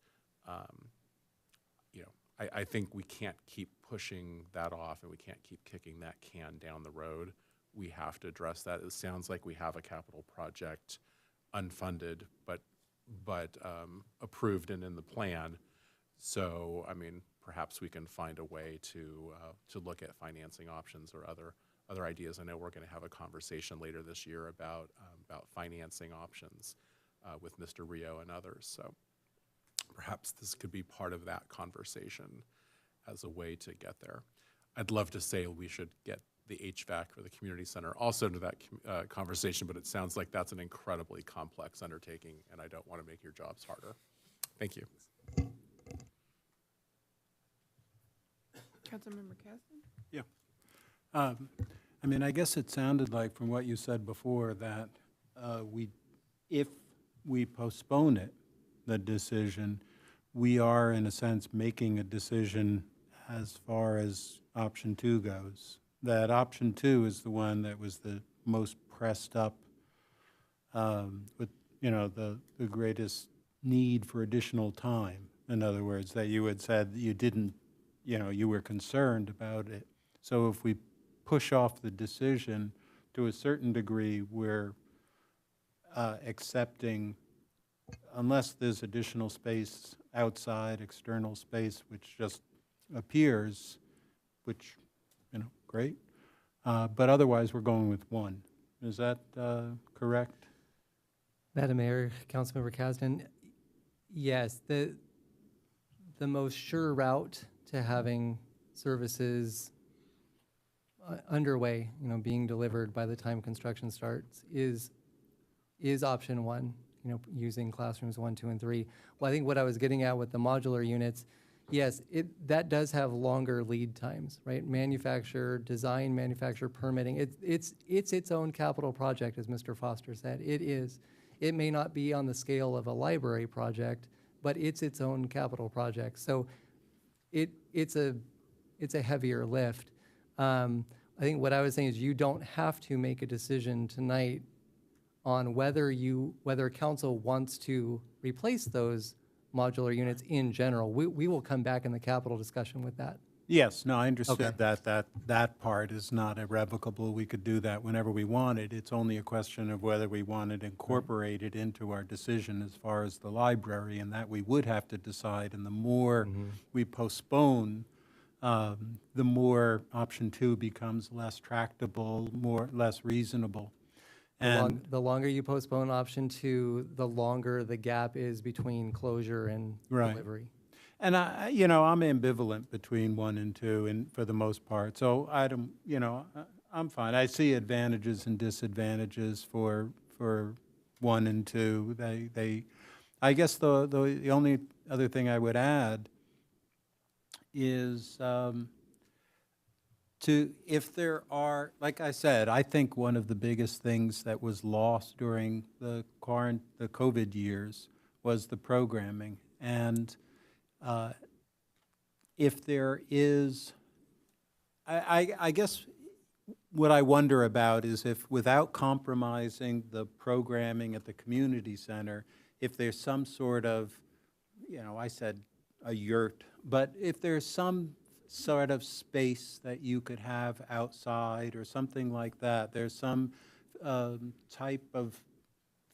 I think we can't keep pushing that off, and we can't keep kicking that can down the road. We have to address that. It sounds like we have a capital project unfunded, but approved and in the plan. So, I mean, perhaps we can find a way to look at financing options or other ideas. I know we're going to have a conversation later this year about financing options with Mr. Rio and others. So perhaps this could be part of that conversation as a way to get there. I'd love to say we should get the HVAC for the community center also into that conversation, but it sounds like that's an incredibly complex undertaking, and I don't want to make your jobs harder. Thank you. Councilmember Caston? Yeah. I mean, I guess it sounded like from what you said before that if we postpone it, the decision, we are in a sense making a decision as far as option 2 goes. That option 2 is the one that was the most pressed up with, the greatest need for additional time. In other words, that you had said you didn't, you were concerned about it. So if we push off the decision to a certain degree, we're accepting, unless there's additional space outside, external space, which just appears, which, great. But otherwise, we're going with 1. Is that correct? Madam Mayor, Councilmember Kasdan, yes, the most sure route to having services underway, being delivered by the time construction starts is option 1, using classrooms 1, 2, and 3. Well, I think what I was getting at with the modular units, yes, that does have longer lead times, right? Design, manufacture, permitting. It's its own capital project, as Mr. Foster said. It is. It may not be on the scale of a library project, but it's its own capital project. So it's a heavier lift. I think what I was saying is you don't have to make a decision tonight on whether council wants to replace those modular units in general. We will come back in the capital discussion with that. Yes, no, I understood Okay. that part is not irrevocable. We could do that whenever we wanted. It's only a question of whether we wanted incorporated into our decision as far as the library, and that we would have to decide. And the more we postpone, the more option 2 becomes less tractable, less reasonable. And The longer you postpone option 2, the longer the gap is between closure and delivery. And I'm ambivalent between 1 and 2, and for the most part. So I'm fine. I see advantages and disadvantages for 1 and 2. I guess the only other thing I would add is if there are, like I said, I think one of the biggest things that was lost during the COVID years was the programming. And if there is, I guess what I wonder about is if, without compromising the programming at the community center, if there's some sort of, I said a yurt, but if there's some sort of space that you could have outside or something like that, there's some type of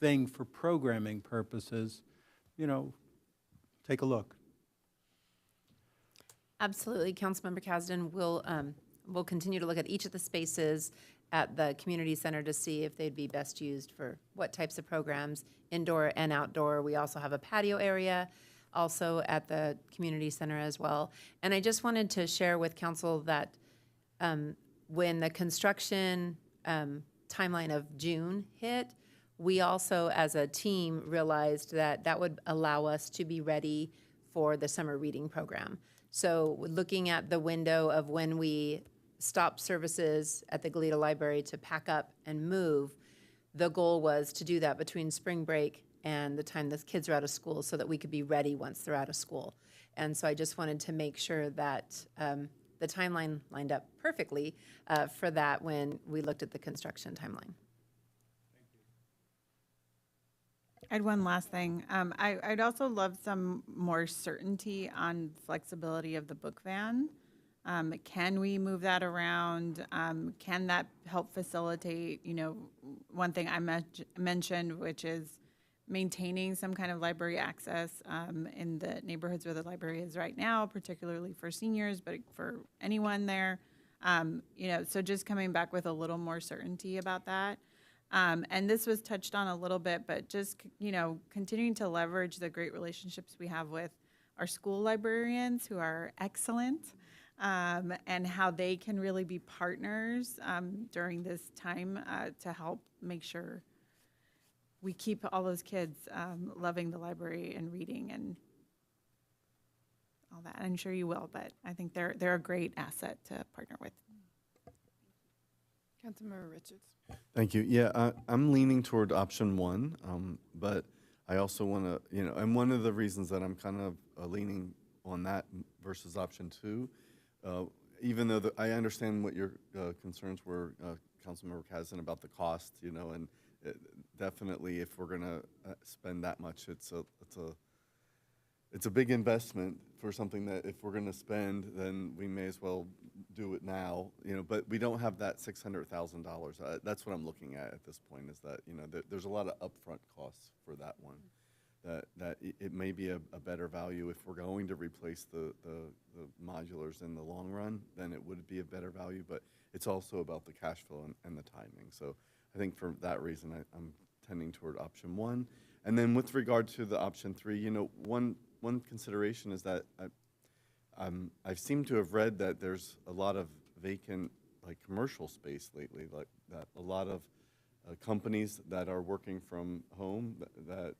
thing for programming purposes, take a look. Absolutely, Councilmember Kasdan. We'll continue to look at each of the spaces at the community center to see if they'd be best used for what types of programs, indoor and outdoor. We also have a patio area also at the community center as well. And I just wanted to share with council that when the construction timeline of June hit, we also as a team realized that would allow us to be ready for the summer reading program. So looking at the window of when we stopped services at the Goleta Library to pack up and move, the goal was to do that between spring break and the time the kids are out of school so that we could be ready once they're out of school. And so I just wanted to make sure that the timeline lined up perfectly for that when we looked at the construction timeline. I had one last thing. I'd also love some more certainty on flexibility of the book van. Can we move that around? Can that help facilitate, one thing I mentioned, which is maintaining some kind of library access in the neighborhoods where the library is right now, particularly for seniors, but for anyone there. So just coming back with a little more certainty about that. And this was touched on a little bit, but just, continuing to leverage the great relationships we have with our school librarians who are excellent, and how they can really be partners during this time to help make sure we keep all those kids loving the library and reading and all that. I'm sure you will, but I think they're a great asset to partner with. Councilmember Richards. Thank you. Yeah, I'm leaning toward option 1, but I also want to, and one of the reasons that I'm kind of leaning on that versus option 2, even though I understand what your concerns were, Councilmember Kasdan, about the cost, and definitely if we're going to spend that much, it's a big investment for something that if we're going to spend, then we may as well do it now, but we don't have that $600,000. That's what I'm looking at this point, is that, there's a lot of upfront costs for that one. that it may be a better value if we're going to replace the modulars in the long run, then it would be a better value, but it's also about the cash flow and the timing. So I think for that reason, I'm tending toward option 1. And then with regard to the option 3, you know, one consideration is that I've seemed to have read that there's a lot of vacant, like, commercial space lately, like that a lot of companies that are working from home that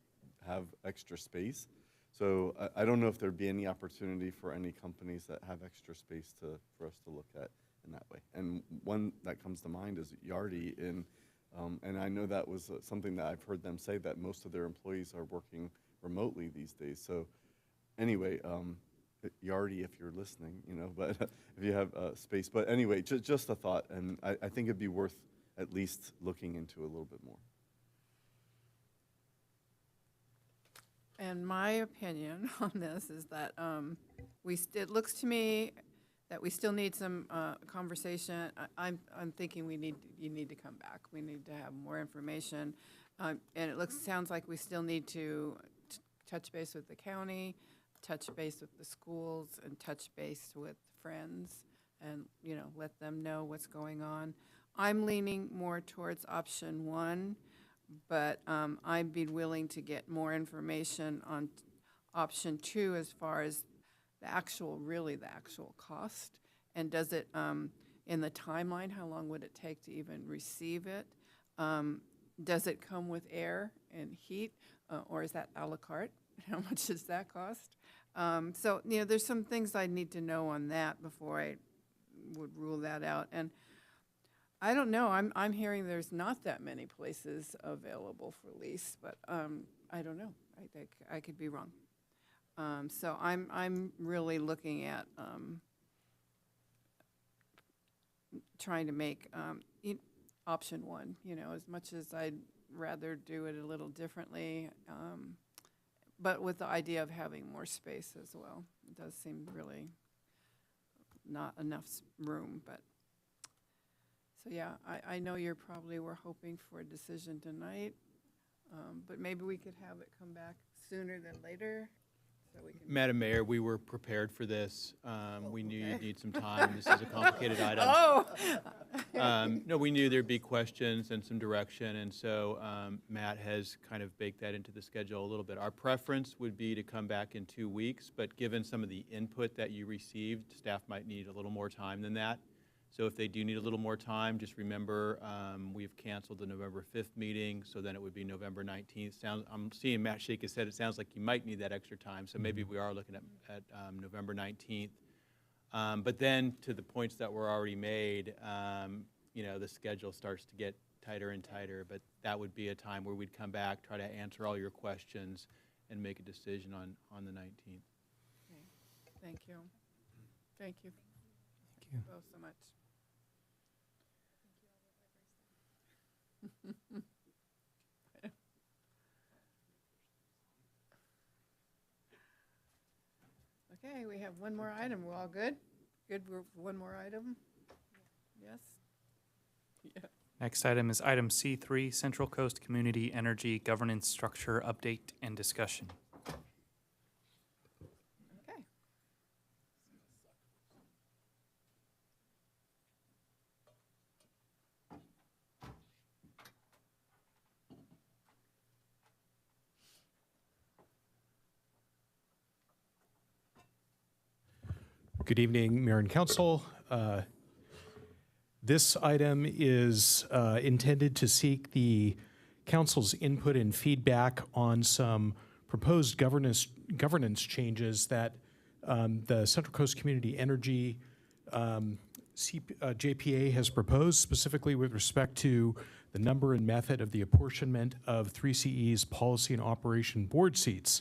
have extra space. So I don't know if there'd be any opportunity for any companies that have extra space for us to look at in that way. And one that comes to mind is Yardi and I know that was something that I've heard them say, that most of their employees are working remotely these days. So anyway, Yardi, if you're listening, you know, but if you have space. But anyway, just a thought, and I think it'd be worth at least looking into a little bit more. And my opinion on this is that it looks to me that we still need some conversation. I'm thinking you need to come back. We need to have more information, and it sounds like we still need to touch base with the county, touch base with the schools, and touch base with friends, and let them know what's going on. I'm leaning more towards option 1. But I'd be willing to get more information on option 2 as far as the actual cost. And does it, in the timeline, how long would it take to even receive it? Does it come with air and heat, or is that a la carte? How much does that cost? So, there's some things I need to know on that before I would rule that out. And I don't know. I'm hearing there's not that many places available for lease, but I don't know. I could be wrong. So I'm really looking at trying to make option 1. As much as I'd rather do it a little differently, but with the idea of having more space as well. It does seem really not enough room, but. So yeah, I know you probably were hoping for a decision tonight, but maybe we could have it come back sooner than later, so we can. Madam Mayor, we were prepared for this. We knew you'd need some time. This is a complicated item. Oh! No, we knew there'd be questions and some direction, and so Matt has kind of baked that into the schedule a little bit. Our preference would be to come back in 2 weeks, but given some of the input that you received, staff might need a little more time than that. So if they do need a little more time, just remember we've canceled the November 5th meeting, so then it would be November 19th. I'm seeing Matt shake his head. It sounds like you might need that extra time, so maybe we are looking at November 19th. But then to the points that were already made, the schedule starts to get tighter and tighter, but that would be a time where we'd come back, try to answer all your questions, and make a decision on the 19th. Okay. Thank you. Thank you. Thank you both so much. Okay, we have one more item. We're all good? Good for one more item? Yes? Yeah. Next item is item C3, Central Coast Community Energy Governance Structure Update and Discussion. Okay. Good evening, Mayor and Council. This item is intended to seek the Council's input and feedback on some proposed governance changes that the Central Coast Community Energy JPA has proposed, specifically with respect to the number and method of the apportionment of 3CE's Policy and Operation Board seats.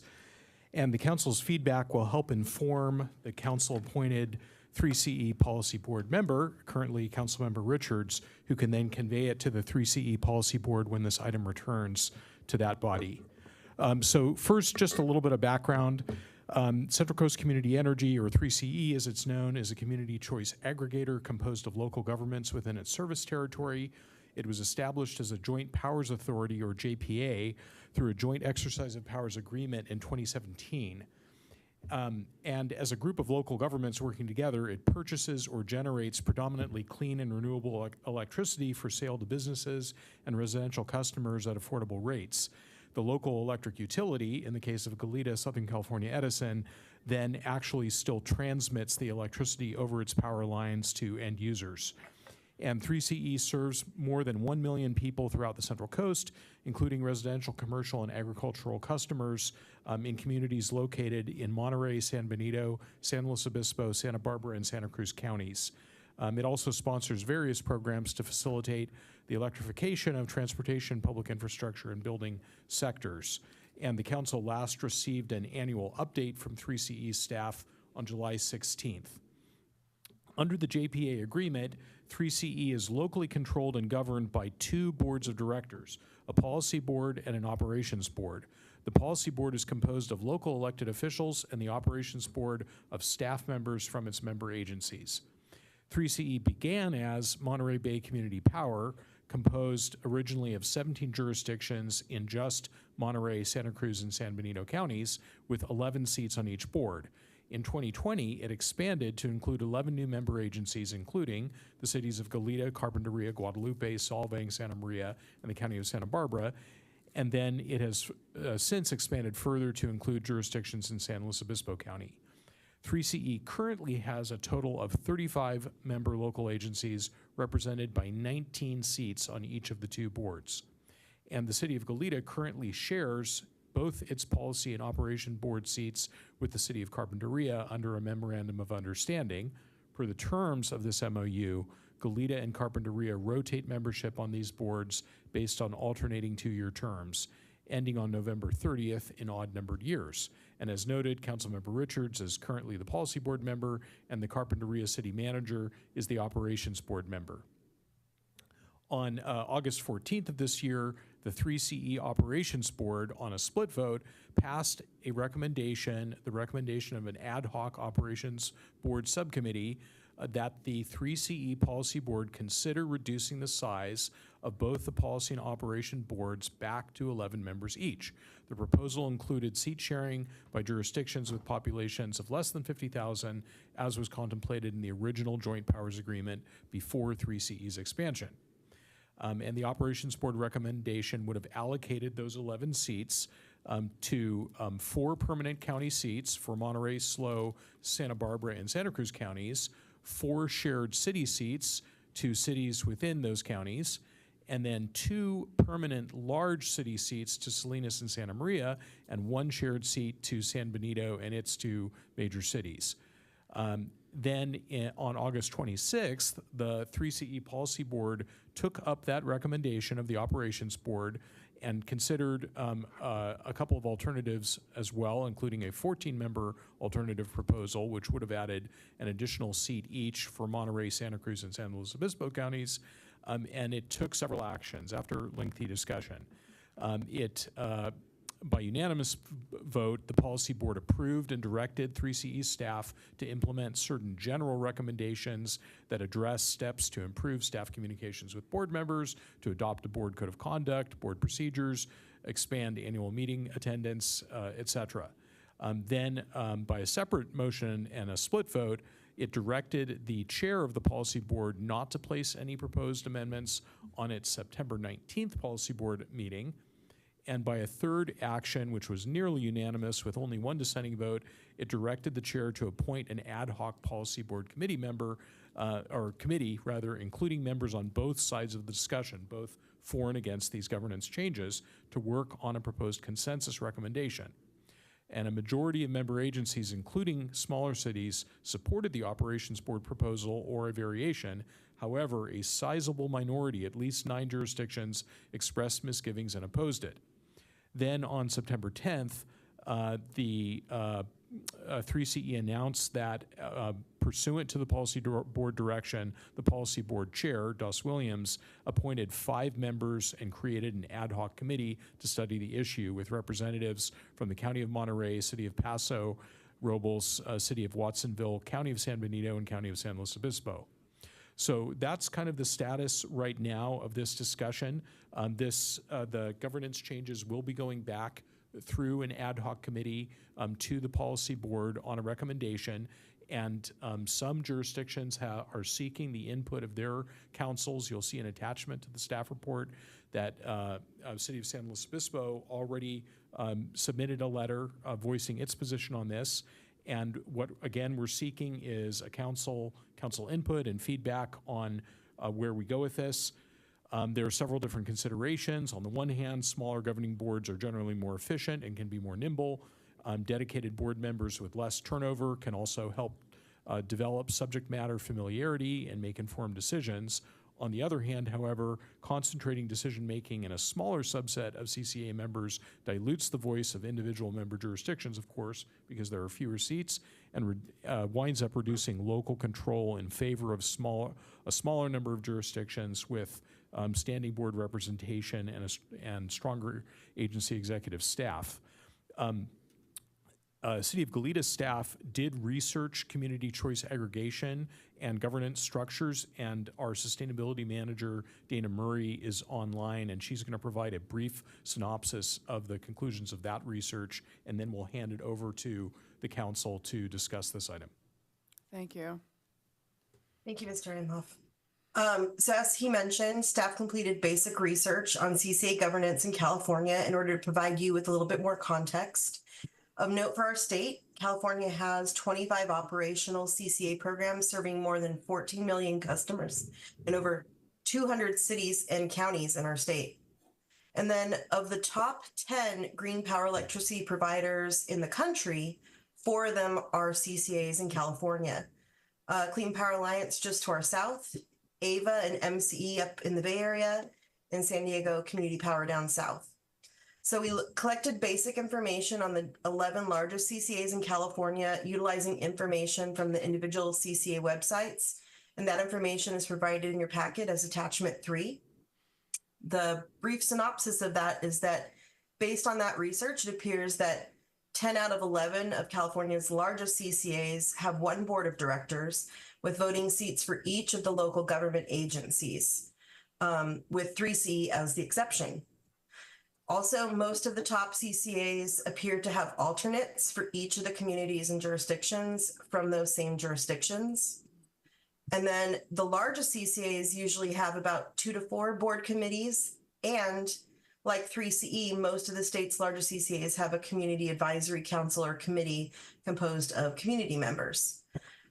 And the Council's feedback will help inform the Council-appointed 3CE Policy Board member, currently Councilmember Richards, who can then convey it to the 3CE Policy Board when this item returns to that body. So first, just a little bit of background. Central Coast Community Energy, or 3CE as it's known, is a community choice aggregator composed of local governments within its service territory. It was established as a Joint Powers Authority, or JPA, through a Joint Exercise of Powers Agreement in 2017. And as a group of local governments working together, it purchases or generates predominantly clean and renewable electricity for sale to businesses and residential customers at affordable rates. The local electric utility, in the case of Goleta, Southern California Edison, then actually still transmits the electricity over its power lines to end users. And 3CE serves more than 1 million people throughout the Central Coast, including residential, commercial, and agricultural customers in communities located in Monterey, San Benito, San Luis Obispo, Santa Barbara, and Santa Cruz counties. It also sponsors various programs to facilitate the electrification of transportation, public infrastructure, and building sectors. And the council last received an annual update from 3CE staff on July 16th. Under the JPA agreement, 3CE is locally controlled and governed by 2 boards of directors, a policy board and an operations board. The policy board is composed of local elected officials and the operations board of staff members from its member agencies. 3CE began as Monterey Bay Community Power, composed originally of 17 jurisdictions in just Monterey, Santa Cruz, and San Benito counties, with 11 seats on each board. In 2020, it expanded to include 11 new member agencies, including the cities of Goleta, Carpinteria, Guadalupe, Solvang, Santa Maria, and the county of Santa Barbara. And then it has since expanded further to include jurisdictions in San Luis Obispo County. 3CE currently has a total of 35 member local agencies represented by 19 seats on each of the 2 boards. And the city of Goleta currently shares both its policy and operation board seats with the city of Carpinteria under a memorandum of understanding. Per the terms of this MOU, Goleta and Carpinteria rotate membership on these boards based on alternating 2-year terms, ending on November 30th in odd-numbered years. And as noted, Councilmember Richards is currently the policy board member, and the Carpinteria city manager is the operations board member. On August 14th of this year, the 3CE Operations Board, on a split vote, passed a recommendation, the recommendation of an ad hoc Operations Board subcommittee, that the 3CE Policy Board consider reducing the size of both the Policy and Operation Boards back to 11 members each. The proposal included seat sharing by jurisdictions with populations of less than 50,000, as was contemplated in the original Joint Powers Agreement before 3CE's expansion. And the Operations Board recommendation would have allocated those 11 seats to 4 permanent county seats for Monterey, SLO, Santa Barbara, and Santa Cruz counties, 4 shared city seats to cities within those counties, and then 2 permanent large city seats to Salinas and Santa Maria, and 1 shared seat to San Benito and its 2 major cities. Then on August 26th, the 3CE Policy Board took up that recommendation of the Operations Board and considered a couple of alternatives as well, including a 14-member alternative proposal, which would have added an additional seat each for Monterey, Santa Cruz, and San Luis Obispo counties. And it took several actions after lengthy discussion. By unanimous vote, the Policy Board approved and directed 3CE staff to implement certain general recommendations that address steps to improve staff communications with board members, to adopt a board code of conduct, board procedures, expand annual meeting attendance, et cetera. Then, by a separate motion and a split vote, it directed the chair of the Policy Board not to place any proposed amendments on its September 19th Policy Board meeting. And by a third action, which was nearly unanimous with only 1 dissenting vote, it directed the chair to appoint an ad hoc Policy Board committee member, or committee rather, including members on both sides of the discussion, both for and against these governance changes, to work on a proposed consensus recommendation. And a majority of member agencies, including smaller cities, supported the Operations Board proposal or a variation. However, a sizable minority, at least 9 jurisdictions, expressed misgivings and opposed it. Then on September 10th, the 3CE announced that pursuant to the Policy Board direction, the Policy Board Chair, Doss Williams, appointed 5 members and created an ad hoc committee to study the issue with representatives from the County of Monterey, City of Paso Robles, City of Watsonville, County of San Benito, and County of San Luis Obispo. So that's kind of the status right now of this discussion. The governance changes will be going back through an ad hoc committee to the policy board on a recommendation. And some jurisdictions are seeking the input of their councils. You'll see an attachment to the staff report that City of San Luis Obispo already submitted a letter voicing its position on this. And what, again, we're seeking is a council input and feedback on where we go with this. There are several different considerations. On the one hand, smaller governing boards are generally more efficient and can be more nimble. Dedicated board members with less turnover can also help develop subject matter familiarity and make informed decisions. On the other hand, however, concentrating decision-making in a smaller subset of CCA members dilutes the voice of individual member jurisdictions, of course, because there are fewer seats, and winds up reducing local control in favor of a smaller number of jurisdictions with standing board representation and stronger agency executive staff. City of Goleta staff did research community choice aggregation and governance structures, and our sustainability manager, Dana Murray, is online, and she's going to provide a brief synopsis of the conclusions of that research, and then we'll hand it over to the council to discuss this item. Thank you. Thank you, Mr. Imhoff. So as he mentioned, staff completed basic research on CCA governance in California in order to provide you with a little bit more context. Of note for our state, California has 25 operational CCA programs serving more than 14 million customers in over 200 cities and counties in our state. And then of the top 10 green power electricity providers in the country, 4 of them are CCAs in California. Clean Power Alliance just to our south, AVA and MCE up in the Bay Area, and San Diego Community Power down south. So we collected basic information on the 11 largest CCAs in California, utilizing information from the individual CCA websites. And that information is provided in your packet as attachment 3. The brief synopsis of that is that based on that research, it appears that 10 out of 11 of California's largest CCAs have 1 board of directors with voting seats for each of the local government agencies, with 3C as the exception. Also, most of the top CCAs appear to have alternates for each of the communities and jurisdictions from those same jurisdictions. And then the largest CCAs usually have about 2 to 4 board committees. And like 3CE, most of the state's largest CCAs have a community advisory council or committee composed of community members.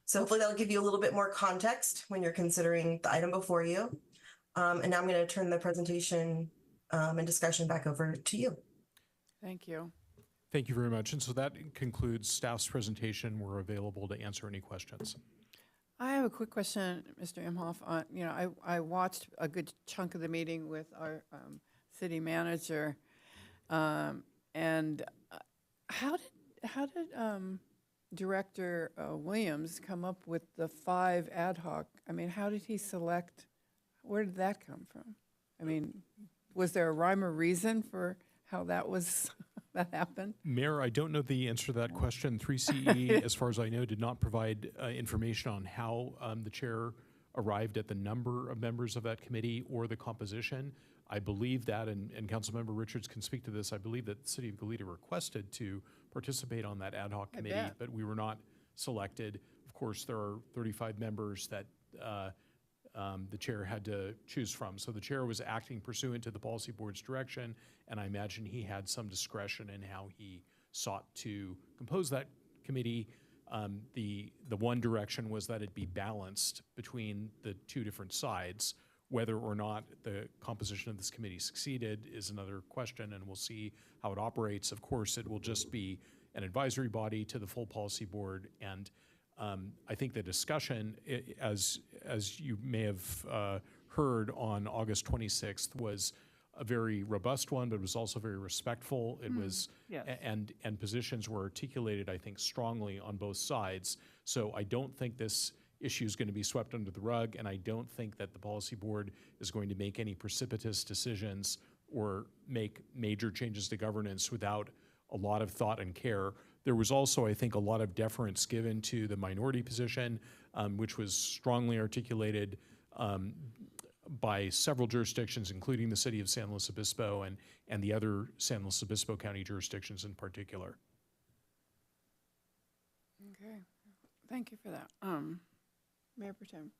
So hopefully that'll give you a little bit more context when you're considering the item before you. And now I'm going to turn the presentation and discussion back over to you. Thank you. Thank you very much. And so that concludes staff's presentation. We're available to answer any questions. I have a quick question, Mr. Imhoff. I watched a good chunk of the meeting with our city manager, and how did Director Williams come up with the 5 ad hoc? I mean, how did he select? Where did that come from? I mean, was there a rhyme or reason for how that happened? Mayor, I don't know the answer to that question. 3CE, as far as I know, did not provide information on how the chair arrived at the number of members of that committee or the composition. I believe that, and Councilmember Richards can speak to this, I believe that the City of Goleta requested to participate on that ad hoc committee, but we were not selected. Of course, there are 35 members that the chair had to choose from. So the chair was acting pursuant to the policy board's direction, and I imagine he had some discretion in how he sought to compose that committee. The one direction was that it be balanced between the 2 different sides. Whether or not the composition of this committee succeeded is another question, and we'll see how it operates. Of course, it will just be an advisory body to the full policy board, and I think the discussion, as you may have heard on August 26th, was a very robust one, but it was also very respectful. It was, yes. and positions were articulated, I think, strongly on both sides. So I don't think this issue is going to be swept under the rug, and I don't think that the policy board is going to make any precipitous decisions or make major changes to governance without a lot of thought and care. There was also, I think, a lot of deference given to the minority position, which was strongly articulated by several jurisdictions, including the city of San Luis Obispo and the other San Luis Obispo County jurisdictions in particular. Okay, thank you for that. Mayor Pro Tem.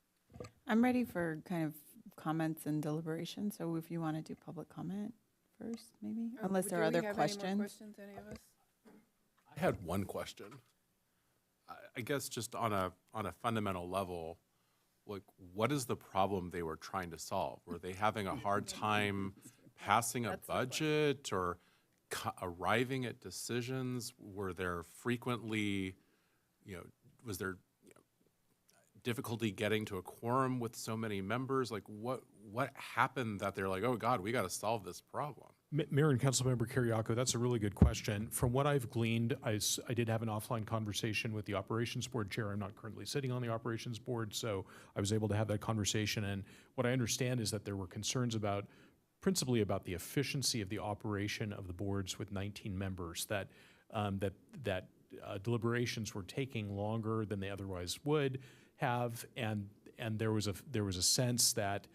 I'm ready for kind of comments and deliberation, so if you want to do public comment first, maybe, unless there are other questions. Do we have any more questions, any of us? I had one question. I guess just on a fundamental level, like, what is the problem they were trying to solve? Were they having a hard time passing a budget or arriving at decisions? Were there frequently, was there difficulty getting to a quorum with so many members? Like, what happened that they're like, oh God, we got to solve this problem? Mayor and Councilmember Kiriako, that's a really good question. From what I've gleaned, I did have an offline conversation with the Operations Board Chair. I'm not currently sitting on the Operations Board, so I was able to have that conversation. And what I understand is that there were concerns principally about the efficiency of the operation of the boards with 19 members, that deliberations were taking longer than they otherwise would have, and there was a sense that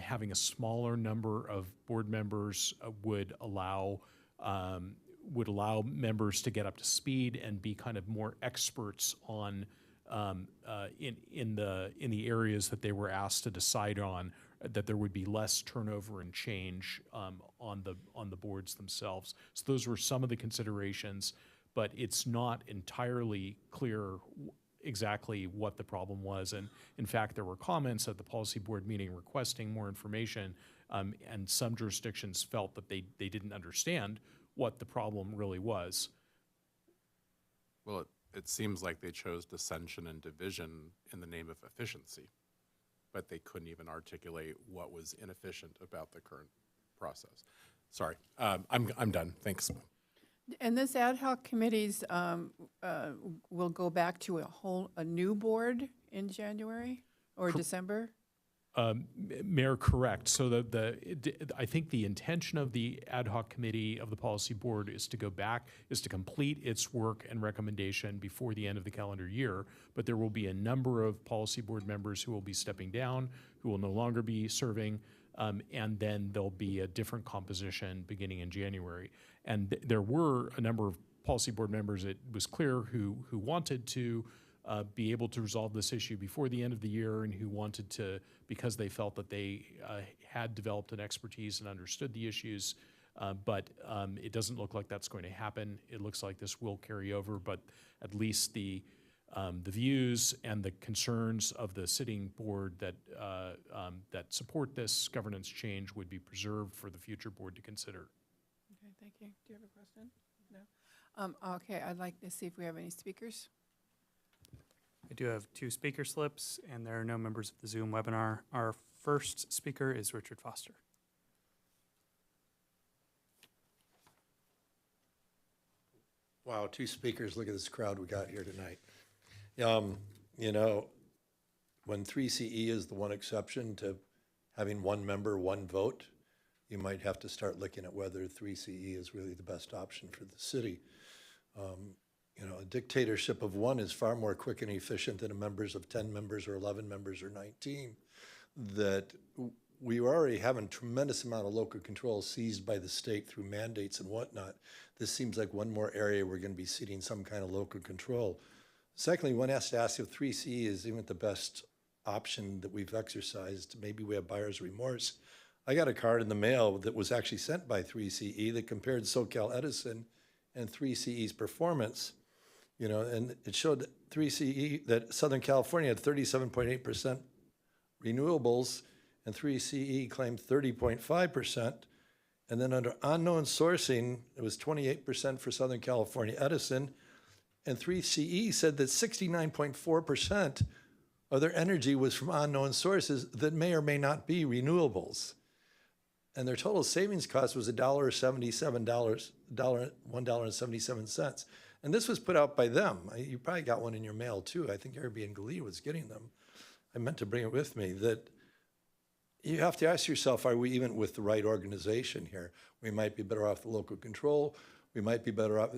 having a smaller number of board members would allow members to get up to speed and be kind of more experts on in the areas that they were asked to decide on, that there would be less turnover and change on the boards themselves. So those were some of the considerations, but it's not entirely clear exactly what the problem was. And in fact, there were comments at the policy board meeting requesting more information, and some jurisdictions felt that they didn't understand what the problem really was. Well, it seems like they chose dissension and division in the name of efficiency, but they couldn't even articulate what was inefficient about the current process. Sorry, I'm done. Thanks. And this ad hoc committees will go back to a new board in January or December? Mayor, correct. So I think the intention of the ad hoc committee of the policy board is to complete its work and recommendation before the end of the calendar year. But there will be a number of policy board members who will be stepping down, who will no longer be serving, and then there'll be a different composition beginning in January. And there were a number of policy board members, it was clear, who wanted to be able to resolve this issue before the end of the year, and who wanted to, because they felt that they had developed an expertise and understood the issues. But it doesn't look like that's going to happen. It looks like this will carry over, but at least the views and the concerns of the sitting board that support this governance change would be preserved for the future board to consider. Okay, thank you. Do you have a question? No? Okay, I'd like to see if we have any speakers. I do have 2 speaker slips, and there are no members of the Zoom webinar. Our first speaker is Richard Foster. Wow, 2 speakers. Look at this crowd we got here tonight. When 3CE is the one exception to having one member, one vote, you might have to start looking at whether 3CE is really the best option for the city. A dictatorship of one is far more quick and efficient than a members of 10 members or 11 members or 19. That we already have a tremendous amount of local control seized by the state through mandates and whatnot. This seems like one more area we're going to be ceding some kind of local control. Secondly, one has to ask if 3CE is even the best option that we've exercised. Maybe we have buyer's remorse. I got a card in the mail that was actually sent by 3CE that compared SoCal Edison and 3CE's performance. And it showed that 3CE, that Southern California had 37.8% renewables, and 3CE claimed 30.5%. And then under unknown sourcing, it was 28% for Southern California Edison, and 3CE said that 69.4% of their energy was from unknown sources that may or may not be renewables. And their total savings cost was $1.77. And this was put out by them. You probably got one in your mail too. I think Airbnb Galita was getting them. I meant to bring it with me. That you have to ask yourself, are we even with the right organization here? We might be better off with local control. We might be better off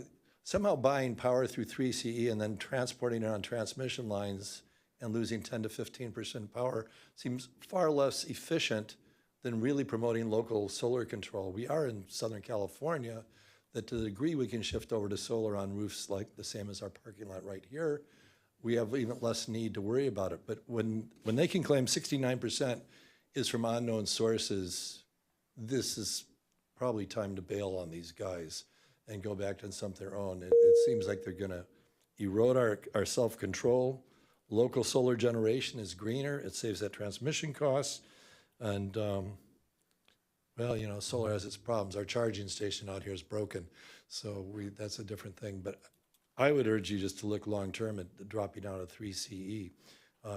somehow buying power through 3CE and then transporting it on transmission lines and losing 10 to 15% power seems far less efficient than really promoting local solar control. We are in Southern California, that to the degree we can shift over to solar on roofs like the same as our parking lot right here, we have even less need to worry about it. But when they can claim 69% is from unknown sources, this is probably time to bail on these guys and go back to something their own. It seems like they're gonna erode our self-control. Local solar generation is greener, it saves that transmission costs, and well, you know, solar has its problems. Our charging station out here is broken, so that's a different thing. But I would urge you just to look long-term at dropping down to 3 CE,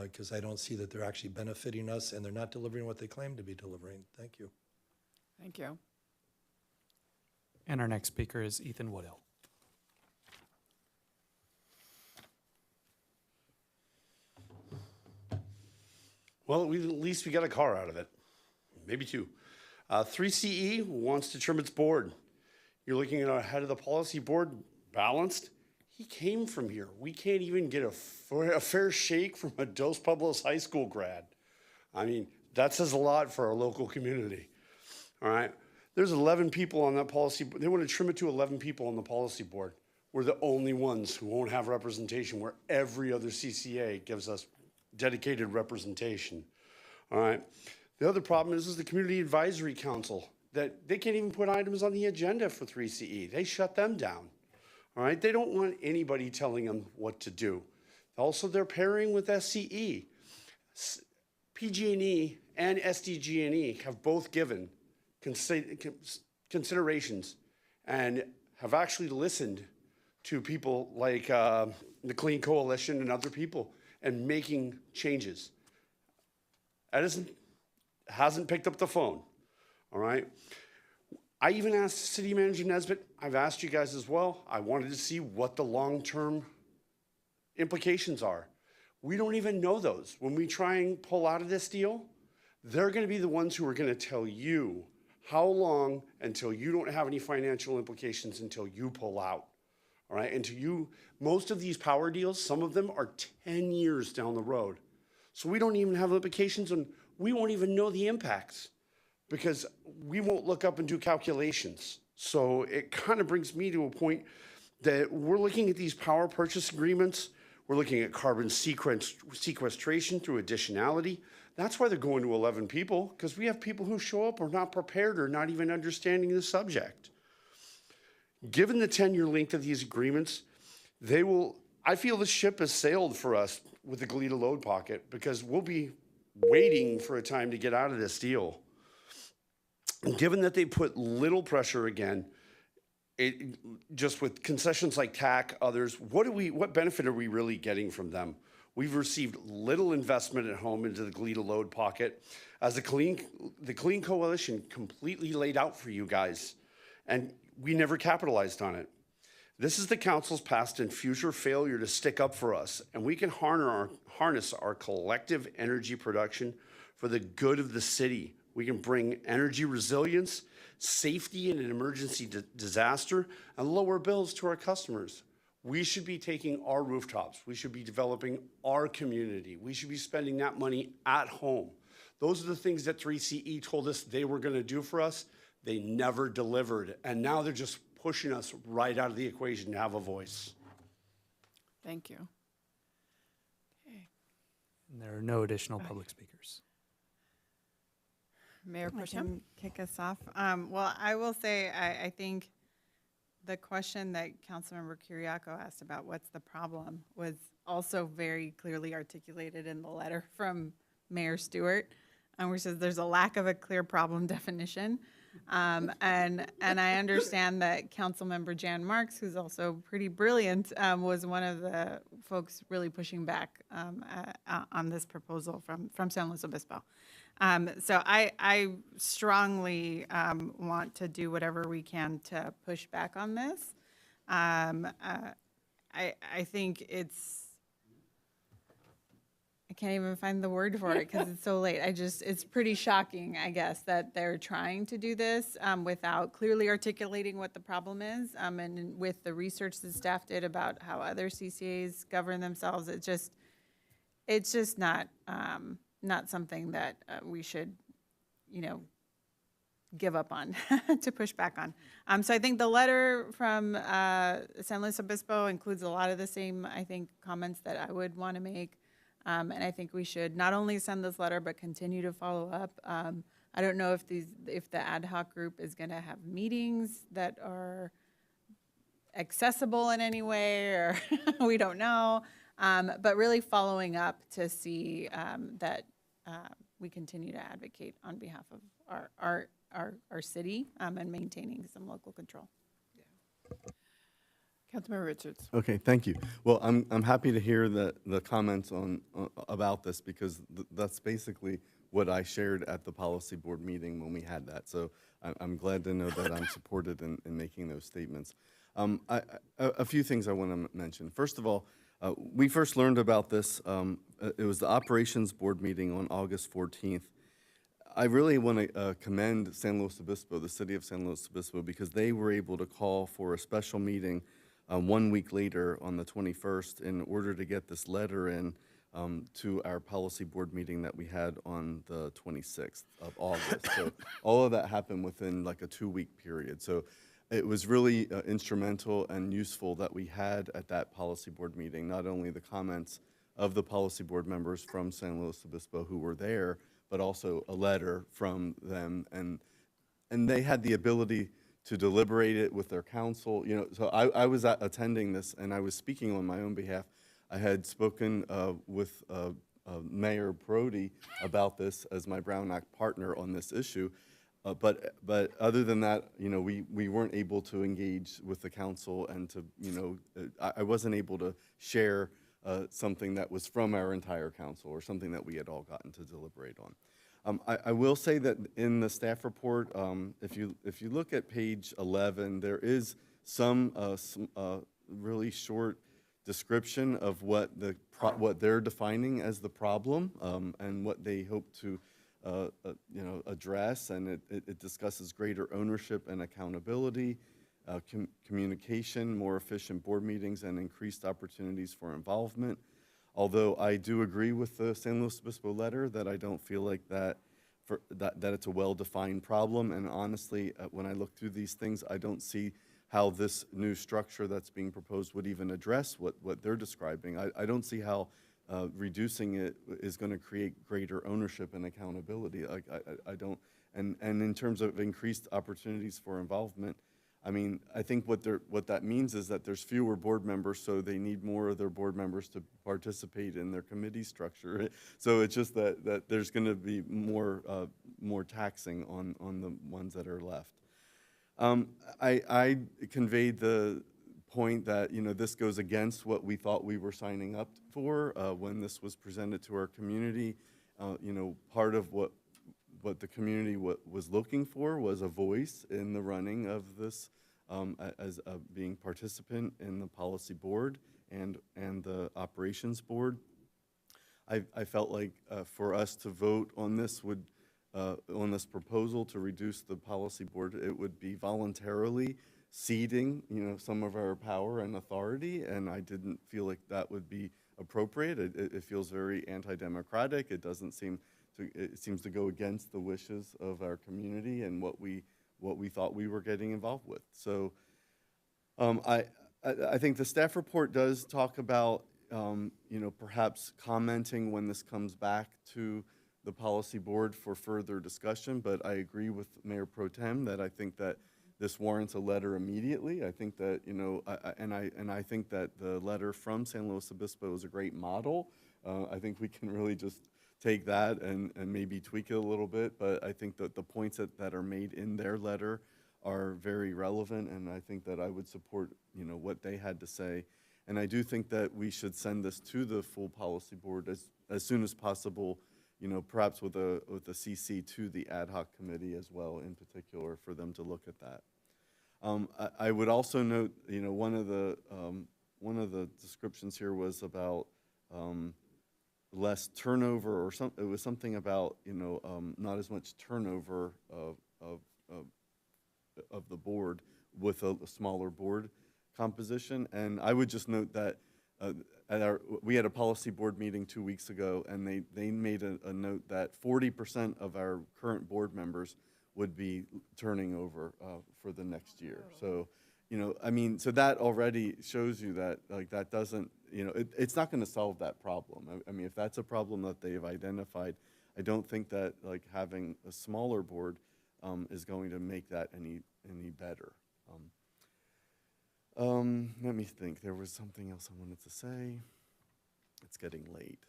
because I don't see that they're actually benefiting us, and they're not delivering what they claim to be delivering. Thank you. Thank you. And our next speaker is Ethan Woodhill. Well, at least we got a car out of it, maybe two. 3CE wants to trim its board. You're looking at our head of the policy board, balanced. He came from here. We can't even get a fair shake from a Dos Pueblos High School grad. I mean, that says a lot for our local community. All right. There's 11 people on that policy. They want to trim it to 11 people on the policy board. We're the only ones who won't have representation, where every other CCA gives us dedicated representation. All right. The other problem is the Community Advisory Council, that they can't even put items on the agenda for 3CE. They shut them down. All right. They don't want anybody telling them what to do. Also, they're pairing with SCE. PG&E and SDG&E have both given considerations and have actually listened to people like the Clean Coalition and other people and making changes. Edison hasn't picked up the phone, all right? I even asked City Manager Nesbitt, I've asked you guys as well, I wanted to see what the long-term implications are. We don't even know those. When we try and pull out of this deal, they're gonna be the ones who are gonna tell you how long until you don't have any financial implications until you pull out, all right? Until you, most of these power deals, some of them are 10 years down the road. So we don't even have implications and we won't even know the impacts because we won't look up and do calculations. So it kind of brings me to a point that we're looking at these power purchase agreements. We're looking at carbon sequestration through additionality. That's why they're going to 11 people, because we have people who show up or not prepared or not even understanding the subject. Given the 10-year length of these agreements, I feel the ship has sailed for us with the Goleta load pocket because we'll be waiting for a time to get out of this deal. And given that they put little pressure again, just with concessions like TAC, others, what benefit are we really getting from them? We've received little investment at home into the Goleta load pocket, as the Clean Coalition completely laid out for you guys, and we never capitalized on it. This is the council's past and future failure to stick up for us, and we can harness our collective energy production for the good of the city. We can bring energy resilience, safety in an emergency disaster, and lower bills to our customers. We should be taking our rooftops. We should be developing our community. We should be spending that money at home. Those are the things that 3CE told us they were going to do for us. They never delivered, and now they're just pushing us right out of the equation to have a voice. Thank you. Okay. And there are no additional public speakers. Mayor Pro I Tem? can kick us off. Well, I will say, I think the question that Councilmember Kiriakou asked about what's the problem was also very clearly articulated in the letter from Mayor Stewart, where it says there's a lack of a clear problem definition. And I understand that Councilmember Jan Marks, who's also pretty brilliant, was one of the folks really pushing back on this proposal from San Luis Obispo. So I strongly want to do whatever we can to push back on this. I think I can't even find the word for it because it's so late. It's pretty shocking, I guess, that they're trying to do this without clearly articulating what the problem is. And with the research that staff did about how other CCAs govern themselves, it's just not, not something that we should, give up on, to push back on. So I think the letter from San Luis Obispo includes a lot of the same, I think, comments that I would want to make. And I think we should not only send this letter, but continue to follow up. I don't know if the ad hoc group is going to have meetings that are accessible in any way, or we don't know. But really following up to see that we continue to advocate on behalf of our city and maintaining some local control. Councilmember Richards. Okay, thank you. Well, I'm happy to hear the comments on about this, because that's basically what I shared at the policy board meeting when we had that. So I'm glad to know that I'm supported in making those statements. A few things I want to mention. First of all, we first learned about this, it was the operations board meeting on August 14th. I really want to commend San Luis Obispo, the city of San Luis Obispo, because they were able to call for a special meeting 1 week later on the 21st in order to get this letter in to our policy board meeting that we had on the 26th of August. So all of that happened within like a 2-week period. So it was really instrumental and useful that we had at that policy board meeting, not only the comments of the policy board members from San Luis Obispo who were there, but also a letter from them, and they had the ability to deliberate it with their council. So I was attending this, and I was speaking on my own behalf. I had spoken with Mayor Brody about this as my Brown Act partner on this issue, but other than that, we weren't able to engage with the council, and to I wasn't able to share something that was from our entire council, or something that we had all gotten to deliberate on. I will say that in the staff report, if you look at page 11, there is some really short description of what they're defining as the problem, and what they hope to address, and it discusses greater ownership and accountability, communication, more efficient board meetings, and increased opportunities for involvement. Although I do agree with the San Luis Obispo letter that I don't feel like that it's a well-defined problem. And honestly, when I look through these things, I don't see how this new structure that's being proposed would even address what they're describing. I don't see how reducing it is going to create greater ownership and accountability. I don't. And in terms of increased opportunities for involvement, I mean, I think what that means is that there's fewer board members, so they need more of their board members to participate in their committee structure. So it's just that there's going to be more taxing on the ones that are left. I conveyed the point that this goes against what we thought we were signing up for when this was presented to our community. Part of what the community was looking for was a voice in the running of this as being participant in the policy board and the operations board. I felt like for us to vote on this on this proposal to reduce the policy board, it would be voluntarily ceding some of our power and authority, and I didn't feel like that would be appropriate. It feels very anti-democratic. It seems to go against the wishes of our community and what we thought we were getting involved with. So I think the staff report does talk about perhaps commenting when this comes back to the policy board for further discussion, but I agree with Mayor Pro Tem that I think that this warrants a letter immediately. I think that I think that the letter from San Luis Obispo is a great model. I think we can really just take that and maybe tweak it a little bit, but I think that the points that are made in their letter are very relevant, and I think that I would support what they had to say. And I do think that we should send this to the full policy board as soon as possible, perhaps with a CC to the ad hoc committee as well, in particular, for them to look at that. I would also note, one of the descriptions here was about less turnover, or it was something about not as much turnover of the board with a smaller board composition. And I would just note that we had a policy board meeting 2 weeks ago, and they made a note that 40% of our current board members would be turning over for the next year. So, you know, I mean, so that already shows you that, like, that doesn't, you know, it's not going to solve that problem. I mean, if that's a problem that they've identified, I don't think that, like, having a smaller board is going to make that any better. Let me think. There was something else I wanted to say. It's getting late.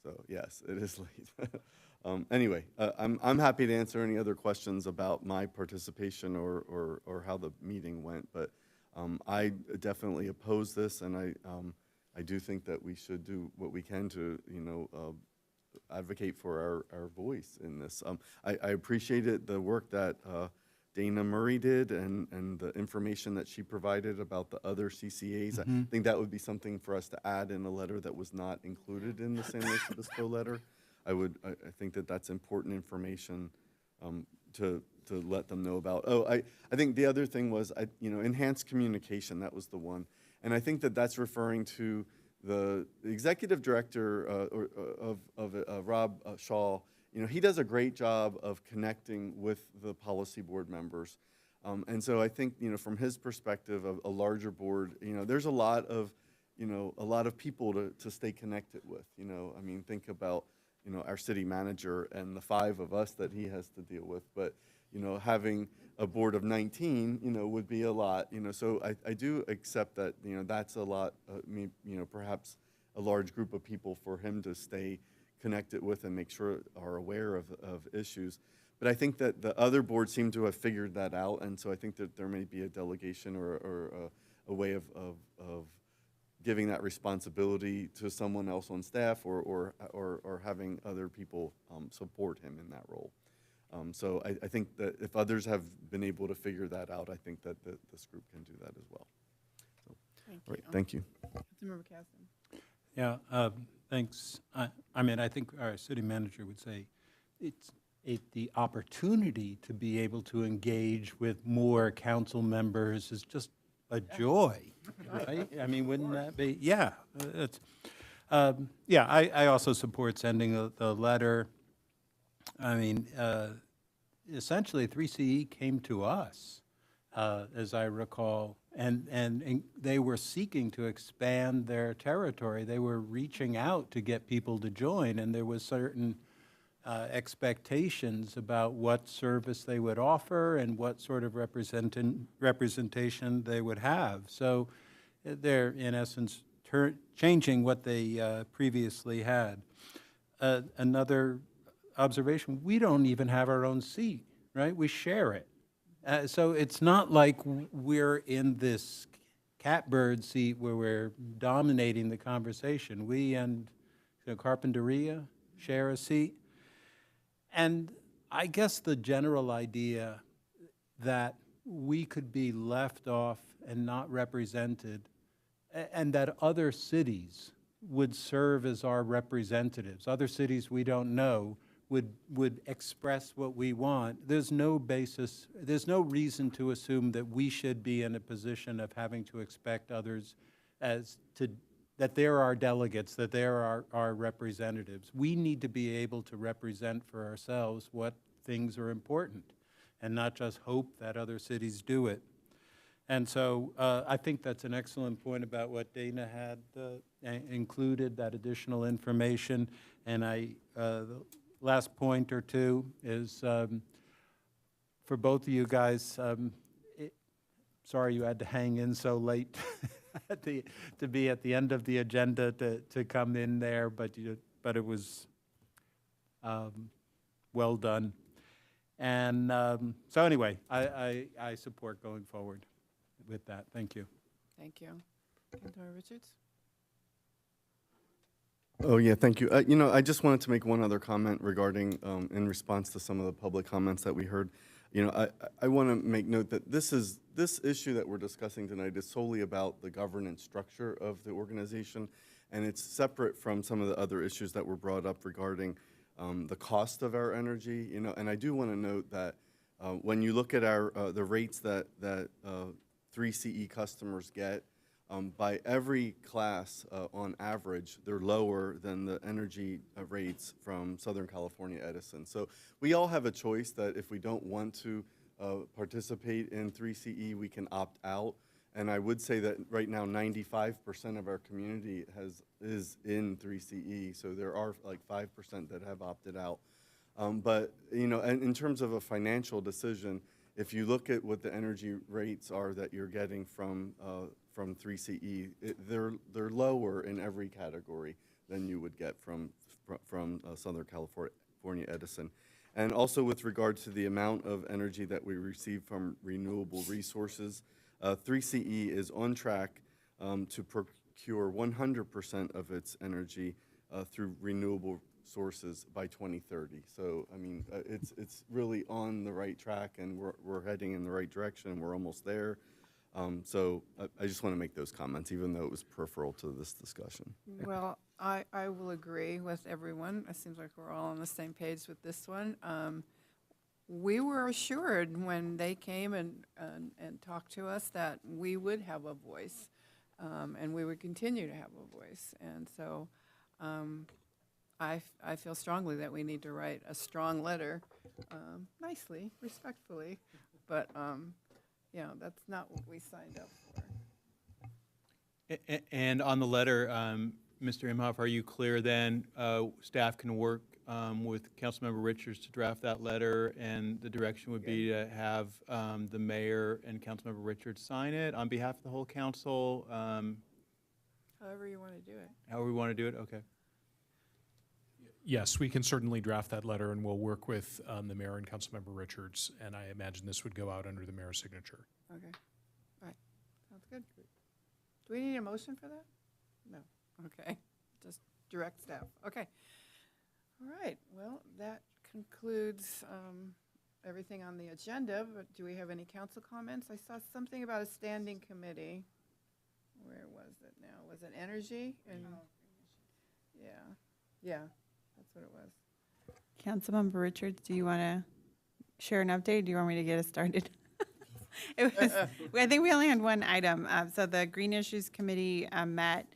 So yes, it is late. Anyway, I'm happy to answer any other questions about my participation or how the meeting went, but I definitely oppose this, and I do think that we should do what we can to, you know, advocate for our voice in this. I appreciated the work that Dana Murray did and the information that she provided about the other CCAs. I think that would be something for us to add in a letter that was not included in the San Luis Obispo letter. I think that that's important information to let them know about. Oh, I think the other thing was, you know, enhanced communication. That was the one. And I think that that's referring to the executive director of Rob Shaw. You know, he does a great job of connecting with the policy board members. And so I think, you know, from his perspective of a larger board, you know, there's a lot of people to stay connected with. You know, I mean, think about, you know, our city manager and the 5 of us that he has to deal with. But, you know, having a board of 19, you know, would be a lot, you know. So I do accept that, you know, that's a lot, you know, perhaps a large group of people for him to stay connected with and make sure are aware of issues. But I think that the other boards seem to have figured that out, and so I think that there may be a delegation or a way of giving that responsibility to someone else on staff or having other people support him in that role. So I think that if others have been able to figure that out, I think that this group can do that as well. So, all right, thank you. Councilmember Caston. Yeah, thanks. I mean, I think our city manager would say it's the opportunity to be able to engage with more council members is just a joy, right? I mean, wouldn't that be? Yeah. Yeah, I also support sending the letter. I mean, essentially 3CE came to us, as I recall, and they were seeking to expand their territory. They were reaching out to get people to join, and there was certain expectations about what service they would offer and what sort of representation they would have. So they're, in essence, changing what they previously had. Another observation, we don't even have our own seat, right? We share it. So it's not like we're in this catbird seat where we're dominating the conversation. We and Carpinteria share a seat. And I guess the general idea that we could be left off and not represented, and that other cities would serve as our representatives, other cities we don't know would express what we want. There's no basis, there's no reason to assume that we should be in a position of having to expect others that they're our delegates, that they're our representatives. We need to be able to represent for ourselves what things are important and not just hope that other cities do it. And so I think that's an excellent point about what Dana had included, that additional information. And the last point or two is for both of you guys, sorry you had to hang in so late to be at the end of the agenda to come in there, but it was well done. And so anyway, I support going forward with that. Thank you. Thank you. Councilmember Richards? Oh, yeah, thank you. You know, I just wanted to make one other comment regarding, in response to some of the public comments that we heard. You know, I want to make note that this issue that we're discussing tonight is solely about the governance structure of the organization, and it's separate from some of the other issues that were brought up regarding the cost of our energy. You know, and I do want to note that when you look at the rates that 3CE customers get. By every class, on average, they're lower than the energy rates from Southern California Edison. So we all have a choice that if we don't want to participate in 3CE, we can opt out. And I would say that right now, 95% of our community is in 3CE, so there are like 5% that have opted out. But, you know, and in terms of a financial decision, if you look at what the energy rates are that you're getting from 3CE, they're lower in every category than you would get from Southern California Edison. And also with regard to the amount of energy that we receive from renewable resources, 3CE is on track to procure 100% of its energy through renewable sources by 2030. So, I mean, it's really on the right track, and we're heading in the right direction. We're almost there. So I just want to make those comments, even though it was peripheral to this discussion. Well, I will agree with everyone. It seems like we're all on the same page with this one. We were assured when they came and talked to us that we would have a voice, and we would continue to have a voice. And so I feel strongly that we need to write a strong letter, nicely, respectfully, but you know, that's not what we signed up for. And on the letter, Mr. Imhoff, are you clear then, staff can work with Councilmember Richards to draft that letter, and the direction would be to have the mayor and Councilmember Richards sign it on behalf of the whole council? However you want to do it. However we want to do it, okay. Yes, we can certainly draft that letter, and we'll work with the mayor and Councilmember Richards, and I imagine this would go out under the mayor's signature. Okay, all right, sounds good. Do we need a motion for that? No, okay, just direct staff, okay. All right, well, that concludes everything on the agenda, but do we have any council comments? I saw something about a standing committee. Where was it now? Was it energy? And yeah, that's what it was. Councilmember Richards, do you want to share an update? Do you want me to get us started? I think we only had one item. So the Green Issues Committee met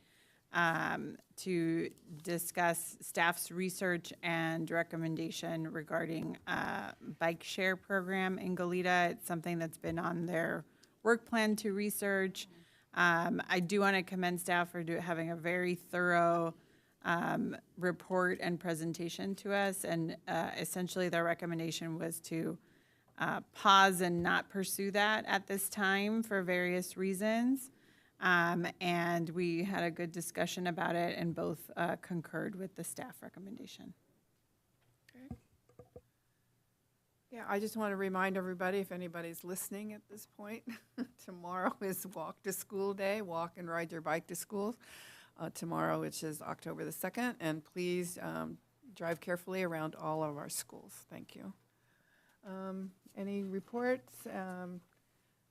to discuss staff's research and recommendation regarding bike share program in Goleta. It's something that's been on their work plan to research. I do want to commend staff for having a very thorough report and presentation to us, and essentially their recommendation was to pause and not pursue that at this time for various reasons. And we had a good discussion about it and both concurred with the staff recommendation. Okay. Yeah, I just want to remind everybody, if anybody's listening at this point, tomorrow is Walk to School Day. Walk and ride your bike to school tomorrow, which is October the 2nd. And please drive carefully around all of our schools. Thank you. Any reports?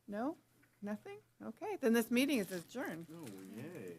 No? Nothing? Okay, then this meeting is adjourned. Oh, yay.